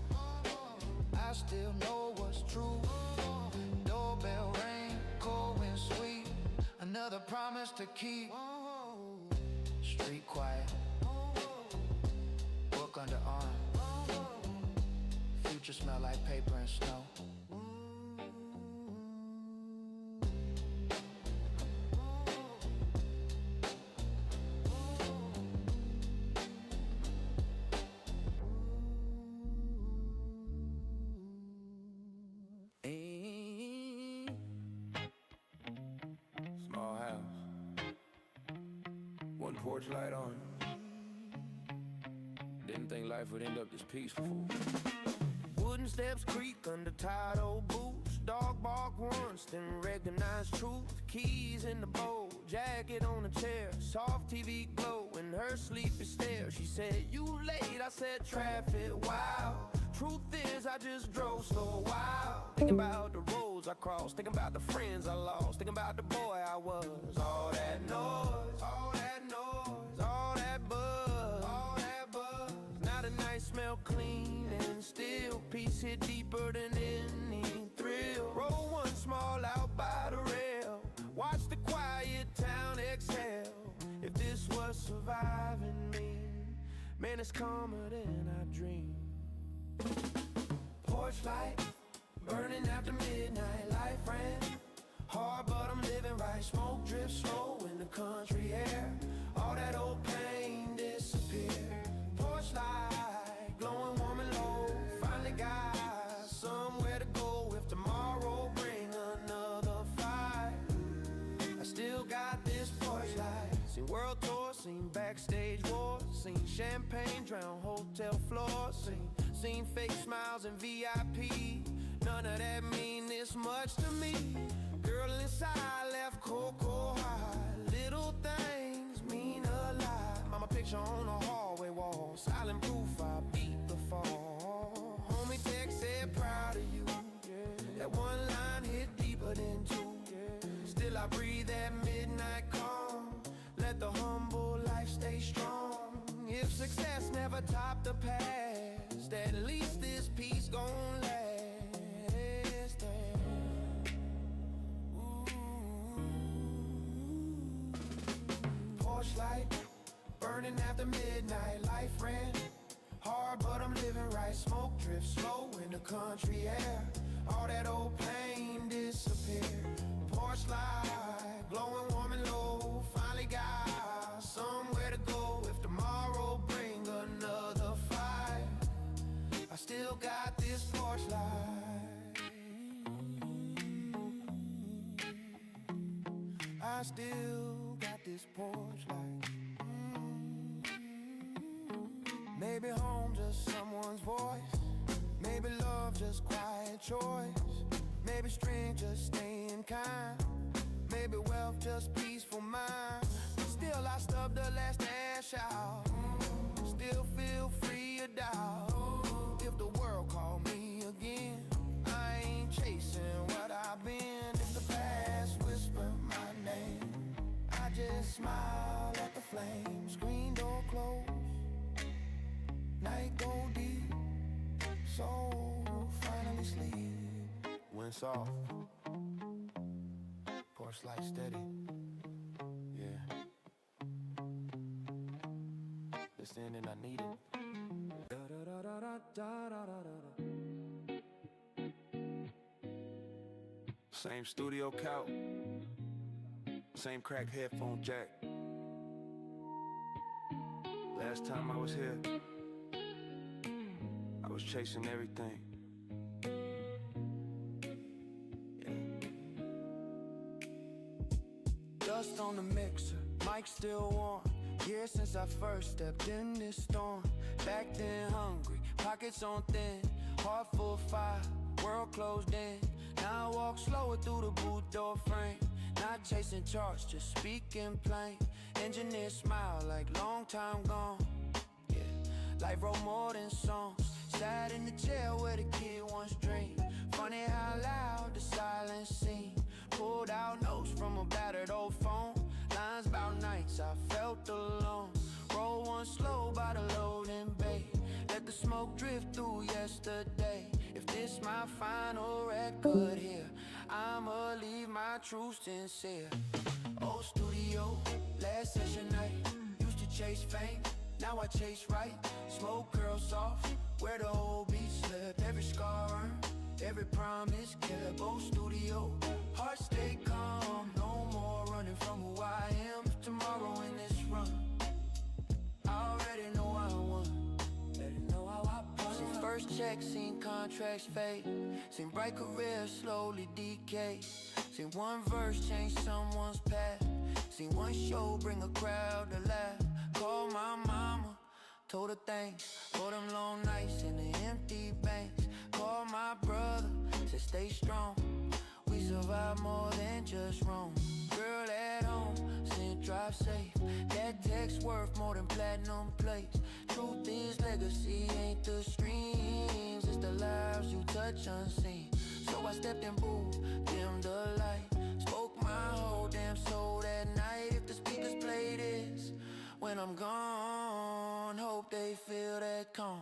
I still know what's true. Doorbell ring, cold and sweet. Another promise to keep. Street quiet, book under arm. Future smell like paper and snow. Small house, one porch light on. Didn't think life would end up this peaceful. Wooden steps creak under tired old boots. Dog bark once, then recognize truth. Keys in the bowl, jacket on the chair. Soft TV glow in her sleepy stare. She said, you late, I said traffic, wow. Truth is, I just drove slow a while. Thinking about the roads I crossed, thinking about the friends I lost, thinking about the boy I was. All that noise, all that noise, all that buzz, all that buzz. Now the night smell clean and still. Peace hit deeper than any thrill. Roll one small out by the rail. Watch the quiet town exhale. If this was surviving me, man, it's calmer than I dreamed. Porch light, burning after midnight. Life ran hard, but I'm living right. Smoke drifts slow in the country air. All that old pain disappeared. Porch light, glowing warm and low. Finally got somewhere to go. If tomorrow bring another fight, I still got this porch light. Seen world tours, seen backstage wars, seen champagne drown hotel floors, seen fake smiles and VIP. None of that mean this much to me. Girl inside left cocoa high. Little things mean a lot. Mama picture on the hallway wall. Silent proof I beat the fall. Homie text said proud of you. That one line hit deeper than two. Still I breathe at midnight calm. Let the humble life stay strong. If success never topped the past, at least this peace gon' last. Porch light, burning after midnight. Life ran hard, but I'm living right. Smoke drifts slow in the country air. All that old pain disappeared. Porch light, glowing warm and low. Finally got somewhere to go. If tomorrow bring another fight, I still got this porch light. I still got this porch light. Maybe home just someone's voice. Maybe love just quiet choice. Maybe strength just staying kind. Maybe wealth just peaceful mind. Still I stub the last ash out. Still feel free to doubt. If the world called me again, I ain't chasing what I've been. If the past whisper my name, I just smile at the flame. Screen door closed, night go deep, soul finally sleep. Wind soft, porch light steady. Yeah, this ending I needed. Same studio couch, same cracked headphone jack. Last time I was here, I was chasing everything. Dust on the mixer, mic still warm. Years since I first stepped in this storm. Back then hungry, pockets on thin, heart full of fire, world closed in. Now I walk slower through the booth door frame. Not chasing charts, just speaking plain. Engineer smile like long time gone. Yeah, life wrote more than songs. Sat in the chair where the kid once dreamed. Funny how loud the silence seemed. Pulled out notes from a battered old phone. Lines about nights I felt alone. Roll one slow by the loading bay. Let the smoke drift through yesterday. If this my final record here, I'ma leave my truth sincere. Old studio, last session night. Used to chase fame, now I chase right. Smoke curl soft, where the old beat slip. Every scar earned, every promise kept. Old studio, heart stay calm. No more running from who I am. If tomorrow in this run, I already know I won. Seen first check, seen contracts fade. Seen bright careers slowly decay. Seen one verse change someone's path. Seen one show bring a crowd to laugh. Call my mama, told her thanks for them long nights in the empty banks. Called my brother, said stay strong. We survive more than just wrong. Girl at home, sent drive safe. That text worth more than platinum plates. Truth is legacy ain't the streams, it's the lives you touch unseen. So I stepped in booth, dimmed the light, spoke my whole damn soul that night. If the speakers play this when I'm gone, hope they feel that calm.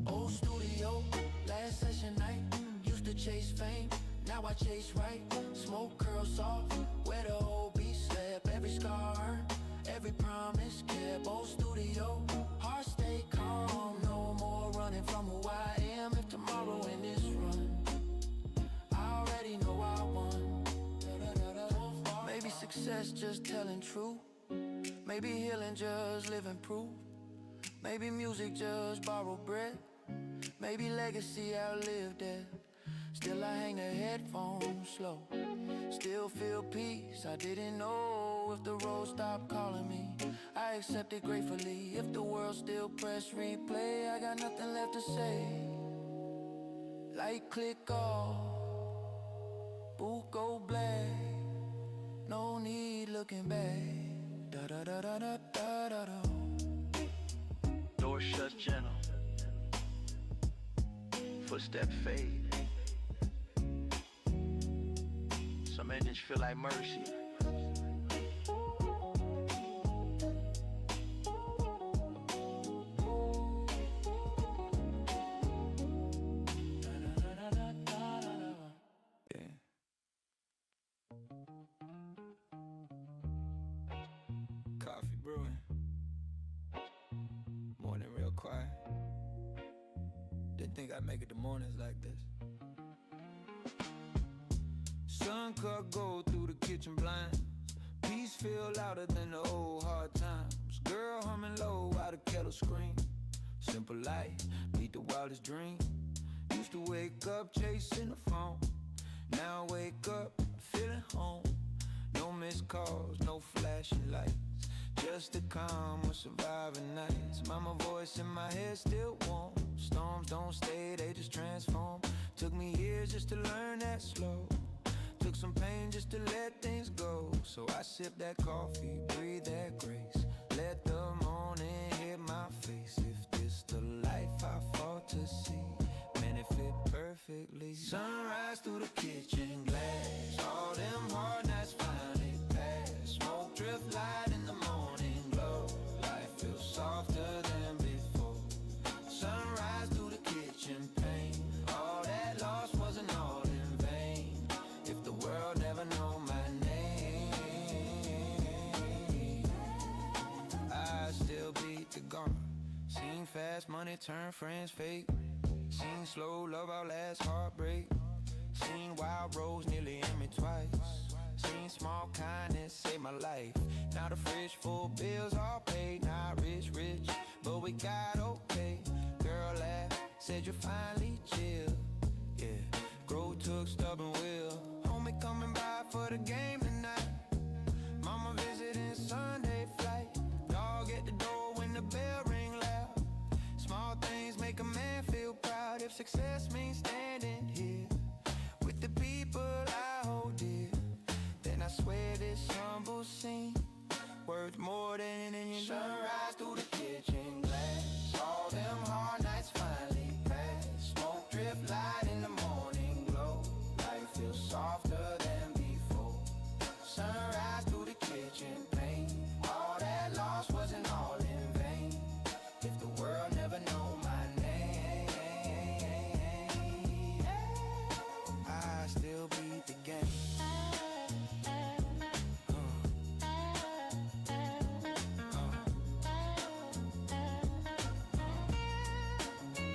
Old studio, last session night. Used to chase fame, now I chase right. Smoke curls soft, where the whole beat slept. Every scar earned, every promise kept. Old studio, heart stay calm. No more running from who I am. If tomorrow in this run, I already know I won. Maybe success just telling truth. Maybe healing just living proof. Maybe music just borrowed breath. Maybe legacy outlived death. Still I hang the headphones slow. Still feel peace, I didn't know if the road stopped calling me. I accept it gratefully. If the world still press replay, I got nothing left to say. Light click off, boot go black. No need looking back. Da da da da da da da da. Door shut gentle, footstep fade. Some engines feel like mercy. Coffee brewing, morning real quiet. Didn't think I'd make it to mornings like this. Sun cut gold through the kitchen blinds. Peace feel louder than the old hard times. Girl humming low while the kettle scream. Simple life, beat the wildest dream. Used to wake up chasing the phone. Now I wake up feeling home. No missed calls, no flashing lights. Just the calm of surviving nights. Mama voice in my head still warm. Storms don't stay, they just transform. Took me years just to learn that slow. Took some pain just to let things go. So I sip that coffee, breathe that grace. Let the morning hit my face. If this the life I fought to see, man, it fit perfectly. Sunrise through the kitchen glass. All them hard nights finally passed. Smoke drift light in the morning glow. Life feels softer than before. Sunrise through the kitchen pain. All that loss wasn't all in vain. If the world never know my name, I still beat the gauntlet. Seen fast money turn friends fake. Seen slow love outlast heartbreak. Seen wild roads nearly end me twice. Seen small kindness save my life. Now the fridge full, bills all paid. Not rich, but we got okay. Girl laughed, said you finally chill. Yeah, growth took stubborn will. Homie coming by for the game tonight. Mama visiting Sunday flight. Dog at the door when the bell ring loud. Small things make a man feel proud. If success means standing here with the people I hold dear, then I swear this humble scene worth more than an engine. Sunrise through the kitchen glass. All them hard nights finally passed. Smoke drift light in the morning glow. Life feels softer than before. Sunrise through the kitchen pain. All that loss wasn't all in vain. If the world never know my name, I still beat the game.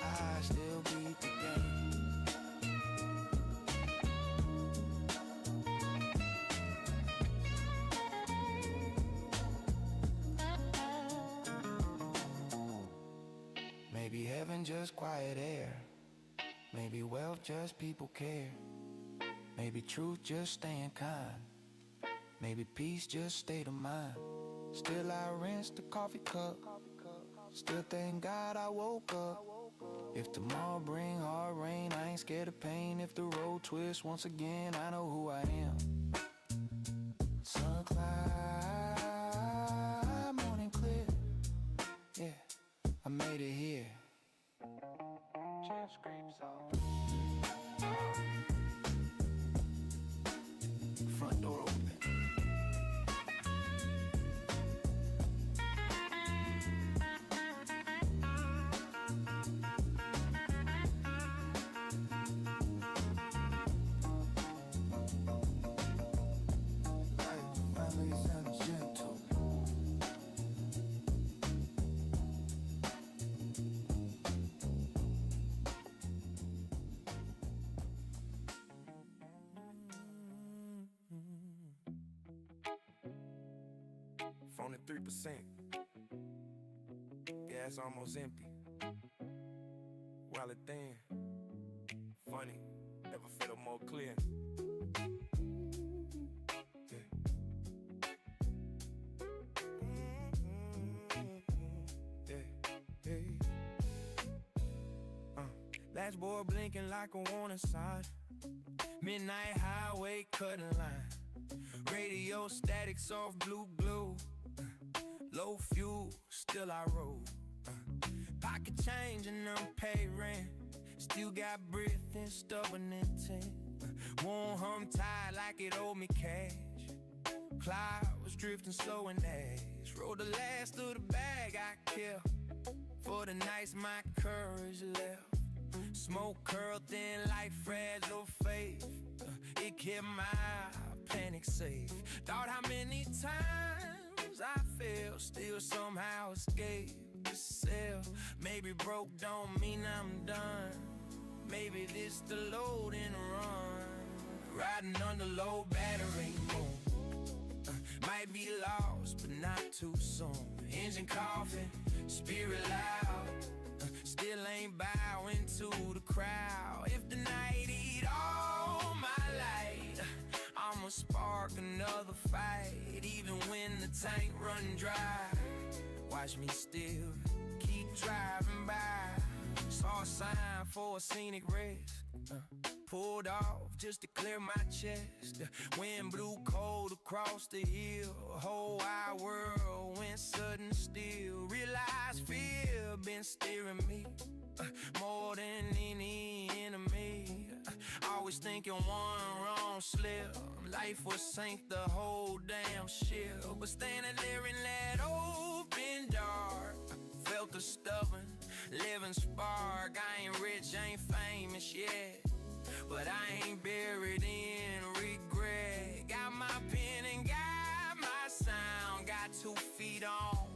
I still beat the game. Maybe heaven just quiet air. Maybe wealth just people care. Maybe truth just staying kind. Maybe peace just state of mind. Still I rinse the coffee cup. Still thank God I woke up. If tomorrow bring hard rain, I ain't scared of pain. If the road twists once again, I know who I am. Sun climb, morning clear. Yeah, I made it here. Chair scrapes off. Front door open. Phone at 3%. Gas almost empty. Wallet thin. Funny, never felt more clear. Dashboard blinking like a warning sign. Midnight highway cutting line. Radio static, soft blue glue. Low fuel, still I roll. Pocket change and unpaid rent. Still got breath and stubborn intent. Won't hum tight like it owed me cash. Cloud was drifting slow and ash. Rolled the last of the bag I kept. For the nights my courage left. Smoke curled thin like fragile faith. It kept my panic safe. Thought how many times I failed, still somehow escaped the cell. Maybe broke don't mean I'm done. Maybe this the load and run. Riding under low battery moon. Might be lost, but not too soon. Engine coughing, spirit loud. Still ain't bowing to the crowd. If the night eat all my light, I'ma spark another fight. Even when the tank run dry, watch me still keep driving by. Saw a sign for a scenic rest. Pulled off just to clear my chest. Wind blew cold across the hill. Whole wide world went sudden still. Realized fear been steering me more than any enemy. Always thinking one wrong slip, life would sink the whole damn ship. But standing there in that open dark, felt the stubborn living spark. I ain't rich, ain't famous yet, but I ain't buried in regret. Got my pen and got my sound. Got 2 feet on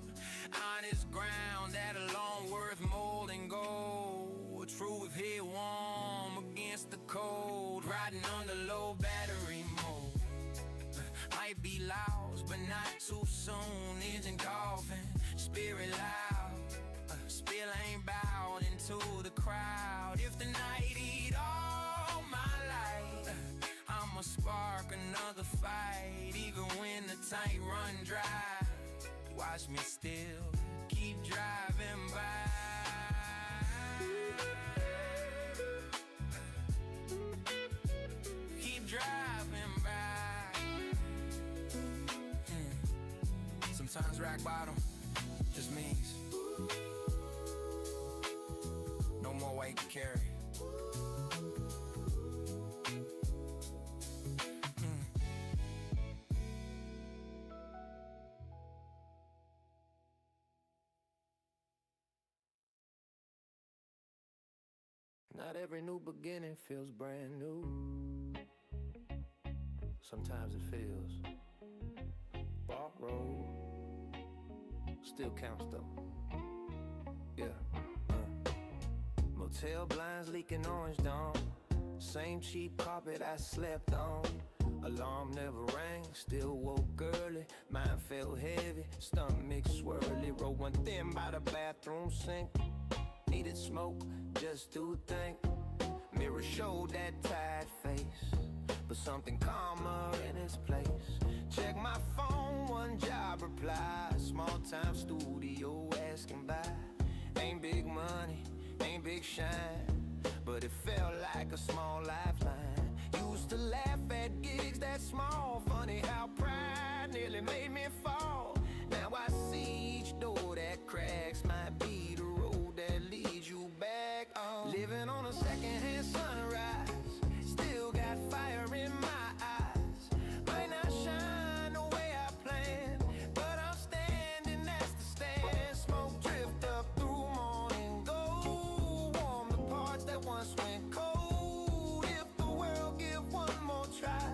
honest ground. That alone worth more than gold. Truth hit warm against the cold. Riding under low battery mode. Might be lost, but not too soon. Engine coughing, spirit loud. Spill ain't bowed into the crowd. If the night eat all my light, I'ma spark another fight. Even when the tank run dry, watch me still keep driving by. Keep driving by. Sometimes rock bottom just means no more weight to carry. Not every new beginning feels brand new. Sometimes it feels borrowed. Still counts though. Yeah. Motel blinds leaking orange dawn. Same cheap carpet I slept on. Alarm never rang, still woke early. Mind felt heavy, stomach swirly. Rolled one thin by the bathroom sink. Needed smoke, just to think. Mirror showed that tired face, but something calmer in its place. Check my phone, one job reply. Small time studio asking by. Ain't big money, ain't big shine, but it felt like a small lifeline. Used to laugh at gigs that small. Funny how pride nearly made me fall. Now I see each door that cracks might be the road that leads you back. Living on a secondhand sunrise, still got fire in my eyes. Might not shine the way I planned, but I'm standing, that's the stand. Smoke drift up through morning gold, warm the parts that once went cold. If the world give one more try,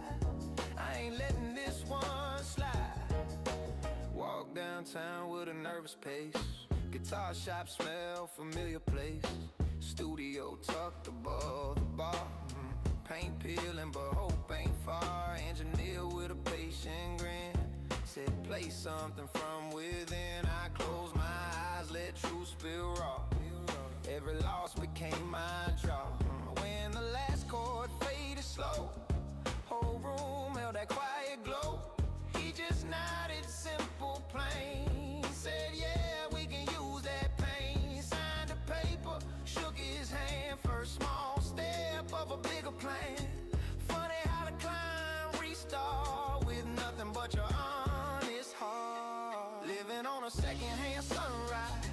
I ain't letting this one slide. Walk downtown with a nervous pace, guitar shop smell, familiar place. Studio tucked above the bar, paint peeling but hope ain't far. Engineer with a patient grin said play something from within. I close my eyes, let truth spill raw. Every loss became my draw. When the last chord faded slow, whole room held that quiet glow. He just nodded simple plain, said yeah we can use that pain. Signed a paper, shook his hand, first small step of a bigger plan. Funny how the climb restart with nothing but your honest heart. Living on a secondhand sunrise,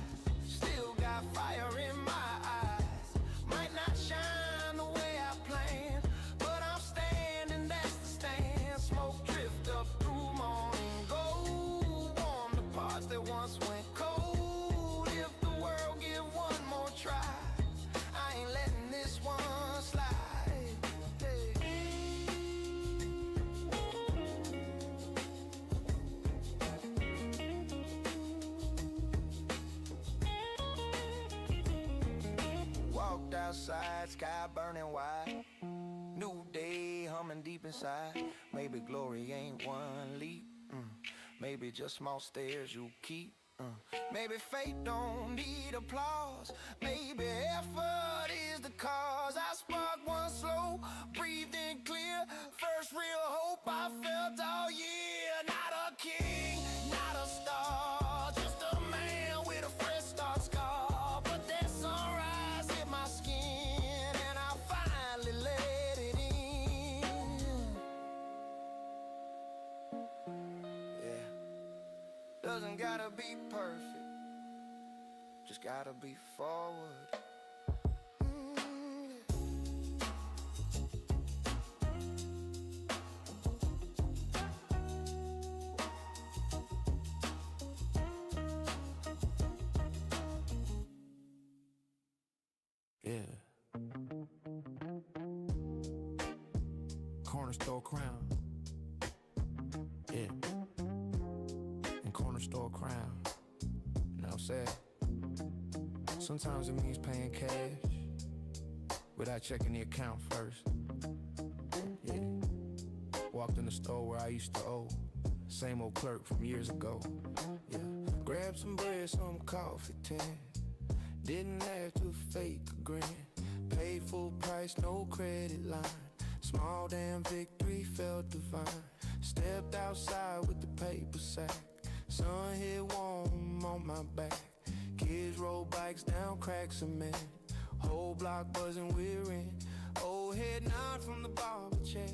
still got fire in my eyes. Might not shine the way I planned, but I'm standing, that's the stand. Smoke drift up through morning gold, warm the parts that once went cold. If the world give one more try, I ain't letting this one slide. Walked outside, sky burning wide. New day humming deep inside. Maybe glory ain't one leap, maybe just small stairs you keep. Maybe fate don't need applause, maybe effort is the cause. I sparked one slow, breathed in clear, first real hope I felt all year. Not a king, not a star, just a man with a fresh start scar. But that sunrise hit my skin and I finally let it in. Yeah, doesn't gotta be perfect, just gotta be forward. Yeah. Corner store crown. Yeah. And corner store crown. You know what I'm saying? Sometimes it means paying cash without checking the account first. Yeah. Walked in the store where I used to owe. Same old clerk from years ago. Yeah. Grabbed some bread, some coffee tin. Didn't have to fake a grin. Paid full price, no credit line. Small damn victory felt divine. Stepped outside with the paper sack. Sun hit warm on my back. Kids roll bikes down crack cement. Whole block buzzing, we're in. Old head nod from the barber chair.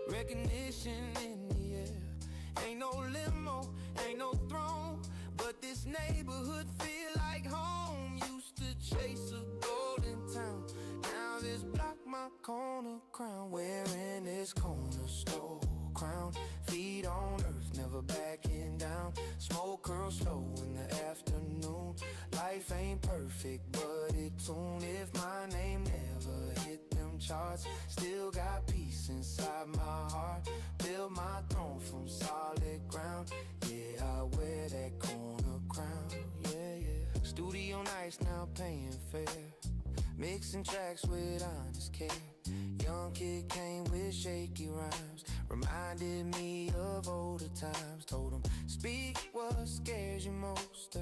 Recognition in the air. Ain't no limo, ain't no throne, but this neighborhood feel like home. Used to chase a golden town. Now this block my corner crown. Wearing this corner store crown. Feet on earth, never backing down. Smoke curls slow in the afternoon. Life ain't perfect, but it's tuned. If my name never hit them charts, still got peace inside my heart. Build my throne from solid ground. Yeah, I wear that corner crown. Yeah, yeah. Studio nights now paying fair. Mixing tracks with honest care. Young kid came with shaky rhymes. Reminded me of older times. Told him, speak what scares you most.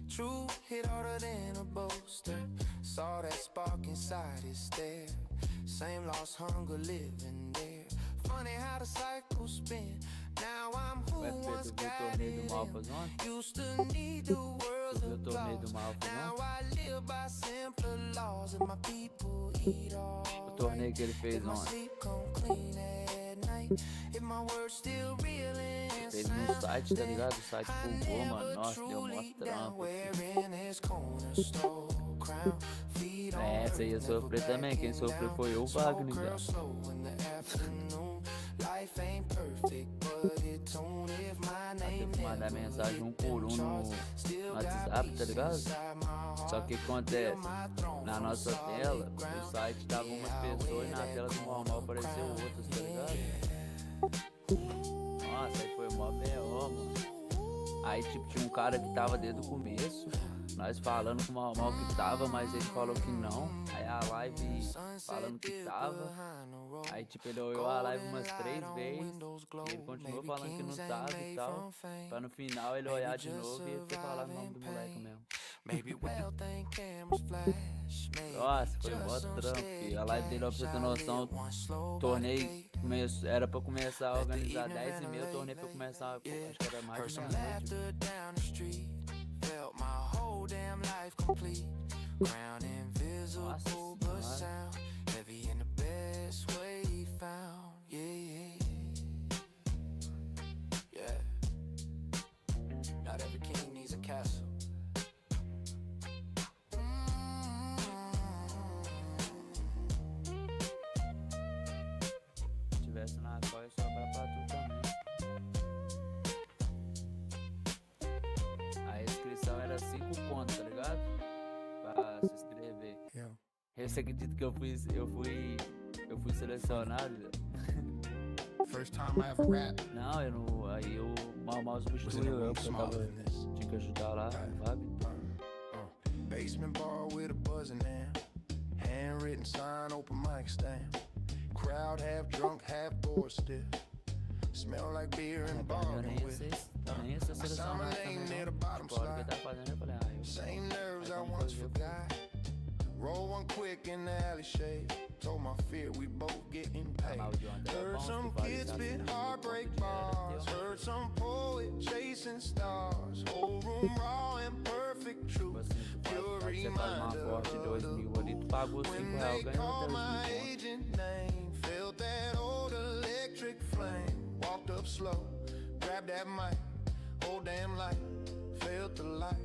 Truth hit harder than a bolster. Saw that spark inside his stare. Same lost hunger living there. Funny how the cycle spin. Now I'm who once got it in. Used to need the world Tu viu o torneio do Malfa, não? O torneio que ele fez ontem. Fez no site, tá ligado? O site bugou, mano. Nossa, deu mó trampo. É, essa aí eu sofri também. Quem sofreu foi eu, o Wagner, velho. Teve que mandar mensagem um por um no WhatsApp, tá ligado? Só que o que acontece? Na nossa tela, no site tava umas pessoas e na tela do normal apareceu outras, tá ligado? Nossa, aí foi mó B.O., mano. Aí tipo, tinha um cara que tava desde o começo, nós falando com o mal que tava, mas ele falou que não. Aí a live falando que tava. Aí tipo, ele olhou a live umas 3 vezes e ele continuou falando que não tava e tal. Pra no final ele olhar de novo e ele ter falado o nome do moleque mesmo. Nossa, foi mó trampo, filho. A live dele, ó, pra você ter noção, o torneio era pra começar a organizar 10h30, o torneio pra começar, acho que era mais de meia-noite. Nossa senhora. Not every king needs a castle. Se tivesse na qual ia sobrar pra tu também. A inscrição era 5 contos, tá ligado? Pra se inscrever. Você acredita que eu fui selecionado, velho? First time I ever rap. Não, eu não. Aí o Mau substituiu eu, porque eu tava. Tinha que ajudar lá, sabe? Basement bar with a buzzing amp. Handwritten sign, open mic stand. Crowd half drunk, half bored stiff. Smell like beer and bargain with. Nem essa seleção My name near the bottom que eu slide. tava fazendo, eu falei, Same nerves I once forgot. Roll one quick in the alley shade. Told my fear we both getting paid. Heard some kids spit heartbreak bars. Heard some poet chasing stars. Whole room raw and perfect truth. Pure reminder of when they called my agent name. Felt that old electric flame. Walked up slow, grabbed that mic. Oh damn light, felt the light.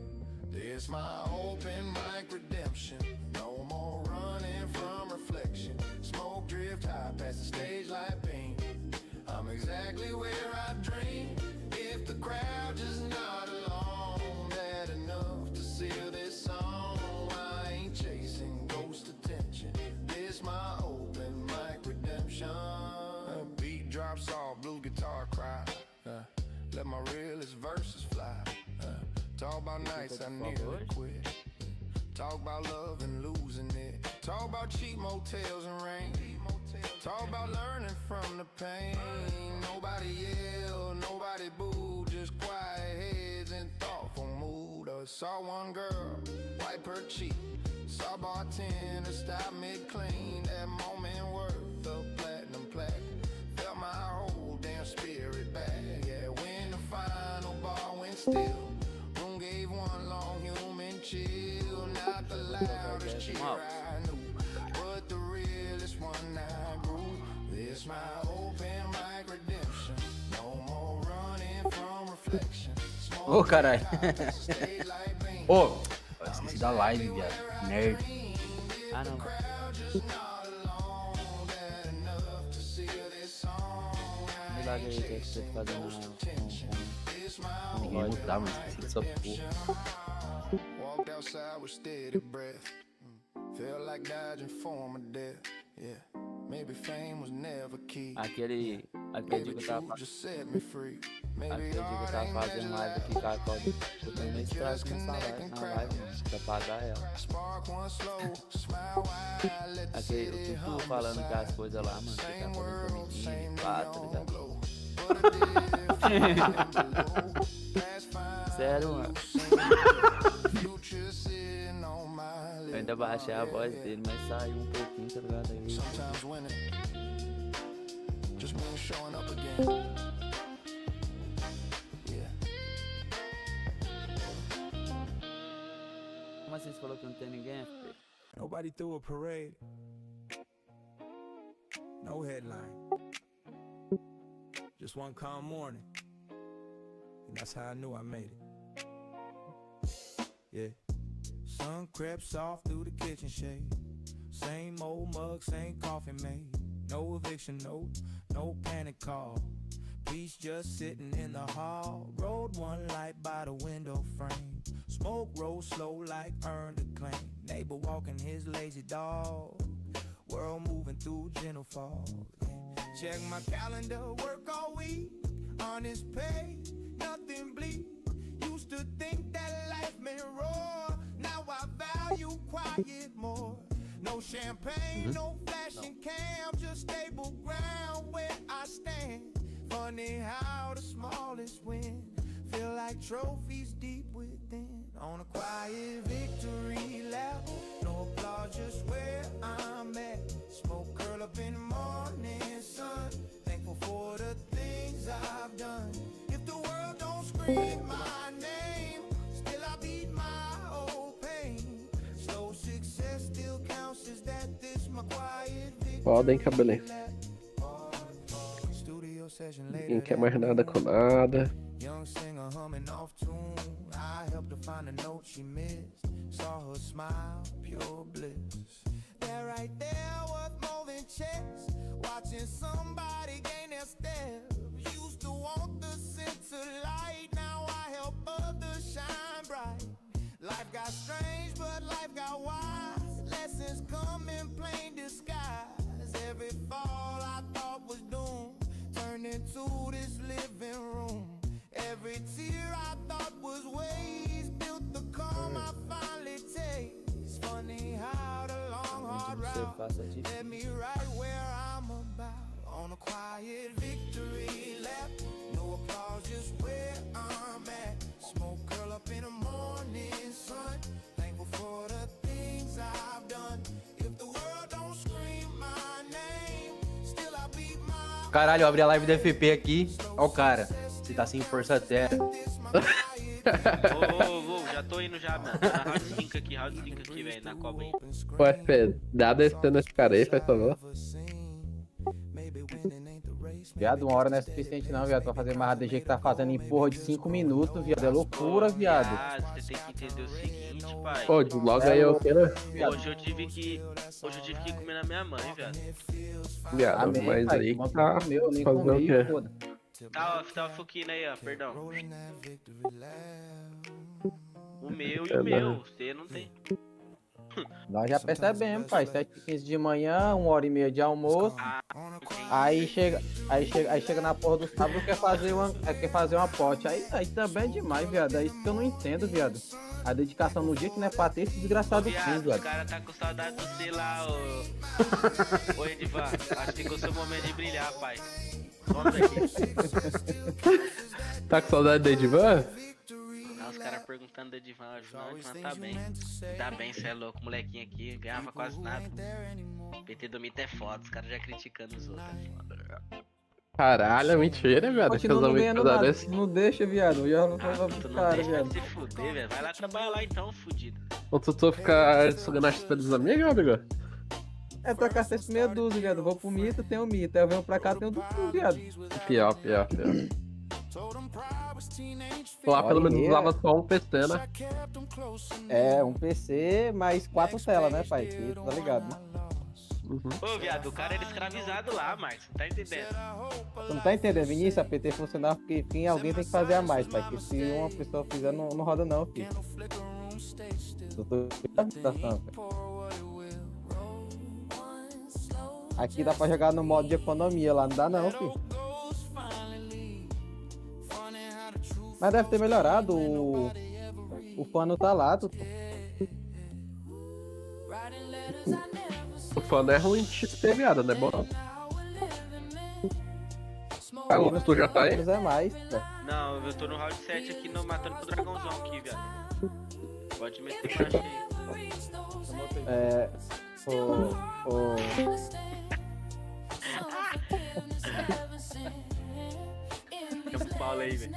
This my open mic redemption. No more running from reflection. Smoke drift high past the stage like beam. I'm exactly where I dream. If the crowd just not alone, that enough to seal this song. I ain't chasing ghost attention. This my open mic redemption. Beat drops off, blue guitar cry. Let my realest verses fly. Talk about nights I nearly quit. Talk about love and losing it. Talk about cheap motels and rain. Talk about learning from the pain. Nobody yelled, nobody booed. Just quiet heads and thoughtful mood. I saw one girl wipe her cheek. Saw bartender stop mid-clean. That moment worth the platinum plaque. Felt my whole damn spirit back. Yeah, when the final bar went still. Room gave one long human chill. Not the loudest cheer I knew, but the realest one I grew. This my open mic redemption. No more running from reflection. Ô, caralho. Ô, esqueci da live, viado. Nerd. Ah, não. Me larga aí, que você tá fazendo ninguém mudar, mas esqueci dessa porra. Walked outside with steady breath. Felt like dodging former death. Yeah, maybe fame was never key. Aquele dia que eu tava fazendo live aqui, cara, eu também estrago nessa live, na live, mano, pra pagar ela. Aquele, o Tutu falando que as coisas lá, mano, que tá fazendo comidinha, pá, tá ligado? Sério, mano. Eu ainda baixei a voz dele, mas saiu um pouquinho, tá ligado? Aí just means showing up again. Yeah. falou que não tem ninguém, filho. Nobody threw a parade. No headline. Just one calm morning. And that's how I knew I made it. Yeah. Sun crept soft through the kitchen shade. Same old mug, same coffee made. No eviction note, no panic call. Peace just sitting in the hall. Rolled one light by the window frame. Smoke rolled slow like earned a claim. Neighbor walking his lazy dog. World moving through gentle fog. Check my calendar, work all week. Honest pay, nothing bleak. Used to think that life meant roar. Now I value quiet more. No champagne, no flashing cam, just stable ground where I stand. Funny how the smallest win feel like trophies deep within. On a quiet victory lap, no applause, just where I'm at. Smoke curl up in the morning sun. Thankful for the things I've done. If the world don't scream my name, still I beat my old pain. Slow success still counts as that. This my quiet victory. Podem, cabelinho. Ninguém quer mais nada com nada. Young singer humming off tune. I helped her find a note she missed. Saw her smile, pure bliss. They're right there worth more than checks. Watching somebody gain their steps. Used to want the center light. Now I help others shine bright. Life got strange, but life got wise. Lessons come in plain disguise. Every fall I thought was doomed turned into this living room. Every tear I thought was waste built the calm I finally taste. It's funny how the long hard route led me right where I'm about. On a quiet victory lap, no applause, just where I'm at. Smoke curl up in the morning sun. Thankful for the things I've done. If the world don't scream my name, still I beat my... Caralho, eu abri a live do FP aqui. Ó o cara. Você tá sem força até. Já tô indo já, mano. Tá na round 5 aqui, velho, na cobra aí. Ô, FP, dá descendo esse cara aí, faz favor. Viado, uma hora não é suficiente não, viado, pra fazer mais ADG que tá fazendo em porra de 5 minutos, viado. É loucura, viado. Você tem que entender o seguinte, pai. Pô, logo aí eu quero. Hoje eu tive que comer na minha mãe, viado. Viado, mas pai, aí tá tá meu, nem fazer o quê? foda. Tava fuquindo aí, ó, perdão. O meu e É, o meu, você não tem. Nós já percebemos, pai. 7h15 de manhã, 1h30 de almoço. Aí chega na porra do sábado, quer fazer uma pote. Aí também é demais, viado. É isso que eu não entendo, viado. A dedicação no dia que não é pra ter esse desgraçado fim, Os viado. caras tá com saudade do você lá, ô Edivan. Acho que chegou o seu momento de brilhar, pai. Vamos aqui. Tá com saudade do Edivan? Os caras perguntando do Edivan, o Edivan tá bem. Tá bem, cê é louco, molequinho aqui, ganhava quase nada. PT do Mito é foda, os caras já criticando os outros, é foda. Caralho, mentira, viado. Continua não ganhando nada, não deixa, viado. Eu já não vou Tu pro não cara, deixa viado. de se fuder, velho. Vai lá trabalhar lá então, fudido. Ou tu ficar sugando a XP dos amigos, meu amigo? É trocar 6 meia dúzia, viado. Vou pro mito, tem o mito. Aí eu venho pra cá, tem o Dudu, viado. Pior. Lá pelo menos usava só um PC, né? É, um PC mais 4 telas, né, pai? Que tá ligado, né? Ô, viado, o cara era escravizado lá, Marcos. Não tá entendendo? Tu não tá entendendo, Vinícius? A PT funcionar porque, enfim, alguém tem que fazer a mais, pai. Porque se uma pessoa fizer, não roda não, filho. Eu tô na situação, pai. Aqui dá pra jogar no modo de economia, lá não dá não, filho. Mas deve ter melhorado, o pano tá lá, tu. O fã é ruim de XP, viado, né, bom? Ah, tu já tá aí? É mais, Não, eu tô no round 7 aqui, matando com o dragãozão aqui, viado. Pode meter pra cheio. É... Fica pro Paulo aí, velho.